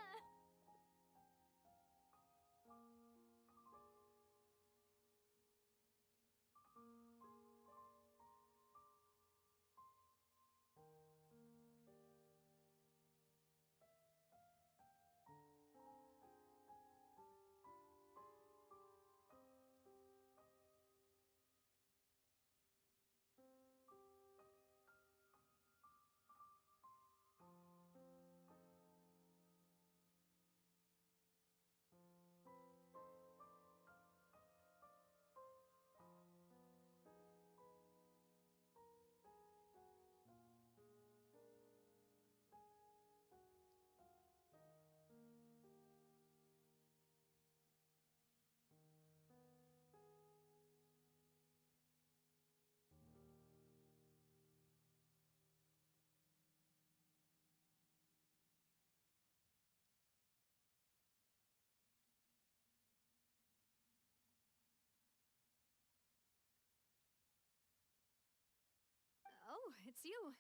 Oh, it's you.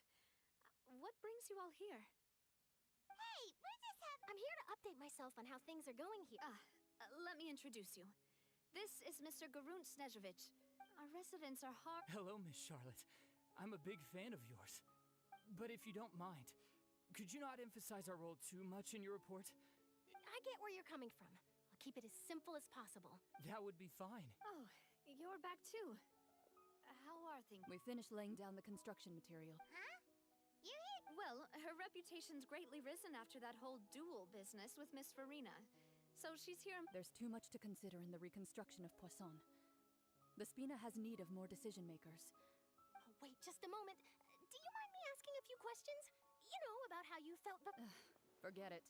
What brings you all here? Hey, we're just having... I'm here to update myself on how things are going here. Let me introduce you. This is Mr. Garunt Snezhevich. Our residents are hard. Hello, Miss Charlotte. I'm a big fan of yours. But if you don't mind, could you not emphasize our role too much in your report? I get where you're coming from. I'll keep it as simple as possible. That would be fine. Oh, you're back too. How are things? We finished laying down the construction material. Huh? You're here? Well, her reputation's greatly risen after that whole duel business with Miss Farina. So she's here. There's too much to consider in the reconstruction of Poisson. The Spina has need of more decision makers. Oh, wait just a moment. Do you mind me asking a few questions? You know, about how you felt Forget it.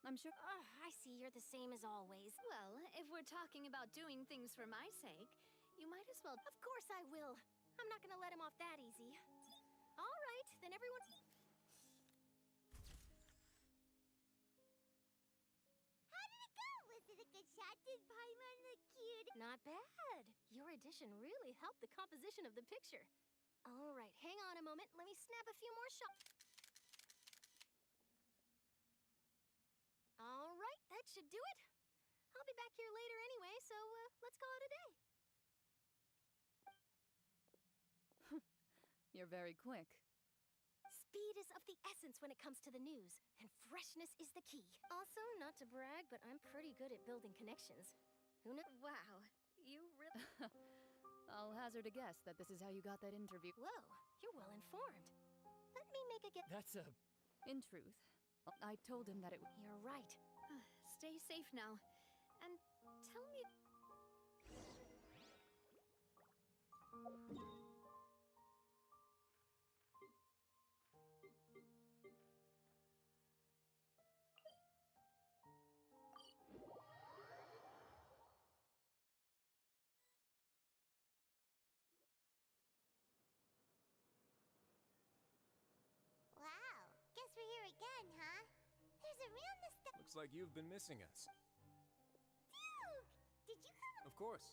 I'm sure. I see you're the same as always. Well, if we're talking about doing things for my sake, you might as well. Of course I will. I'm not gonna let him off that easy. All right, then everyone... did Paimon look cute? Not bad. Your addition really helped the composition of the picture. All right, hang on a moment. Let me snap a few more shots. All right, that should do it. I'll be back here later anyway, so let's call it a day. You're very quick. Speed is of the essence when it comes to the news, and freshness is the key. Also, not to brag, but I'm pretty good at building connections. Who knows? Wow, you really... I'll hazard a guess that this is how you got that interview. Whoa, you're well informed. Let me make a guess. That's a... In truth, I told him that it... You're right. Stay safe now, and tell me... Wow, guess we're here again, huh? There's a real Looks like you've been missing us. Duke! Did you have Of course.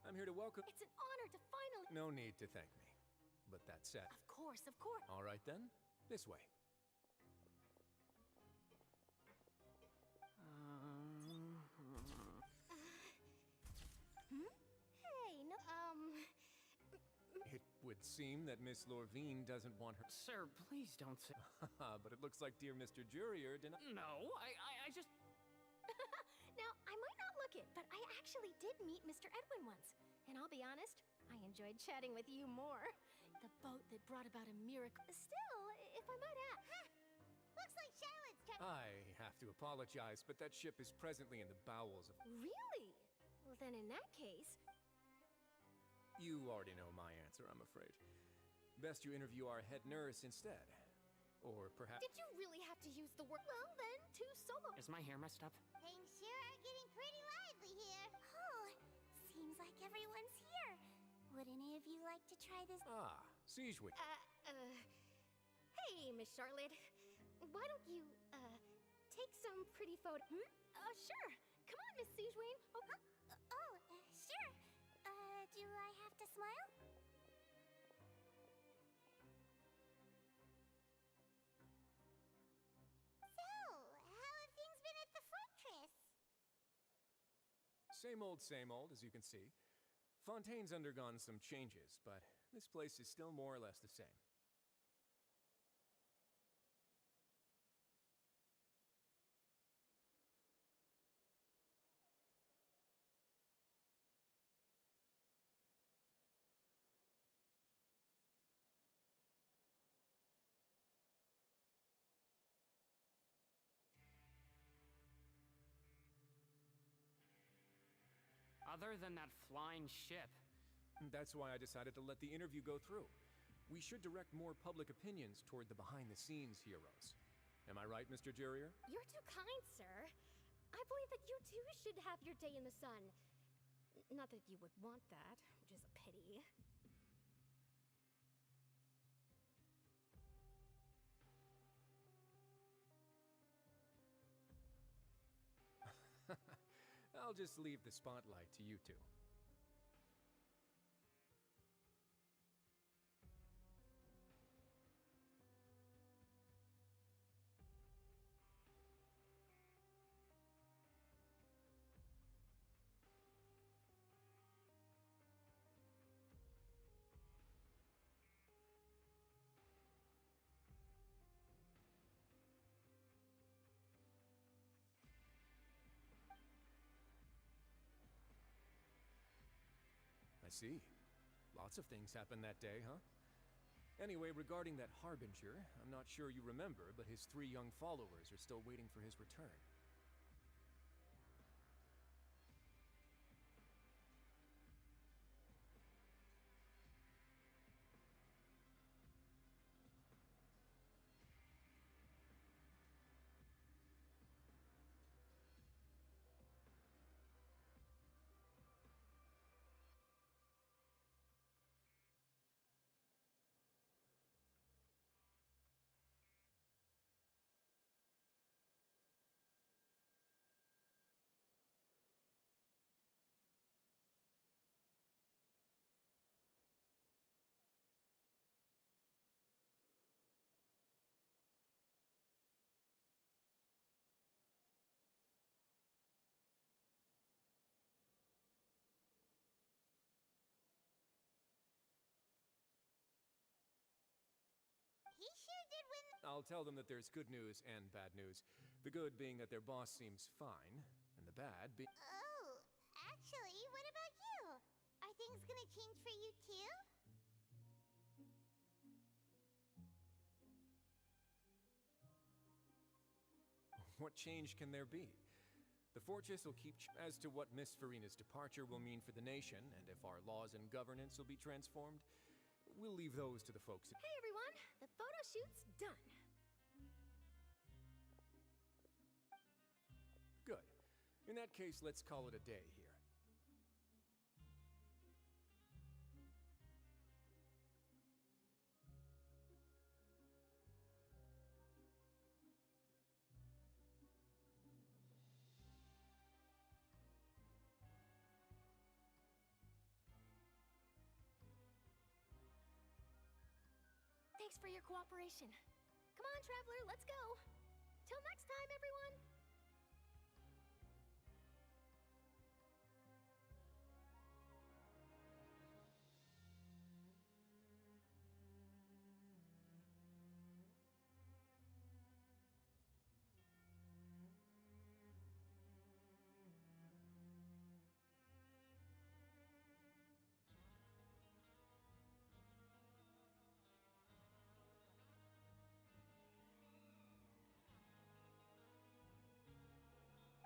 I'm here to welcome... It's an honor to finally... No need to thank me. But that said... Of course, of course. All right then, this way. Hey, no, It would seem that Miss Lorvine doesn't want her... Sir, please don't say... But it looks like dear Mr. Jurier did not... No, I just... Now, I might not look it, but I actually did meet Mr. Edwin once. And I'll be honest, I enjoyed chatting with you more. The boat that brought about a miracle. Still, if I might add... Looks like Charlotte's trying... I have to apologize, but that ship is presently in the bowels of... Really? Well, then in that case... You already know my answer, I'm afraid. Best you interview our head nurse instead. Or perhaps... Did you really have to use the word? Well, then, two solo... Is my hair messed up? Things sure are getting pretty lively here. Oh, seems like everyone's here. Would any of you like to try this? Ah, Siege Week. Hey, Miss Charlotte. Why don't you, take some pretty photo... Sure. Come on, Miss Siegewayne. Sure. Do I have to smile? So, how have things been at the fortress? Same old, as you can see. Fontaine's undergone some changes, but this place is still more or less the same. Other than that flying ship. That's why I decided to let the interview go through. We should direct more public opinions toward the behind-the-scenes heroes. Am I right, Mr. Jurier? You're too kind, sir. I believe that you too should have your day in the sun. Not that you would want that, which is a pity. I'll just leave the spotlight to you two. I see. Lots of things happened that day, huh? Anyway, regarding that Harbinger, I'm not sure you remember, but his 3 young followers are still waiting for his return. I'll tell them that there's good news and bad news. The good being that their boss seems fine, and the bad being... Oh, actually, what about you? Are things gonna change for you too? What change can there be? The fortress will keep as to what Miss Farina's departure will mean for the nation, and if our laws and governance will be transformed, we'll leave those to the folks. Hey everyone, the photo shoot's done. Good. In that case, let's call it a day here. Thanks for your cooperation. Come on, Traveler, let's go. Till next time, everyone.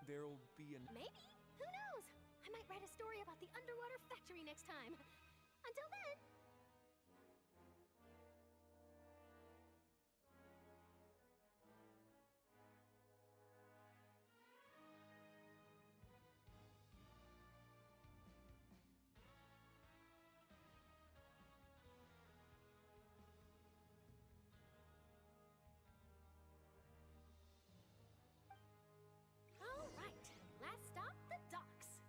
There'll be an... Maybe. Who knows? I might write a story about the underwater factory next time. Until then... All right. Last stop, the docks.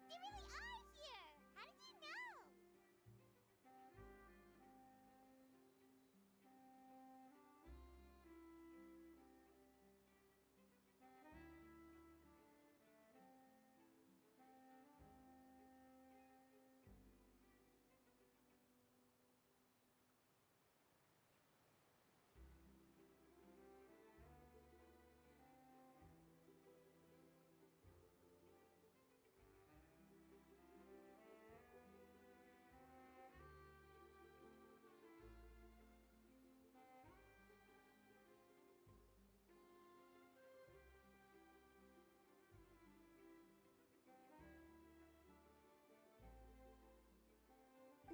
They really are here! How did you know?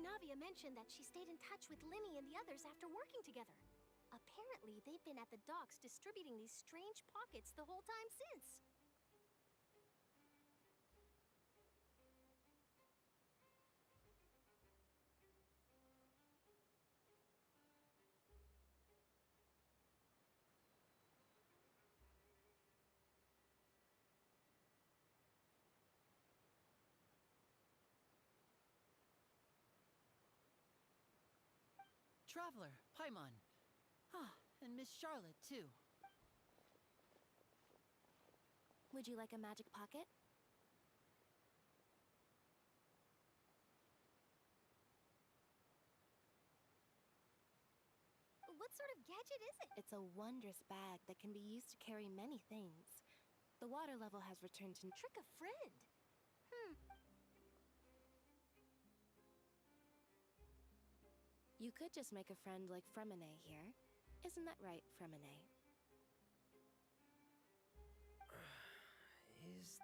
Navia mentioned that she stayed in touch with Linny and the others after working together. Apparently, they've been at the docks distributing these strange pockets the whole time since. Traveler, Paimon. Ah, and Miss Charlotte, too. Would you like a magic pocket? What sort of gadget is it? It's a wondrous bag that can be used to carry many things. The water level has returned to... Trick a friend. You could just make a friend like Fremine here. Isn't that right, Fremine?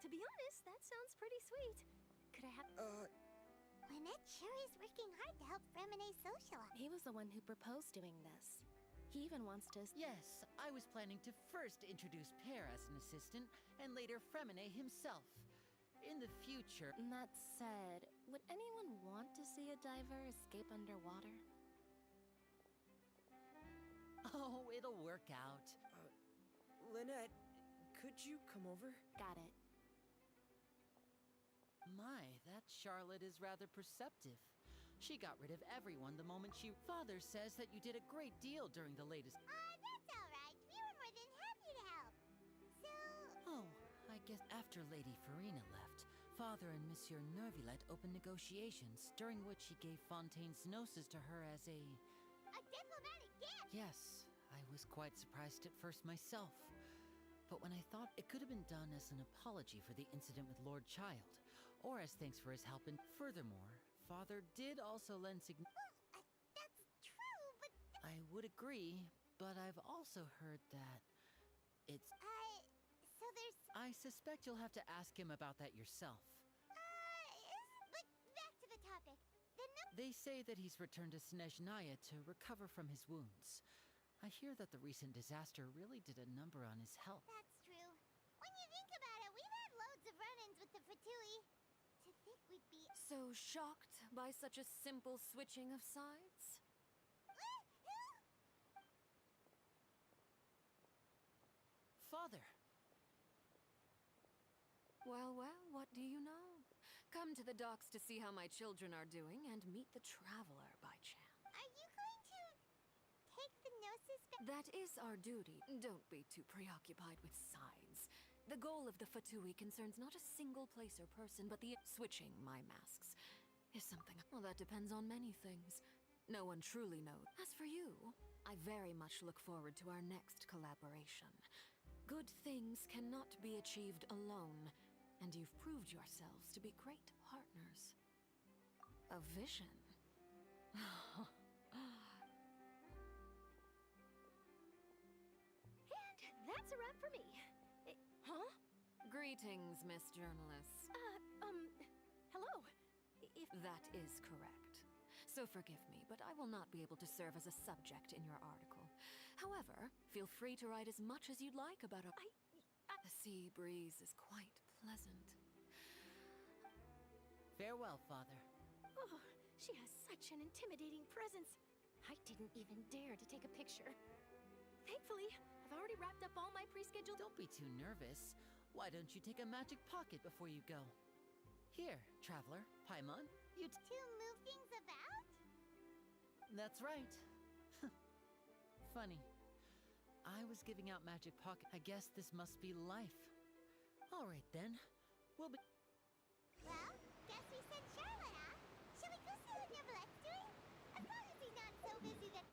To be honest, that sounds pretty sweet. Could I have... Lynette sure is working hard to help Fremine socialize. He was the one who proposed doing this. He even wants to... Yes, I was planning to first introduce Pear as an assistant, and later Fremine himself. In the future... That said, would anyone want to see a diver escape underwater? Oh, it'll work out. Lynette, could you come over? Got it. My, that Charlotte is rather perceptive. She got rid of everyone the moment she... Father says that you did a great deal during the latest... That's alright. We were more than happy to help. So... Oh, I guess after Lady Farina left, Father and Monsieur Nervillette opened negotiations, during which he gave Fontaine's gnosis to her as a diplomatic gift! Yes, I was quite surprised at first myself. But when I thought it could have been done as an apology for the incident with Lord Child, or as thanks for his help, and furthermore, Father did also lend That's true, but... I would agree, but I've also heard that it's... so there's... I suspect you'll have to ask him about that yourself. But back to the topic. They say that he's returned to Snezhnaya to recover from his wounds. I hear that the recent disaster really did a number on his health. That's true. When you think about it, we've had loads of run-ins with the Fatui. To think we'd be... So shocked by such a simple switching of sides? Father! Well, what do you know? Come to the docks to see how my children are doing and meet the traveler by chance. Are you going to take the gnosis back? That is our duty. Don't be too preoccupied with sides. The goal of the Fatui concerns not a single place or person, but the switching my masks is something. Well, that depends on many things. No one truly knows. As for you, I very much look forward to our next collaboration. Good things cannot be achieved alone, and you've proved yourselves to be great partners. A vision. And that's a wrap for me. Huh? Greetings, Miss Journalist. Hello. If that is correct. So forgive me, but I will not be able to serve as a subject in your article. However, feel free to write as much as you'd like about the sea breeze is quite pleasant. Farewell, Father. Oh, she has such an intimidating presence. I didn't even dare to take a picture. Thankfully, I've already wrapped up all my pre-scheduled... Don't be too nervous. Why don't you take a magic pocket before you go? Here, traveler, Paimon, you to move things about? That's right. Funny. I was giving out magic pocket. I guess this must be life. All right then. We'll be... Well, guess we sent Charlotte off. Shall we go see what Nervillette's doing? As long as he's not so busy that...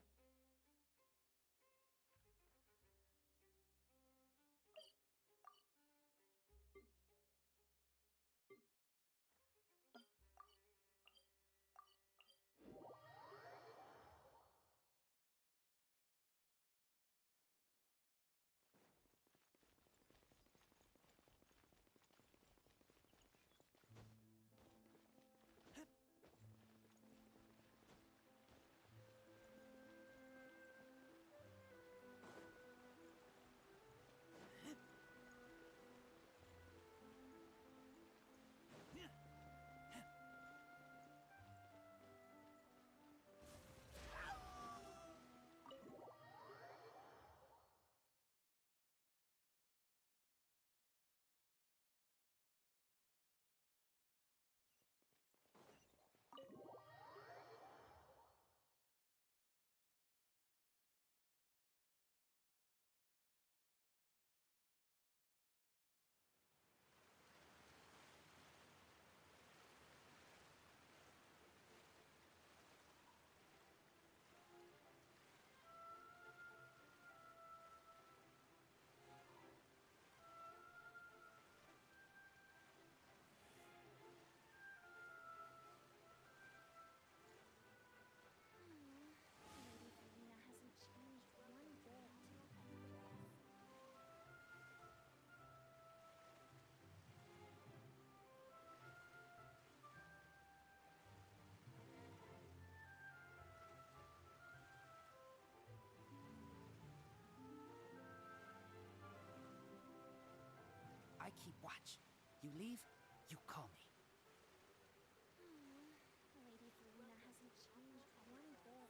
keep watch. You leave, you call me. Lady Farina hasn't changed one bit.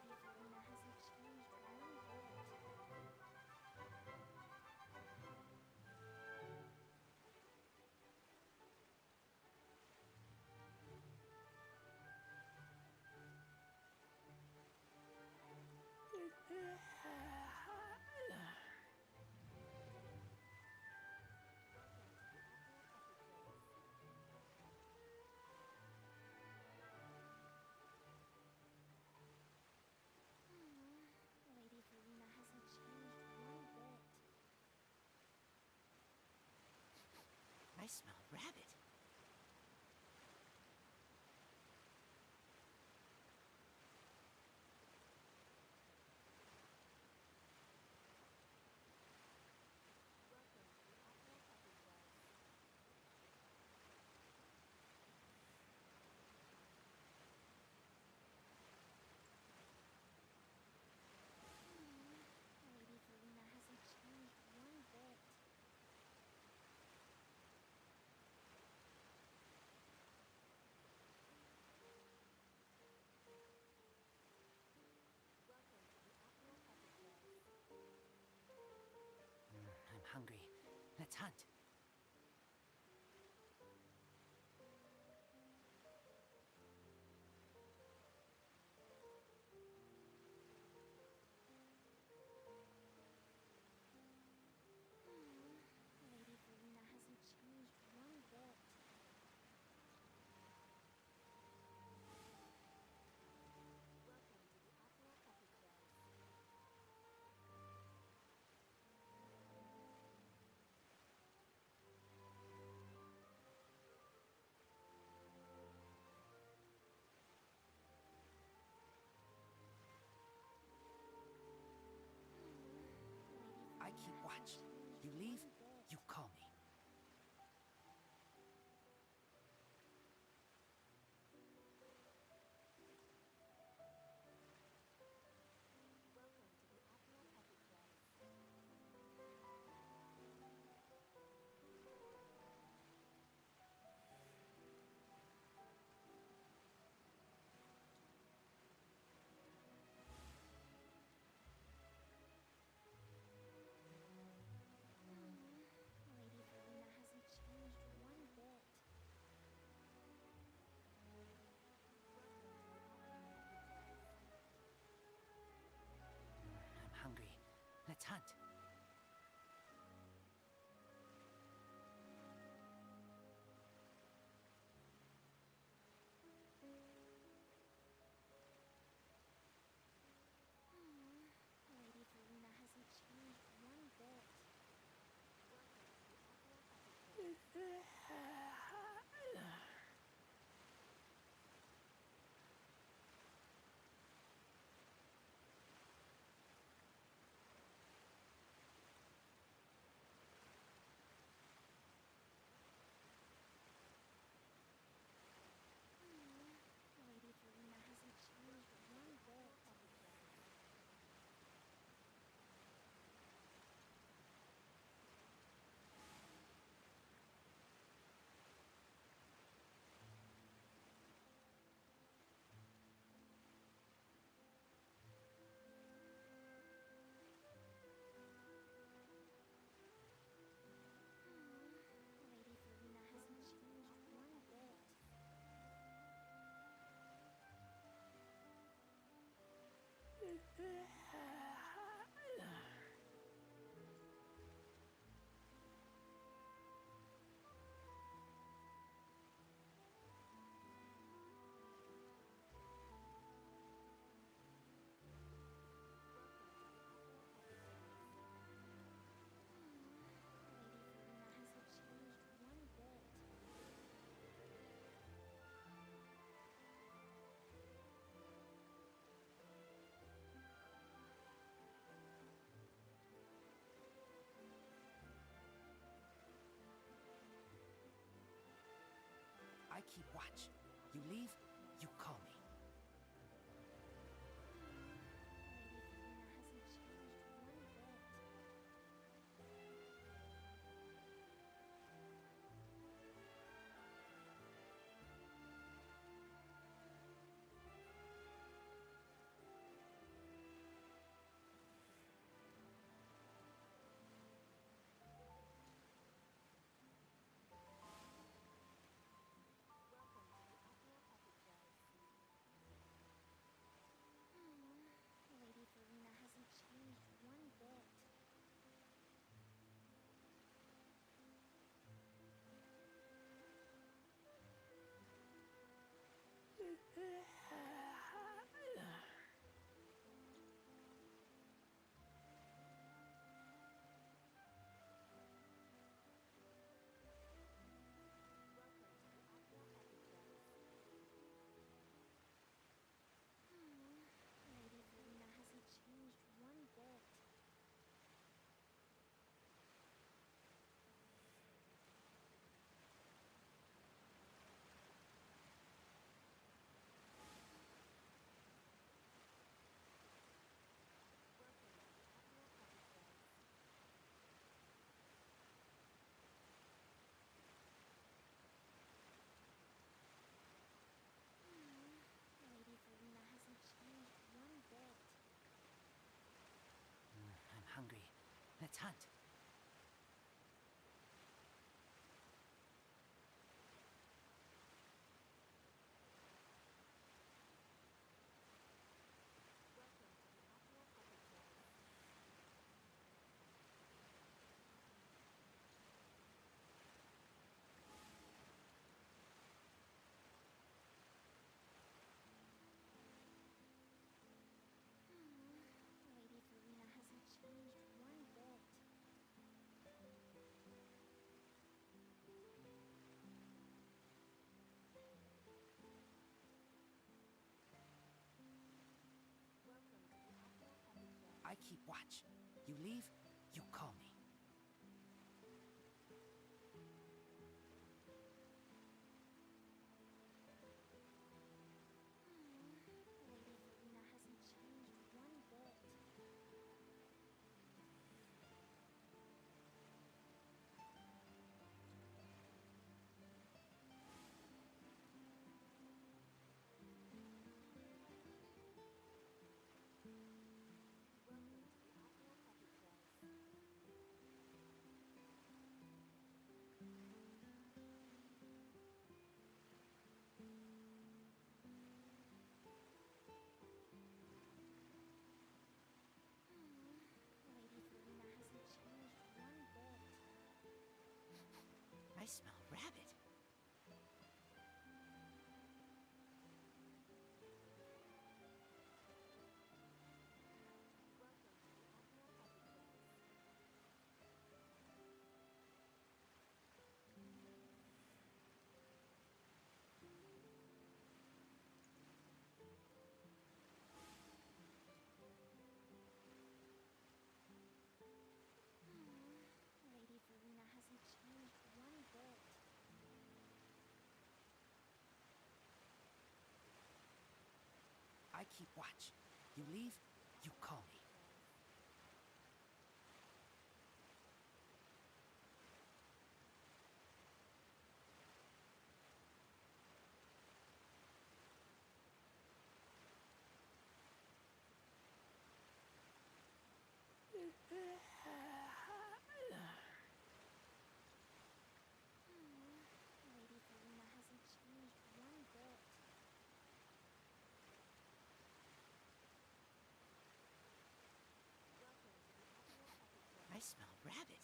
Lady Farina hasn't changed one bit. Lady Farina hasn't changed one bit. I smell rabbit. Lady Farina hasn't changed one bit. I'm hungry. Let's hunt. Lady Farina hasn't changed one bit. keep watch. You leave, you call me. Lady Farina hasn't changed one bit. Lady Farina hasn't changed one bit. Lady Farina hasn't changed one bit. I'm hungry. Let's hunt. Lady Farina hasn't changed one bit. I keep watch. You leave, you call me. Lady Farina hasn't changed one bit. Lady Farina hasn't changed one bit. I smell rabbit. Lady Farina hasn't changed one bit. I keep watch. You leave, you call me. Lady Farina hasn't changed one bit. I smell rabbit.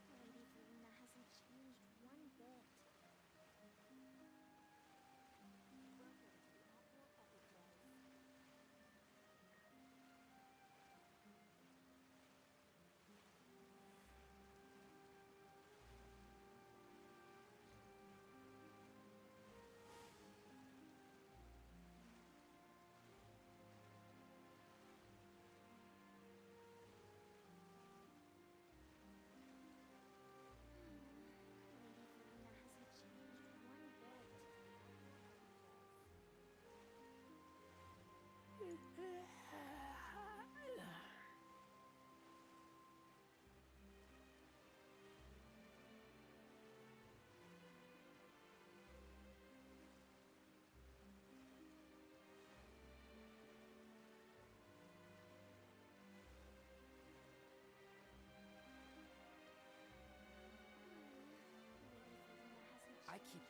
Lady Farina hasn't changed one bit.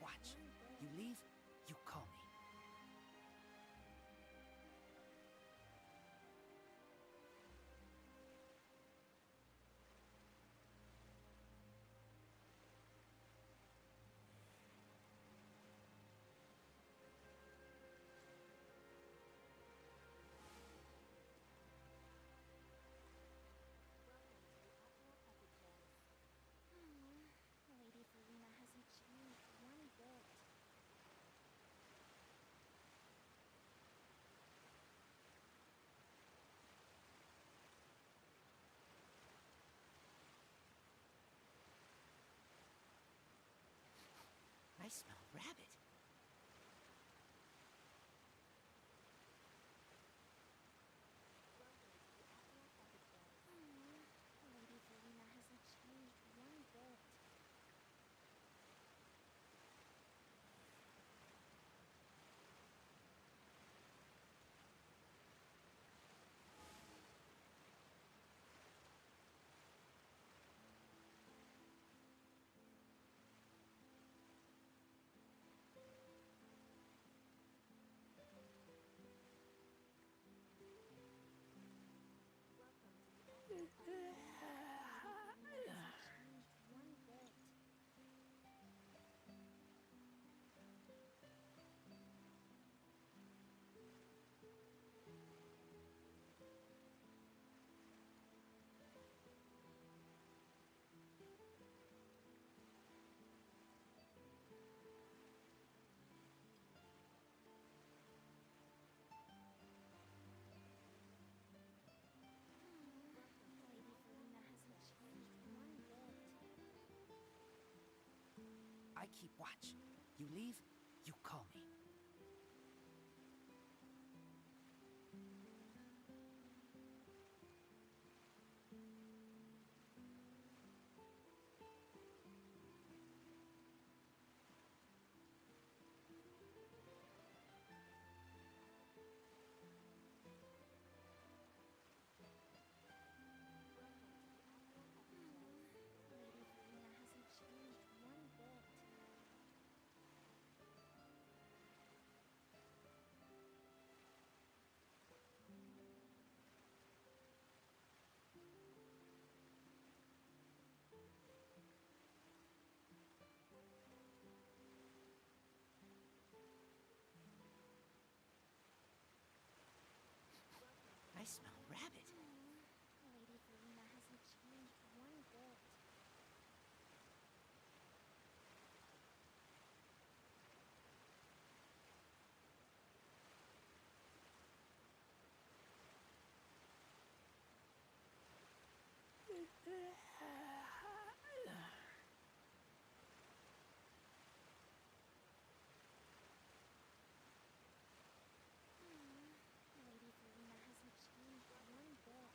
watch. You leave, you call me. Lady Farina hasn't changed one bit. I smell rabbit. Lady Farina hasn't changed one bit. Lady Farina hasn't changed one bit. I keep watch. You leave, you call me. Lady Farina hasn't changed one bit. I smell rabbit. Lady Farina hasn't changed one bit. Lady Farina hasn't changed one bit.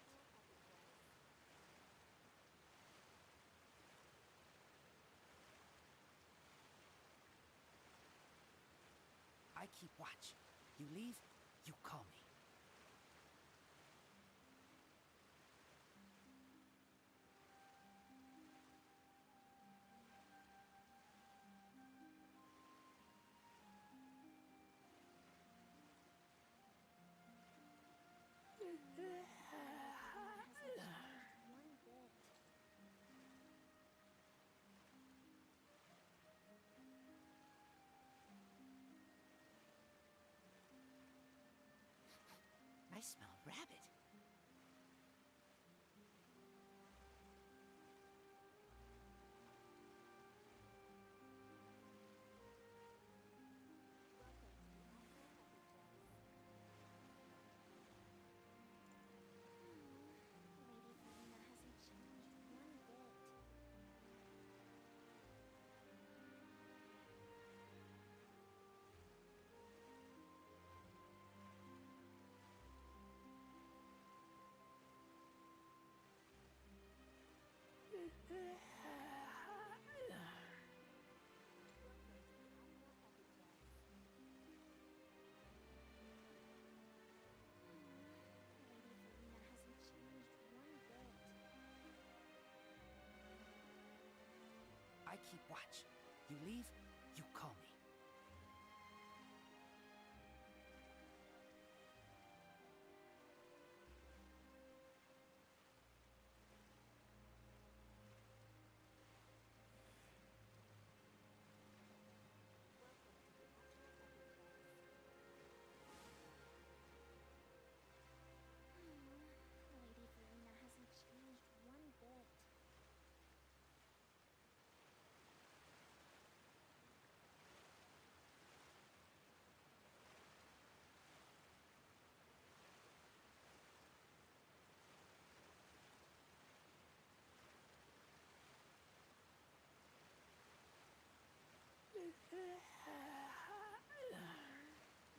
I keep watch. You leave, you call me. One bit. I smell rabbit. Lady Farina hasn't changed one bit. Lady Farina hasn't changed one bit. I keep watch. You leave, you call me. Lady Verena hasn't changed one bit.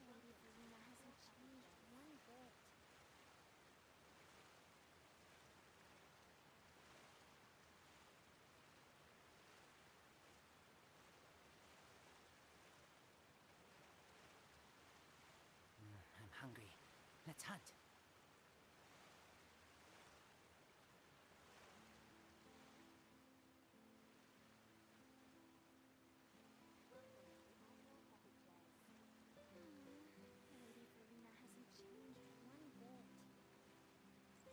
Lady Verena hasn't changed one bit. I'm hungry. Let's hunt. Lady Verena hasn't changed one bit. Lady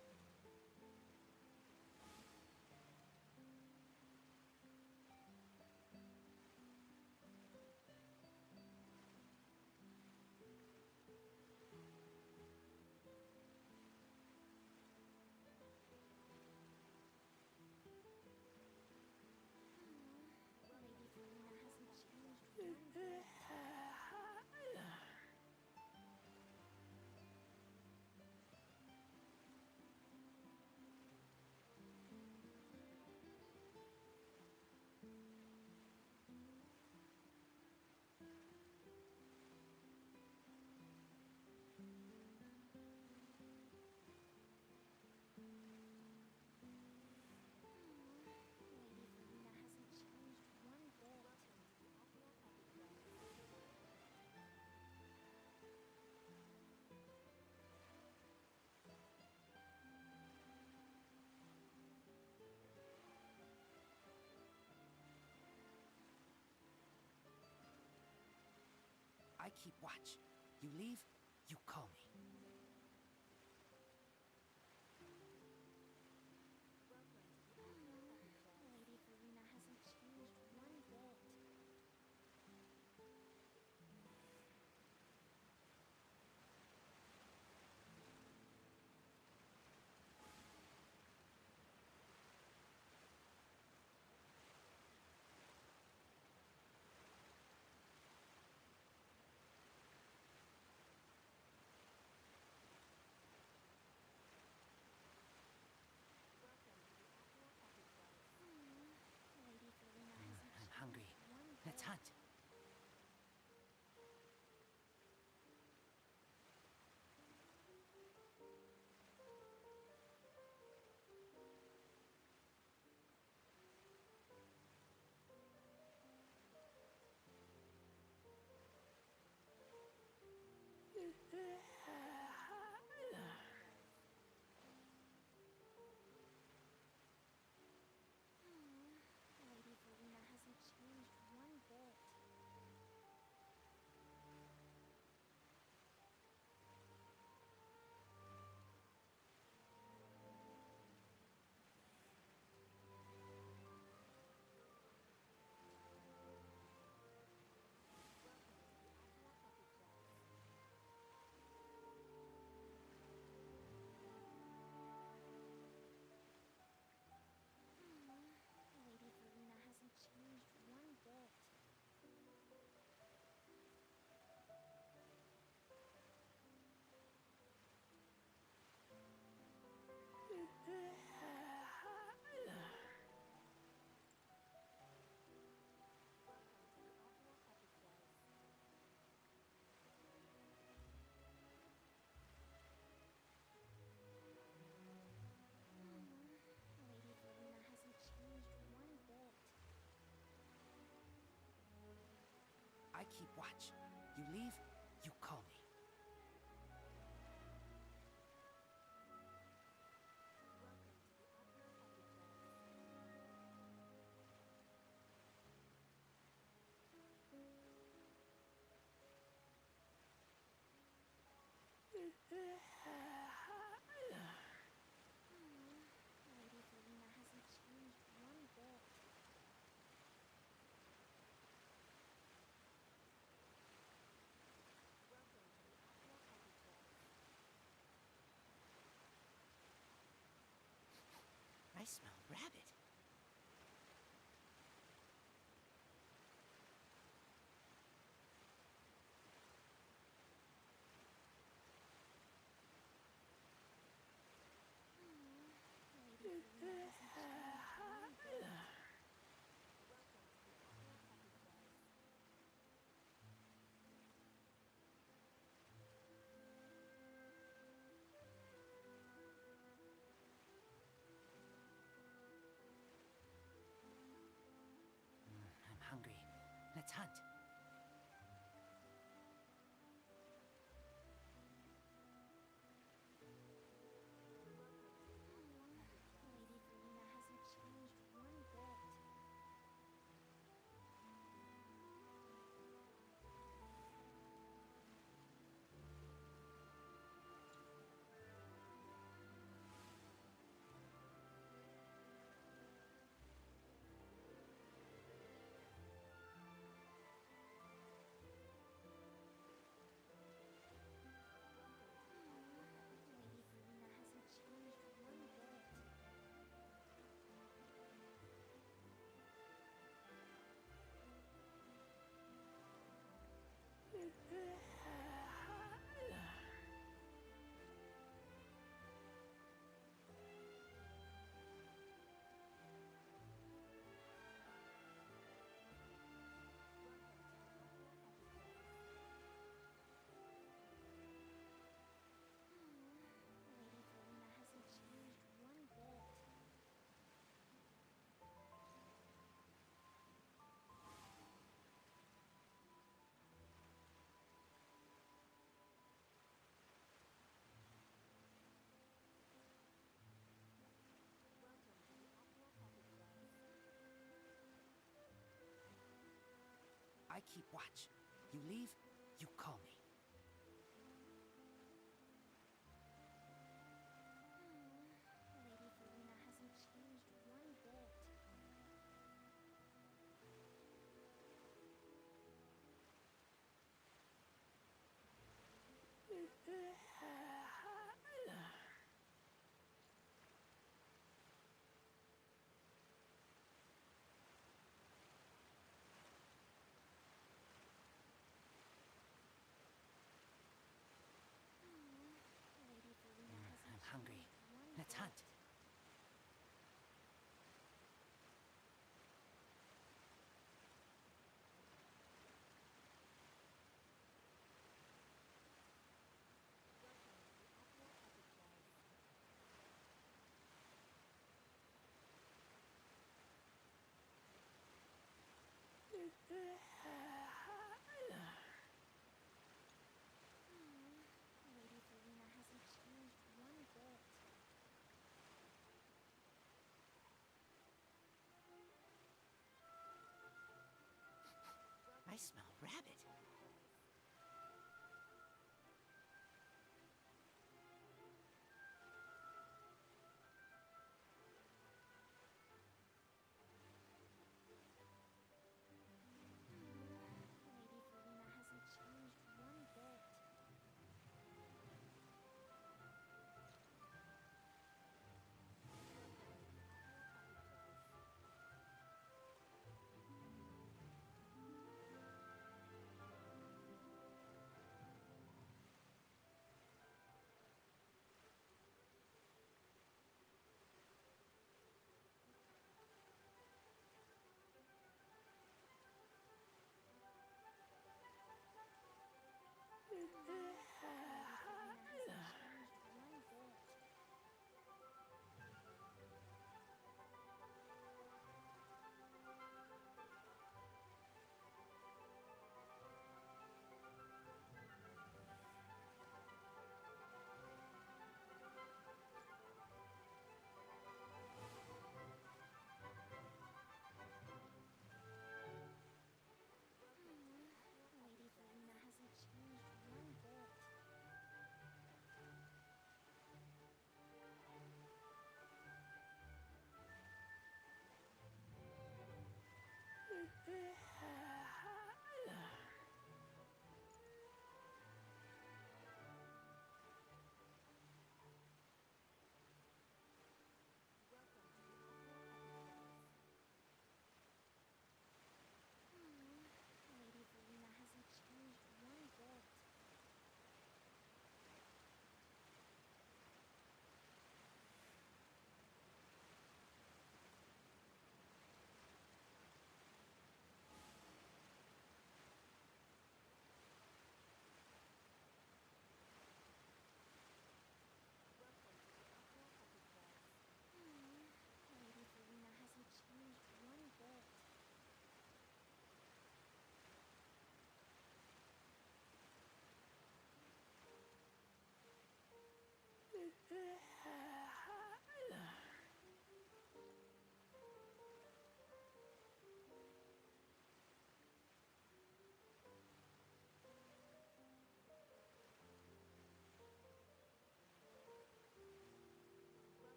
Verena hasn't changed one bit. Lady Verena hasn't changed one bit. I keep watch. You leave, you call me. Lady Verena hasn't changed one bit. Lady Verena hasn't I'm hungry. changed one Let's bit. hunt. Lady Verena hasn't changed one bit. Lady Verena hasn't changed one bit. Lady Verena hasn't changed one bit. I keep watch. You leave, you call me. Lady Farina hasn't changed one bit. I smell rabbit. Lady Farina hasn't changed one bit. I'm hungry. Let's hunt. Lady Farina hasn't changed one bit. Lady Farina hasn't changed one bit. Lady Farina hasn't changed one bit. I keep watch. You leave, you call me. Lady Farina hasn't changed one bit. Lady Farina hasn't I'm hungry. changed one Let's bit. hunt. Lady Farina hasn't changed one bit. I smell rabbit. Lady Farina hasn't changed one bit. Lady Verena hasn't changed one bit. Lady Verena hasn't changed one bit.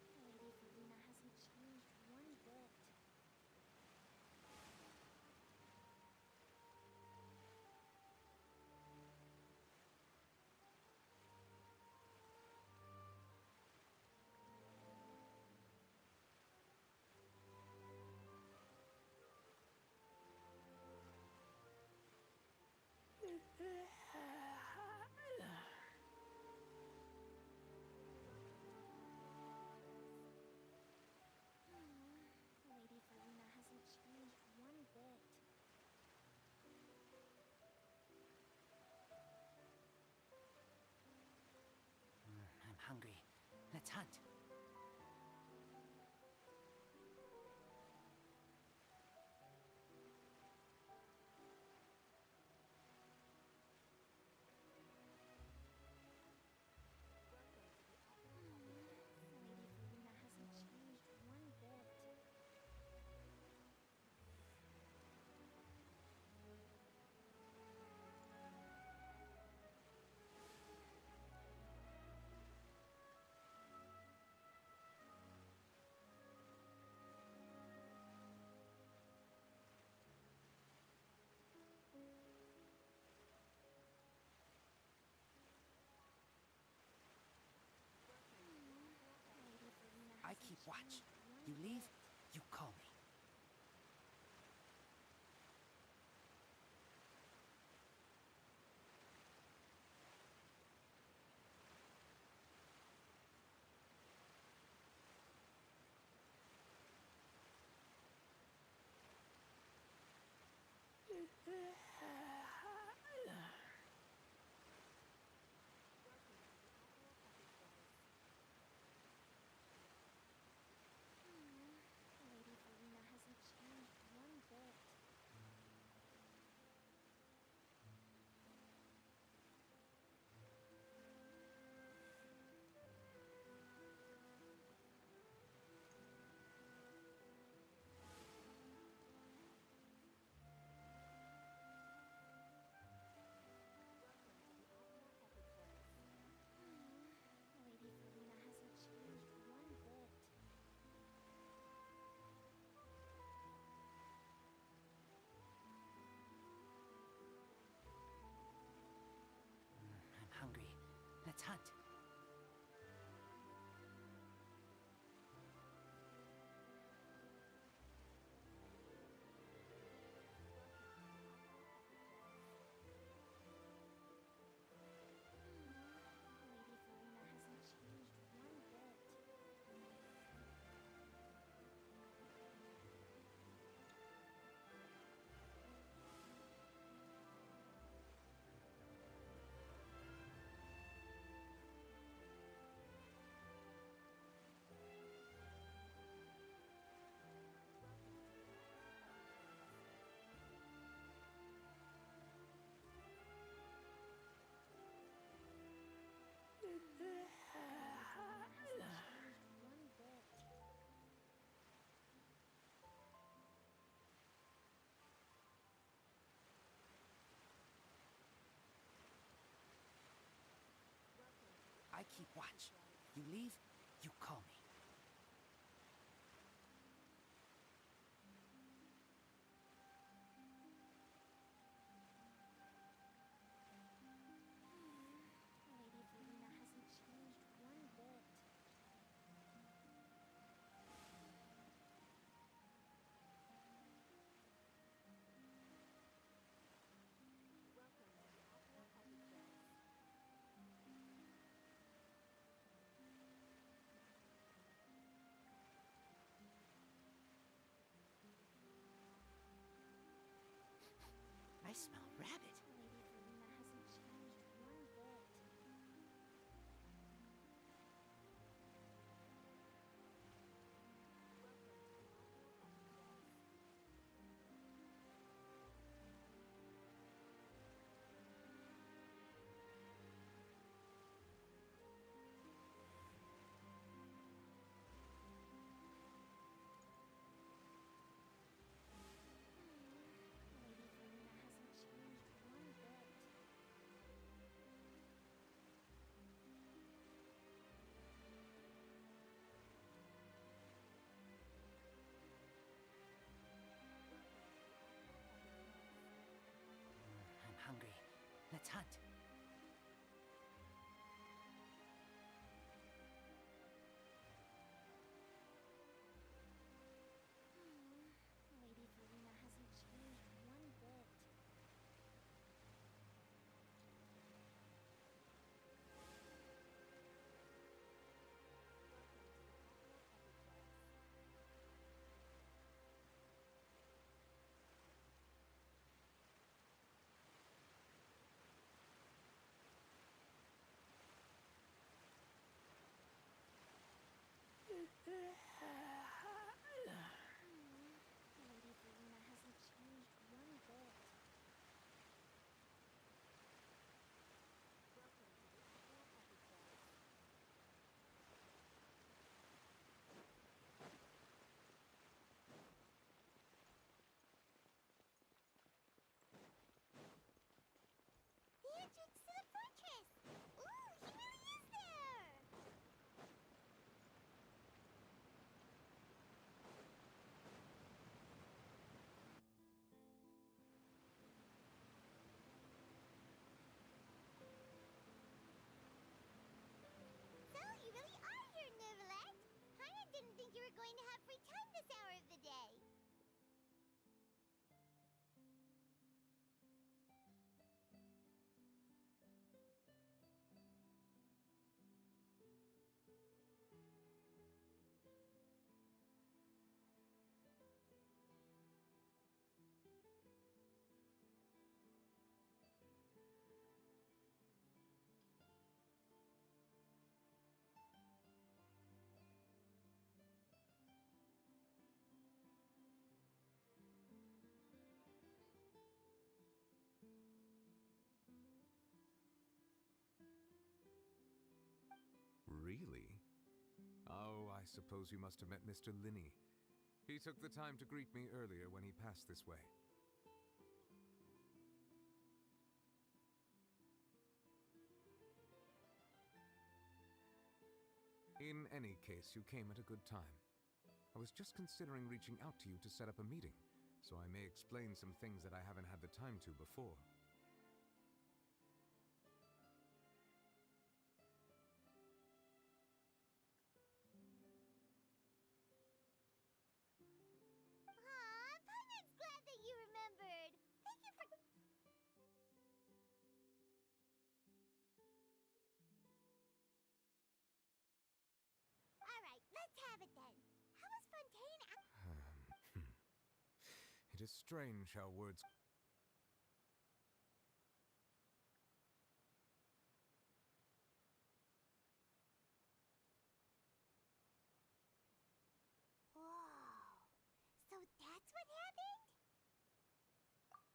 Lady Verena hasn't changed one bit. Lady Verena hasn't changed one bit. I'm hungry. Let's hunt. Lady Verena hasn't changed one bit. Lady Verena I hasn't keep watch. changed one You leave, bit. you call me. Lady Verena hasn't changed one bit. Lady Verena hasn't changed one bit. I'm hungry. Let's hunt. Lady Verena hasn't changed one bit. I keep watch. You leave, you call me. I smell rabbit. Lady Farina hasn't changed one bit. Lady Farina hasn't changed one bit. I'm hungry. Let's hunt. Lady Farina hasn't changed one bit. Lady Farina hasn't changed one bit. The entrance to the fortress! Ooh, he really is there! So, you really are here, Neuvillette! Paimon didn't think you were going to have free time this hour of the day. Really? Oh, I suppose you must have met Mr. Linney. He took the time to greet me earlier when he passed this way. In any case, you came at a good time. I was just considering reaching out to you to set up a meeting, so I may explain some things that I haven't had the time to before. Aw, Paimon's glad that you remembered. Thank you for... Alright, let's have it then. How was Fontaine It is strange how words... Whoa. So that's what happened?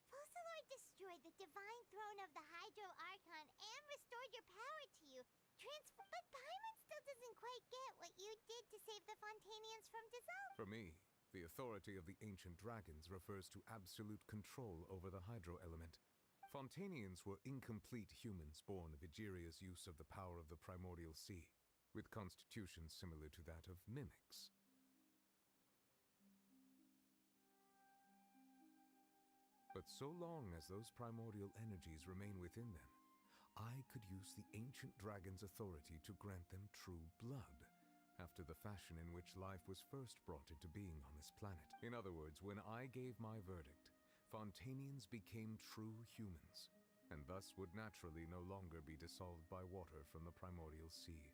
Fusillor destroyed the divine throne of the Hydro Archon and restored your power to you. But Paimon still doesn't quite get what you did to save the Fontainians from dissolve. For me, the authority of the ancient dragons refers to absolute control over the hydro element. Fontainians were incomplete humans born of Egeria's use of the power of the primordial sea, with constitutions similar to that of mimics. But so long as those primordial energies remain within them, I could use the ancient dragon's authority to grant them true blood, after the fashion in which life was first brought into being on this planet. In other words, when I gave my verdict, Fontainians became true humans, and thus would naturally no longer be dissolved by water from the primordial sea.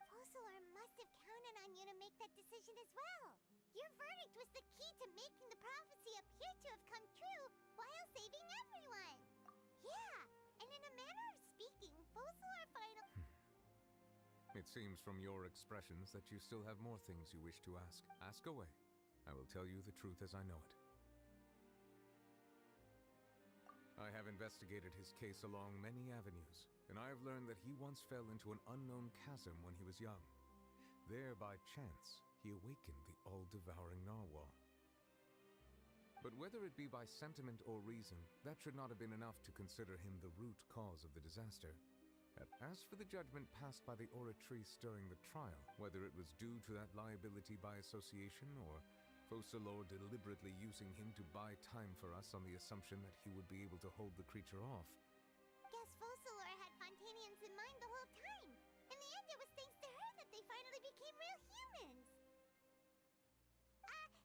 Fusillor must have counted on you to make that decision as well. Your verdict was the key to making the prophecy appear to have come true, while saving everyone. Yeah, and in a manner of speaking, Fossilor final. It seems from your expressions that you still have more things you wish to ask. Ask away. I will tell you the truth as I know it. I have investigated his case along many avenues, and I have learned that he once fell into an unknown chasm when he was young. There, by chance, he awakened the all-devouring narwhal. But whether it be by sentiment or reason, that should not have been enough to consider him the root cause of the disaster. As for the judgment passed by the Oratrice during the trial, whether it was due to that liability by association or Fossilor deliberately using him to buy time for us on the assumption that he would be able to hold the creature off. Guess Fossilor had Fontanians in mind the whole time. In the end, it was thanks to her that they finally became real humans.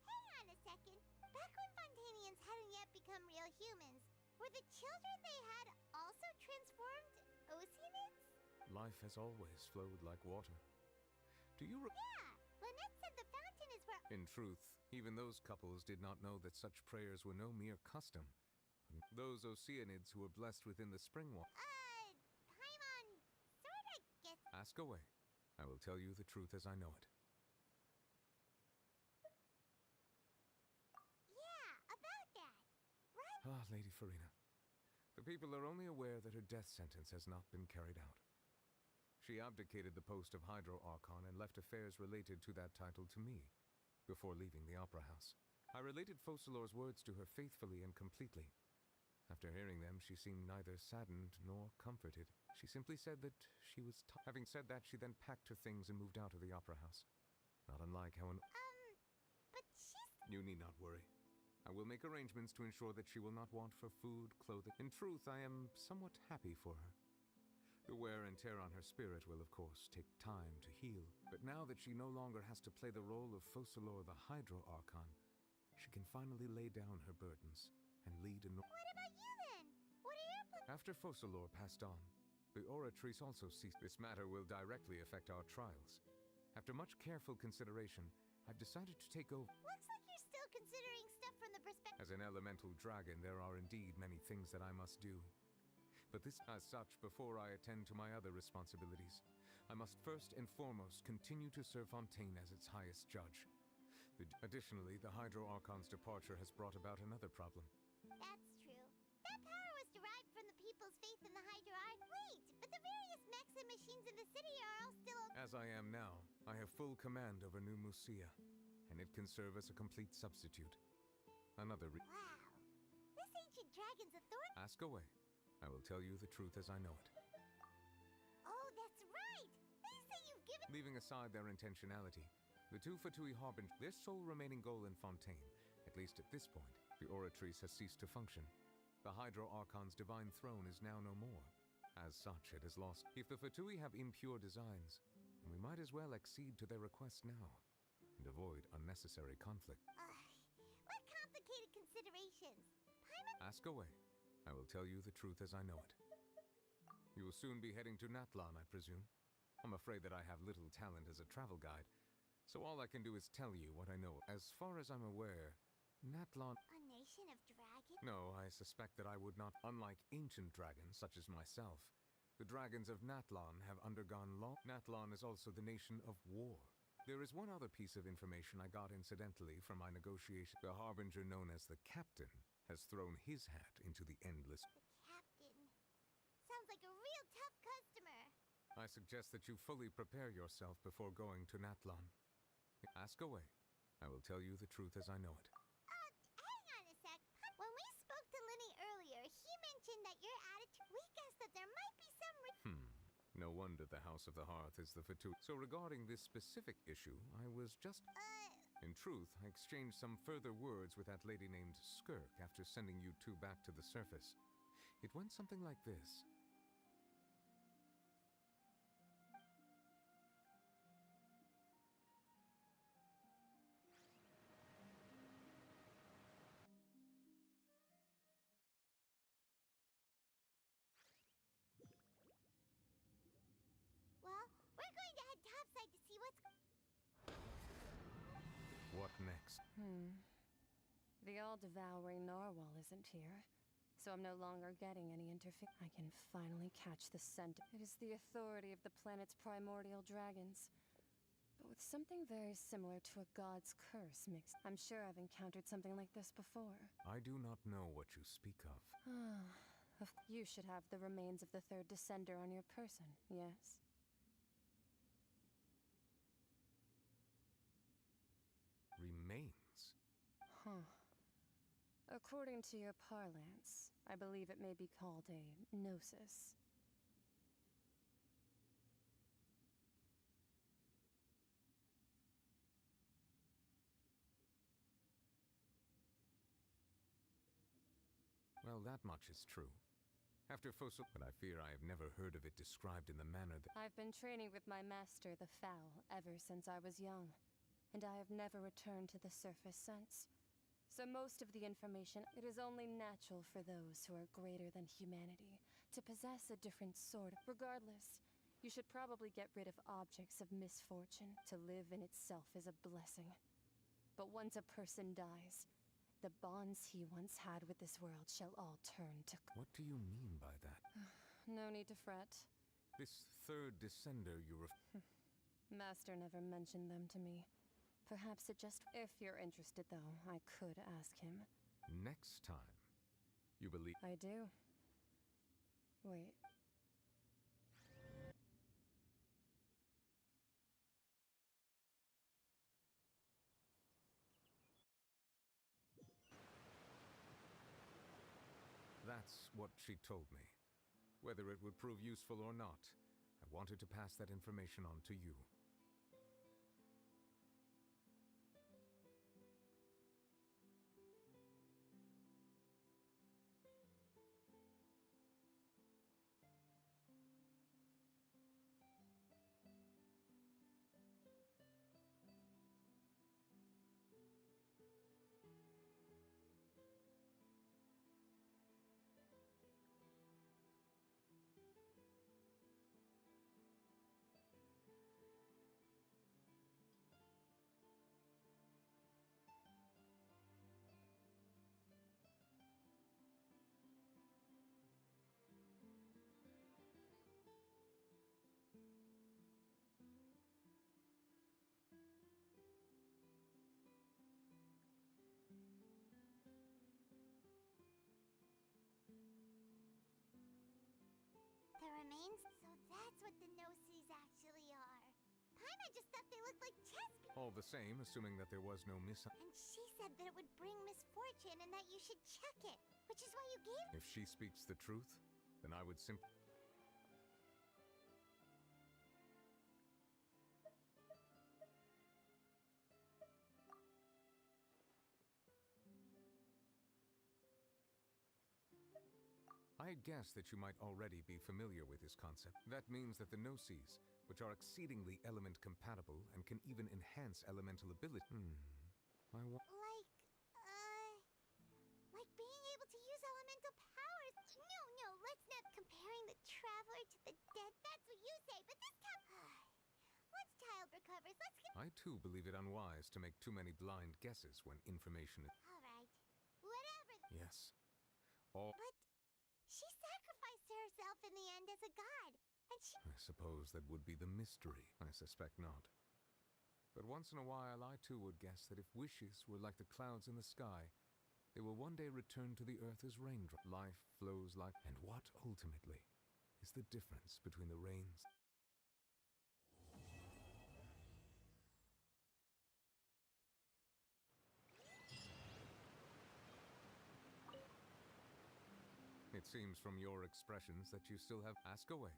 Hang on a second. Back when Fontanians hadn't yet become real humans, were the children they had also transformed Oceanids? Life has always flowed like water. Do you Yeah! Lynette said the fountain is where— In truth, even those couples did not know that such prayers were no mere custom. Those Oceanids who were blessed within the spring water. Paimon sorta gets— Ask away. I will tell you the truth as I know it. Yeah, about that. Right? Ah, Lady Farina. The people are only aware that her death sentence has not been carried out. She abdicated the post of Hydro Archon and left affairs related to that title to me, before leaving the Opera House. I related Fossilor's words to her faithfully and completely. After hearing them, she seemed neither saddened nor comforted. She simply said that she was Having said that, she then packed her things and moved out of the Opera House. Not unlike how an— but she's— You need not worry. I will make arrangements to ensure that she will not want for food, clothing. In truth, I am somewhat happy for her. The wear and tear on her spirit will, of course, take time to heal. But now that she no longer has to play the role of Fossilor the Hydro Archon, she can finally lay down her burdens and lead a— What about you then? What are your plans? After Fossilor passed on, the Oratrice also ceased. This matter will directly affect our trials. After much careful consideration, I've decided to take over. Looks like you're still considering stuff from the perspective— As an elemental dragon, there are indeed many things that I must do. But this, as such, before I attend to my other responsibilities, I must first and foremost continue to serve Fontaine as its highest judge. Additionally, the Hydro Archon's departure has brought about another problem. That's true. That power was derived from the people's faith in the Hydro Art. Wait, but the various mechs and machines in the city are all still— As I am now, I have full command over New Musia, and it can serve as a complete substitute. Another Wow. This ancient dragon's authority— Ask away. I will tell you the truth as I know it. Oh, that's right! They say you've given— Leaving aside their intentionality, the two Fatui Harbinger, their sole remaining goal in Fontaine, at least at this point, the Oratrice has ceased to function. The Hydro Archon's divine throne is now no more. As such, it has lost. If the Fatui have impure designs, then we might as well accede to their request now, and avoid unnecessary conflict. What complicated considerations? Paimon— Ask away. I will tell you the truth as I know it. You will soon be heading to Natlan, I presume. I'm afraid that I have little talent as a travel guide, so all I can do is tell you what I know. As far as I'm aware, Natlan— A nation of dragons? No, I suspect that I would not. Unlike ancient dragons, such as myself, the dragons of Natlan have undergone law. Natlan is also the nation of war. There is one other piece of information I got incidentally from my negotiation. The Harbinger known as the Captain has thrown his hat into the endless— The Captain. Sounds like a real tough customer. I suggest that you fully prepare yourself before going to Natlan. Ask away. I will tell you the truth as I know it. Hang on a sec. When we spoke to Linny earlier, he mentioned that your attitude— We guessed that there might be some— No wonder the House of the Hearth is the Fatui. So regarding this specific issue, I was just— In truth, I exchanged some further words with that lady named Skirk after sending you two back to the surface. It went something like this. Well, we're going to head topside to see what's— What next? The all-devouring narwhal isn't here. so I'm no longer getting any interference. I can finally catch the scent. It is the authority of the planet's primordial dragons, but with something very similar to a god's curse mixed. I'm sure I've encountered something like this before. I do not know what you speak of. You should have the remains of the third descender on your person, yes? Remains? Huh. According to your parlance, I believe it may be called a gnosis. Well, that much is true. After Fosso, but I fear I have never heard of it described in the manner that— I've been training with my master, the Fowl, ever since I was young, and I have never returned to the surface since. So most of the information, it is only natural for those who are greater than humanity to possess a different sort. Regardless, you should probably get rid of objects of misfortune. To live in itself is a blessing. But once a person dies, the bonds he once had with this world shall all turn to— What do you mean by that? No need to fret. This third descender you Master never mentioned them to me. Perhaps it just— If you're interested, though, I could ask him. Next time, you believe— I do. Wait. That's what she told me. Whether it would prove useful or not, I wanted to pass that information on to you. The remains? So that's what the Gnosis actually are. Paimon just thought they looked like chess pieces. All the same, assuming that there was no And she said that it would bring misfortune and that you should check it, which is why you gave— If she speaks the truth, then I would simply— I guess that you might already be familiar with this concept. That means that the Gnosis, which are exceedingly element compatible and can even enhance elemental ability— Like being able to use elemental powers. No, let's not comparing the Traveler to the dead. That's what you say, but this time— Once child recovers, let's get— I too believe it unwise to make too many blind guesses when information is— Alright. Whatever. Yes. All— But she sacrificed herself in the end as a god. And she— I suppose that would be the mystery. I suspect not. But once in a while, I too would guess that if wishes were like the clouds in the sky, they will one day return to the earth as raindrops. Life flows like— And what, ultimately, is the difference between the rains? It seems from your expressions that you still have— Ask away.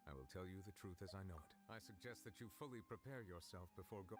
I will tell you the truth as I know it. I suggest that you fully prepare yourself before go—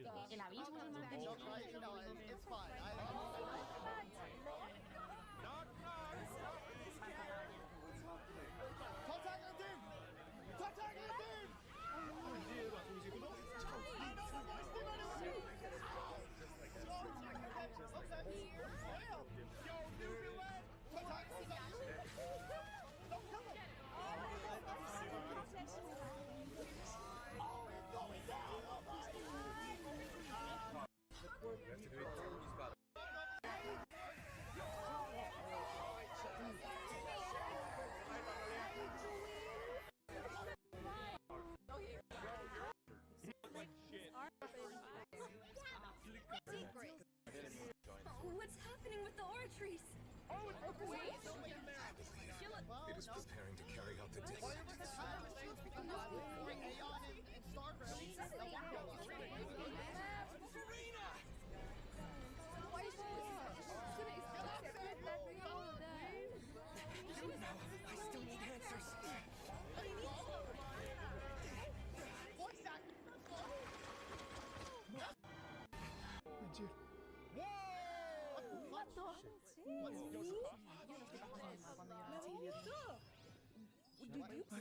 It's fine. What's happening with the oratories? It is preparing to carry out the I still need answers.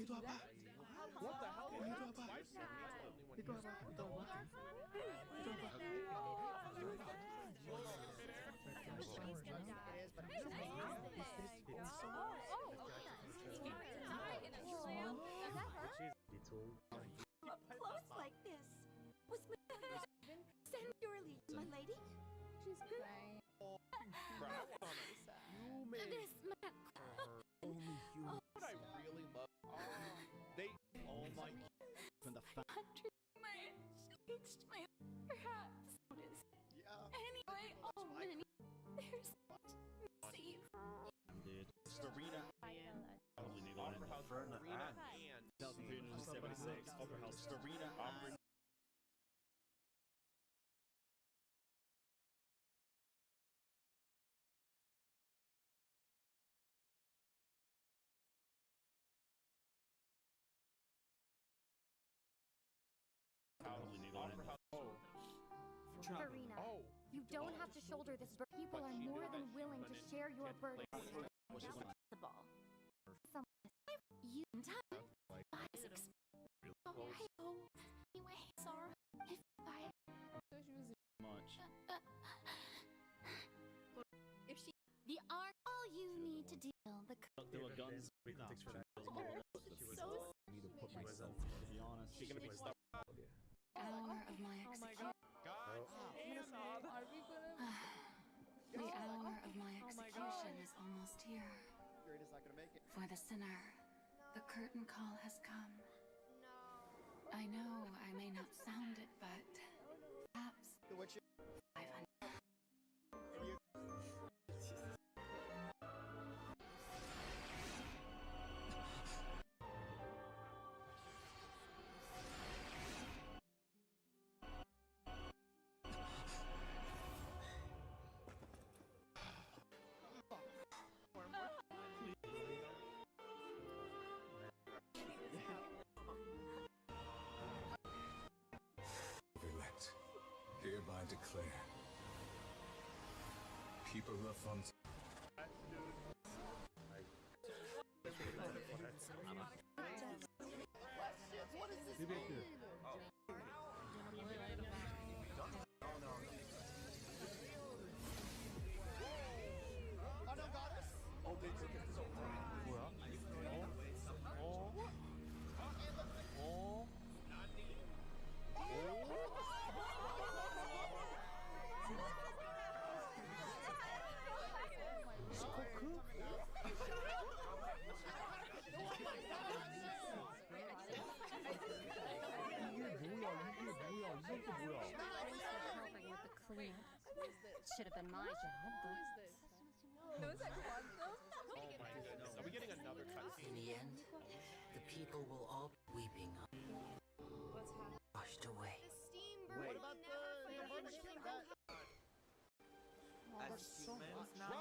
Itu apa? What the hell? Itu apa? Itu apa? Itu apa? Itu apa? Up close like this. Was my send your lead, my lady? She's crying. You made This man. only human. What I really love. They. Oh my. From the fact. Reached my perhaps notice. Yeah. Anyway, oh many. There's Steve. Dude, Serena. Probably need Opera House Verna and 1376 Opera House Serena and Farina, you don't have to shoulder this burden. People are more than willing to share your burden. The ball. You in time. Anyway, sorry. If I much. if she the arc all you need to deal the There were guns. We can fix for that. Need to put myself. To be honest, she's gonna be stuck. Hour of my execution. The hour of my execution is almost here. For the sinner, the curtain call has come. I know I may not sound it, but perhaps 500. Hereby declare, people of Font. Should have been my job, but Oh my goodness. Are we getting another cutscene? In the end, the people will all be weeping, washed away. What about the partnership that? As humans now.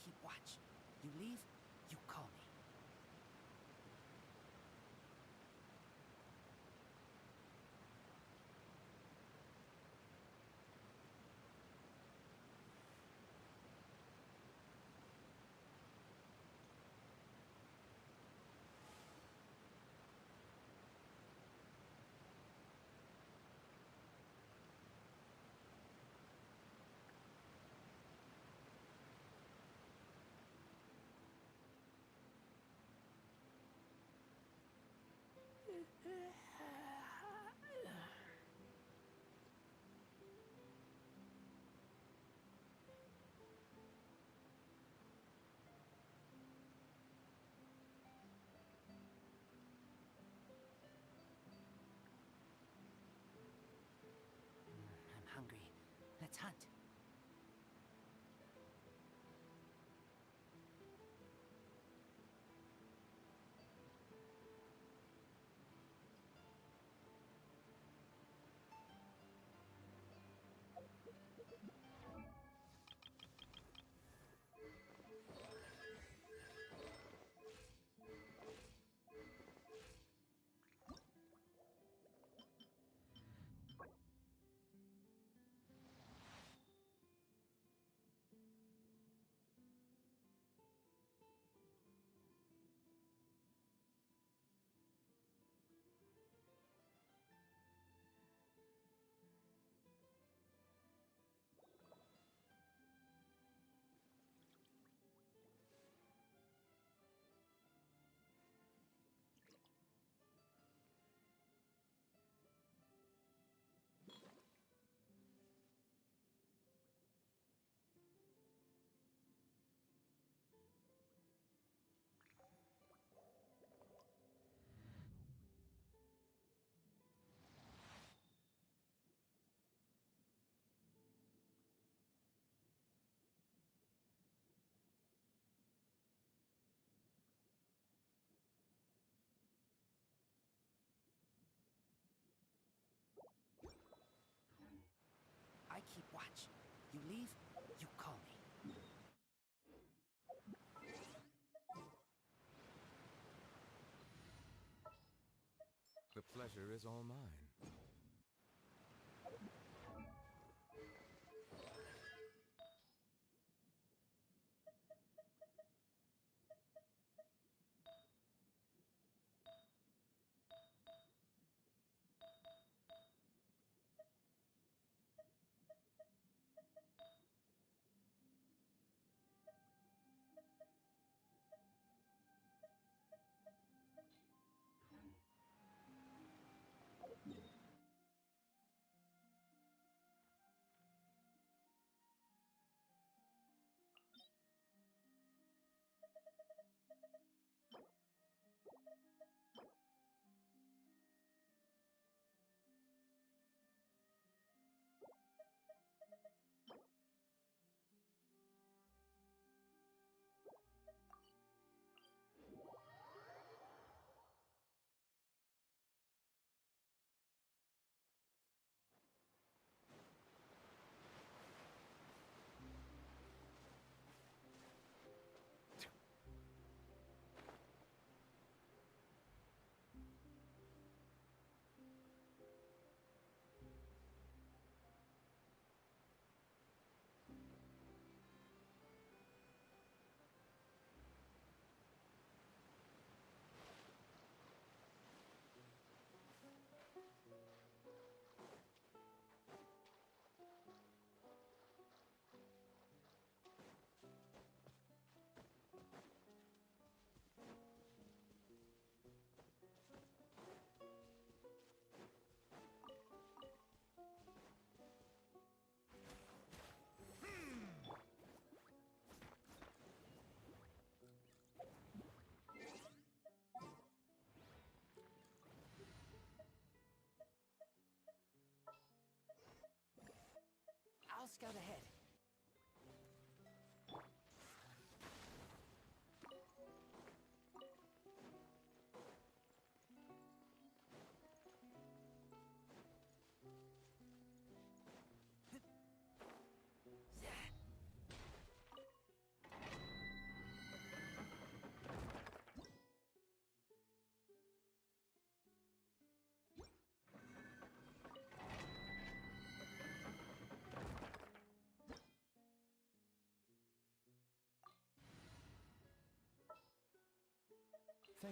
keep watch. You leave, you call me. I'm hungry. Let's hunt. I keep watch. You leave, you call me. The pleasure is all mine. I'll scout ahead.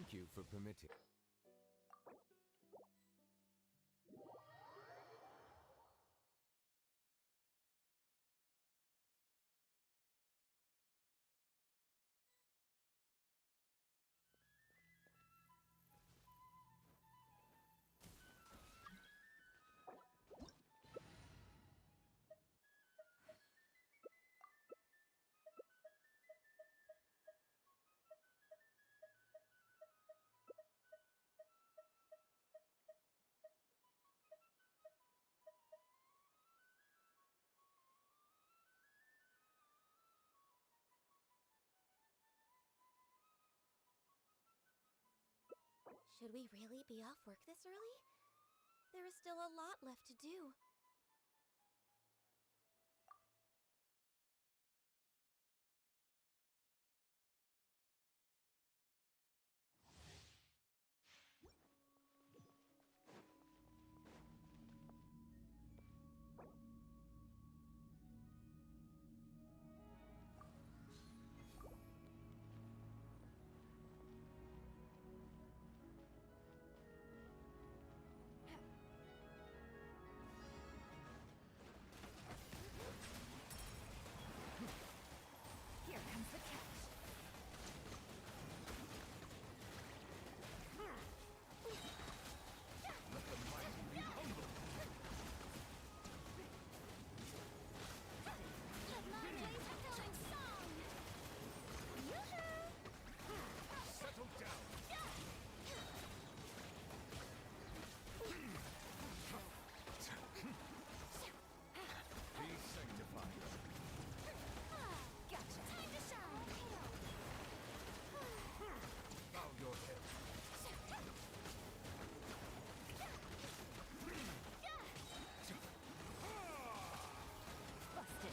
Thank you for permitting. Should we really be off work this early? There is still a lot left to do. Here comes the catch. Let the mighty be humble. Settle down. Be sanctified. Gotcha. Time to shine. Bow your head. Busted.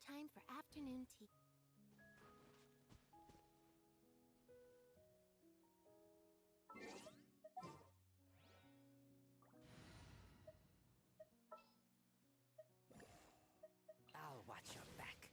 Time for afternoon tea. I'll watch your back.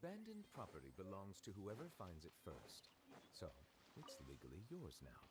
Abandoned property belongs to whoever finds it first. So, it's legally yours now.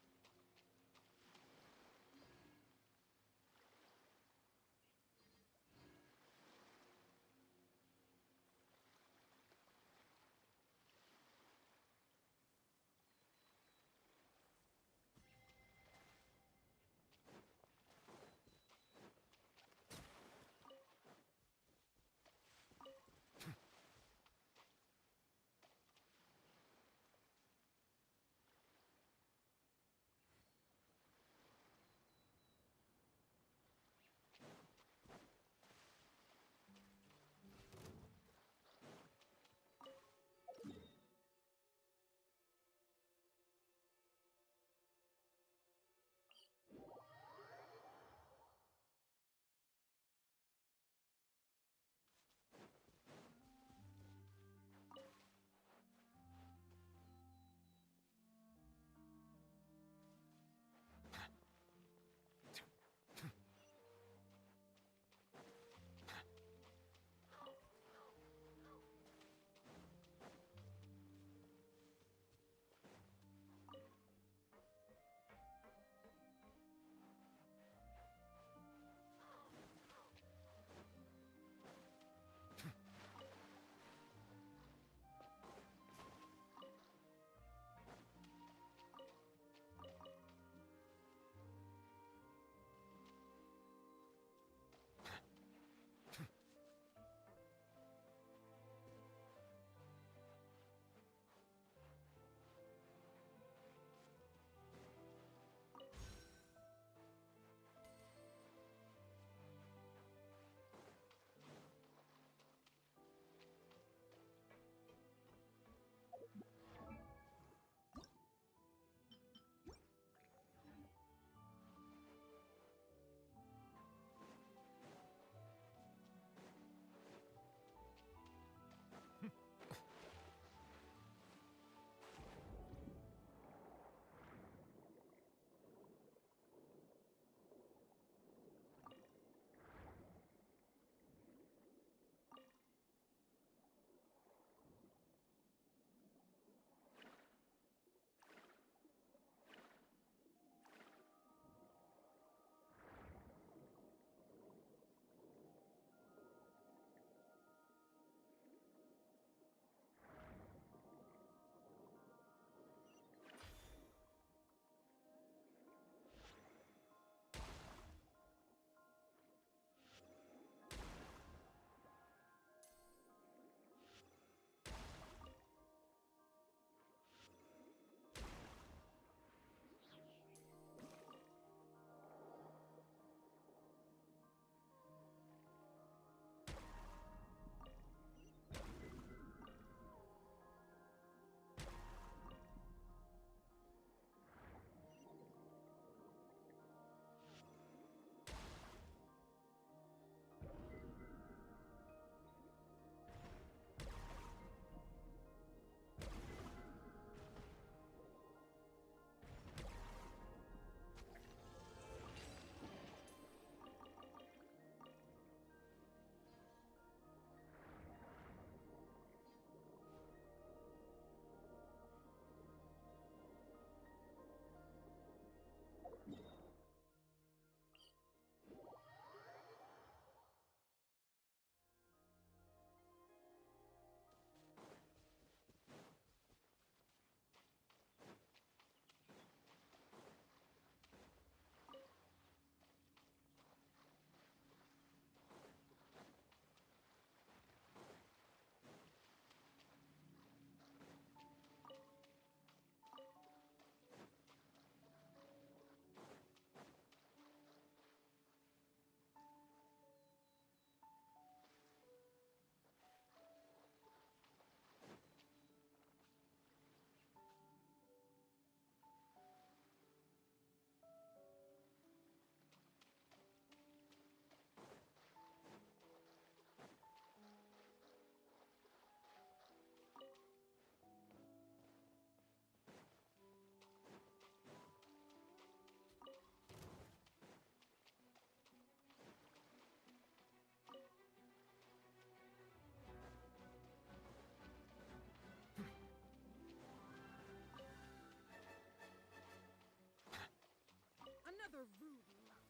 your rude lot.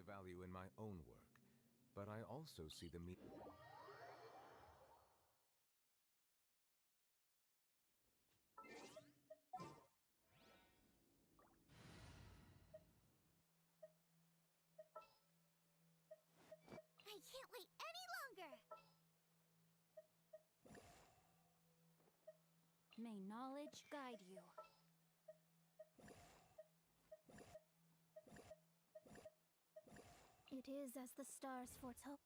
value in my own work, but I also see the I can't wait any longer! May knowledge guide you. It is as the stars foretold.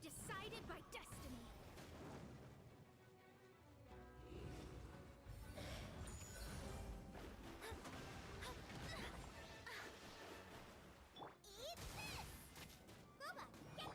Decided by destiny. Eat this! Boba, get...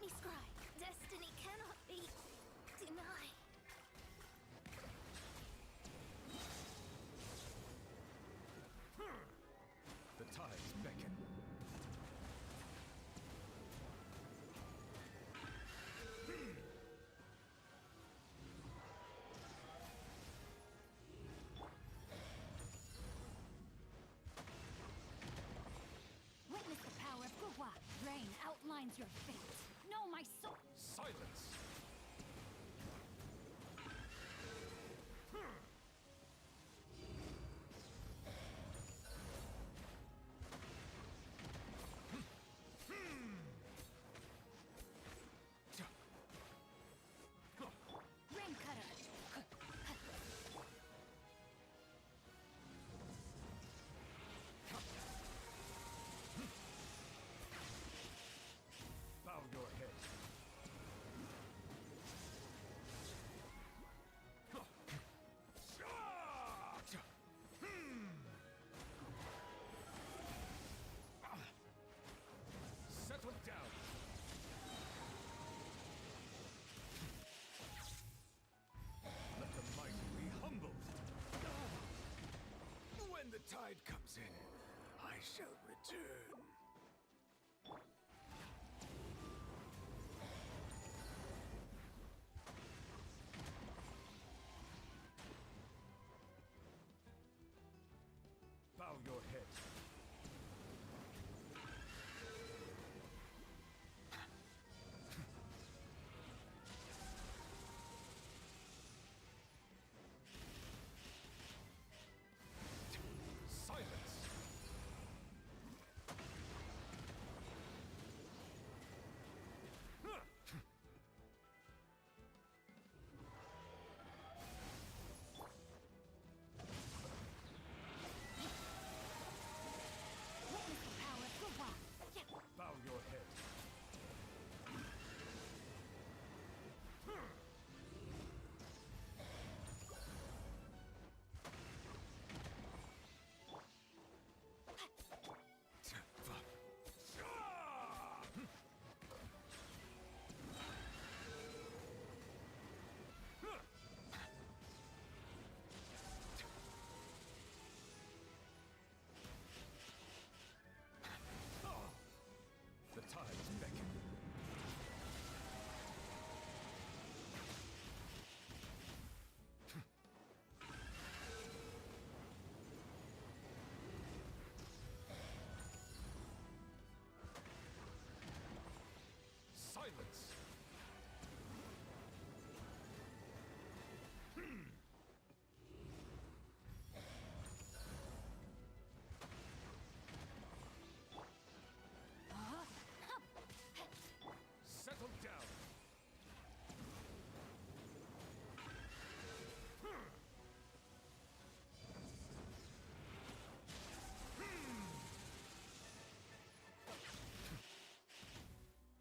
me scry. Destiny cannot be denied. The tides beckon. Witness the power of Gua. Rain outlines your fate. Know my soul. Silence! Rain cutter. Bow your head. Settle down. Let the mighty be humbled. When the tide comes in, I shall return. Bow your head. Silence! Witness the power of Gua. Bow your head. The tides beckon. Silence! Settle down.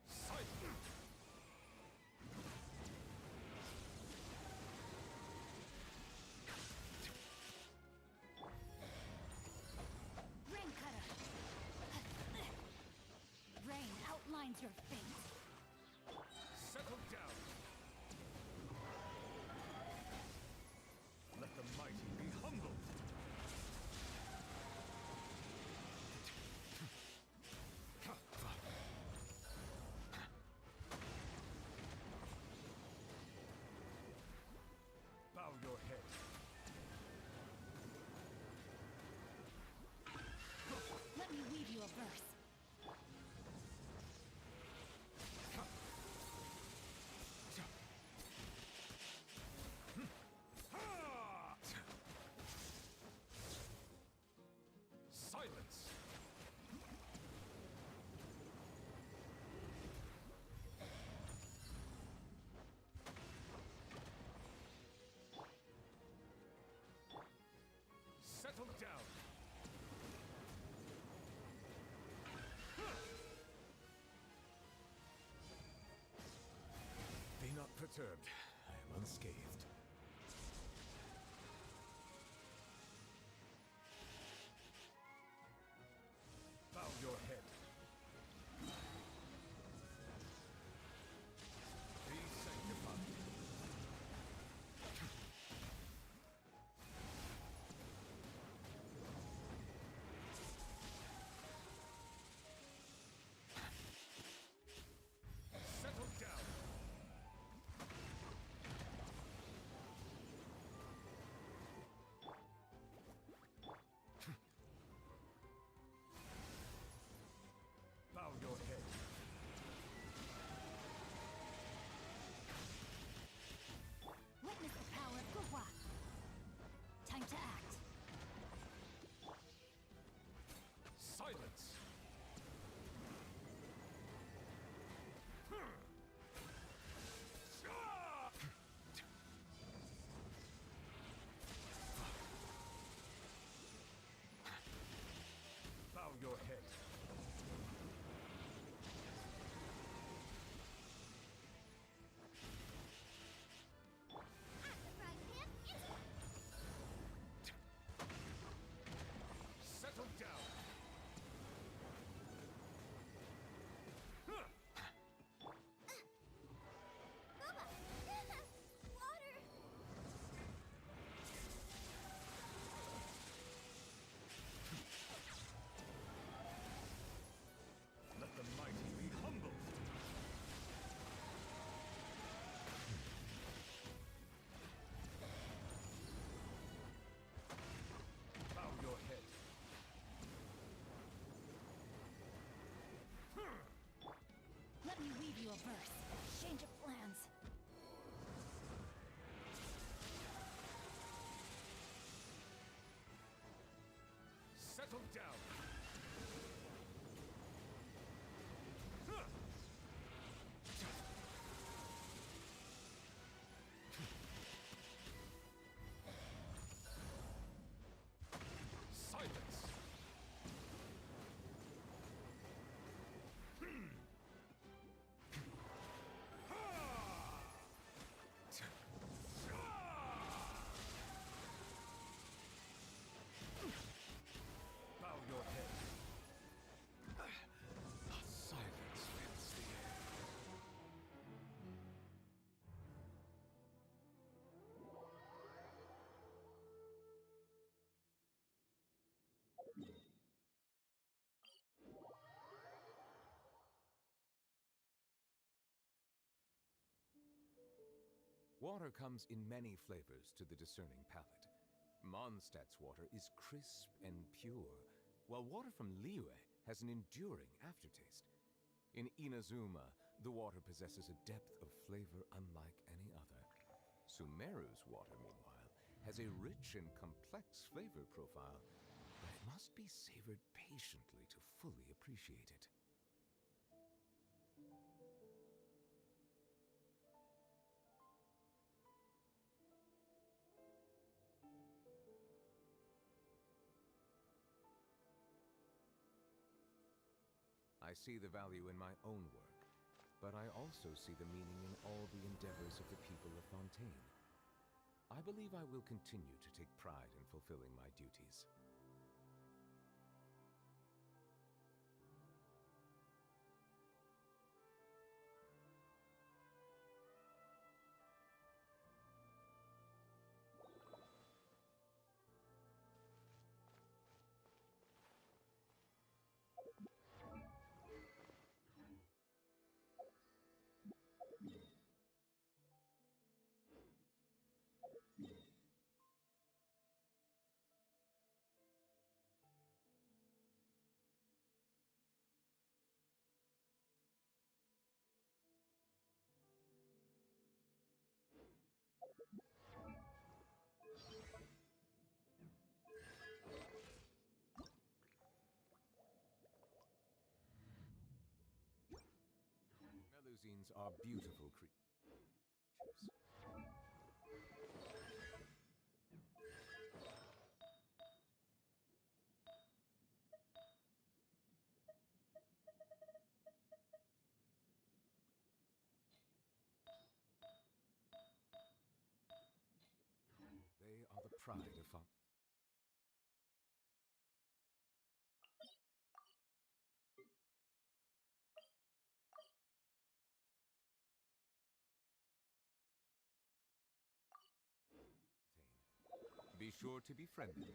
Silence. Rain cutter. Rain outlines your fate. Settle down. Let the mighty be humbled. Bow your head. Let me weave you a verse. Silence! Settle down! Be not perturbed. I am unscathed. Bow your head. Settle down. Silence. Bow your head. Silence fills the air. Water comes in many flavors to the discerning palate. Mondstadt's water is crisp and pure, while water from Liyue has an enduring aftertaste. In Inazuma, the water possesses a depth of flavor unlike any other. Sumeru's water, meanwhile, has a rich and complex flavor profile, but it must be savored patiently to fully appreciate it. I see the value in my own work, but I also see the meaning in all the endeavors of the people of Fontaine. I believe I will continue to take pride in fulfilling my duties. Melusines are beautiful creatures. They are the pride of Fontaine. Be sure to be friendly.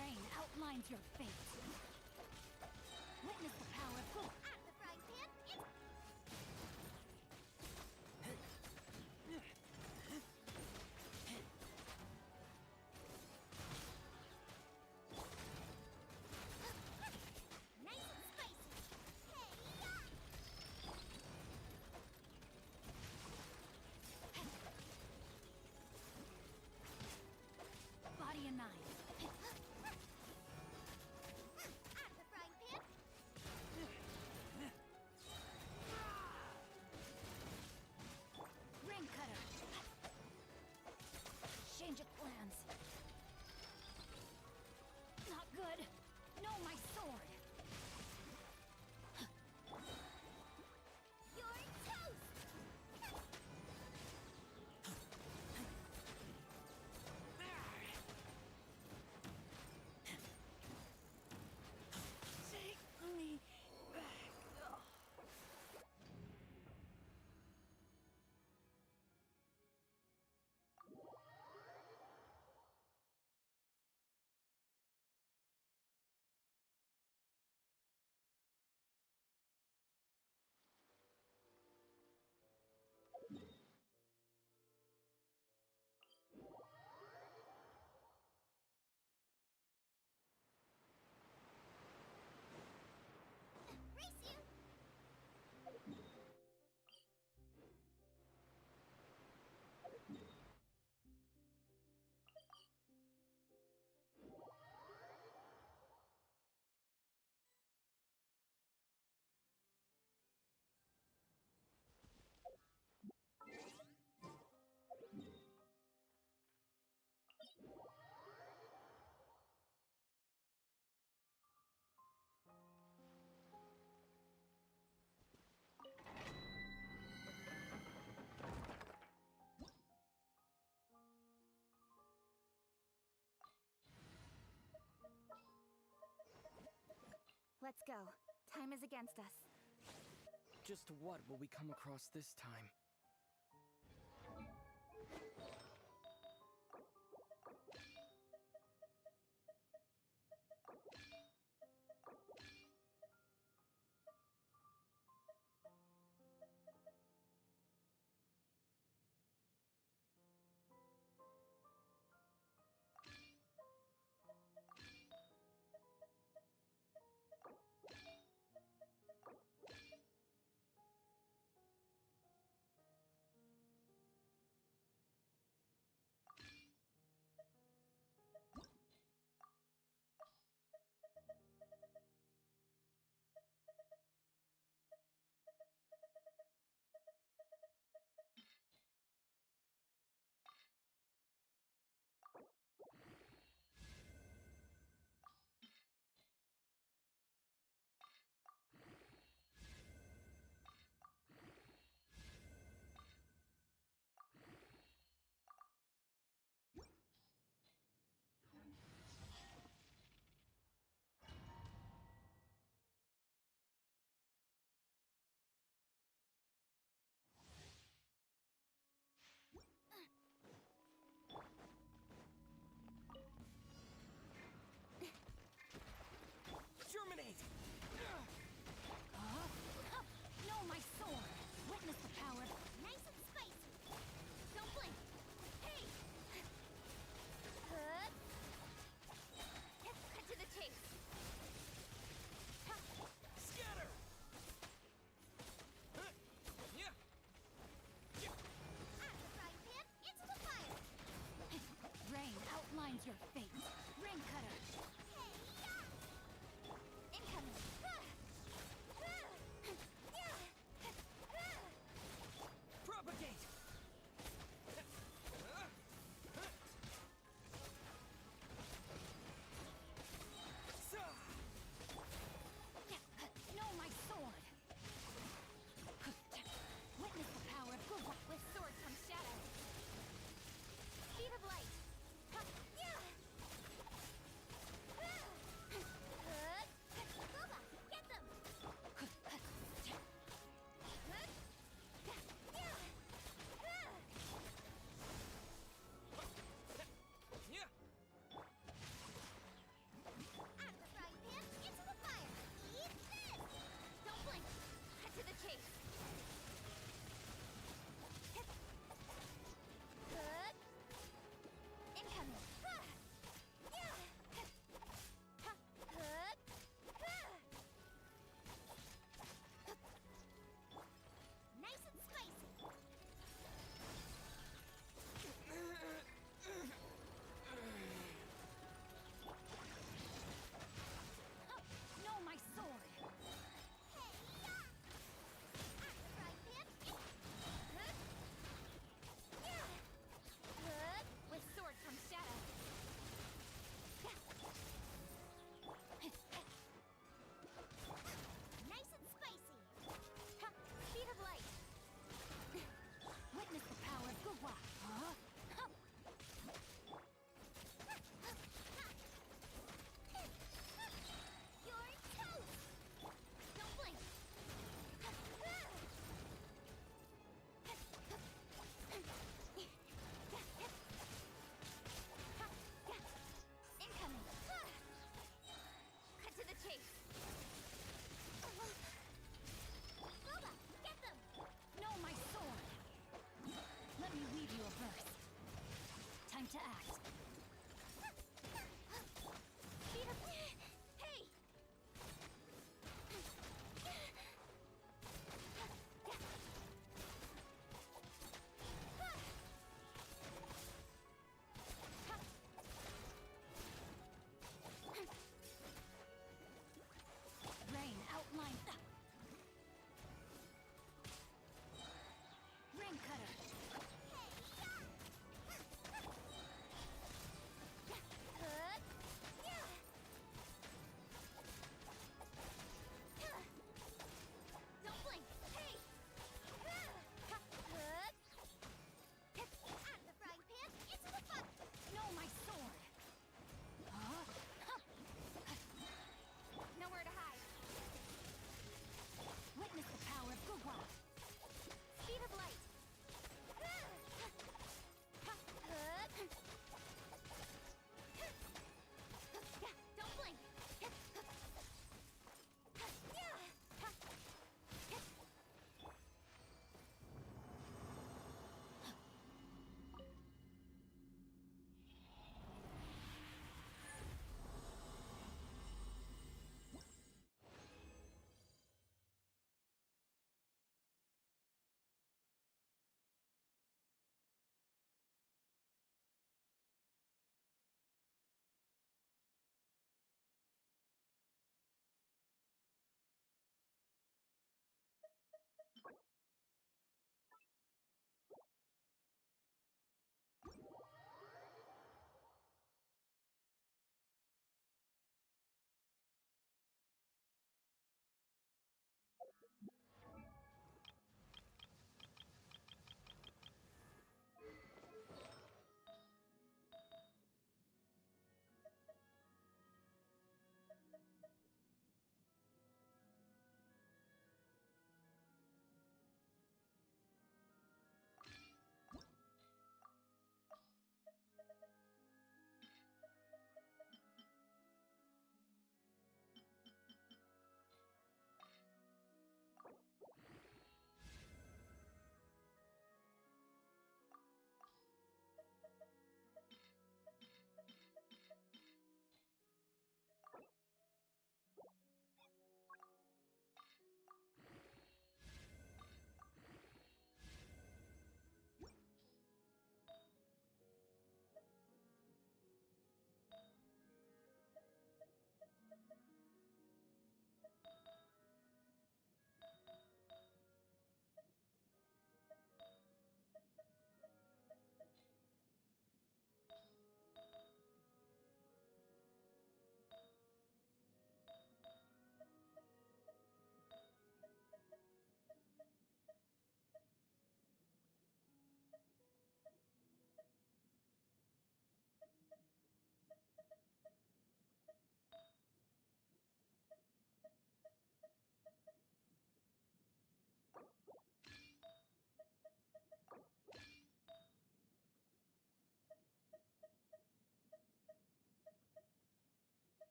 terrain outlines your fate. Witness the power of God. Out of the frying pan, it's... Nice and spicy. Hey-ya! Body and nine. Out of the frying pan. Ring cutter. Change of plans. Not good. No, my sword. You're toast! Take me back. Race you! Let's go. Time is against us. Just what will we come across this time?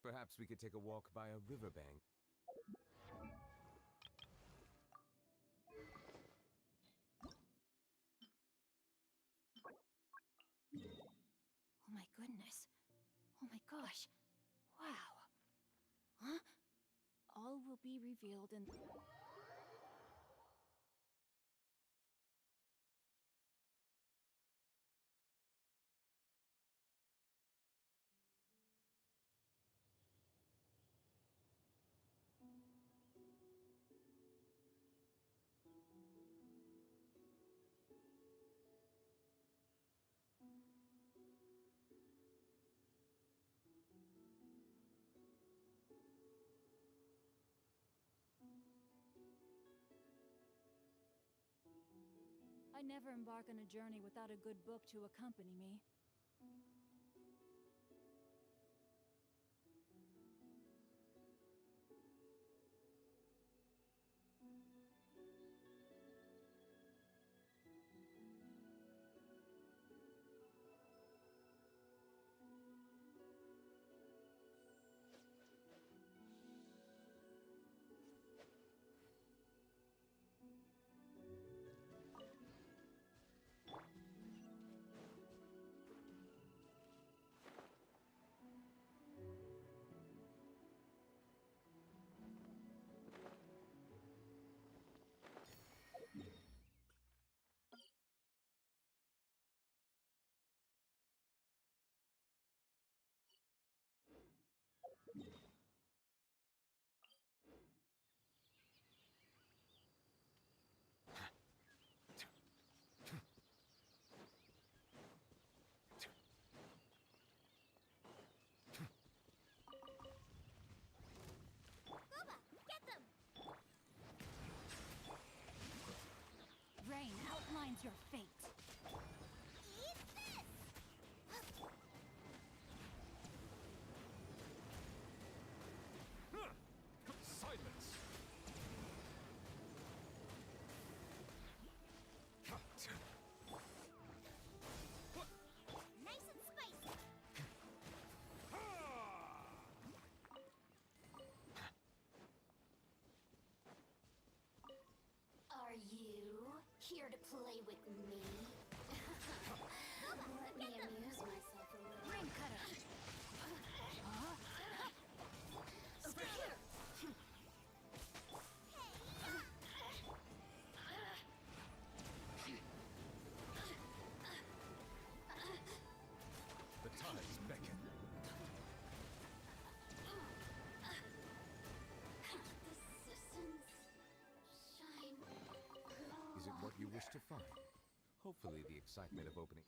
Perhaps we could take a walk by a riverbank. Oh my goodness. Oh my gosh. Wow. Huh? All will be revealed in... I never embark on a journey without a good book to accompany me. Rain outlines your fate. Eat this! Silence! Nice and spicy! Are you here to play with me? Let me amuse myself a little. Rain cutter! Over here! The tides beckon. Is it what you wish to find? Hopefully the excitement of opening...